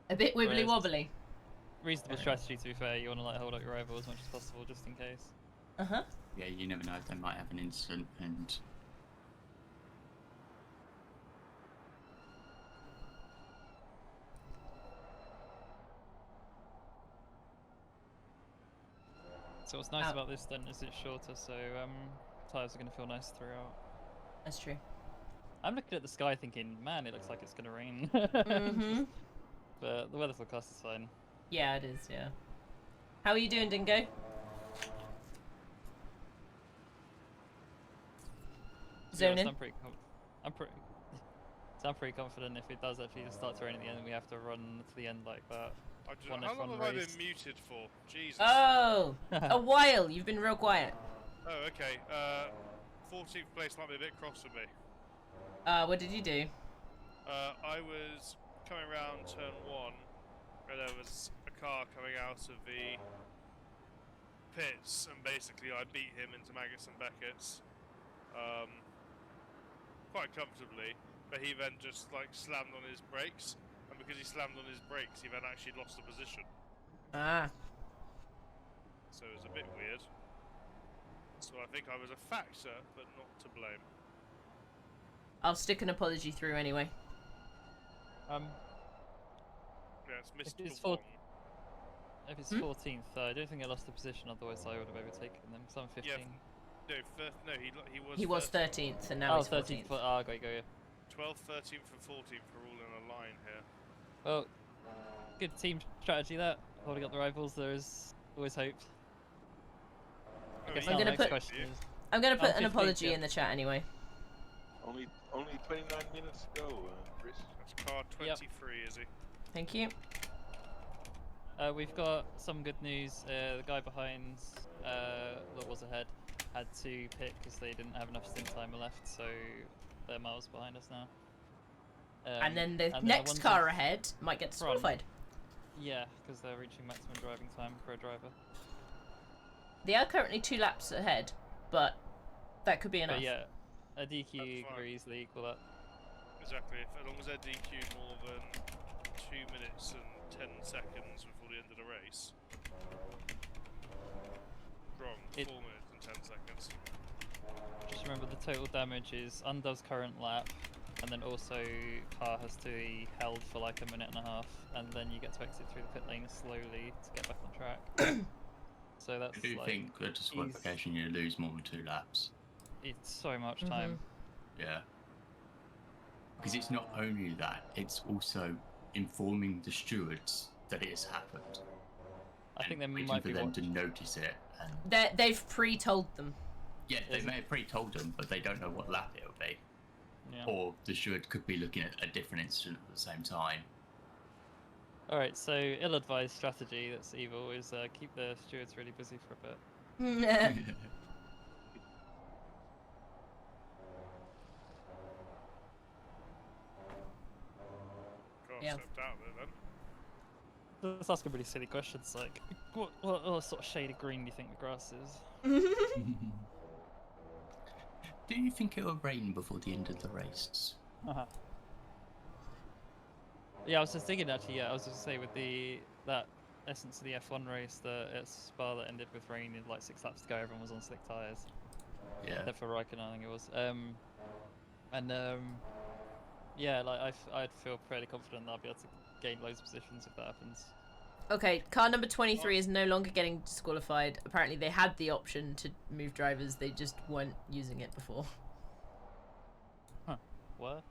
A bit wibbly wobbly. Reasonable strategy, to be fair. You want to like hold up your rival as much as possible, just in case. Uh-huh. Yeah, you never know, they might have an incident and... So what's nice about this stint is it's shorter, so tires are going to feel nice throughout. That's true. I'm looking at the sky thinking, man, it looks like it's going to rain. Mm-hmm. But the weather forecast is fine. Yeah, it is, yeah. How are you doing, Dingo? Zoning? I'm pretty confident if it does actually start to rain at the end, we have to run to the end like that. How long have I been muted for? Jesus. Oh! A while. You've been real quiet. Oh, okay. 14th place might be a bit cross for me. What did you do? I was coming around turn 1, and there was a car coming out of the pits, and basically I beat him into Maggots and Beckett's quite comfortably, but he then just like slammed on his brakes, and because he slammed on his brakes, he then actually lost the position. Ah. So it was a bit weird. So I think I was a factor, but not to blame. I'll stick an apology through anyway. Yeah, it's Mr. If it's Wong. If it's 14th, I don't think I lost the position. Otherwise, I would have overtaken them. Because I'm 15. Yeah, no, he was 13th, and now he's 14th. Oh, got you. 12th, 13th, and 14th are all in a line here. Well, good team strategy that. Holding up the rivals, there's always hope. I guess I'm our gonna next put. question is, I'm gonna put I'm an 15th, apology yeah. in the chat anyway. Only 29 minutes to go, Chris. That's car 23, is he? Thank you. We've got some good news. The guy behind that was ahead had to pit because they didn't have enough stint timer left, so they're miles behind us now. And then the the next ones car in ahead might get front- disqualified. Yeah, because they're reaching maximum driving time for a driver. They are currently 2 laps ahead, but that could be enough. But yeah, a DQ could very easily equal that. Exactly, as long as they're DQ'd more than 2 minutes and 10 seconds before the end of the race. Wrong, 4 minutes and 10 seconds. Just remember the total damage is undoes current lap, and then also car has to be held for like a minute and a half, and then you get to exit through the pit lane slowly to get back on track. So that's I do like think with disqualification you lose more than 2 laps. it's so much time. Yeah. Because it's not only that, it's also informing the stewards that it has happened. I think they waiting might for be them to notice it. And They've pre-told them. yeah, they may have pre-told them, but they don't know what lap it'll be. Yeah. Or the steward could be looking at a different incident at the same time. Alright, so ill-advised strategy that's evil is keep the stewards really busy for a bit. Yeah. Stepped out there then. Let's ask a really silly questions like, what sort of shade of green do you think the grass is? Do you think it will rain before the end of the race? Yeah, I was just thinking actually. Yeah, I was just say with that essence of the F1 race that at Spa that ended with rain in like 6 laps to go, everyone was on slick tyres. Yeah. Except for Raikkonen, I think it was. Yeah, like I'd feel fairly confident that I'll be able to gain loads of positions if that happens. Okay, car number 23 is no longer getting disqualified. Apparently they had the option to move drivers, they just weren't using it before. Huh. What?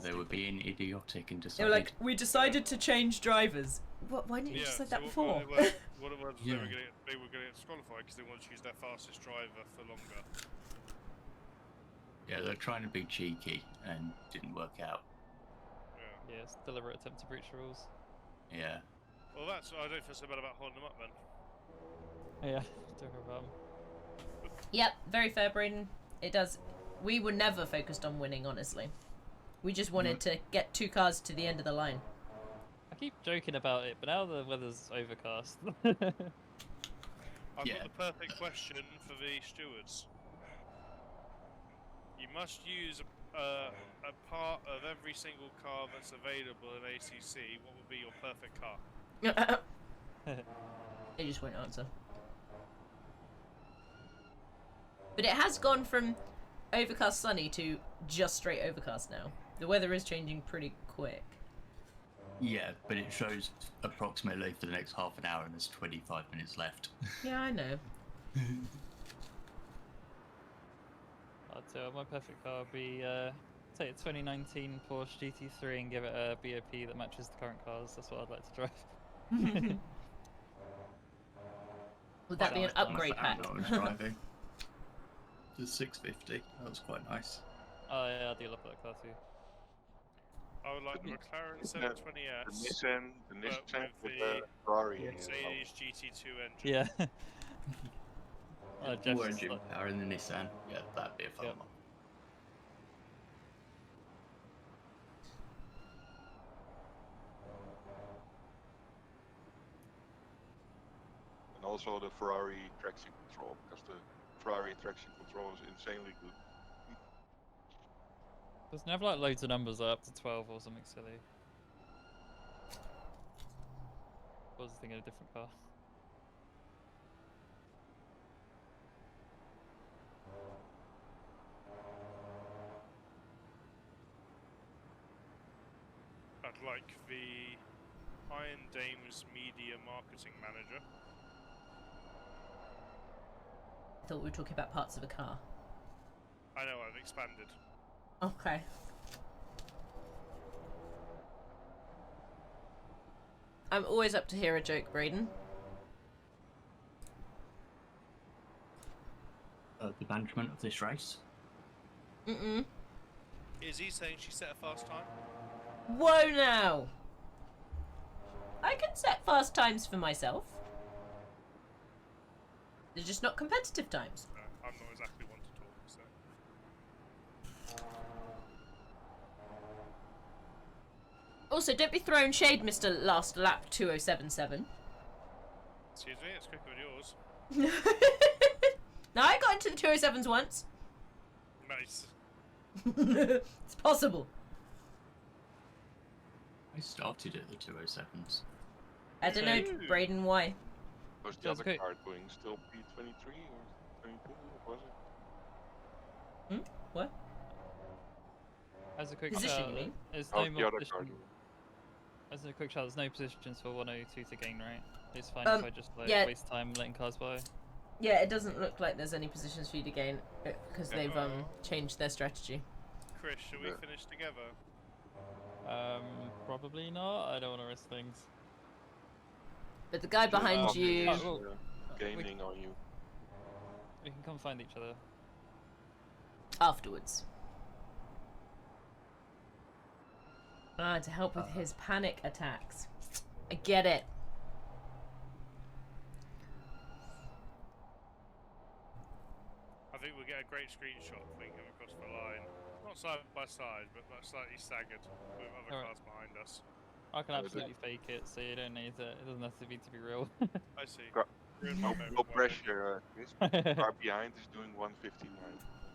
They were being idiotic and They decided... were like, we decided to change drivers. What? Why didn't you just say that before? What it was, Yeah. they were going to get disqualified because they wanted to use their fastest driver for longer. Yeah, they're trying to be cheeky and didn't work out. Yeah, it's a deliberate attempt to breach the rules. Yeah. Well, I don't feel so bad about holding them up then. Yeah, don't worry about them. Yep, very fair, Braden. It does. We were never focused on winning, honestly. We just wanted to get 2 cars to the end of the line. I keep joking about it, but now the weather's overcast. I've got the perfect question for the stewards. You must use a part of every single car that's available in ACC. What would be your perfect car? They just won't answer. But it has gone from overcast sunny to just straight overcast now. The weather is changing pretty quick. Yeah, but it shows approximately for the next half an hour and there's 25 minutes left. Yeah, I know. I'd say my perfect car would be take a 2019 Porsche GT3 and give it a BOP that matches the current cars. That's what I'd like to drive. Would that be an upgrade pack? I was driving. The 650. That was quite nice. Oh yeah, I do love that car too. I would like the McLaren 720S. The Nissan with the Ferrari. Mercedes GT2 engine. Yeah. More engine power in the Nissan. Yeah, that'd be a fun one. And also the Ferrari traction control, because the Ferrari traction control is insanely good. Doesn't have like loads of numbers up to 12 or something silly. I was thinking of a different car. I'd like the Iron Dames Media Marketing Manager. I thought we were talking about parts of a car. I know, I've expanded. Okay. I'm always up to hear a joke, Braden. The management of this race? Mm-mm. Is he saying she set a fast time? Whoa now! I can set fast times for myself. They're just not competitive times. I'm not exactly one to talk, so... Also, don't be throwing shade, Mr. Last Lap 2077. Excuse me, it's quicker than yours. Now, I got into the 207s once. Nice. It's possible. I started at the 207s. I don't know, Braden, why? Was the other car doing still P23 or 22? What was it? What? As a quick Position, shout, you mean? there's Oh, no the more other position. card. As a quick shout, there's no positions for 102 to gain, right? It's fine Um, if I just like yeah. waste time letting cars by. Yeah, it doesn't look like there's any positions for you to gain because they've changed their strategy. Chris, shall we finish together? Probably not. I don't want to risk things. But the guy behind you. Gaining on you. We can come find each other. Afterwards. To help with his panic attacks. I get it. I think we'll get a great screenshot if we can come across the line. Not side by side, but like slightly staggered with other Alright. cars behind us. I can absolutely fake it, so you don't need it. It doesn't have to be real. I see. No pressure, Chris. Car behind is doing 159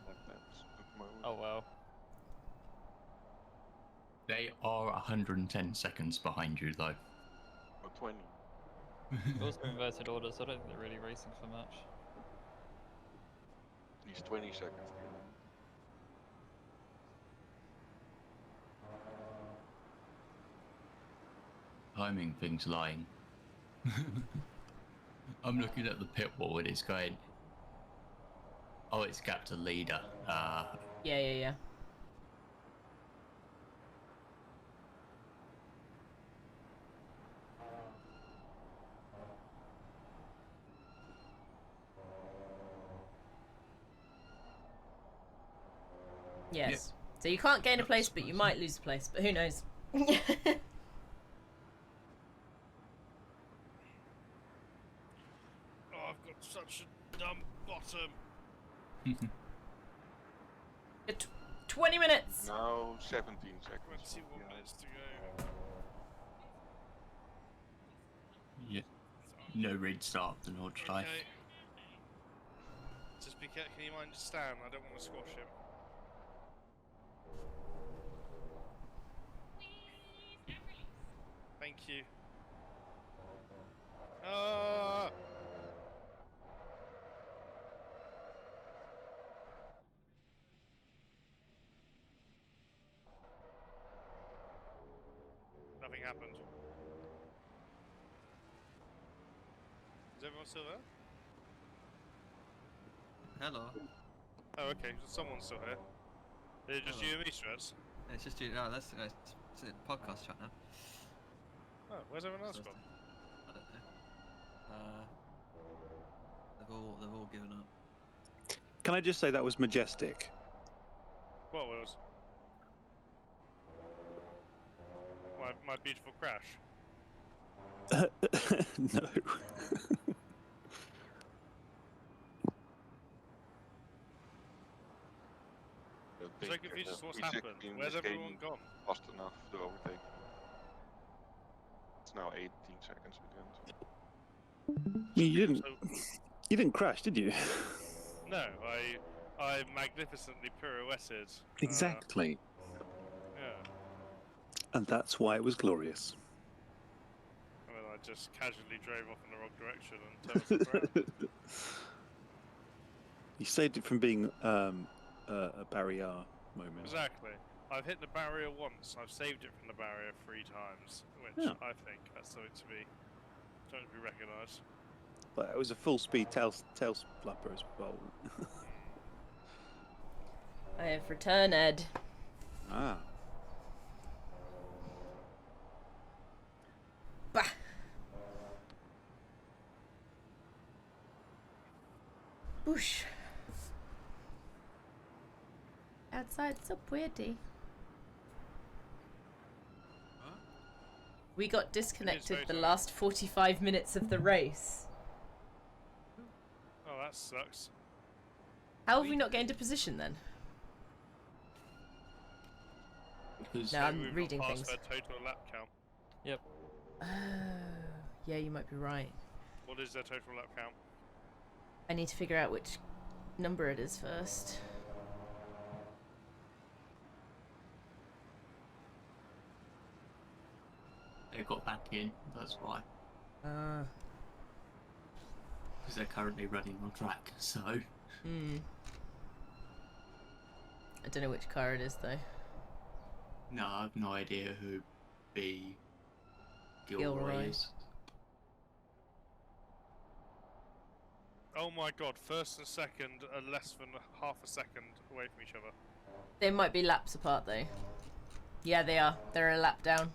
lap times at the moment. Oh wow. They are 110 seconds behind you, though. Or 20. Also inverted order, so I don't think they're really racing for much. He's 20 seconds behind. Timing thing's lying. I'm looking at the pit wall and it's going. Oh, it's gapped a leader. Yeah. Yes. So you can't gain a place, but you might lose a place. But who knows? Oh, I've got such a dumb bottom. 20 minutes. Now 17 seconds. 21 minutes to go. Yeah. No restart the Nord Schleife. Okay. Just be careful. Can you mind just stand? I don't want to squash him. Thank you. Nothing happened. Is everyone still there? Hello. Oh, okay. So someone's still here. Is it just you and me, Stress? It's just you. No, that's it's a podcast chat now. Oh, where's everyone else So- gone? I don't know. They've all given up. Can I just say that was majestic? What was? My beautiful crash. No. I'm so confused as to what's happened. Where's everyone gone? Fast enough to overtake. It's now 18 seconds again. You didn't crash, did you? No, I magnificently pirouetted. Exactly. Yeah. And that's why it was glorious. And then I just casually drove off in the wrong direction and turned myself around. You saved it from being a barrier moment. Exactly. I've hit the barrier once. I've saved it from the barrier 3 times, which I think that's something to be recognised. But it was a full speed tail flapper as well. I have returned. Ah. Bah. Boosh. Outside so pretty. We got disconnected the last 45 minutes of the race. Oh, that sucks. How have we not gained a position then? No, I'm We've reading not things. passed their total lap count. Yep. Oh, yeah, you might be right. What is their total lap count? I need to figure out which number it is first. They got back in, that's why. Because they're currently running on track, so. I don't know which car it is though. No, I have no idea who B. Gilroy. Gilroy is. Oh my god, first and second are less than half a second away from each other. They might be laps apart though. Yeah, they are. They're a lap down.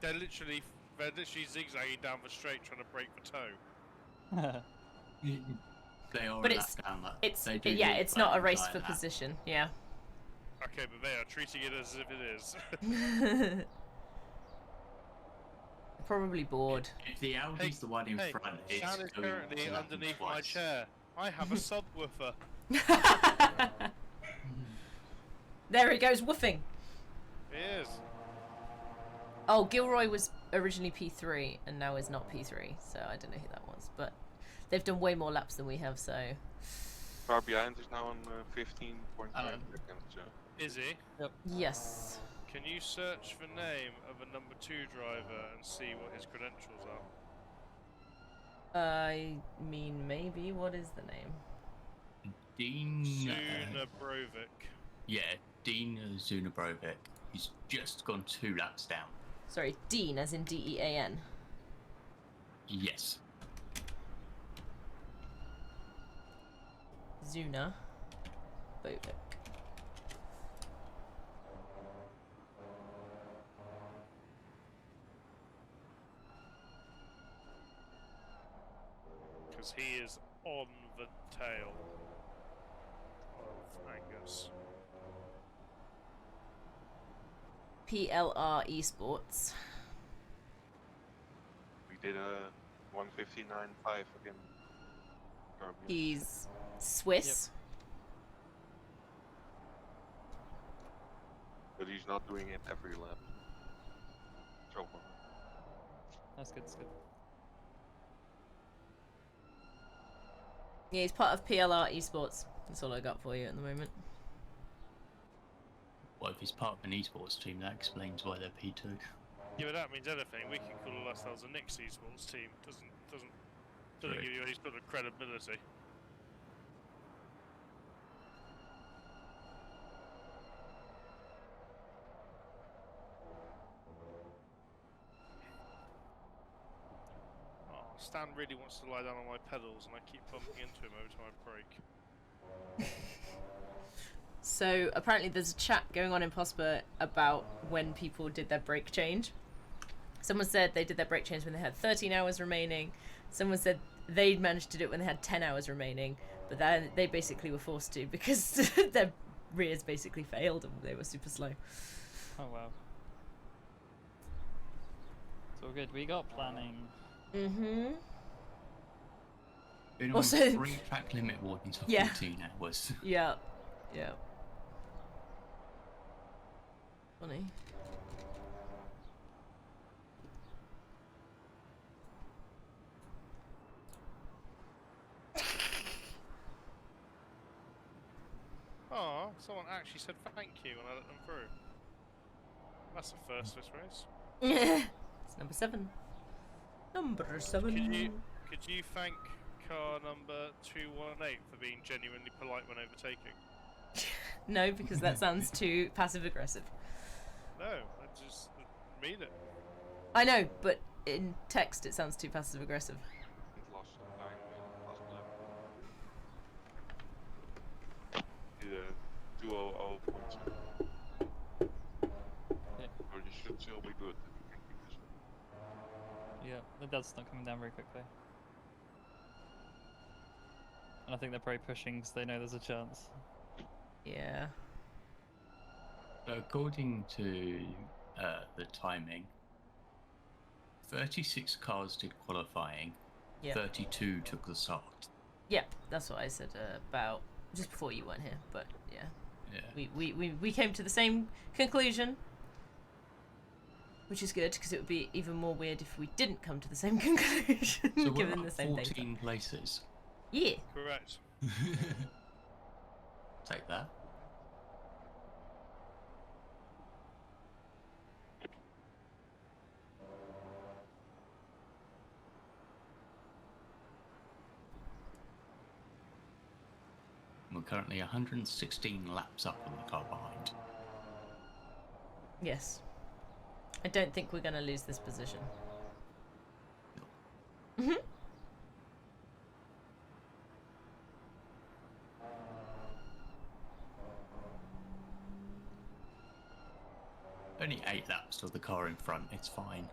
They're literally zigzagging down the straight trying to break the toe. They are But a it's lap down, like, it's they do yeah, look it's like not a an race entire for lap. position. Yeah. Okay, but they are treating it as if it is. Probably bored. If the Audi's the one in front, it's Shan is going currently to lap them underneath my twice. chair. I have a subwoofer. There he goes woofing. He is. Oh, Gilroy was originally P3 and now is not P3, so I don't know who that was. But they've done way more laps than we have, so. Far behind is now on 15.5 seconds. So. Is he? Yep. Yes. Can you search the name of a number 2 driver and see what his credentials are? I mean, maybe. What is the name? Dean. Zunabrovic. Yeah, Dean Zunabrovic. He's just gone 2 laps down. Sorry, Dean, as in D-E-A-N. Yes. Zuna. Bovic. Because he is on the tail of Angus. PLR Esports. We did a 1:59.5 again. He's Swiss. But he's not doing it every lap. So far. That's good. That's good. Yeah, he's part of PLR Esports. That's all I got for you at the moment. Well, if he's part of an esports team, that explains why they're P2. Yeah, but that means anything. We can call ourselves a Nix esports team. Doesn't Right. give you any sort of credibility. Oh, Stan really wants to lie down on my pedals, and I keep bumping into him every time I brake. So apparently there's a chat going on in Prosper about when people did their brake change. Someone said they did their brake change when they had 13 hours remaining. Someone said they'd managed to do it when they had 10 hours remaining, but then they basically were forced to because their rears basically failed and they were super slow. Oh wow. It's all good. We got planning. Mm-hmm. Been on Also- 3 track limit warnings for Yeah. 14 hours. Yeah. Yeah. Funny. Oh, someone actually said thank you when I let them through. That's a first this race. It's number 7. Number 7. Could you thank car number 218 for being genuinely polite when overtaking? No, because that sounds too passive aggressive. No, I just mean it. I know, but in text it sounds too passive aggressive. Lost some time, last lap. Did a 2:00.7. Yeah. So you should still be good if you can keep this up. Yeah, the dust's not coming down very quickly. And I think they're probably pushing because they know there's a chance. Yeah. So according to the timing, 36 cars did qualifying, Yeah. 32 took the start. Yeah, that's what I said about just before you weren't here, but yeah. Yeah. We came to the same conclusion, which is good because it would be even more weird if we didn't come to the same conclusion So we're given up the same 14 thing. places. Yeah. Correct. Take that. currently 116 laps up on the car behind. Yes. I don't think we're going to lose this position. Mhm. Only 8 laps to the car in front, it's fine.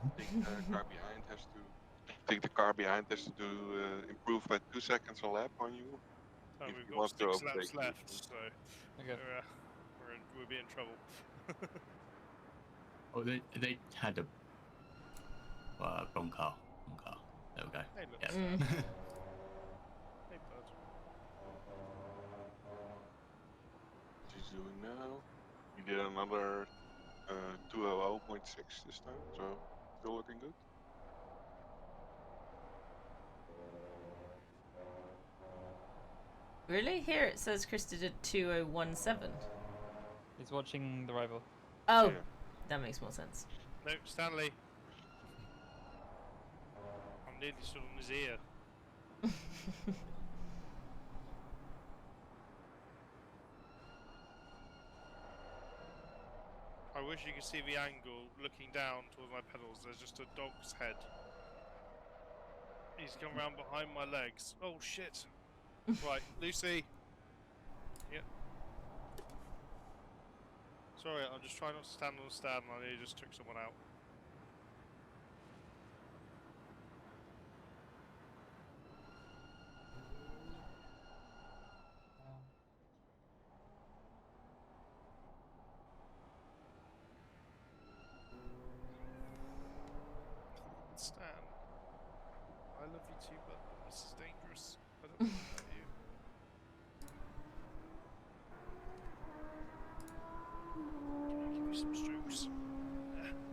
I think the car behind has to. I think the car behind has to do improve by 2 seconds a lap on you. Oh, if we've you got want to 6 overtake laps you. left, so Okay. we'll be in trouble. Oh, they had a wrong car. There we go. Hey, look, Yeah. Sam. Hey, bud. What he's doing now? He did another 200.6 this time, so still looking good. Really? Here it says Chris did a 2017. He's watching the rival. Oh, Yeah. that makes more sense. No, Stanley. I'm nearly stood on his ear. I wish you could see the angle looking down towards my pedals. There's just a dog's head. He's come round behind my legs. Oh shit! Right, Lucy. Yep. Sorry, I'm just trying not to stand on the stand. I nearly just took someone out. Stan, I love you too, but this is dangerous. I don't want to hurt you. Can I give you some strokes?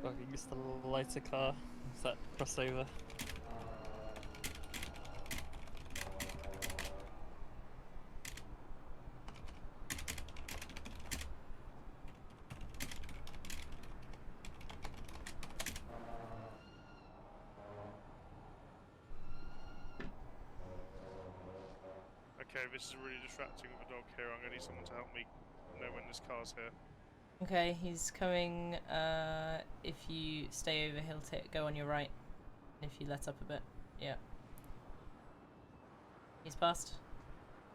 Fucking just a lighter car. It's that crossover. Okay, this is really distracting with a dog here. I'm going to need someone to help me know when this car's here. Okay, he's coming. If you stay over, he'll go on your right. If you let up a bit. Yeah. He's passed.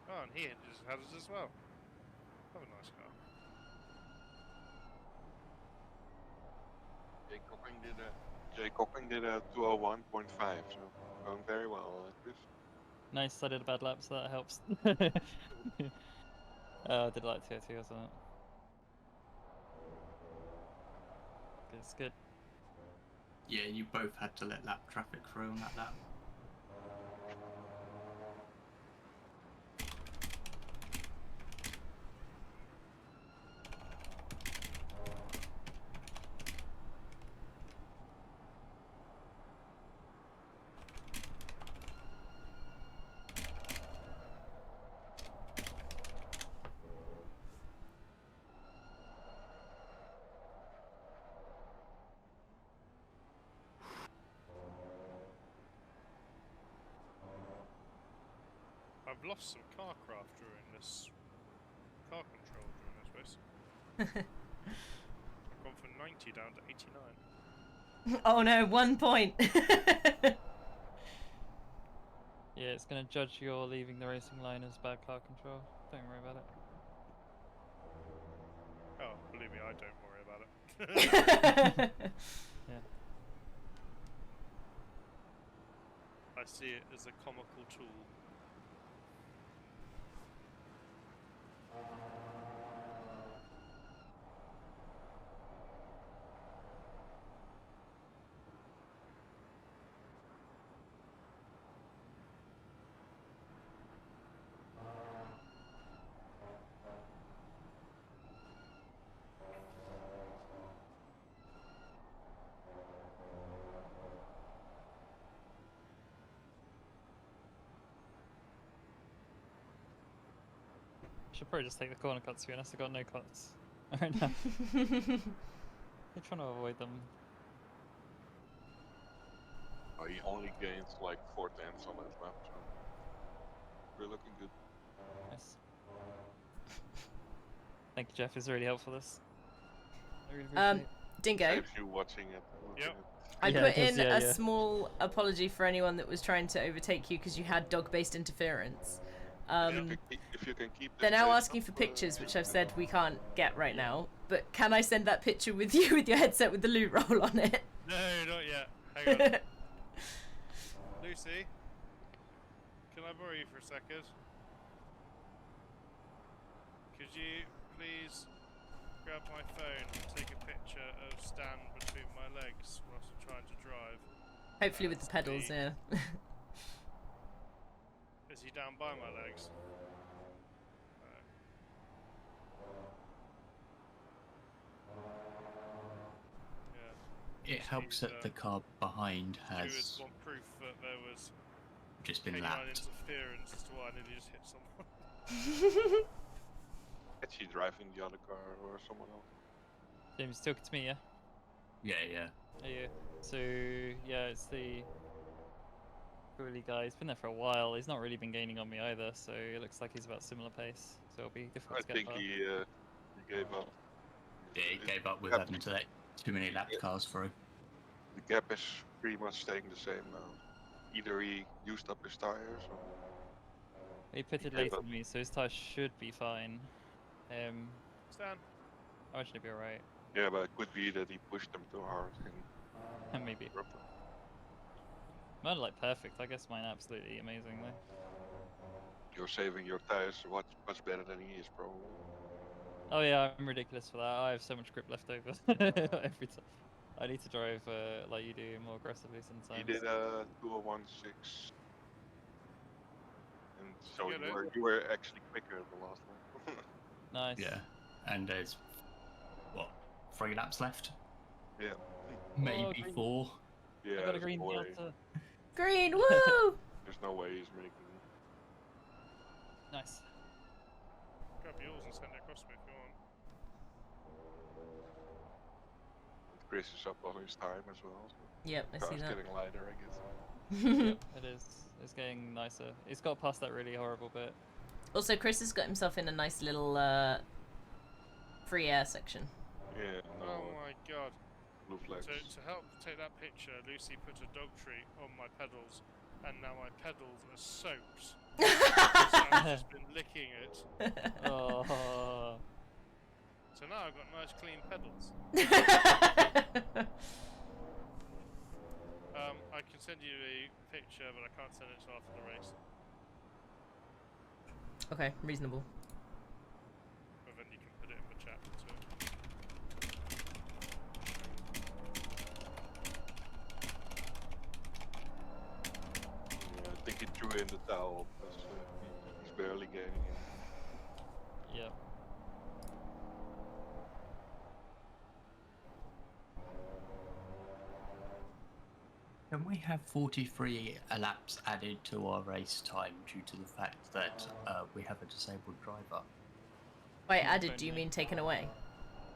Oh, and he just had us as well. Have a nice car. Jay Copping did a 201.5, so going very well, Chris. Nice, I did a bad lap, so that helps. I did like 202 or something. It's good. Yeah, you both had to let lap traffic through on that lap. I've lost some car craft during this car control during this race. I've gone from 90 down to 89. Oh no, 1 point. Yeah, it's gonna judge your leaving the racing line as bad car control. Don't worry about it. Oh, believe me, I don't worry about it. Yeah. I see it as a comical tool. Should probably just take the corner cuts, to be honest. I've got no cuts right now. You're trying to avoid them. Oh, he only gained like 4 tenths on that lap, so we're looking good. Nice. Thank you, Jeff. It's really helpful. This. I really appreciate it. Dingo. Saves you watching it. Yep. I Yeah, put it does, in yeah, a yeah. small apology for anyone that was trying to overtake you because you had dog-based interference. If you can keep They're this now pace asking up, for pictures, which I've yeah. said we can't get right now. But can I send that picture with you with your headset with the loot roll on it? No, not yet. Hang on. Lucy, can I borrow you for a second? Could you please grab my phone and take a picture of Stan between my legs whilst I'm trying to drive? Hopefully with the pedals, yeah. Is he down by my legs? It helps that the car behind She has was one proof that there was just been genuine lapped. interference as to why I nearly just hit someone. Is she driving the other car or someone else? James, talking to me, yeah? Yeah. Yeah. So, yeah, it's the Curly guy. He's been there for a while. He's not really been gaining on me either, so it looks like he's about similar pace. So it'll be difficult to I get think past. he gave up. Yeah, he gave up with Gap- having to let too many lapped cars through. The gap is pretty much staying the same now. Either he used up his tires or... He pitted gave later up. than me, so his tires should be fine. Stan. I imagine it'll be alright. Yeah, but it could be that he pushed them too hard. And Maybe. dropped them. Mine are like perfect. I guess mine absolutely amazing though. You're saving your tires much better than he is, probably. Oh yeah, I'm ridiculous for that. I have so much grip left over every time. I need to drive like you do, more aggressively sometimes. He did a 201.6. And so You get you were actually quicker the last one. Nice. Yeah, and there's what 3 laps left? Yeah. Maybe green. 4. Yeah, I got a there's green no way. Delta. Green, woo! There's no way he's making. Nice. Grab yours and send it across to me if you want. Chris is up on his time as well. So Yep, I see car's that. getting lighter, I guess. Yeah, it is. It's getting nicer. It's got past that really horrible bit. Also, Chris has got himself in a nice little free air section. Yeah, no. Oh my god. Blue flags. So to help take that picture, Lucy put a dog treat on my pedals, and now my pedals are soaked. So I've just been licking it. Oh. So now I've got nice clean pedals. I can send you a picture, but I can't send it till after the race. Okay, reasonable. But then you can put it in the chat too. Yeah, I think he threw in the towel because he's barely gaining him. Yeah. Can we have 43 laps added to our race time due to the fact that we have a disabled driver? By added, do you mean taken away?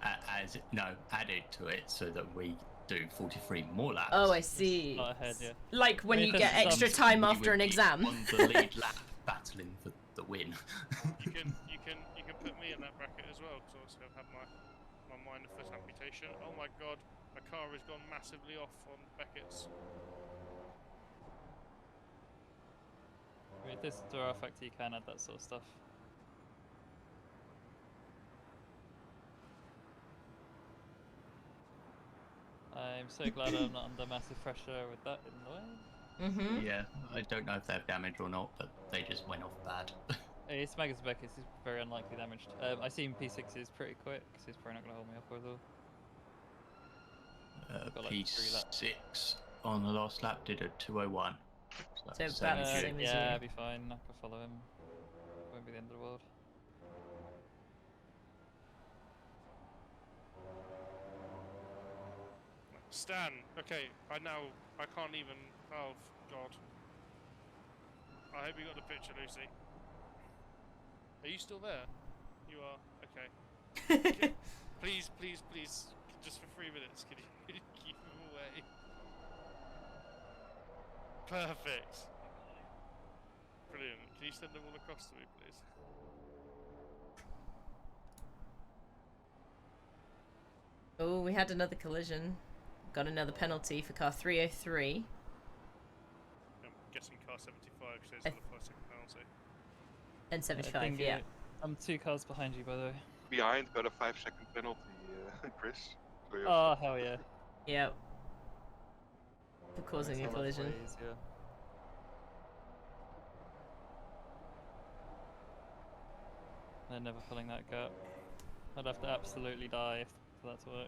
Added to it so that we do 43 more laps. Oh, I see. Ahead, yeah. Like when I mean, you if get there's extra some- time We after would an be exam. on the lead lap battling for the win. You can put me in that bracket as well, because obviously I've had my minor foot amputation. Oh my god, my car has gone massively off on Beckett's. I mean, if this is to our factor, you can add that sort of stuff. I'm so glad I'm not under massive pressure with that in the way. Mm-hmm. Yeah, I don't know if they have damage or not, but they just went off bad. It's Magus Beckett, he's very unlikely damaged. I assume P6 is pretty quick, because he's probably not going to hold me up with all. Got like 3 laps. P6 on the last lap did a 201. So that's about the same as same you. as Yeah, you. I'll be fine. I can follow him. Won't be the end of the world. Stan, okay, I can't even. Oh god. I hope you got the picture, Lucy. Are you still there? You are. Okay. Please, just for 3 minutes, can you keep him away? Perfect. Brilliant. Can you send them all across to me, please? Oh, we had another collision. Got another penalty for car 303. I'm guessing car 75 shows on the 5-second penalty. And 75, yeah. I'm 2 cars behind you, by the way. Behind got a 5-second penalty, Chris. So you're Oh, hell yeah. Yep. For causing a That's collision. way easier. They're never filling that gap. I'd have to absolutely die for that to work.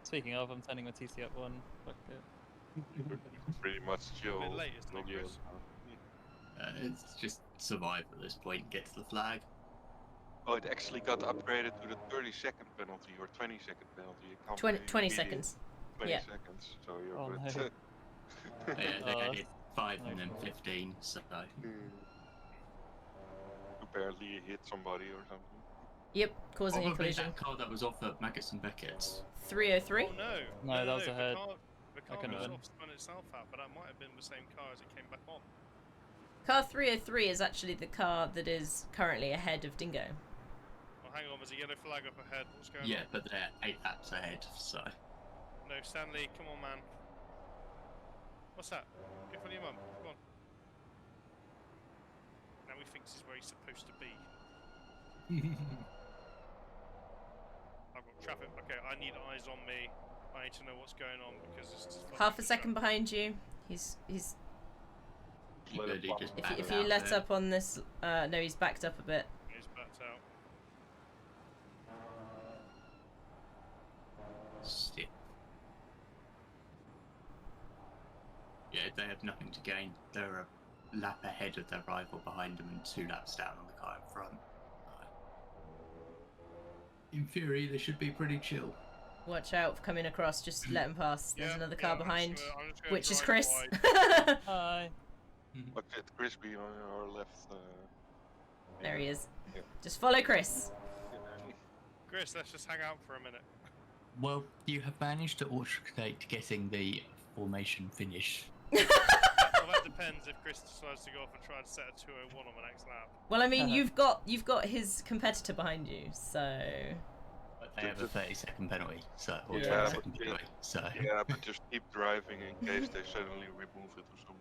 Speaking of, I'm turning my TC up 1. Fuck it. pretty much chill. A bit late, isn't it, Chris? It's just survive at this point, get to the flag. Oh, it actually got upgraded to the 30-second penalty or 20-second penalty. It can't 20 be immediate. seconds. 20 Yeah. seconds, so you're Oh, good. no. Yeah, they added 5 and then 15, so... Apparently hit somebody or something. Yep, causing a Probably collision. that car that was off at Maggots and Beckett's. 303? Oh no! No, that was ahead. The car couldn't was have been. off, spun itself out, but that might have been the same car as it came back on. Car 303 is actually the car that is currently ahead of Dingo. Oh, hang on, there's a yellow flag up ahead. What's going Yeah, on? but they're 8 laps ahead, so... No, Stanley, come on, man. What's that? Go for your mum. Come on. Now he thinks he's where he's supposed to be. I've got traffic. Okay, I need eyes on me. I need to know what's going on because it's just Half a second behind you. He's if you let up on this, no, he's backed up a bit. He's backed out. Still. Yeah, they have nothing to gain. They're a lap ahead of their rival behind them and 2 laps down on the car in front. In theory, they should be pretty chill. Watch out for coming across, just let him pass. There's another car behind, I'm just gonna which is drive Chris. wide. Hi. Look at Crispy on our left. There he is. Yeah. Just follow Chris. Chris, let's just hang out for a minute. Well, you have managed to alternate to getting the formation finish. Well, that depends if Chris decides to go off and try and set a 201 on the next lap. Well, I mean, you've got his competitor behind you, so. But they have a 30-second penalty, so or Yeah, 20-second penalty. So yeah, but just keep driving in case they suddenly remove it or something.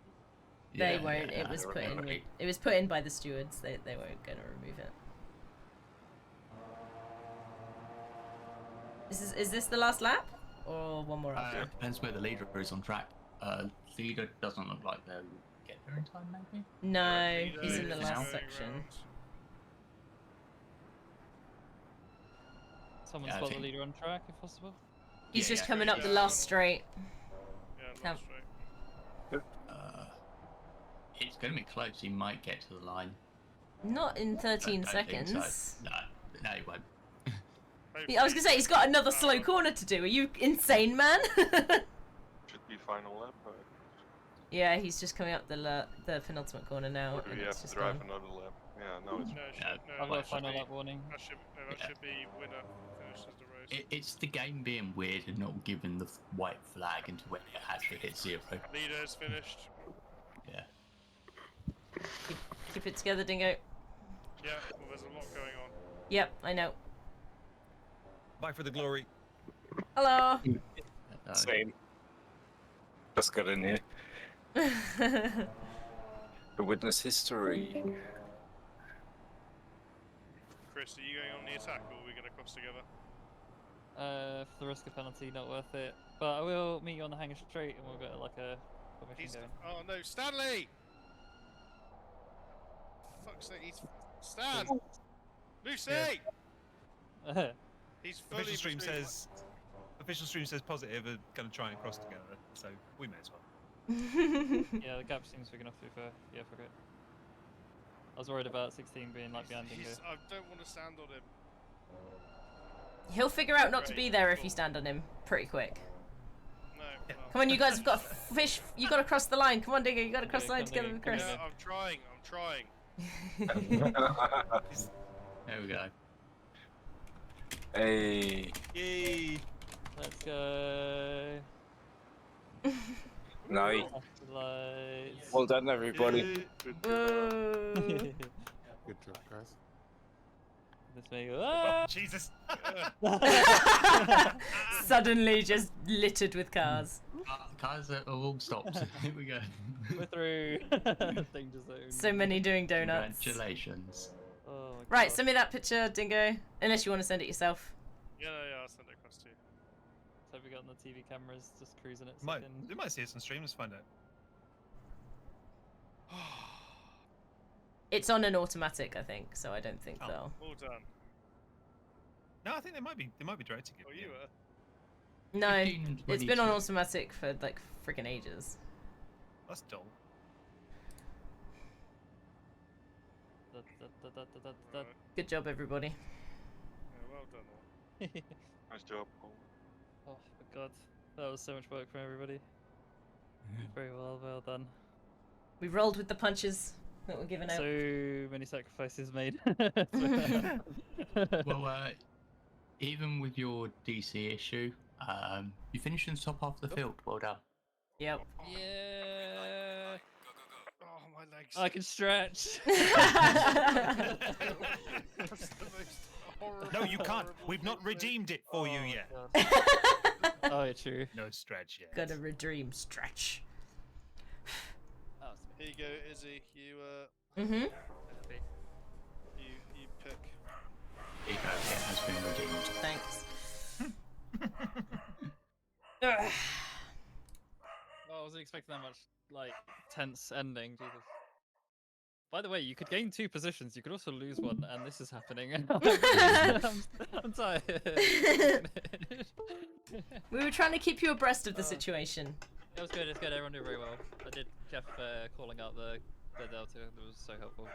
They won't. It was put in. It was put in by the stewards. They weren't going to remove it. Is this the last lap, or one more after? depends where the leader is on track. Leader doesn't look like they'll get there in time, maybe. No, he's in the Now? last section. Someone Yeah, I spot the think- leader on track, if possible. He's Yeah, just yeah. coming up the last straight. Yeah, Now- It's going to be close. He might get to the line. Not in 13 Don't think so. seconds. No, he won't. I was gonna say he's got another slow corner to do. Are you insane, man? Should be final lap. Yeah, he's just coming up the penultimate corner now, Or do and we it's have to just drive gone. another lap? Yeah, no, it's I've got a final lap warning. That should be winner finishes the race. It's the game being weird and not giving the white flag until when it actually hits 0. Leader's finished. Yeah. Keep it together, Dingo. Yeah, well, there's a lot going on. Yep, I know. Bye for the glory. Hello. Same. Just got in here. To witness history. Chris, are you going on the attack or are we going to cross together? For the risk of penalty, not worth it. But I will meet you on the hangar straight, and we'll get like a formation going. Oh no, Stanley! Fuck's sake, he's... Stan! Lucy! He's fully Official stream between- says. Official stream says positive are going to try and cross together, so we may as well. Yeah, the gap seems big enough to be fair. Yeah, fuck it. I was worried about 16 being like behind Dingo. I don't want to stand on him. He'll figure out not to be there if you stand on him pretty quick. No. Come on, you guys have got fish. You got to cross the line. Come on, Dingo. You got to cross the line come together Dingo, with Chris. Yeah, I'm trying. There we go. Hey. Yay. Let's go. Nice. Lights. Well done, everybody. Good job, guys. This may go. Oh, Jesus. Suddenly just littered with cars. Cars are all stopped. Here we go. We're through. Danger zone. So many doing donuts. Congratulations. Oh my Right, God. send me that picture, Dingo. Unless you want to send it yourself. Yeah, I'll send it across to you. So we got on the TV cameras just cruising at Might, second. we might see us on stream. Let's find out. It's on an automatic, I think, so I don't think they'll. All done. No, I think they might be directing it. Oh, you were. No, 15 and it's been on 22. automatic for like freaking ages. That's dull. Good job, everybody. Yeah, well done all. Nice job, Paul. Oh my God, that was so much work from everybody. Very well done. We rolled with the punches that were given out. So many sacrifices made. Well, even with your DC issue, you finished in the top half of the field. Well done. Yep. Yeah. Oh, my legs. I can stretch. That's the most horrible, No, you can't. horrible We've not thing. redeemed it for you yet. Oh, yeah, true. No stretch yet. Gotta redeem stretch. Here you go, Izzy. You Mm-hmm. you pick. Here you go. It has been redeemed. Thanks. Oh, I wasn't expecting that much, like, tense ending. Jesus. By the way, you could gain 2 positions. You could also lose one, and this is happening. I'm tired. We were trying to keep you abreast of the situation. It was good. It's good. Everyone did very well. I did Jeff calling out the Delta. It was so helpful.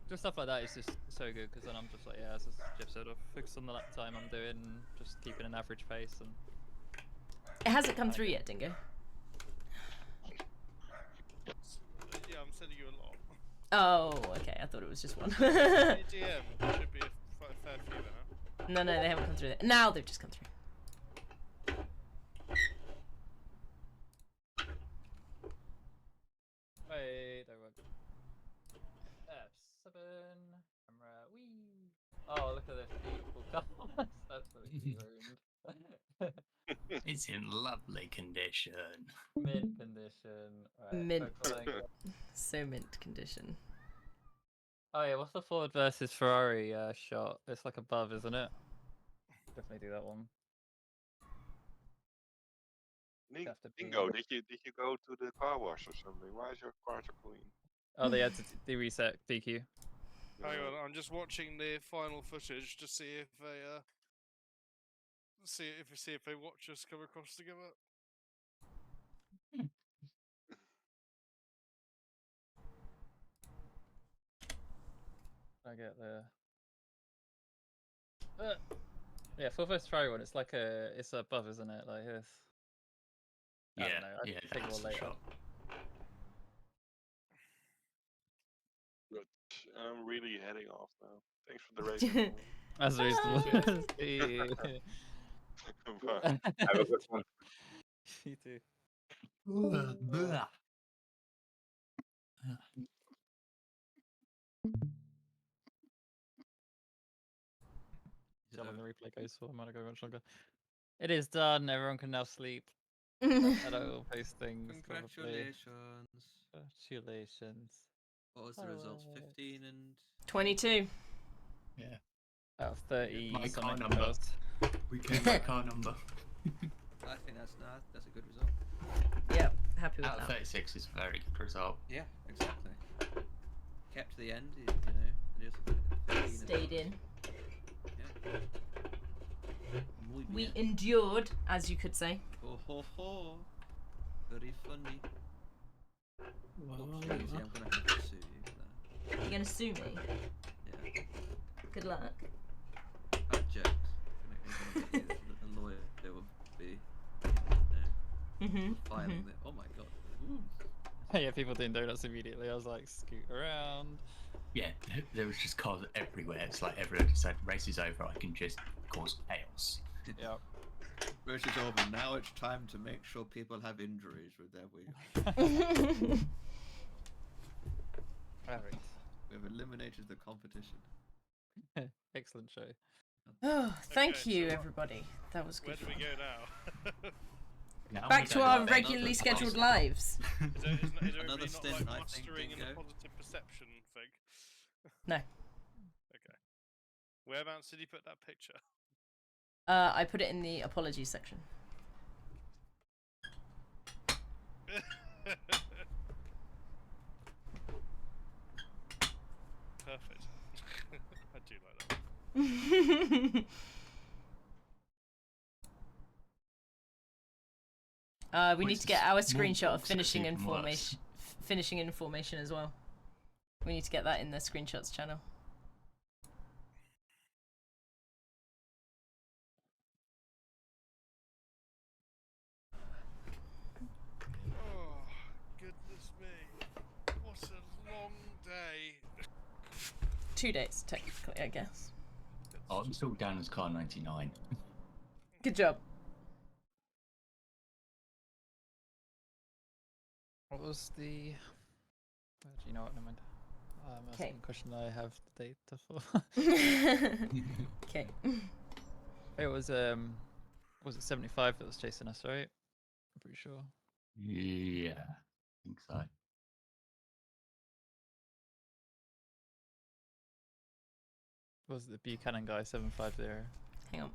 Just stuff like that is just so good because then I'm just like, yeah, as Jeff said, I'll focus on the lap time I'm doing, just keeping an average pace and. It hasn't come through yet, Dingo. Yeah, I'm sending you a lot. Oh, okay. I thought it was just one. ADM should be a fair few now. No, they haven't come through. Now they've just come through. Wait, there we go. F7, camera, wee. Oh, look at this beautiful car. That's really ruined. It's in lovely condition. Mint condition. Right, Mint. focusing. So mint condition. Oh yeah, what's the Ford versus Ferrari shot? It's like above, isn't it? Definitely do that one. Dingo, did you go to the car wash or something? Why is your car so clean? Oh, they had to reset DQ. Hang on, I'm just watching the final footage to see if they see if they watch us come across together. I get there. Yeah, Ford versus Ferrari one. It's like it's above, isn't it? Like this. I don't know. I think that's we'll the later. shot. Good. I'm really heading off now. Thanks for the racing. That's reasonable. Bye. Have a good one. You too. How long the replay goes for? Might go much longer. It is done. Everyone can now sleep. I don't post things. Congratulations. Congratulations. What was the results? 15 and 22. Yeah. Out of 30. My car something number. else. We came my car number. I think that's a good result. Yep, happy with Out of that. 36 is a very good result. Yeah, exactly. Kept to the end, you know. And just 15 Stayed in. Yeah. Muy We bien. endured, as you could say. Ho ho ho. Very funny. Oh, jeez, yeah, I'm gonna have to sue you for that. You're gonna sue me. Yeah. Good luck. Abject. A lawyer, they will be. Filing it. Oh my god. Ooh. Yeah, people doing donuts immediately. I was like, scoot around. Yeah, there was just cars everywhere. It's like everyone decided race is over. I can just cause chaos. Yeah. Race is over. Now it's time to make sure people have injuries with their wheels. Perfect. We've eliminated the competition. Excellent show. Oh, thank Okay, you, so everybody. That was Where good. do we fun. go now? Now Back we to go our to regularly another scheduled place. lives. Is there Another really not stint, like I think, mustering and a Dingo. positive perception thing? No. Okay. Whereabouts did you put that picture? I put it in the apologies section. Perfect. I do like that. We need to get our screenshot of books, finishing it's even worse. information. Finishing information as well. We need to get that in the screenshots channel. Oh, goodness me. What a long day. 2 days, technically, I guess. Oh, I'm still down as car 99. Good job. What was the? Do you know what? Never mind. That's Okay. one question I have the data for. Okay. It was it 75 that was chasing us, right? I'm pretty sure. Yeah, I think so. Was it the Buchanan guy 750? Hang on.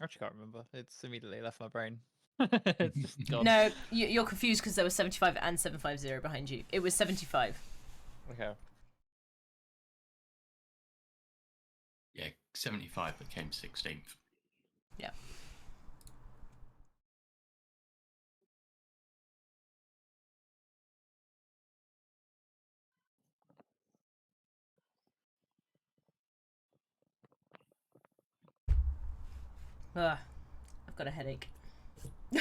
I actually can't remember. It's immediately left my brain. It's just gone. No, you're confused because there was 75 and 750 behind you. It was 75. Okay. Yeah, 75 that came 16th. Yeah. Ugh, I've got a headache. I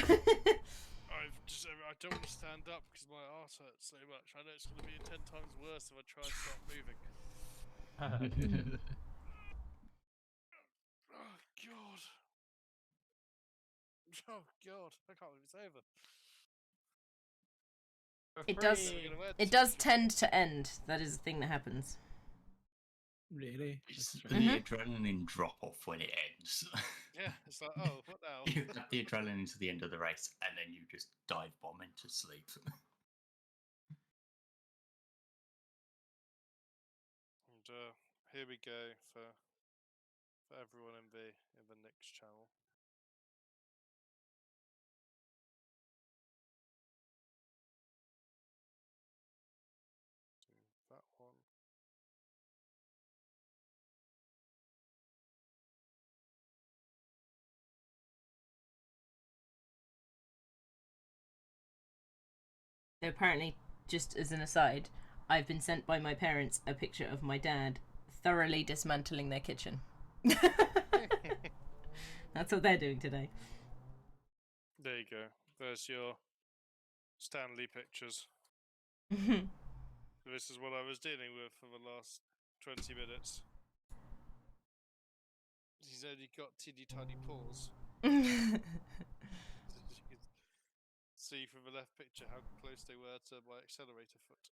don't want to stand up because my arse hurts so much. I know it's going to be 10 times worse if I try and start moving. Oh god. Oh god. I can't believe it's over. It does tend to end. That is the thing that happens. Really? It's That's the strange. adrenaline drop off when it ends. Yeah, it's like, oh, what now? You have the adrenaline to the end of the race, and then you just dive bomb into sleep. And here we go for everyone in the next channel. Do that one. Apparently, just as an aside, I've been sent by my parents a picture of my dad thoroughly dismantling their kitchen. That's what they're doing today. There you go. There's your Stanley pictures. This is what I was dealing with for the last 20 minutes. He's only got teeny tiny paws. You could see from the left picture how close they were to my accelerator foot.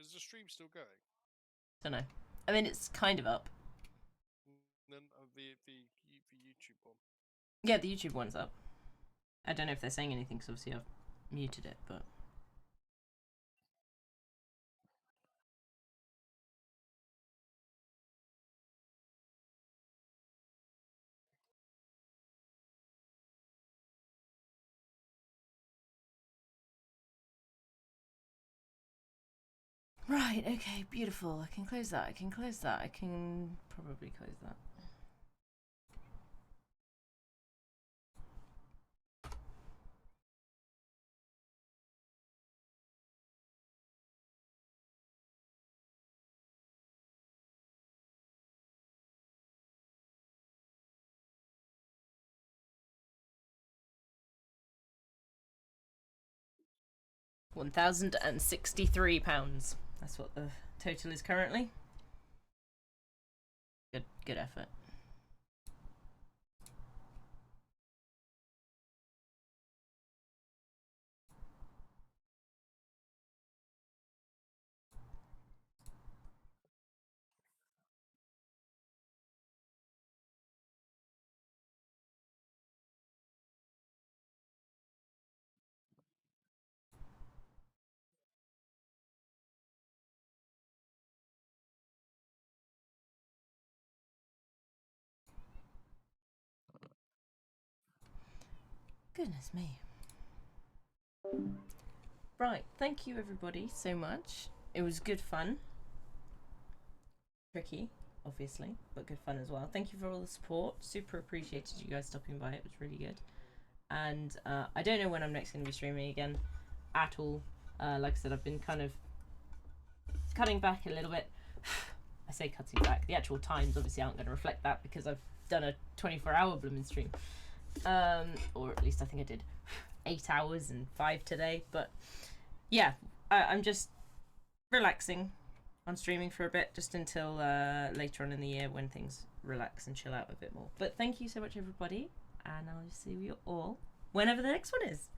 Is the stream still going? Don't know. I mean, it's kind of up. Then the YouTube one. Yeah, the YouTube one's up. I don't know if they're saying anything because obviously I've muted it, but. Right, okay, beautiful. I can close that. I can close that. I can probably close that. £1,063. That's what the total is currently. Good effort. Goodness me. Right, thank you everybody so much. It was good fun. Tricky, obviously, but good fun as well. Thank you for all the support. Super appreciated you guys stopping by. It was really good. And I don't know when I'm next going to be streaming again at all. Like I said, I've been kind of cutting back a little bit. I say cutting back. The actual times obviously aren't going to reflect that because I've done a 24-hour blooming stream. Or at least I think I did 8 hours and 5 today. But yeah, I'm just relaxing on streaming for a bit, just until later on in the year when things relax and chill out a bit more. But thank you so much everybody, and I'll see you all whenever the next one is.